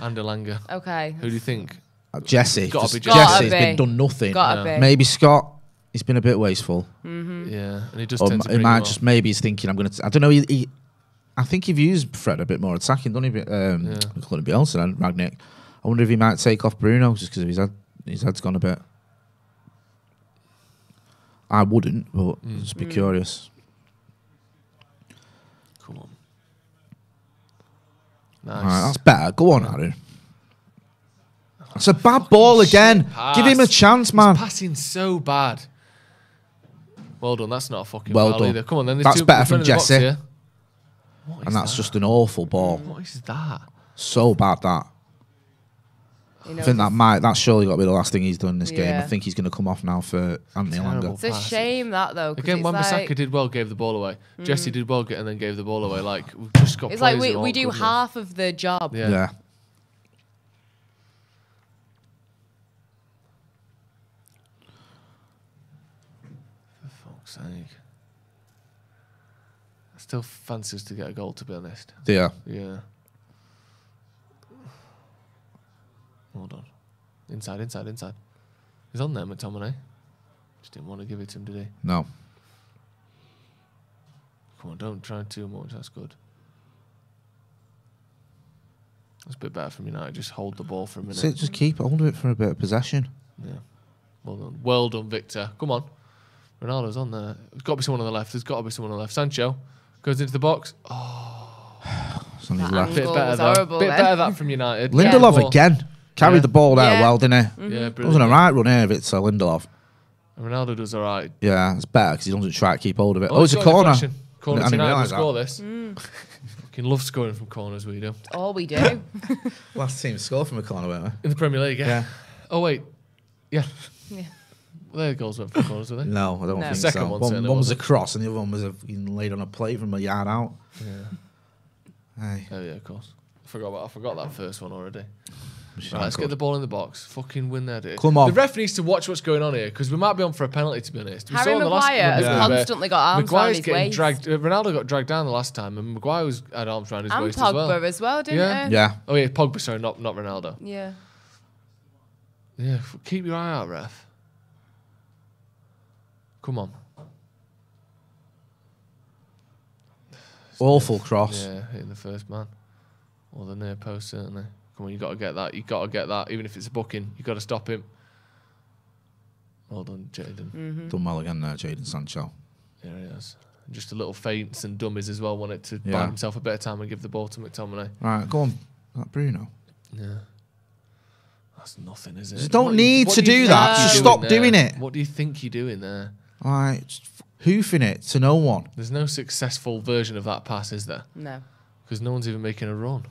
[SPEAKER 9] And Elanga.
[SPEAKER 8] Okay.
[SPEAKER 9] Who do you think?
[SPEAKER 7] Jesse.
[SPEAKER 9] Jesse's
[SPEAKER 7] been done nothing.
[SPEAKER 8] Be.
[SPEAKER 7] Maybe Scott. He's been a bit wasteful.
[SPEAKER 9] Yeah, and he just
[SPEAKER 7] or
[SPEAKER 9] tends to
[SPEAKER 7] he might just maybe he's thinking I don't know. I think he views Fred a bit more attacking, don't he? Including Bielsa and Ragnick. I wonder if he might take off Bruno just because his head's gone a bit. I wouldn't, but just be curious.
[SPEAKER 9] Come on. Nice.
[SPEAKER 7] All right, that's better. Go on, Aaron. It's a bad ball again. Give him a chance, man.
[SPEAKER 9] He's passing so bad. Well done. That's not a fucking
[SPEAKER 7] well
[SPEAKER 9] foul
[SPEAKER 7] done.
[SPEAKER 9] either. Come on, then.
[SPEAKER 7] That's better from Jesse.
[SPEAKER 9] And
[SPEAKER 7] that's just an awful ball.
[SPEAKER 9] What is that?
[SPEAKER 7] So bad that. I think that's surely got to be the last thing he's done in this game. I think he's going to come off now for Anthony Elanga.
[SPEAKER 8] It's a shame that though.
[SPEAKER 9] Again, Wan-Bissaka did well, gave the ball away. Jesse did well, and then gave the ball away. Like we've just got.
[SPEAKER 8] It's like we do half of the job.
[SPEAKER 7] Yeah.
[SPEAKER 9] sake. I still fancy us to get a goal, to be honest.
[SPEAKER 7] Yeah.
[SPEAKER 9] Yeah. Hold on. Inside. He's on there, McTominay. Just didn't want to give it to him, did he?
[SPEAKER 7] No.
[SPEAKER 9] Come on, don't try too much. That's good. That's a bit better from United. Just hold the ball for a minute.
[SPEAKER 7] Just keep hold of it for a bit of possession.
[SPEAKER 9] Yeah. Well done, Victor. Come on. Ronaldo's on there. There's got to be someone on the left. Sancho goes into the box. Oh.
[SPEAKER 7] It's on his left.
[SPEAKER 9] Bit better, though. Bit better that from United.
[SPEAKER 7] Lindelof again. Carried the ball there well, didn't he?
[SPEAKER 9] Yeah, brilliant.
[SPEAKER 7] It wasn't a right run here if it's Lindelof.
[SPEAKER 9] Ronaldo does all right.
[SPEAKER 7] Yeah, it's better because he doesn't try to keep hold of it. Oh, it's a corner.
[SPEAKER 9] Corner tonight, we'll score this. Fucking love scoring from corners, we do.
[SPEAKER 8] All we do.
[SPEAKER 7] Last team scored from a corner, weren't we?
[SPEAKER 9] In the Premier League, yeah. Oh, wait. Yeah.
[SPEAKER 8] Yeah.
[SPEAKER 9] Well, their goals went from corners, were they?
[SPEAKER 7] No, I don't think
[SPEAKER 9] Second
[SPEAKER 7] so.
[SPEAKER 9] one
[SPEAKER 7] was a cross and the other one was laid on a plate from a yard out.
[SPEAKER 9] Yeah.
[SPEAKER 7] Hey.
[SPEAKER 9] Oh, yeah, of course. I forgot that first one already. Right, let's get the ball in the box. Fucking win there, dude.
[SPEAKER 7] Come on.
[SPEAKER 9] The ref needs to watch what's going on here because we might be on for a penalty, to be honest. We
[SPEAKER 8] Harry
[SPEAKER 9] saw in the last
[SPEAKER 8] Maguire has constantly got arms around his
[SPEAKER 9] getting
[SPEAKER 8] waist.
[SPEAKER 9] dragged. Ronaldo got dragged down the last time, and Maguire had arms around his waist as well.
[SPEAKER 8] And Pogba as well, didn't he?
[SPEAKER 7] Yeah.
[SPEAKER 9] Oh yeah, Pogba. Sorry, not Ronaldo.
[SPEAKER 8] Yeah.
[SPEAKER 9] Yeah. Keep your eye out, ref. Come on.
[SPEAKER 7] Awful cross.
[SPEAKER 9] Yeah, hitting the first man. Or the near post, certainly. Come on, you got to get that. You got to get that. Even if it's a booking, you got to stop him. Well done, Jadon.
[SPEAKER 7] Done well again there, Jadon Sancho.
[SPEAKER 9] Yeah, he has. Just a little feints and dummies as well. Wanted to buy himself a bit of time and give the ball to McTominay.
[SPEAKER 7] Right, go on. That Bruno.
[SPEAKER 9] Yeah. That's nothing, is it?
[SPEAKER 7] You don't need to do that. Just stop doing it.
[SPEAKER 9] What do you think you're doing there?
[SPEAKER 7] All right, just hoofing it to no one.
[SPEAKER 9] There's no successful version of that pass, is there?
[SPEAKER 8] No.
[SPEAKER 9] Because no one's even making a run.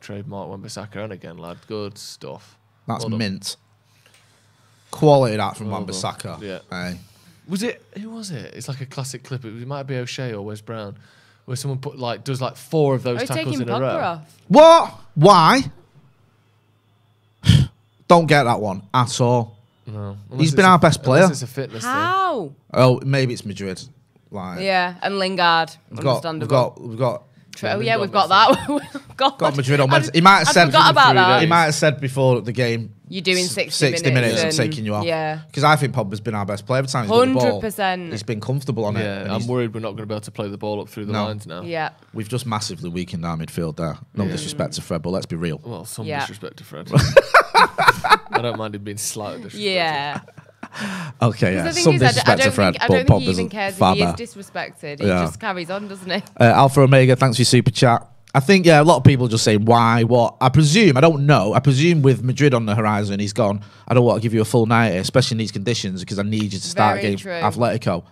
[SPEAKER 9] Trademark Wan-Bissaka on again, lad. Good stuff.
[SPEAKER 7] That's mint. Quality that from Wan-Bissaka.
[SPEAKER 9] Yeah.
[SPEAKER 7] Hey.
[SPEAKER 9] Who was it? It's like a classic clip. It might be O'Shea or Wes Brown, where someone does 4 of those tackles in a row.
[SPEAKER 8] Off.
[SPEAKER 7] What? Why? Don't get that one at all.
[SPEAKER 9] No.
[SPEAKER 7] He's been our best player.
[SPEAKER 9] It's a fitness thing.
[SPEAKER 8] How?
[SPEAKER 7] Oh, maybe it's Madrid.
[SPEAKER 8] Yeah, and Lingard. Understandable.
[SPEAKER 7] We've got.
[SPEAKER 8] Oh yeah, we've got that.
[SPEAKER 7] Got Madrid on Wednesday. He might have said
[SPEAKER 8] about that.
[SPEAKER 7] He might have said before the game.
[SPEAKER 8] You're doing 60
[SPEAKER 7] minutes and taking you off.
[SPEAKER 8] Yeah.
[SPEAKER 7] Because I think Pogba's been our best player every time he's got the ball.
[SPEAKER 8] 100%.
[SPEAKER 7] He's been comfortable on it.
[SPEAKER 9] Yeah, I'm worried we're not going to be able to play the ball up through the lines now.
[SPEAKER 8] Yeah.
[SPEAKER 7] We've just massively weakened our midfield there. No disrespect to Fred, but let's be real.
[SPEAKER 9] Well, some disrespect to Fred. I don't mind him being slightly disrespectful.
[SPEAKER 8] Yeah.
[SPEAKER 7] Okay, yeah.
[SPEAKER 8] The thing
[SPEAKER 7] Some
[SPEAKER 8] is,
[SPEAKER 7] disrespect to Fred,
[SPEAKER 8] I
[SPEAKER 7] but
[SPEAKER 8] don't think he
[SPEAKER 7] Pogba's
[SPEAKER 8] even cares
[SPEAKER 7] far
[SPEAKER 8] if he is
[SPEAKER 7] better.
[SPEAKER 8] disrespected. He just carries on, doesn't he?
[SPEAKER 7] Alpha Omega, thanks for your super chat. I think, a lot of people just say, why, what? I don't know. I presume with Madrid on the horizon, he's gone, I don't want to give you a full 90, especially in these conditions, because I need you to start against Atletico,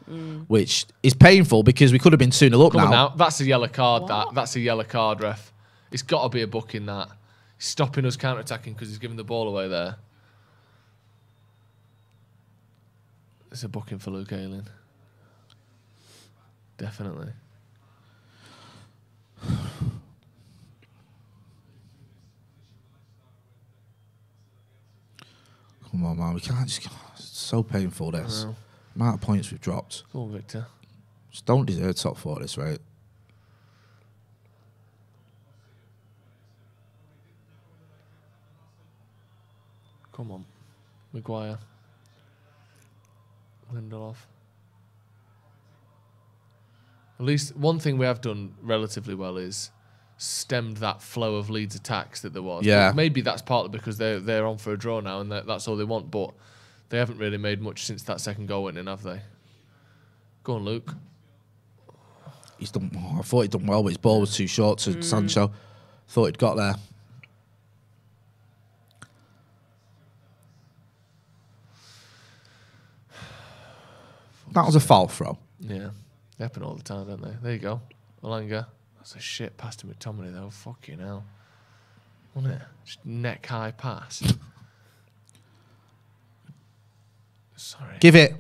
[SPEAKER 7] which is painful because we could have been 2-0 up now.
[SPEAKER 9] That's a yellow card, That's a yellow card, ref. It's got to be a book in that. He's stopping us counter-attacking because he's giving the ball away there. It's a booking for Luke Ayling. Definitely.
[SPEAKER 7] Come on, man. We can't just... It's so painful, this. Amount of points we've dropped.
[SPEAKER 9] Come on, Victor.
[SPEAKER 7] Just don't deserve top 4 at this rate.
[SPEAKER 9] Come on. Maguire. Lindelof. At least one thing we have done relatively well is stemmed that flow of Leeds attacks that there was.
[SPEAKER 7] Yeah.
[SPEAKER 9] But maybe that's partly because they're on for a draw now and that's all they want, but they haven't really made much since that second goal went in, have they? Go on, Luke.
[SPEAKER 7] He's done. I thought he'd done well, but his ball was too short to Sancho. Thought he'd got there. That was a foul throw.
[SPEAKER 9] Yeah. They happen all the time, don't they? There you go. Olanga. That's a shit pass to McTominay, though. Fucking hell. Wasn't it? Just neck-high pass. Sorry.
[SPEAKER 7] Give it.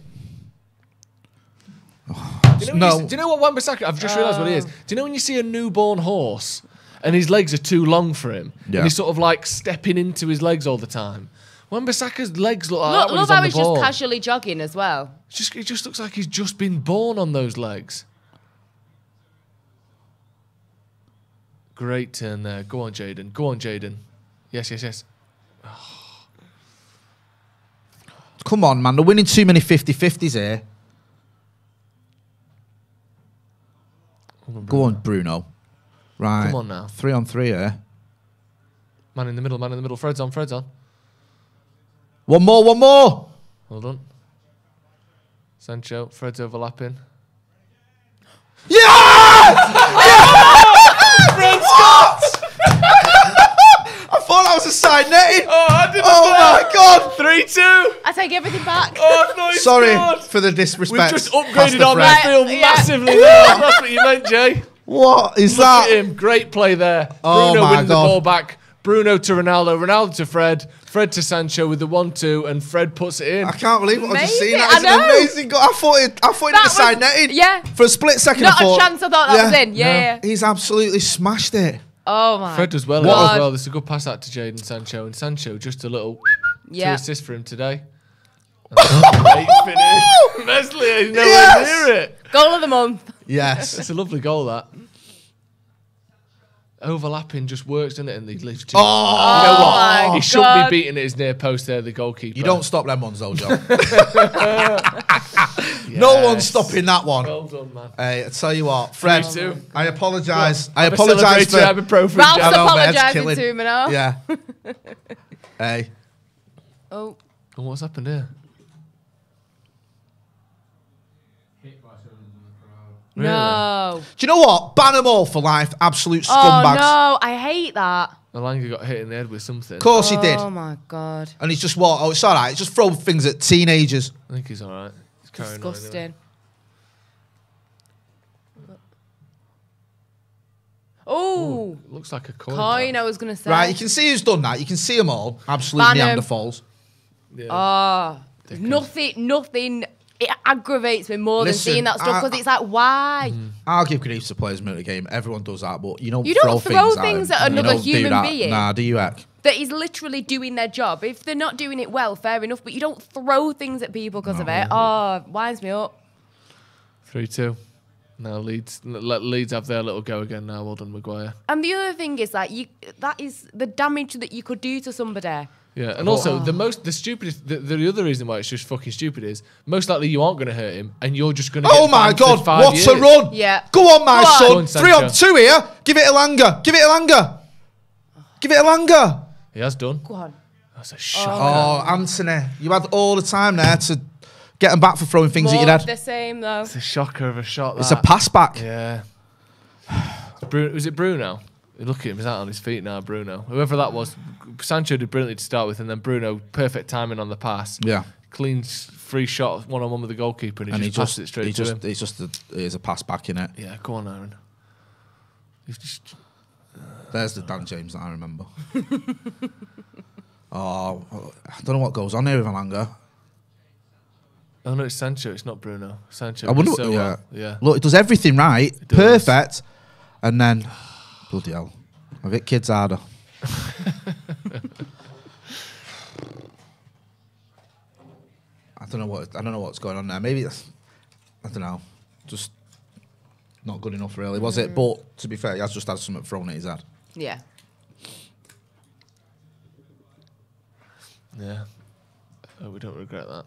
[SPEAKER 9] Do you know what Wan-Bissaka... I've just realised what he is. Do you know when you see a newborn horse and his legs are too long for him?
[SPEAKER 7] Yeah.
[SPEAKER 9] And he's sort of like stepping into his legs all the time? Wan-Bissaka's legs look like that when
[SPEAKER 8] Look
[SPEAKER 9] he's on
[SPEAKER 8] how
[SPEAKER 9] the
[SPEAKER 8] he's
[SPEAKER 9] ball.
[SPEAKER 8] just casually jogging as well.
[SPEAKER 9] It just looks like he's just been born on those legs. Great turn there. Go on, Jaden. Go on, Jaden. Yes, yes, yes.
[SPEAKER 7] Come on, man. They're winning too many 50-50s here. Go on, Bruno. Right.
[SPEAKER 9] Come on now.
[SPEAKER 7] 3-on-3 here.
[SPEAKER 9] Man in the middle, man in the middle. Fred's on, Fred's on.
[SPEAKER 7] One more, one more.
[SPEAKER 9] Hold on. Sancho, Fred's overlapping.
[SPEAKER 7] Yeah! Fred Scott! I thought that was a side netting. My God.
[SPEAKER 9] 3-2.
[SPEAKER 8] I take everything back.
[SPEAKER 9] Oh, no, he
[SPEAKER 7] Sorry
[SPEAKER 9] scored.
[SPEAKER 7] for the disrespect.
[SPEAKER 9] We've just upgraded our
[SPEAKER 7] Fred.
[SPEAKER 9] midfield
[SPEAKER 8] Yeah.
[SPEAKER 9] massively there. That's what you meant, Jay.
[SPEAKER 7] What is
[SPEAKER 9] Look
[SPEAKER 7] that?
[SPEAKER 9] at him. Great play there.
[SPEAKER 7] Oh
[SPEAKER 9] Bruno
[SPEAKER 7] my
[SPEAKER 9] winning the
[SPEAKER 7] God.
[SPEAKER 9] ball back. Bruno to Ronaldo. Ronaldo to Fred. Fred to Sancho with the 1-2, and Fred puts it in.
[SPEAKER 7] I can't believe what I've just seen.
[SPEAKER 8] Amazing,
[SPEAKER 7] That is
[SPEAKER 8] I
[SPEAKER 7] an
[SPEAKER 8] know.
[SPEAKER 7] amazing goal. I thought it hit the side netting.
[SPEAKER 8] Yeah.
[SPEAKER 7] For a split second,
[SPEAKER 8] Not
[SPEAKER 7] I thought.
[SPEAKER 8] a chance I thought that was in. Yeah.
[SPEAKER 7] He's absolutely smashed it.
[SPEAKER 8] Oh my.
[SPEAKER 9] Fred does well as
[SPEAKER 8] God.
[SPEAKER 9] well. This is a good pass out to Jadon Sancho. And Sancho, just a little 2 assists for him today. Great finish. Meslier is nowhere near it.
[SPEAKER 8] Goal of the month.
[SPEAKER 7] Yes.
[SPEAKER 9] It's a lovely goal, that. Overlapping just works, doesn't it? And he leaves two.
[SPEAKER 7] Oh,
[SPEAKER 9] You know what?
[SPEAKER 8] my
[SPEAKER 9] He shouldn't
[SPEAKER 8] God.
[SPEAKER 9] be beating at his near post there, the goalkeeper.
[SPEAKER 7] You don't stop them ones though, John. No one's stopping that one.
[SPEAKER 9] Well done, man.
[SPEAKER 7] Hey, I tell you what, Fred,
[SPEAKER 9] 3-2.
[SPEAKER 7] I apologise. I
[SPEAKER 9] Have a
[SPEAKER 7] apologise for.
[SPEAKER 9] celebratory ibuprofen,
[SPEAKER 8] Ralph's
[SPEAKER 9] Jack.
[SPEAKER 7] I know, man, it's
[SPEAKER 8] apologising
[SPEAKER 7] killing.
[SPEAKER 8] to me now.
[SPEAKER 7] Yeah. Hey.
[SPEAKER 8] Oh.
[SPEAKER 9] Oh, what's happened here? Really?
[SPEAKER 8] No.
[SPEAKER 7] Do you know what? Ban them all for life. Absolute
[SPEAKER 8] Oh
[SPEAKER 7] scumbags.
[SPEAKER 8] no, I hate that.
[SPEAKER 9] Elanga got hit in the head with something.
[SPEAKER 7] Of course he did.
[SPEAKER 8] Oh my God.
[SPEAKER 7] And he's just what? Oh, it's all right. Just throw things at teenagers.
[SPEAKER 9] I think he's all right. He's carrying on anyway.
[SPEAKER 8] Disgusting. Oh,
[SPEAKER 9] Looks like a coin.
[SPEAKER 8] coin. I was gonna say.
[SPEAKER 7] Right, you can see who's done that. You can see them all. Absolute
[SPEAKER 8] Ban 'em.
[SPEAKER 7] Neanderthals.
[SPEAKER 9] Yeah.
[SPEAKER 8] Oh, nothing. It aggravates me more
[SPEAKER 7] Listen,
[SPEAKER 8] than seeing that stuff because it's like, why?
[SPEAKER 7] I'll give grief to players in the game. Everyone does that, but you don't
[SPEAKER 8] throw
[SPEAKER 7] throw
[SPEAKER 8] things
[SPEAKER 7] them.
[SPEAKER 8] at
[SPEAKER 7] You
[SPEAKER 8] another
[SPEAKER 7] don't do
[SPEAKER 8] human
[SPEAKER 7] that.
[SPEAKER 8] being.
[SPEAKER 7] Nah, do you, Ek?
[SPEAKER 8] That is literally doing their job. If they're not doing it well, fair enough, but you don't throw things at people because of it. Oh, winds me up.
[SPEAKER 9] 3-2. Now Leeds, let Leeds have their little go again now. Well done, Maguire.
[SPEAKER 8] And the other thing is that that is the damage that you could do to somebody.
[SPEAKER 9] Yeah, and also the stupidest, the other reason why it's just fucking stupid is most likely you aren't going to hurt him, and you're just going to.
[SPEAKER 7] Oh my God! What a run!
[SPEAKER 8] Yeah.
[SPEAKER 7] Go on, my
[SPEAKER 8] Go on.
[SPEAKER 7] son.
[SPEAKER 9] Go on,
[SPEAKER 7] 3-on-2 here. Give it Elanga. Give it Elanga. Give it Elanga.
[SPEAKER 9] He has done.
[SPEAKER 8] Go on.
[SPEAKER 9] That's a shocker.
[SPEAKER 7] Oh, Anthony, you had all the time there to get him back for throwing things at your
[SPEAKER 8] More of
[SPEAKER 7] head.
[SPEAKER 8] the same though.
[SPEAKER 9] It's a shocker of a shot.
[SPEAKER 7] It's a pass back.
[SPEAKER 9] Yeah. Was it Bruno? Look at him, he's out on his feet now, Bruno. Whoever that was, Sancho did brilliantly to start with, and then Bruno, perfect timing on the pass.
[SPEAKER 7] Yeah.
[SPEAKER 9] Clean, free shot, one-on-one with the goalkeeper, and he just passed it straight to him.
[SPEAKER 7] He's a pass back in it.
[SPEAKER 9] Yeah, go on, Aaron. You've just...
[SPEAKER 7] There's the Dan James that I remember. Oh, I don't know what goes on here with Elanga.
[SPEAKER 9] Oh no, it's Sancho, it's not Bruno. Sancho.
[SPEAKER 7] I wonder.
[SPEAKER 9] does so well. Yeah.
[SPEAKER 7] Look, it does everything right, perfect, and then bloody hell, I've hit kids harder. I don't know what's going on there. Maybe I don't know, just not good enough, really, was it? But to be fair, he has just had something thrown at his head.
[SPEAKER 8] Yeah.
[SPEAKER 9] Yeah. Oh, we don't regret that.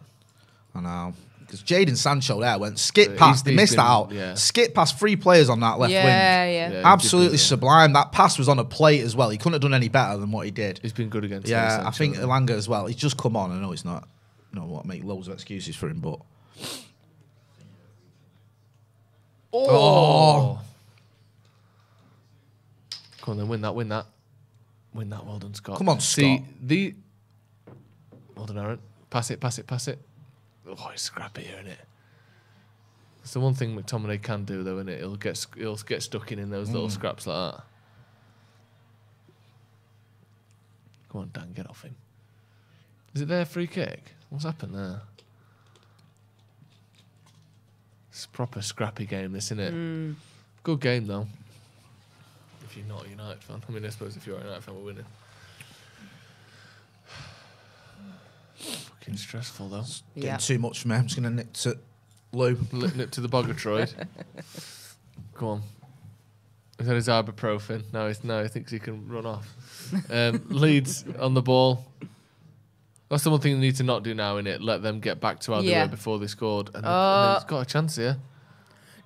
[SPEAKER 7] I know. Because Jadon Sancho there went skip
[SPEAKER 9] Yeah,
[SPEAKER 7] past. They
[SPEAKER 9] he's
[SPEAKER 7] missed that
[SPEAKER 9] been-
[SPEAKER 7] out.
[SPEAKER 9] yeah.
[SPEAKER 7] Skip past 3 players on that left wing.
[SPEAKER 8] Yeah.
[SPEAKER 7] Absolutely
[SPEAKER 9] he's been-
[SPEAKER 7] sublime. That pass was on a plate as well. He couldn't have done any better than what he did.
[SPEAKER 9] He's been good against
[SPEAKER 7] Yeah,
[SPEAKER 9] Sancho,
[SPEAKER 7] I think
[SPEAKER 9] hasn't
[SPEAKER 7] Elanga as well. He's just come on. I know he's not. You know what? Make loads of excuses for him, but.
[SPEAKER 9] Oh. Come on then, win that. Win that. Well done, Scott.
[SPEAKER 7] Come on,
[SPEAKER 9] See, well done, Aaron. Pass it. Oh, it's scrappy here, isn't it? It's the one thing McTominay can do, though, isn't it? He'll get stuck in those little scraps like that. Come on, Dan, get off him. Is it their free kick? What's happened there? It's a proper scrappy game, this, isn't it? Good game, though. If you're not a United fan. I mean, I suppose if you're a United fan, we're winning. fucking stressful, though.
[SPEAKER 7] Getting too much for me. I'm just going to nip to Lou.
[SPEAKER 9] Nip to the Bogatroid. Come on. He's had his ibuprofen. Now he thinks he can run off. Leeds on the ball. That's the one thing they need to not do now, innit? Let them get back to how they were before they scored. And they've got a chance here.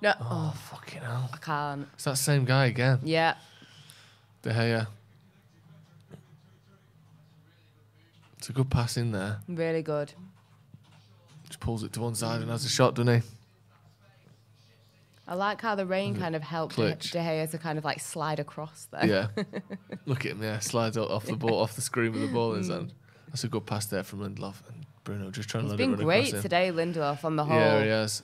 [SPEAKER 8] No.
[SPEAKER 9] Oh, fucking hell.
[SPEAKER 8] I can't.
[SPEAKER 9] It's that same guy again.
[SPEAKER 8] Yeah.
[SPEAKER 9] De Gea. It's a good pass in there.
[SPEAKER 8] Really good.
[SPEAKER 9] Just pulls it to one side and has a shot, doesn't he?
[SPEAKER 8] I like how the rain kind of helped De
[SPEAKER 9] Klitsch.
[SPEAKER 8] Gea to kind of like slide across there.
[SPEAKER 9] Yeah. Look at him there. Slides off the ball, off the screen with the ball in his hand. That's a good pass there from Lindelof. And Bruno just trying to let it run across him.
[SPEAKER 8] He's been great today, Lindelof, on the whole.
[SPEAKER 9] Yeah, he has.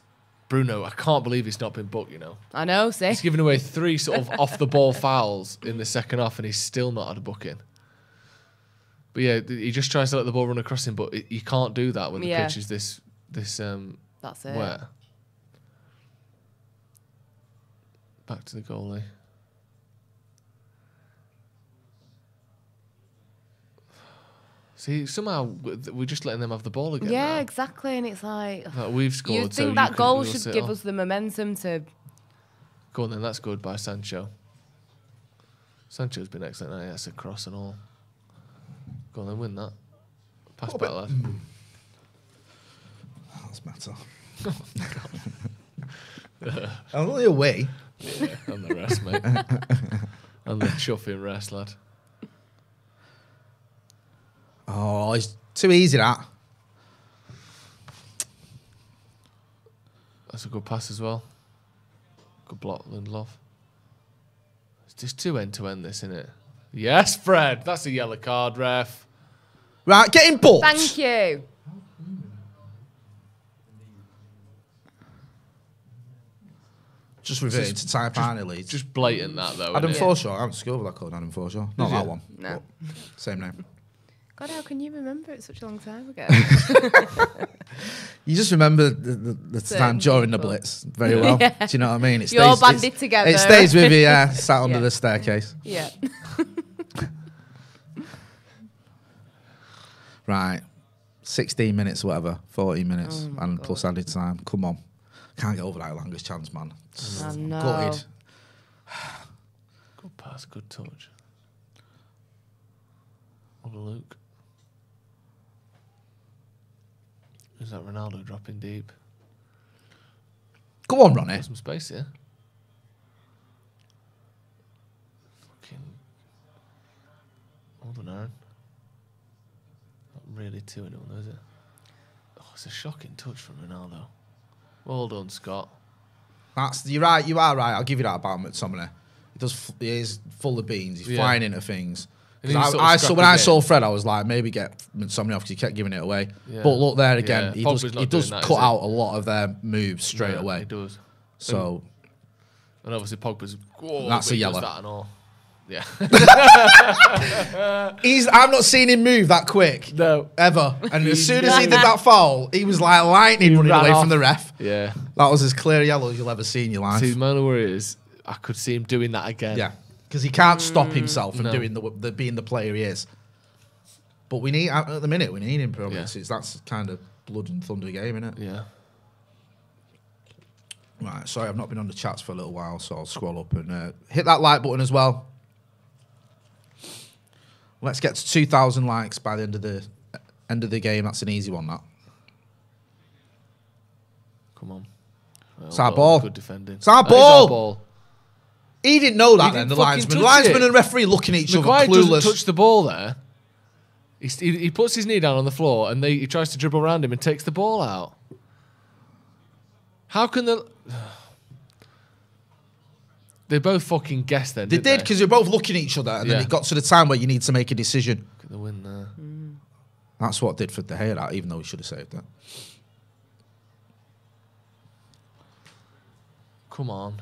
[SPEAKER 9] Bruno, I can't believe he's not been booked, you know.
[SPEAKER 8] I know, see?
[SPEAKER 9] He's given away 3 sort of off-the-ball fouls in the second half and he's still not had a booking. But yeah, he just tries to let the ball run across him, but you can't do that when the pitch is this
[SPEAKER 8] That's it.
[SPEAKER 9] wet. Back to the goalie. See, somehow we're just letting them have the ball again.
[SPEAKER 8] Yeah,
[SPEAKER 9] now.
[SPEAKER 8] exactly. And it's like
[SPEAKER 9] we've scored.
[SPEAKER 8] You think
[SPEAKER 9] so
[SPEAKER 8] that goal
[SPEAKER 9] you'll
[SPEAKER 8] should give us the momentum to.
[SPEAKER 9] Go on then, that's good by Sancho. Sancho's been excellent. That's a cross and all. Go on then, win that. Pass back, lad.
[SPEAKER 7] That's better. I'm only away.
[SPEAKER 9] Yeah, and the rest, mate. And the chuffing rest, lad.
[SPEAKER 7] Oh, it's too easy, that.
[SPEAKER 9] That's a good pass as well. Good block, Lindelof. It's just too end-to-end, this, isn't it? Yes, Fred. That's a yellow card, ref.
[SPEAKER 7] Right, get in booked.
[SPEAKER 8] Thank you.
[SPEAKER 7] Just reverting to type Leeds.
[SPEAKER 9] Just blatant that, though.
[SPEAKER 7] Adam Forshaw. I went to school with that called Adam Forshaw. Not that one.
[SPEAKER 8] No.
[SPEAKER 7] Same name.
[SPEAKER 8] God, how can you remember it such a long time ago?
[SPEAKER 7] You just remember the time during the Blitz very well.
[SPEAKER 8] Yeah.
[SPEAKER 7] Do you know what I mean?
[SPEAKER 8] You're all banded together.
[SPEAKER 7] It stays with you, sat under the staircase.
[SPEAKER 8] Yeah.
[SPEAKER 7] Right. 16 minutes, whatever. 14 minutes. And plus added time. Come on. Can't get over that longest chance, man.
[SPEAKER 8] I know.
[SPEAKER 7] Gutted.
[SPEAKER 9] Good pass, good touch. What a Luke. Is that Ronaldo dropping deep?
[SPEAKER 7] Go on, Ronnie.
[SPEAKER 9] Got some space here. Fucking. Hold on, Aaron. Not really 2-0, is it? Oh, it's a shocking touch from Ronaldo. Well done, Scott.
[SPEAKER 7] You're right. You are right. I'll give you that about McTominay. He is full of beans. He's flying into things. When I saw Fred, I was like, maybe get somebody off because he kept giving it away. Yeah. But look there again, he does cut out a lot of their moves straight away.
[SPEAKER 9] He does.
[SPEAKER 7] So,
[SPEAKER 9] and obviously Pogba's
[SPEAKER 7] that's a yellow.
[SPEAKER 9] That and all. Yeah.
[SPEAKER 7] I've not seen him move that quick.
[SPEAKER 9] No.
[SPEAKER 7] Ever. And as soon as he did that foul, he was like lightning running away from the ref.
[SPEAKER 9] Yeah.
[SPEAKER 7] That was as clear a yellow as you'll ever see in your life.
[SPEAKER 9] See, the man where he is, I could see him doing that again.
[SPEAKER 7] Yeah. Because he can't stop himself from doing the being the player he is. But we need, at the minute, we need improvements. Yeah. That's kind of blood and thunder game, isn't it?
[SPEAKER 9] Yeah.
[SPEAKER 7] Right, sorry, I've not been on the chats for a little while, so I'll scroll up and hit that like button as well. Let's get to 2,000 likes by the end of the game. That's an easy one, that.
[SPEAKER 9] Come on.
[SPEAKER 7] It's our ball.
[SPEAKER 9] Good defending.
[SPEAKER 7] It's our ball. He didn't know that then, the linesman. The linesman and referee looking at each other, clueless.
[SPEAKER 9] Doesn't touch the ball there. He puts his knee down on the floor and he tries to dribble around him and takes the ball out. How can they both fucking guessed then,
[SPEAKER 7] They did, because they're both looking at each other and then it got to the time where you need to make a decision.
[SPEAKER 9] Look at the win there.
[SPEAKER 7] That's what did for De Gea, that, even though he should have saved that.
[SPEAKER 9] Come on.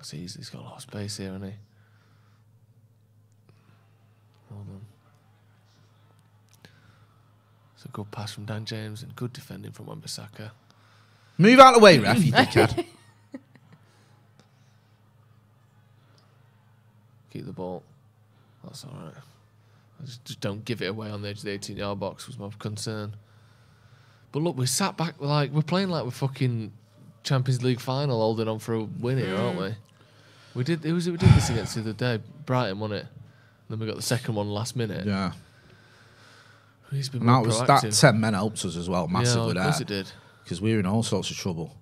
[SPEAKER 9] See, he's got a lot of space here, hasn't he? Hold on. It's a good pass from Dan James and good defending from Wan-Bissaka.
[SPEAKER 7] Move out of the way, ref, you dickhead.
[SPEAKER 9] Keep the ball. That's all right. Just don't give it away on the edge of the 18-yard box was my concern. But look, we sat back like we're playing like we're fucking Champions League final, holding on for a win here, aren't we? We did this against the other day, Brighton, wasn't it? Then we got the second one last minute.
[SPEAKER 7] Yeah.
[SPEAKER 9] He's been
[SPEAKER 7] And that 10 men helped us as well, massively.
[SPEAKER 9] Yeah, of course it did.
[SPEAKER 7] Because we were in all sorts of trouble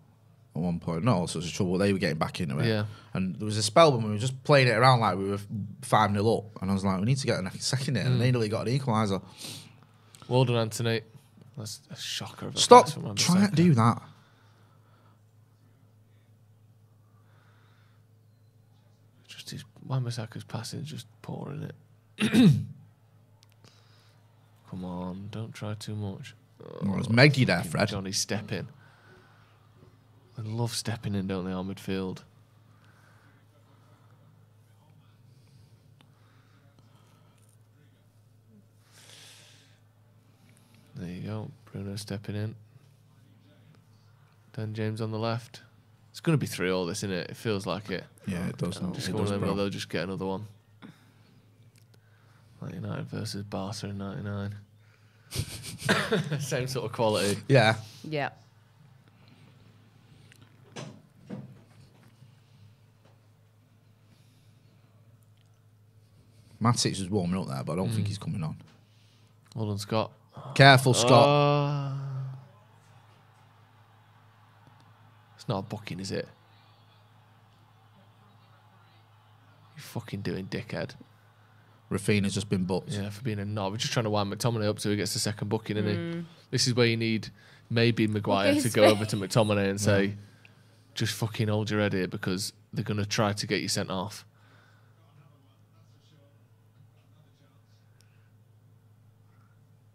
[SPEAKER 7] at one point. Not all sorts of trouble, they were getting back into it.
[SPEAKER 9] Yeah.
[SPEAKER 7] And there was a spell when we were just playing it around like we were 5-0 up. And I was like, we need to get a second in. And they nearly got an equaliser.
[SPEAKER 9] Well done, Anthony. That's a shocker. Of a
[SPEAKER 7] Stop
[SPEAKER 9] pass from
[SPEAKER 7] trying to do that.
[SPEAKER 9] Just his Wan-Bissaka's passing is just poor, isn't it? Come on, don't try too much.
[SPEAKER 7] Oh, it's Meggy there, Fred.
[SPEAKER 9] Johnny stepping. They love stepping in, don't they, on midfield? There you go. Bruno stepping in. Dan James on the left. It's going to be 3-3 this, isn't it? It feels like it.
[SPEAKER 7] Yeah, it does.
[SPEAKER 9] Just one of them where they'll just get another one. Like United versus Barca in '99. Same sort of quality.
[SPEAKER 7] Yeah.
[SPEAKER 8] Yeah.
[SPEAKER 7] Matic was warming up there, but I don't think he's coming on.
[SPEAKER 9] Well done, Scott.
[SPEAKER 7] Careful, Scott.
[SPEAKER 9] It's not a booking, is it? You fucking doing, dickhead.
[SPEAKER 7] Rafinha's just been booked.
[SPEAKER 9] Yeah, for being a knob. We're just trying to wind McTominay up so he gets the second booking, isn't he? This is where you need maybe Maguire to go over to McTominay and say, just fucking hold your head here because they're going to try to get you sent off.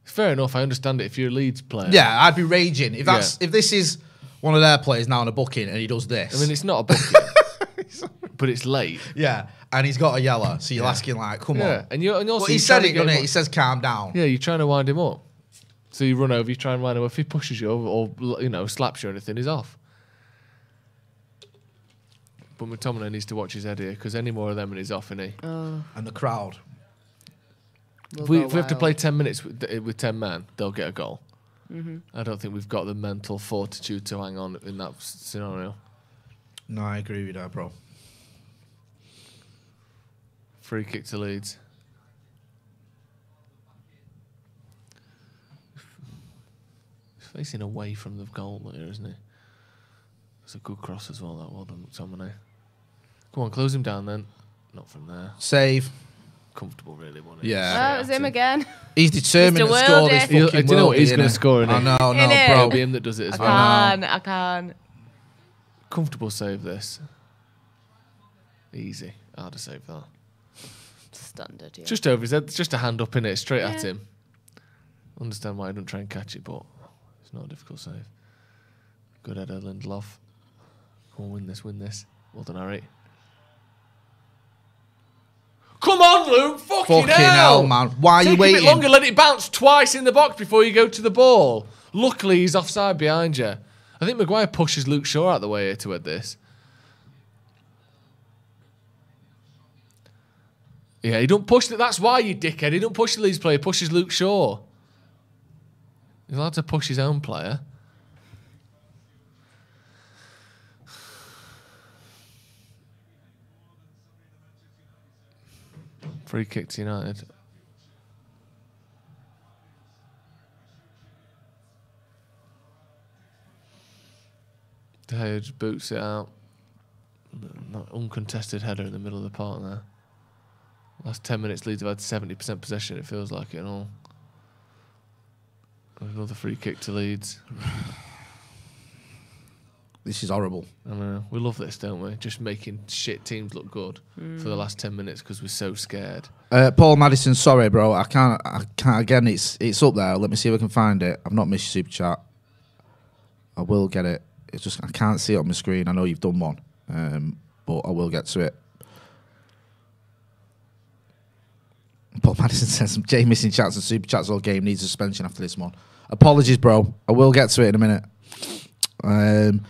[SPEAKER 9] Fair enough, I understand it if you're a Leeds player.
[SPEAKER 7] Yeah, I'd be raging. If this is one of their players now on a booking and he does this.
[SPEAKER 9] I mean, it's not a booking, but it's late.
[SPEAKER 7] Yeah, and he's got a yellow, so you're asking like, come on.
[SPEAKER 9] And you're also
[SPEAKER 7] but he said it, doesn't he? He says calm down.
[SPEAKER 9] Yeah, you're trying to wind him up. So you run over, you try and wind him up. If he pushes you over or slaps you or anything, he's off. But McTominay needs to watch his head here because any more of them and he's off, isn't he?
[SPEAKER 7] And the crowd.
[SPEAKER 9] If we have to play 10 minutes with 10 men, they'll get a goal. I don't think we've got the mental fortitude to hang on in that scenario.
[SPEAKER 7] No, I agree with that, bro.
[SPEAKER 9] Free kick to Leeds. He's facing away from the goal there, isn't he? It's a good cross as well, that well done, McTominay. Come on, close him down then. Not from there.
[SPEAKER 7] Save.
[SPEAKER 9] Comfortable, really, wasn't it?
[SPEAKER 7] Yeah.
[SPEAKER 8] Oh, it was him again.
[SPEAKER 7] He's determined to
[SPEAKER 8] Mr.
[SPEAKER 7] score this
[SPEAKER 8] Wildy.
[SPEAKER 7] fucking
[SPEAKER 9] Do you know what he's
[SPEAKER 7] worldie,
[SPEAKER 9] going to
[SPEAKER 7] innit?
[SPEAKER 9] score, innit?
[SPEAKER 7] I know, no,
[SPEAKER 8] Innit?
[SPEAKER 7] bro.
[SPEAKER 9] It'll be him that does it as well.
[SPEAKER 8] I can't.
[SPEAKER 9] Comfortable save this. Easy. Hard to save that.
[SPEAKER 8] Standard, yeah.
[SPEAKER 9] Just over his head, just a hand up in it, straight at him. Understand why I don't try and catch it, but it's not a difficult save. Good header, Lindelof. Come on, win this. Well done, Harry. Come on, Luke! Fucking
[SPEAKER 7] hell, man. Why are you
[SPEAKER 9] Take
[SPEAKER 7] waiting?
[SPEAKER 9] a bit longer, let it bounce twice in the box before you go to the ball. Luckily, he's offside behind you. I think Maguire pushes Luke Shaw out of the way here to head this. Yeah, he don't push it. That's why, you dickhead. He don't push the Leeds player. He pushes Luke Shaw. He's allowed to push his own player. Free kick to United. De Gea just boots it out. Not uncontested header in the middle of the park there. Last 10 minutes, Leeds have had 70% possession, it feels like it and all. Another free kick to Leeds.
[SPEAKER 7] This is horrible.
[SPEAKER 9] I know. We love this, don't we? Just making shit teams look good for the last 10 minutes because we're so scared.
[SPEAKER 7] Paul Madison, sorry, bro. I can't. Again, it's up there. Let me see if I can find it. I've not missed your super chat. I will get it. It's just I can't see it on my screen. I know you've done one, but I will get to it. Paul Madison says Jay missing chats and super chats all game needs suspension after this one. Apologies, bro. I will get to it in a minute.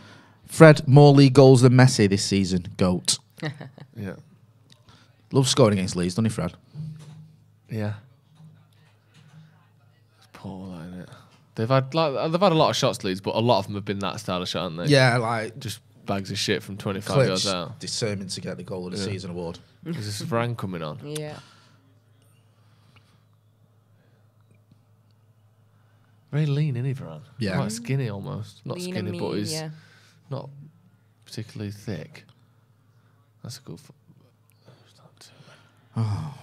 [SPEAKER 7] Fred, more league goals than Messi this season. GOAT.
[SPEAKER 9] Yeah.
[SPEAKER 7] Loves scoring against Leeds, doesn't he, Fred?
[SPEAKER 9] Yeah. It's poor, that, isn't it? They've had a lot of shots, Leeds, but a lot of them have been that style of shot, haven't they?
[SPEAKER 7] Yeah, like
[SPEAKER 9] just bags of shit from 25 yards out.
[SPEAKER 7] Determined to get the goal of the season award.
[SPEAKER 9] Is this Varane coming on?
[SPEAKER 8] Yeah.
[SPEAKER 9] Very lean, isn't he, Varane?
[SPEAKER 7] Yeah.
[SPEAKER 9] Quite skinny almost. Not
[SPEAKER 8] lean
[SPEAKER 9] skinny, but he's
[SPEAKER 8] yeah.
[SPEAKER 9] not particularly thick. That's a good...
[SPEAKER 7] Oh.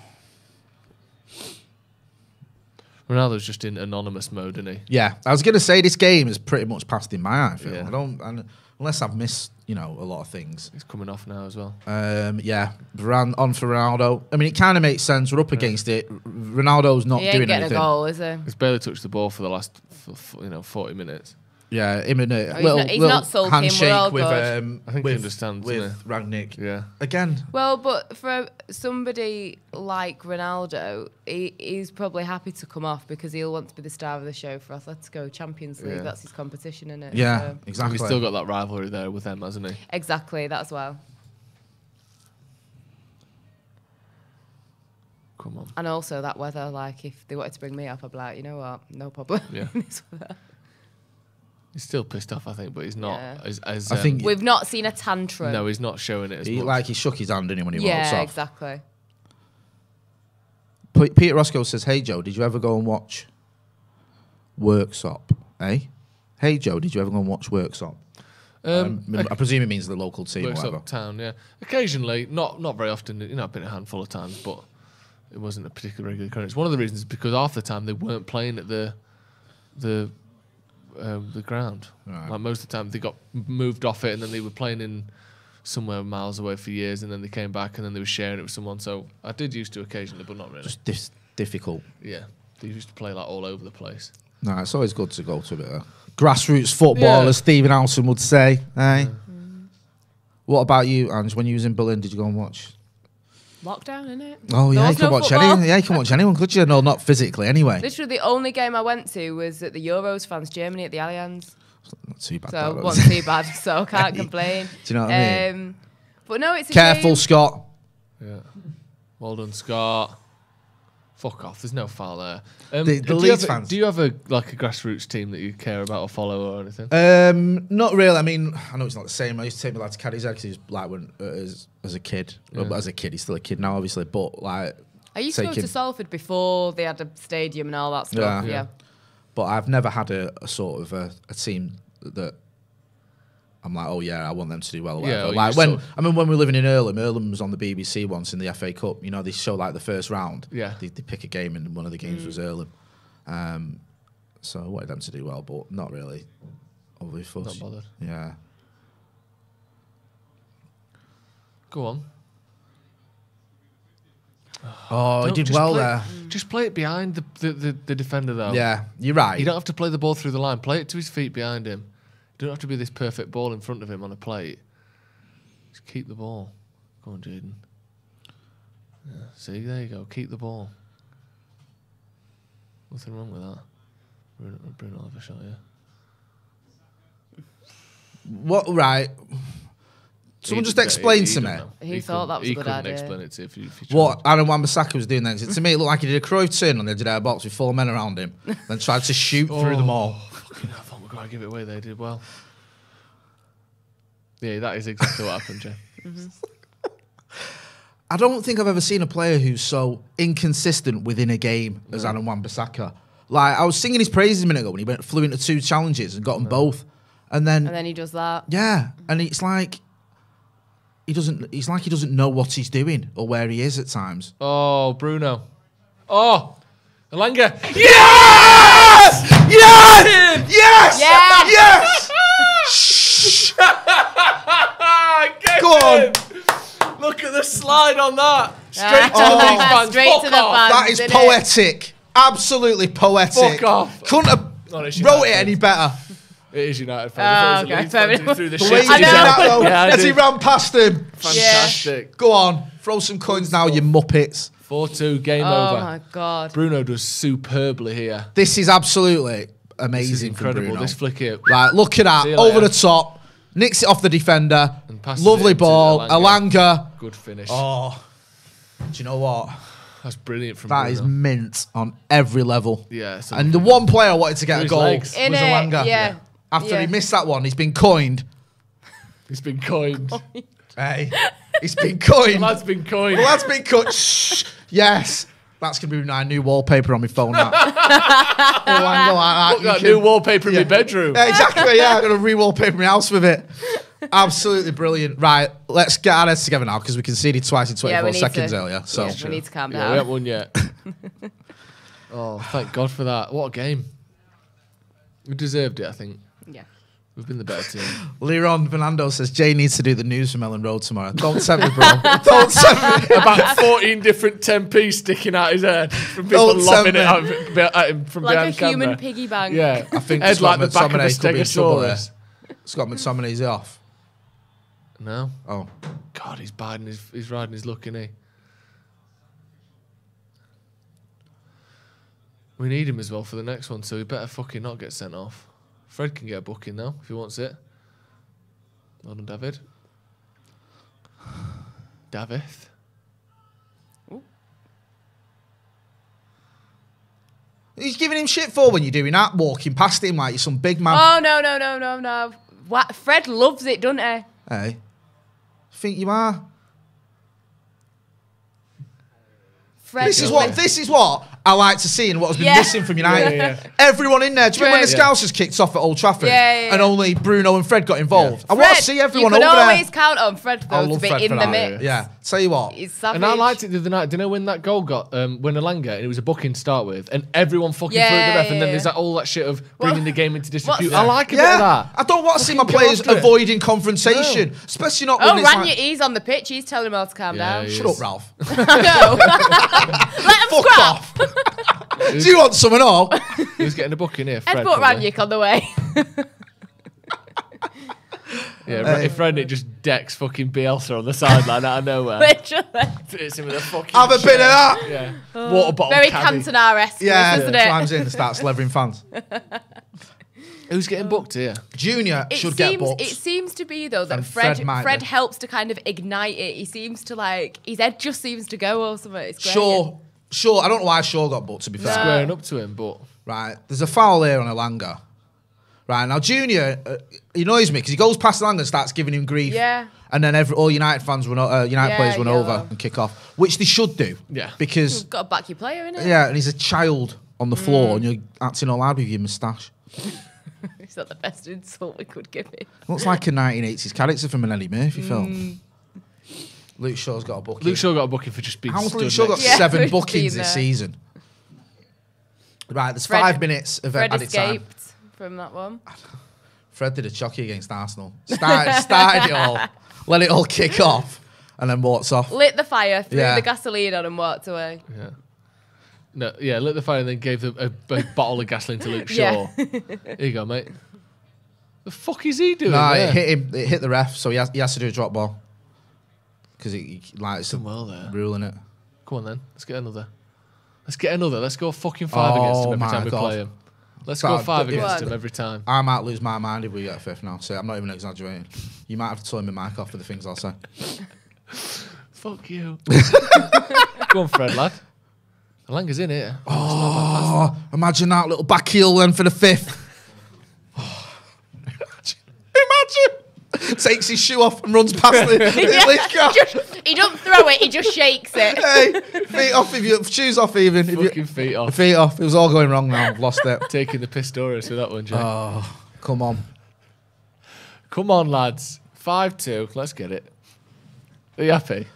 [SPEAKER 9] Ronaldo's just in anonymous mode, isn't he?
[SPEAKER 7] Yeah, I was going to say this game is pretty much passed in my eye. I feel.
[SPEAKER 9] Yeah.
[SPEAKER 7] Unless I've missed, a lot of things.
[SPEAKER 9] He's coming off now as well.
[SPEAKER 7] Yeah, Varane on for Ronaldo. I mean, it kind of makes sense. We're up against it. Ronaldo's not doing anything.
[SPEAKER 8] He ain't getting a goal, is he?
[SPEAKER 9] He's barely touched the ball for the last, 40 minutes.
[SPEAKER 7] Yeah, him and a
[SPEAKER 8] he's not sulking,
[SPEAKER 7] handshake
[SPEAKER 8] we're all
[SPEAKER 7] with
[SPEAKER 8] good.
[SPEAKER 9] I think he understands
[SPEAKER 7] with Rangnick.
[SPEAKER 9] Yeah.
[SPEAKER 7] Again.
[SPEAKER 8] Well, but for somebody like Ronaldo, he's probably happy to come off because he'll want to be the star of the show for Atletico Champions League.
[SPEAKER 9] Yeah.
[SPEAKER 8] That's his competition, isn't it?
[SPEAKER 7] Yeah,
[SPEAKER 8] So.
[SPEAKER 7] exactly.
[SPEAKER 9] He's still got that rivalry there with them, hasn't he?
[SPEAKER 8] Exactly, that as well.
[SPEAKER 9] Come on.
[SPEAKER 8] And also that weather, like if they wanted to bring me off, I'd be like, you know what, no problem.
[SPEAKER 9] Yeah. He's still pissed off, I think, but he's not as
[SPEAKER 7] I think
[SPEAKER 8] we've not seen a tantrum.
[SPEAKER 9] no, he's not showing it as much.
[SPEAKER 7] Like he shook his hand, didn't he, when he walked off?
[SPEAKER 8] Yeah, exactly.
[SPEAKER 7] Peter Roscoe says, "Hey Joe, did you ever go and watch Worksop? Eh? Hey Joe, did you ever go and watch Worksop? I presume it means the local team or whatever.
[SPEAKER 9] Worksop town, yeah. Occasionally, not very often. I've been a handful of times, but it wasn't a particularly regular occurrence. One of the reasons is because half the time they weren't playing at the ground.
[SPEAKER 7] Right.
[SPEAKER 9] Like most of the time they got moved off it and then they were playing in somewhere miles away for years and then they came back and then they were sharing it with someone. So I did used to occasionally, but not really.
[SPEAKER 7] Just difficult.
[SPEAKER 9] Yeah, they used to play like all over the place.
[SPEAKER 7] No, it's always good to go to a bit of grassroots football, as Stephen Alson would say. Eh? What about you, Ange? When you was in Berlin, did you go and watch?
[SPEAKER 8] Lockdown, innit?
[SPEAKER 7] Oh yeah, you can watch anyone. Yeah, you can watch anyone, could you? No, not physically, anyway.
[SPEAKER 8] Literally, the only game I went to was at the Euros, France Germany at the Allianz.
[SPEAKER 7] Not too bad.
[SPEAKER 8] So it wasn't too bad. So I can't complain.
[SPEAKER 7] Do you know what I mean?
[SPEAKER 8] But no, it's a
[SPEAKER 7] careful,
[SPEAKER 8] shame.
[SPEAKER 7] Scott.
[SPEAKER 9] Yeah, well done, Scott. Fuck off. There's no foul there.
[SPEAKER 7] The Leeds fans.
[SPEAKER 9] Do you have a grassroots team that you care about or follow or anything?
[SPEAKER 7] Not really. I mean, I know it's not the same. I used to take my lad to Caddy's because he was like when as a kid.
[SPEAKER 9] Yeah.
[SPEAKER 7] Well, as a kid, he's still a kid now, obviously. But like,
[SPEAKER 8] I used to go to Salford before they had a stadium and all that stuff. Yeah.
[SPEAKER 7] But I've never had a sort of a team that I'm like, oh yeah, I want them to do well. Or whatever.
[SPEAKER 9] Yeah,
[SPEAKER 7] like when we were living in Earlham was on the BBC once in the FA Cup. You know, they show like the first round.
[SPEAKER 9] Yeah,
[SPEAKER 7] they pick a game and one of the games was Earlham. So I wanted them to do well, but not really. Overly fussed.
[SPEAKER 9] Not bothered.
[SPEAKER 7] Yeah.
[SPEAKER 9] Go on.
[SPEAKER 7] Oh, he did well there.
[SPEAKER 9] Just play it behind the defender, though.
[SPEAKER 7] Yeah, you're right.
[SPEAKER 9] You don't have to play the ball through the line. Play it to his feet behind him. You don't have to be this perfect ball in front of him on a plate. Just keep the ball. Go on, Jaden. Yeah, see, there you go. Keep the ball. Nothing wrong with that. Bruno will have a shot, yeah.
[SPEAKER 7] What, right. Someone just explain to me.
[SPEAKER 8] He thought that was a good idea.
[SPEAKER 9] He couldn't explain it to you if you
[SPEAKER 7] what Aaron Wan-Bissaka was doing then. To me, it looked like he did a Cruyff turn on the edge of their box with 4 men around him and tried to shoot through them all.
[SPEAKER 9] Fucking hell, I thought we were going to give it away. They did well. Yeah, that is exactly what happened, Jay.
[SPEAKER 7] I don't think I've ever seen a player who's so inconsistent within a game as Aaron Wan-Bissaka. Like, I was singing his praises a minute ago when he flew into 2 challenges and got them both. And then
[SPEAKER 8] he does that.
[SPEAKER 7] Yeah, and it's like he doesn't know what he's doing or where he is at times.
[SPEAKER 9] Oh, Bruno. Oh, Elanga.
[SPEAKER 7] Yes! Yes! Yes!
[SPEAKER 8] Yes!
[SPEAKER 7] Yes!
[SPEAKER 9] Go
[SPEAKER 7] on.
[SPEAKER 9] Look at the slide on that. Straight to the Leeds fans.
[SPEAKER 8] Straight to the fans.
[SPEAKER 7] That is poetic. Absolutely poetic.
[SPEAKER 9] Fuck off.
[SPEAKER 7] Couldn't have wrote it any better.
[SPEAKER 9] It is United fans.
[SPEAKER 8] Oh, okay.
[SPEAKER 9] Through the
[SPEAKER 7] The way
[SPEAKER 9] shit.
[SPEAKER 7] he did that though,
[SPEAKER 9] Yeah,
[SPEAKER 7] as he ran past him.
[SPEAKER 9] Fantastic.
[SPEAKER 7] Go on, throw some coins now, you muppets.
[SPEAKER 9] 4-2, game
[SPEAKER 8] Oh
[SPEAKER 9] over.
[SPEAKER 8] my God.
[SPEAKER 9] Bruno does superbly here.
[SPEAKER 7] This is absolutely amazing.
[SPEAKER 9] This is incredible.
[SPEAKER 7] From Bruno.
[SPEAKER 9] This flick here.
[SPEAKER 7] Right, look at that.
[SPEAKER 9] See you
[SPEAKER 7] Over
[SPEAKER 9] later.
[SPEAKER 7] the top. Nicks it off the defender.
[SPEAKER 9] And passes
[SPEAKER 7] Lovely
[SPEAKER 9] it to
[SPEAKER 7] ball.
[SPEAKER 9] Elanga.
[SPEAKER 7] Elanga.
[SPEAKER 9] Good finish.
[SPEAKER 7] Oh, do you know what?
[SPEAKER 9] That's brilliant from
[SPEAKER 7] That
[SPEAKER 9] Bruno.
[SPEAKER 7] is mint on every level.
[SPEAKER 9] Yeah.
[SPEAKER 7] And the one player I wanted to get a goal
[SPEAKER 9] legs.
[SPEAKER 7] was Lingard.
[SPEAKER 8] Yeah.
[SPEAKER 7] After he missed that one, he's been coined.
[SPEAKER 9] He's been coined.
[SPEAKER 7] Hey, he's been coined.
[SPEAKER 9] The lad's been coined.
[SPEAKER 7] The lad's been coined. Shh. Yes. That's going to be my new wallpaper on my phone now.
[SPEAKER 9] Look, that new wallpaper in my bedroom.
[SPEAKER 7] Yeah, exactly, yeah. I'm going to re-wallpaper my house with it. Absolutely brilliant. Right, let's get our heads together now because we conceded twice in 24 seconds earlier. So
[SPEAKER 8] we need to calm
[SPEAKER 9] We
[SPEAKER 8] down.
[SPEAKER 9] haven't won yet. Oh, thank God for that. What a game. We deserved it, I think.
[SPEAKER 8] Yeah.
[SPEAKER 9] We've been the better team.
[SPEAKER 7] Leron Fernando says Jay needs to do the news from Ellen Road tomorrow. Don't send me, bro. Don't send me.
[SPEAKER 9] About 14 different 10p sticking out his head from people lobbing it at him from
[SPEAKER 8] like
[SPEAKER 9] behind
[SPEAKER 8] a
[SPEAKER 9] camera.
[SPEAKER 8] human piggy bank.
[SPEAKER 9] Yeah,
[SPEAKER 7] I think
[SPEAKER 9] head like the back of a
[SPEAKER 7] could be in trouble there.
[SPEAKER 9] stegosaurus.
[SPEAKER 7] Scott McTominay, is he off?
[SPEAKER 9] No.
[SPEAKER 7] Oh.
[SPEAKER 9] God, he's riding his luck, isn't he? We need him as well for the next one, so he better fucking not get sent off. Fred can get a booking though if he wants it. Well done, David. David.
[SPEAKER 7] He's giving him shit for when you're doing that, walking past him like you're some big man.
[SPEAKER 8] Oh, no. What? Fred loves it, doesn't he?
[SPEAKER 7] Hey, think you are?
[SPEAKER 8] Fred
[SPEAKER 7] This is what I like to see and what has been missing from United. Everyone in there. Do you remember when the Scousers kicked off at Old Trafford?
[SPEAKER 8] Yeah.
[SPEAKER 7] And only Bruno and Fred got involved? I want to see everyone
[SPEAKER 8] over
[SPEAKER 7] over
[SPEAKER 8] there. You
[SPEAKER 7] there.
[SPEAKER 8] can always count on Fred, though, to be
[SPEAKER 7] Fred
[SPEAKER 8] in
[SPEAKER 7] for
[SPEAKER 8] the
[SPEAKER 7] that.
[SPEAKER 8] mix.
[SPEAKER 7] Yeah. Tell you what.
[SPEAKER 8] He's savage.
[SPEAKER 9] And I liked it the other night. Do you know when that goal got when Alanga and it was a booking to start with, and everyone fucking threw at the ref, and then there's all that shit of bringing the game into disrepute. I like a bit of that.
[SPEAKER 7] I don't want to see my players avoiding confrontation, especially not when it's
[SPEAKER 8] Rania, he's on the pitch. He's telling them all to calm down.
[SPEAKER 7] Shut up, Ralph.
[SPEAKER 8] No. Let him
[SPEAKER 7] Fuck off. Do you want some and all?
[SPEAKER 9] He was getting a booking here. Fred,
[SPEAKER 8] Edward Ranić on the way.
[SPEAKER 9] Yeah, if Ranić just decks fucking Bielsa on the sideline out of nowhere.
[SPEAKER 8] Literally.
[SPEAKER 9] Hits him with a fucking
[SPEAKER 7] Have a bit of that.
[SPEAKER 9] Yeah. Water bottle
[SPEAKER 8] Very
[SPEAKER 9] caddy.
[SPEAKER 8] Cantona-esque, isn't it?
[SPEAKER 7] Climbs in and starts levering fans.
[SPEAKER 9] Who's getting booked here?
[SPEAKER 7] Junior should get booked.
[SPEAKER 8] It seems to be, though, that
[SPEAKER 7] And
[SPEAKER 8] Fred helps to kind of ignite it. He seems to, his head just seems to go or something. It's great.
[SPEAKER 7] Sure. I don't know why Shaw got booked, to be fair.
[SPEAKER 9] Squaring up to him, but...
[SPEAKER 7] Right, there's a foul here on Alanga. Right, now Junior, he annoys me because he goes past Alanga and starts giving him grief.
[SPEAKER 8] Yeah.
[SPEAKER 7] And then all United fans players run
[SPEAKER 8] yellow.
[SPEAKER 7] over and kick off, which they should do.
[SPEAKER 9] Yeah.
[SPEAKER 7] Because...
[SPEAKER 8] You've got to back your player, innit?
[SPEAKER 7] Yeah, and he's a child on the floor and you're acting all loud with your moustache.
[SPEAKER 8] Is that the best insult we could give him?
[SPEAKER 7] Looks like a 1980s character from an Eddie Murphy film. Luke Shaw's got a booking.
[SPEAKER 9] Luke Shaw got a booking for just being
[SPEAKER 7] How's
[SPEAKER 9] stood
[SPEAKER 7] Luke Shaw got
[SPEAKER 9] next.
[SPEAKER 7] 7
[SPEAKER 8] we've
[SPEAKER 7] bookings
[SPEAKER 8] been
[SPEAKER 7] this
[SPEAKER 8] there.
[SPEAKER 7] season? Right, there's
[SPEAKER 8] Fred-
[SPEAKER 7] 5 minutes of
[SPEAKER 8] Fred
[SPEAKER 7] added time.
[SPEAKER 8] escaped from that one.
[SPEAKER 7] Fred did a chucky against Arsenal. Started it all, let it all kick off, and then walks off.
[SPEAKER 8] Lit the fire, threw
[SPEAKER 7] Yeah.
[SPEAKER 8] the gasoline on and walked away.
[SPEAKER 9] Yeah. No, yeah, lit the fire and then gave a bottle of gasoline to Luke
[SPEAKER 8] Yeah.
[SPEAKER 9] Shaw. Here you go, mate. The fuck is he doing
[SPEAKER 7] No,
[SPEAKER 9] there?
[SPEAKER 7] it hit him. It hit the ref, so he has to do a drop ball because it's
[SPEAKER 9] Done well there.
[SPEAKER 7] ruling it.
[SPEAKER 9] Come on then, let's get another. Let's go fucking 5 against him every
[SPEAKER 7] my
[SPEAKER 9] time we
[SPEAKER 7] God.
[SPEAKER 9] play him. Let's go
[SPEAKER 7] God,
[SPEAKER 9] 5
[SPEAKER 7] go
[SPEAKER 9] against
[SPEAKER 8] on.
[SPEAKER 9] him every time.
[SPEAKER 7] I might lose my mind if we get a 5th now. So I'm not even exaggerating. You might have to turn my mic off for the things I'll say.
[SPEAKER 9] Fuck you. Go on, Fred, lad. Alanga's in here.
[SPEAKER 7] Oh, imagine that little back heel then for the 5th. Imagine. Takes his shoe off and runs past the
[SPEAKER 8] He don't throw it, he just shakes it.
[SPEAKER 7] Hey, feet off if you shoes off even. If
[SPEAKER 9] Fucking feet off.
[SPEAKER 7] feet off. It was all going wrong now. I've lost it.
[SPEAKER 9] Taking the Pistorius with that one, Jack.
[SPEAKER 7] Oh, come on.
[SPEAKER 9] Come on, lads. 5-2. Let's get it. Are you happy?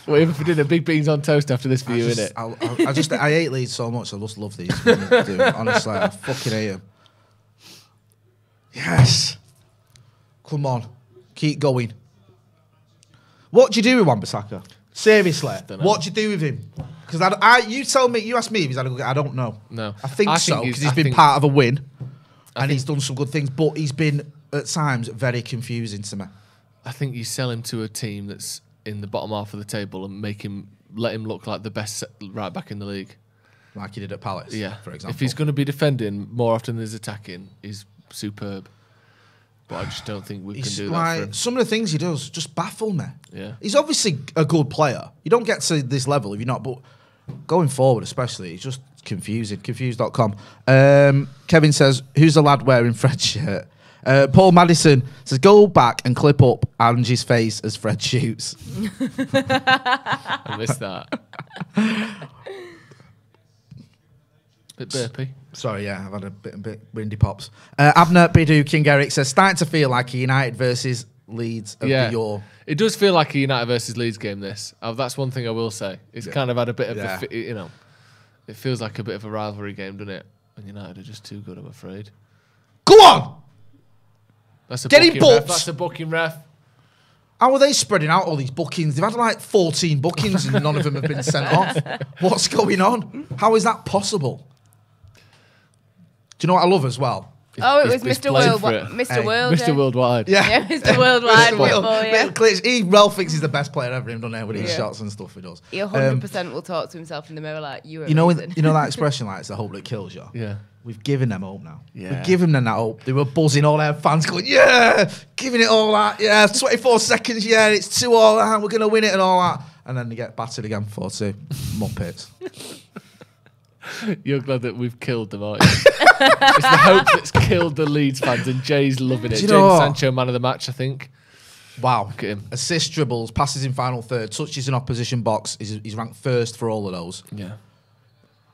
[SPEAKER 9] What if we did a big beans on toast after this for you, innit?
[SPEAKER 7] I hate Leeds so much. I just love these. Dude. Honestly, I fucking hate them. Yes. Come on. Keep going. What do you do with Wan-Bissaka? Seriously. What do you do with him? Because you tell me, you ask me if he's had a good game. I don't know.
[SPEAKER 9] No.
[SPEAKER 7] I think so, because he's been part of a win. And he's done some good things, but he's been, at times, very confusing to me.
[SPEAKER 9] I think you sell him to a team that's in the bottom half of the table and let him look like the best right back in the league.
[SPEAKER 7] Like he did at Palace, for example.
[SPEAKER 9] If he's going to be defending more often than he's attacking, he's superb. But I just don't think we can do that for him.
[SPEAKER 7] Some of the things he does just baffle me.
[SPEAKER 9] Yeah.
[SPEAKER 7] He's obviously a good player. You don't get to this level if you're not, but Going forward, especially, it's just confusing. Confused.com. Kevin says, "Who's the lad wearing Fred's shirt?" Paul Madison says, "Go back and clip up Ange's face as Fred shoots."
[SPEAKER 9] I missed that. Bit burpy.
[SPEAKER 7] Sorry, yeah, I've had a bit windy pops. Abner Bidu King Eric says, "Starting to feel like a United versus Leeds of the Euro."
[SPEAKER 9] It does feel like a United versus Leeds game, this. That's one thing I will say. It's kind of had a bit of a, you know, it feels like a bit of a rivalry game, doesn't it? And United are just too good, I'm afraid.
[SPEAKER 7] Go on!
[SPEAKER 9] That's a
[SPEAKER 7] Get him
[SPEAKER 9] booking
[SPEAKER 7] booked.
[SPEAKER 9] ref. That's a booking ref.
[SPEAKER 7] How are they spreading out all these bookings? They've had like 14 bookings and none of them have been sent off. What's going on? How is that possible? Do you know what I love as well?
[SPEAKER 8] Oh, it was Mr. Worldwide.
[SPEAKER 9] Mr. Worldwide.
[SPEAKER 7] Yeah,
[SPEAKER 8] Mr. Worldwide.
[SPEAKER 7] Ralph thinks he's the best player ever, doesn't he? With his shots and stuff he does.
[SPEAKER 8] He 100% will talk to himself in the mirror like, "You are
[SPEAKER 7] you know
[SPEAKER 8] amazing."
[SPEAKER 7] You know that expression, like, it's the hope that kills you?
[SPEAKER 9] Yeah.
[SPEAKER 7] We've given them hope now.
[SPEAKER 9] Yeah.
[SPEAKER 7] We've given them that hope. They were buzzing, all their fans going, "Yeah, giving it all that. Yeah, 24 seconds, yeah, it's 2-2, we're going to win it and all that." And then they get battered again 4-2. Muppets.
[SPEAKER 9] You're glad that we've killed them, aren't you? It's the hope that's killed the Leeds fans, and Jay's loving it. Jadon Sancho, man of the match, I think.
[SPEAKER 7] Wow.
[SPEAKER 9] Look at him.
[SPEAKER 7] Assists, dribbles, passes in final third, touches in opposition box. He's ranked first for all of those.
[SPEAKER 9] Yeah.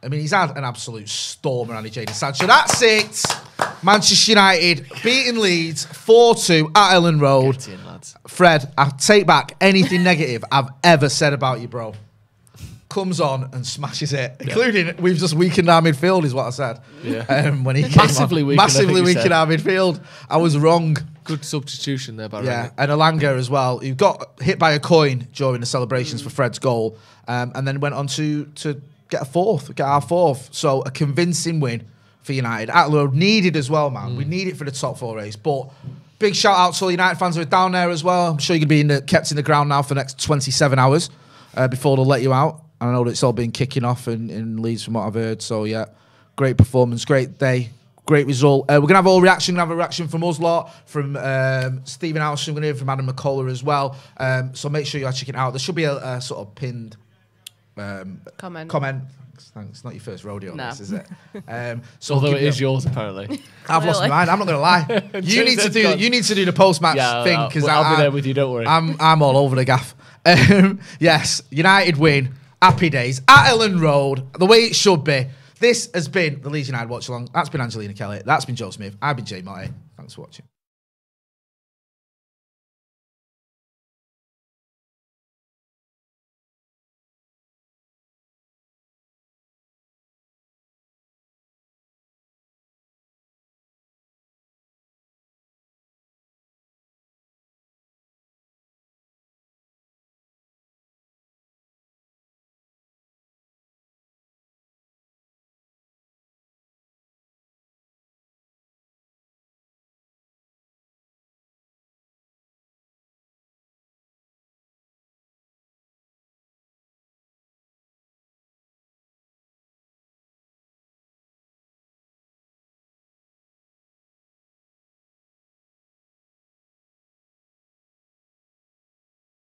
[SPEAKER 7] I mean, he's had an absolute stormer, Andy Jadon Sancho. That's it. Manchester United beating Leeds 4-2 at Ellen Road.
[SPEAKER 9] Get in, lads.
[SPEAKER 7] Fred, I take back anything negative I've ever said about you, bro. Comes on and smashes it, including we've just weakened our midfield, is what I said.
[SPEAKER 9] Yeah.
[SPEAKER 7] When he
[SPEAKER 9] Massively weakened,
[SPEAKER 7] massively weakened our midfield. I was wrong.
[SPEAKER 9] Good substitution there, by
[SPEAKER 7] Yeah, and Alanga as well, who got hit by a coin during the celebrations for Fred's goal, and then went on to get our fourth. So a convincing win for United. Atlow needed as well, man. We need it for the top 4 race. But big shout out to all United fans who are down there as well. I'm sure you're going to be kept in the ground now for the next 27 hours before they'll let you out. I know that it's all been kicking off in Leeds from what I've heard. So, yeah, great performance, great day, great result. We're going to have all reaction. We're going to have a reaction from us lot, from Stephen Alsham, we're going to hear from Adam McCullough as well. So make sure you are checking it out. There should be a sort of pinned comment. Thanks. It's not your first rodeo, this, is it?
[SPEAKER 9] So although it is yours, apparently.
[SPEAKER 7] I've lost my mind. I'm not going to lie. You need to do the post-match thing, because
[SPEAKER 9] I'll be there with you. Don't worry.
[SPEAKER 7] I'm all over the gaff. Yes, United win. Happy days at Ellen Road, the way it should be. This has been the Leeds United Watch Along. That's been Angelina Kelly. That's been Joe Smith. I've been Jay Marty. Thanks for watching.